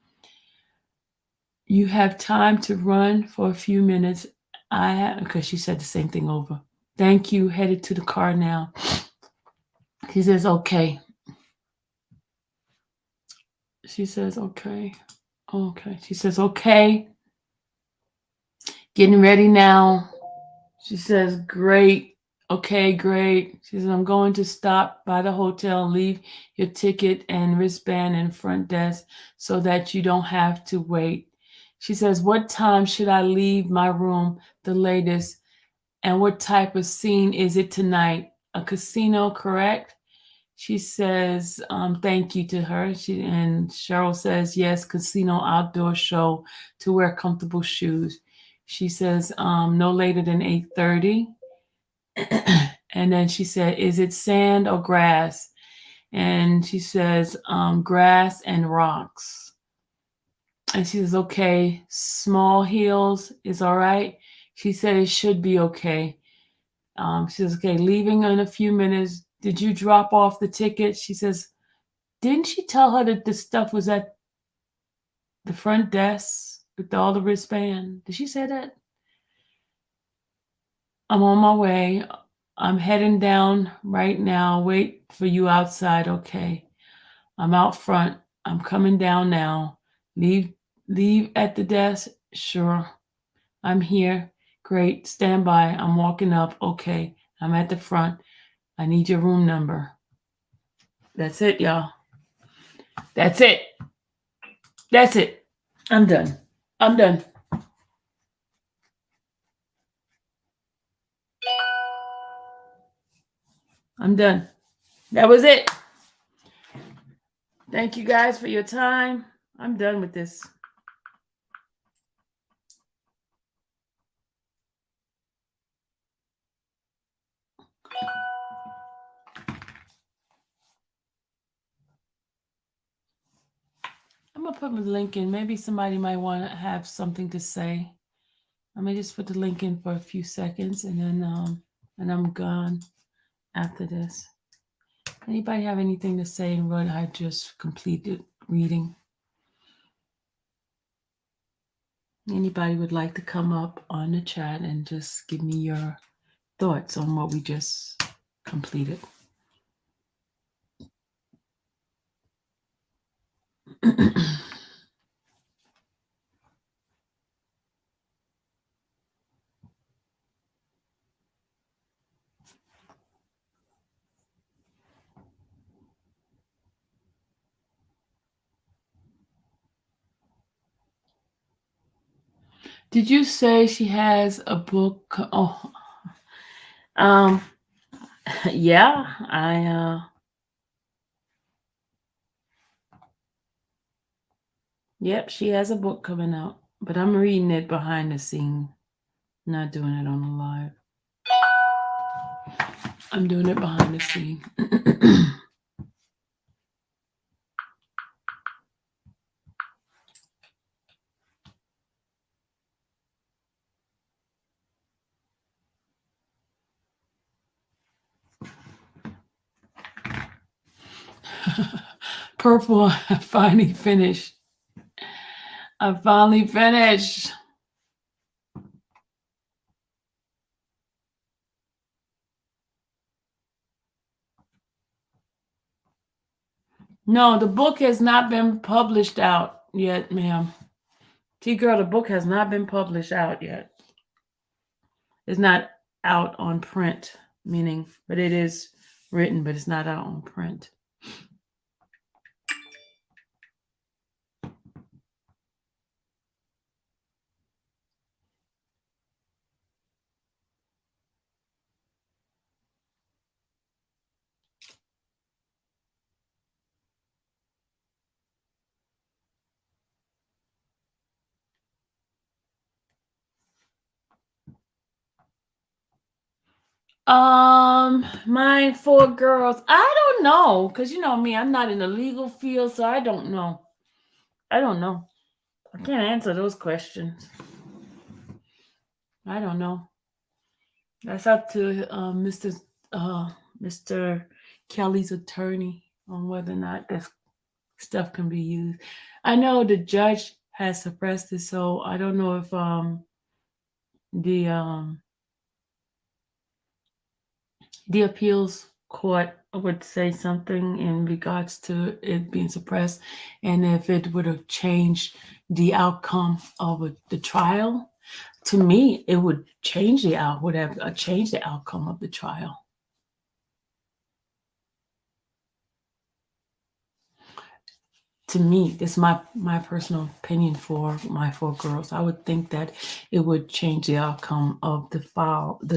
You have time to run for a few minutes. Because she said the same thing over. Thank you. Headed to the car now. She says, okay. She says, okay. Okay. She says, okay. Getting ready now. She says, great. Okay, great. She says, I'm going to stop by the hotel, leave your ticket and wristband in front desk so that you don't have to wait. She says, what time should I leave my room the latest? And what type of scene is it tonight? A casino, correct? She says, thank you to her. And Cheryl says, yes, casino outdoor show to wear comfortable shoes. She says, no later than 8:30. And then she said, is it sand or grass? And she says, grass and rocks. And she says, okay, small heels is all right. She said it should be okay. She says, okay, leaving in a few minutes. Did you drop off the ticket? She says, didn't she tell her that the stuff was at the front desk with all the wristband? Did she say that? I'm on my way. I'm heading down right now. Wait for you outside. Okay. I'm out front. I'm coming down now. Leave at the desk? Sure. I'm here. Great. Stand by. I'm walking up. Okay. I'm at the front. I need your room number. That's it, y'all. That's it. That's it. I'm done. I'm done. I'm done. That was it. Thank you guys for your time. I'm done with this. I'm going to put the link in. Maybe somebody might want to have something to say. Let me just put the link in for a few seconds and then I'm gone after this. Anybody have anything to say in what I just completed reading? Anybody would like to come up on the chat and just give me your thoughts on what we just completed? Did you say she has a book? Oh, yeah, yep, she has a book coming out, but I'm reading it behind the scene, not doing it on the live. I'm doing it behind the scene. Purple, I finally finished. I finally finished. No, the book has not been published out yet, ma'am. T-Girl, the book has not been published out yet. It's not out on print, meaning, but it is written, but it's not out on print. My 4 girls, I don't know, because you know me, I'm not in the legal field, so I don't know. I can't answer those questions. I don't know. That's up to Mr. Kelly's attorney on whether or not this stuff can be used. I know the judge has suppressed it, so I don't know if the appeals court would say something in regards to it being suppressed, and if it would have changed the outcome of the trial. To me, it would change would have changed the outcome of the trial. To me, this is my personal opinion for my 4 girls. I would think that it would change the outcome of the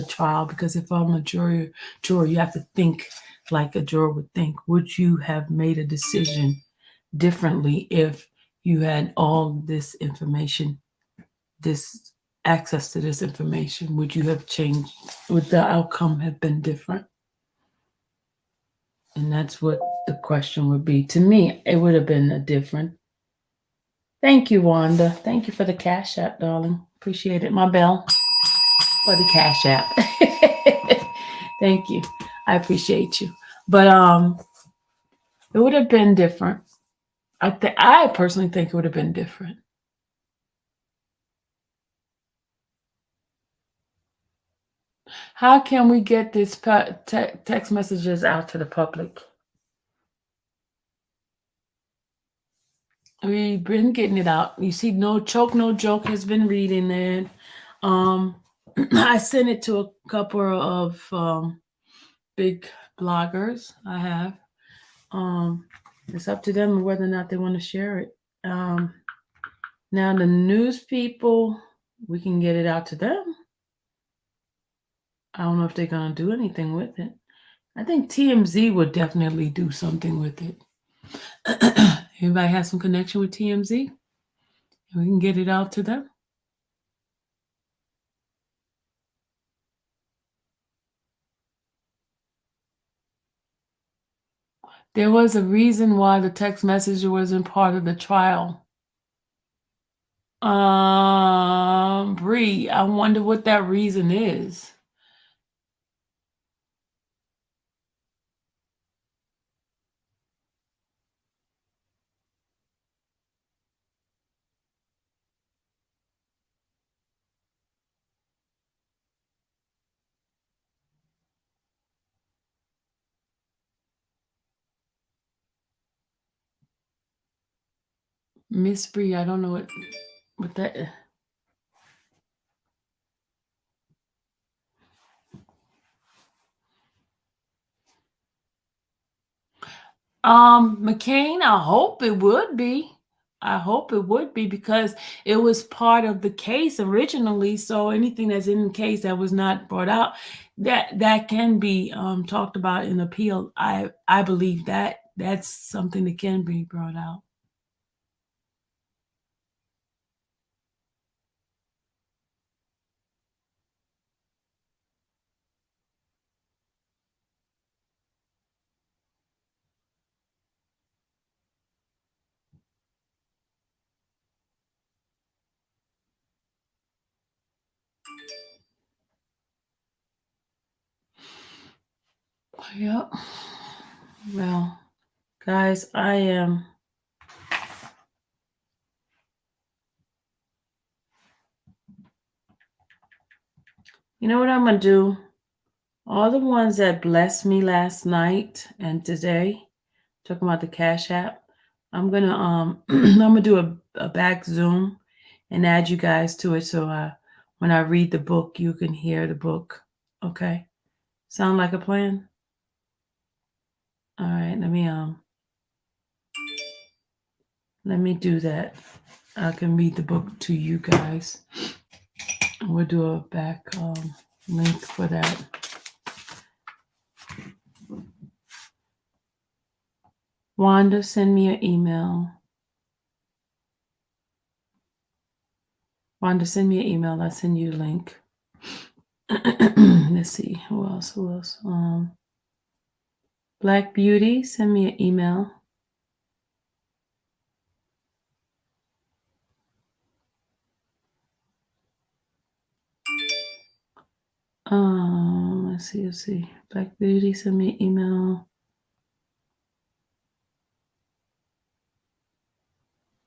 trial, because if I'm a juror, you have to think like a juror would think. Would you have made a decision differently if you had all this information, this access to this information? Would you have changed? Would the outcome have been different? And that's what the question would be. To me, it would have been a different Thank you, Wanda. Thank you for the cash app, darling. Appreciate it. My bell for the cash app. Thank you. I appreciate you. But it would have been different. I personally think it would have been different. How can we get this text messages out to the public? We've been getting it out. You see, no choke, no joke has been reading it. Um, I sent it to a couple of big bloggers. I have. Um, it's up to them whether or not they want to share it. Um, Now the news people, we can get it out to them. I don't know if they're gonna do anything with it. I think TMZ would definitely do something with it. Anybody has some connection with TMZ? We can get it out to them. There was a reason why the text message wasn't part of the trial. Bree, I wonder what that reason is. Miss Bree, I don't know what that. McCain, I hope it would be. I hope it would be because it was part of the case originally. So anything that's in the case that was not brought out, that can be talked about in appeal. I believe that that's something that can be brought out. Yep. Well, guys, I am. You know what I'm gonna do? All the ones that blessed me last night and today, talking about the Cash App, I'm gonna I'm gonna do a back zoom and add you guys to it so when I read the book you can hear the book. Okay. Sound like a plan? All right, let me do that. I can read the book to you guys. We'll do a back link for that. Wanda, send me an email. Wanda, send me an email. I'll send you the link. Let's see. Who else? Black Beauty, send me an email. Let's see. Black Beauty, send me an email.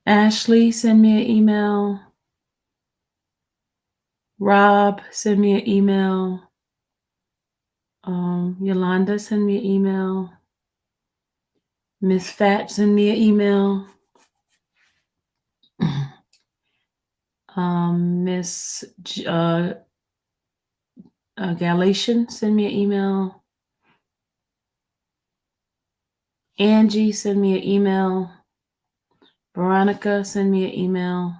Ashley, send me an email. Rob, send me an email. Yolanda, send me an email. Miss Fat, send me an email. Miss Galatian, send me an email. Angie, send me an email. Veronica, send me an email.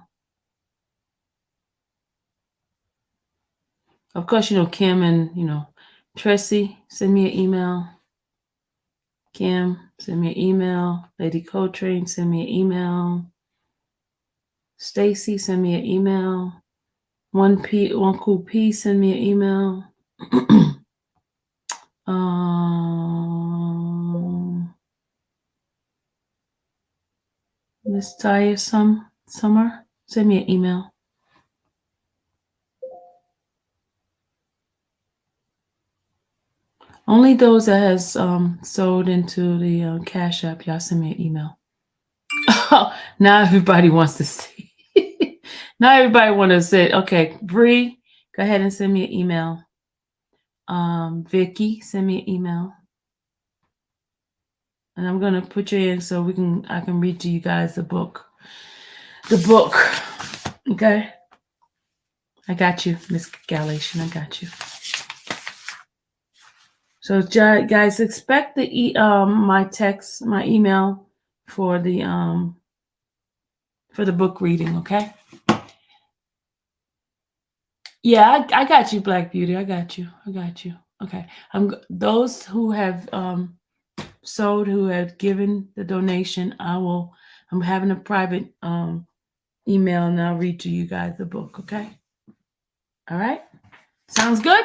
Of course, Kim and, Tracy, send me an email. Kim, send me an email. Lady Coltrane, send me an email. Stacy, send me an email. One Cool P, send me an email. Miss Tiresome, Summer, send me an email. Only those that has sold into the Cash App, y'all send me an email. Now everybody wants to see. Now everybody want to say, okay, Bree, go ahead and send me an email. Vicky, send me an email. And I'm gonna put you in so I can read to you guys the book. The book. Okay. I got you, Miss Galatian. I got you. So guys, expect my email for the book reading, okay? Yeah, I got you, Black Beauty. I got you. Okay. Those who have sold, who have given the donation, I'm having a private email and I'll read to you guys the book, okay? All right? Sounds good?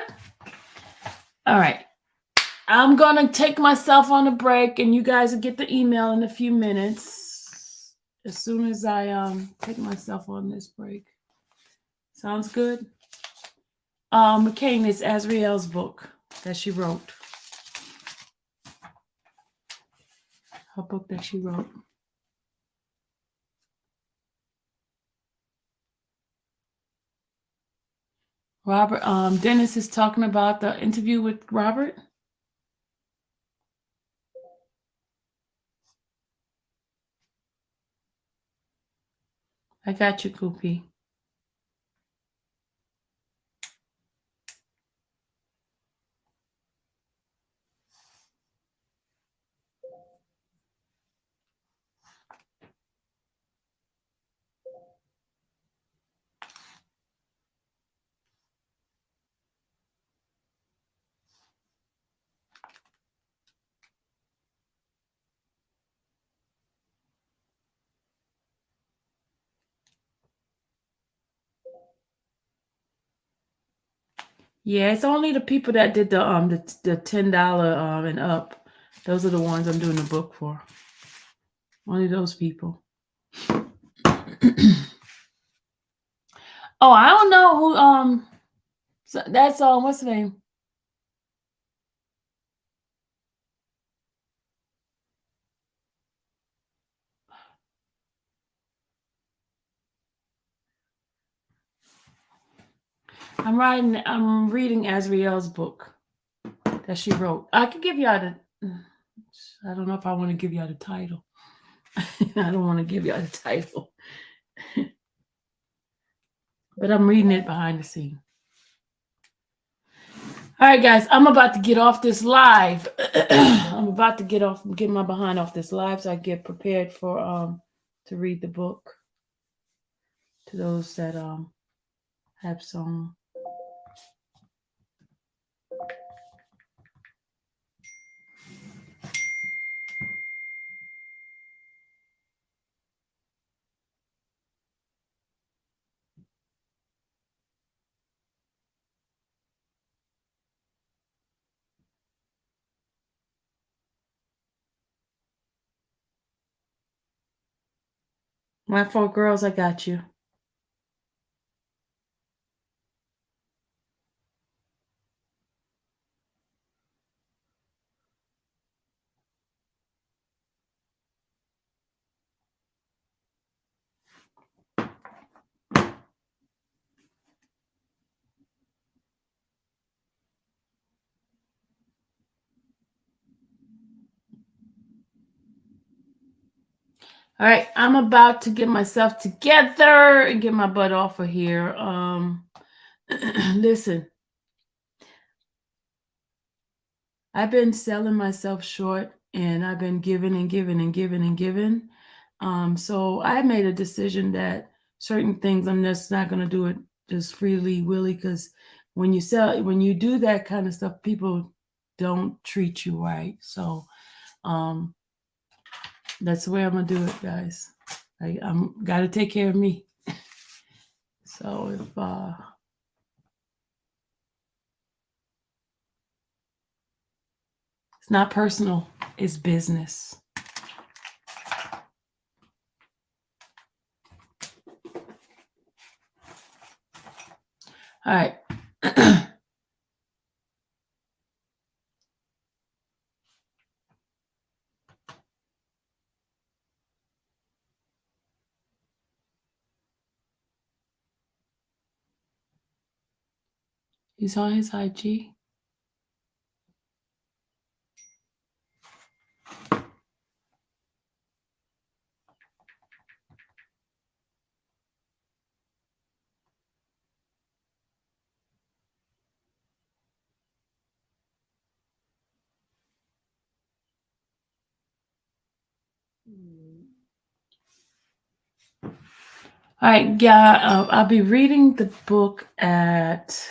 All right. I'm gonna take myself on a break and you guys will get the email in a few minutes as soon as I take myself on this break. Sounds good? McCain is Azriel's book that she wrote. Her book that she wrote. Robert, Dennis is talking about the interview with Robert. I got you, Koopy. Yeah, it's only the people that did the $10 and up. Those are the ones I'm doing the book for. Only those people. Oh, I don't know who so that's what's the name? I'm reading Azriel's book that she wrote. I could give y'all I don't know if I want to give y'all the title. I don't want to give y'all the title. But I'm reading it behind the scene. All right, guys, I'm about to get off this live. I'm about to get my behind off this live so I get prepared for to read the book to those that have some. My 4 girls, I got you. All right, I'm about to get myself together and get my butt off of here. Listen, I've been selling myself short and I've been giving and giving and giving and giving. So I made a decision that certain things I'm just not going to do it just freely, willy, because when you do that kind of stuff, people don't treat you right. So that's the way I'm gonna do it, guys. I'm got to take care of me. So if it's not personal, it's business. All right. He's on his IG. All right, yeah, I'll be reading the book at,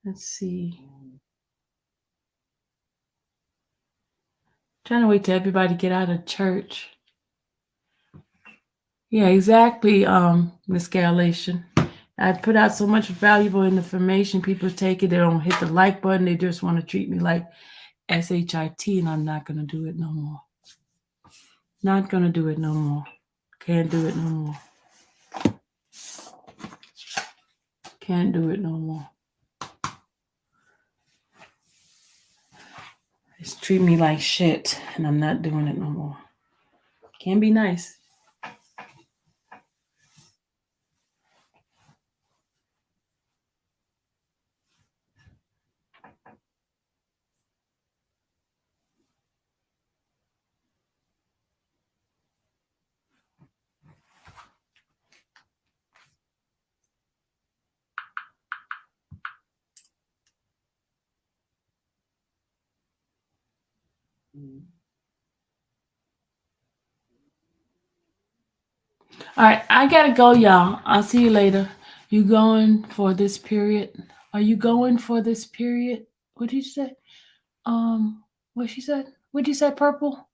let's see, trying to wait till everybody get out of church. Yeah, exactly, Miss Galation. I put out so much valuable information. People take it, they don't hit the like button. They just want to treat me like SHIT, and I'm not going to do it no more. Not going to do it no more. Can't do it no more. Can't do it no more. Just treat me like shit, and I'm not doing it no more. Can't be nice. All right, I gotta go, y'all. I'll see you later. You going for this period? Are you going for this period? What did you say? What she said? What did you say, Purple?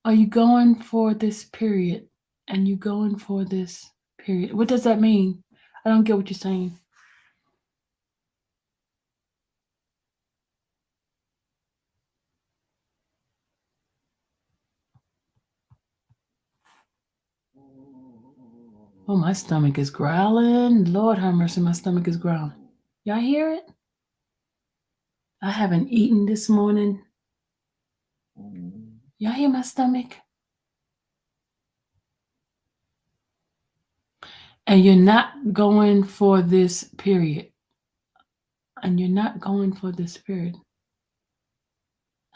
Are you going for this period? And you going for this period? What does that mean? I don't get what you're saying. Oh, my stomach is growling. Lord have mercy, my stomach is growling. Y'all hear it? I haven't eaten this morning. Y'all hear my stomach? And you're not going for this period. And you're not going for this period.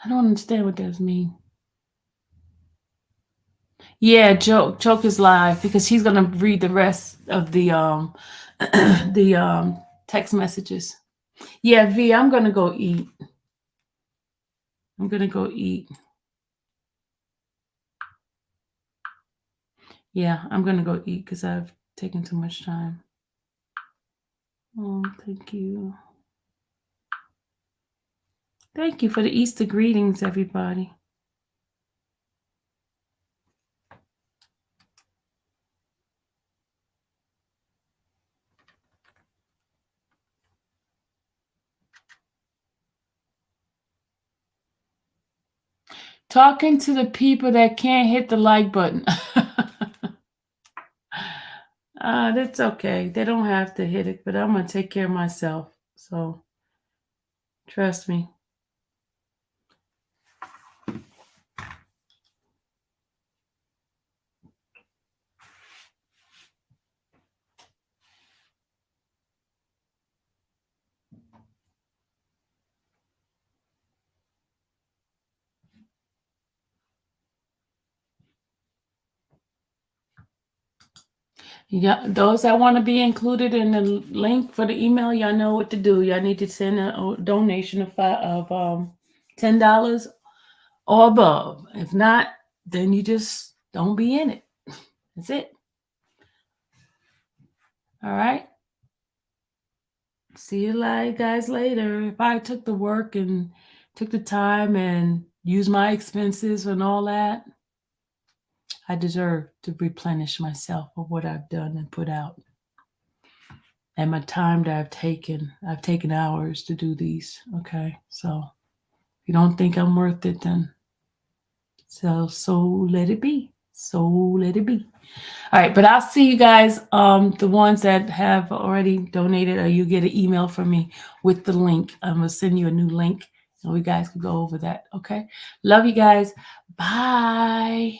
I don't understand what that means. Yeah, Joke is live because he's gonna read the rest of the the text messages. Yeah, V, I'm gonna go eat. I'm gonna go eat. Yeah, I'm gonna go eat because I've taken too much time. Oh, thank you. Thank you for the Easter greetings, everybody. Talking to the people that can't hit the like button. That's okay. They don't have to hit it, but I'm gonna take care of myself. So trust me. Yeah, those that want to be included in the link for the email, y'all know what to do. Y'all need to send a donation of $10 or above. If not, then you just don't be in it. That's it. All right. See you guys later. If I took the work and took the time and used my expenses and all that, I deserve to replenish myself for what I've done and put out. And my time that I've taken hours to do these. Okay. So if you don't think I'm worth it, then so let it be. So let it be. All right, but I'll see you guys. The ones that have already donated, or you get an email from me with the link. I'm gonna send you a new link, and we guys can go over that. Okay. Love you guys. Bye.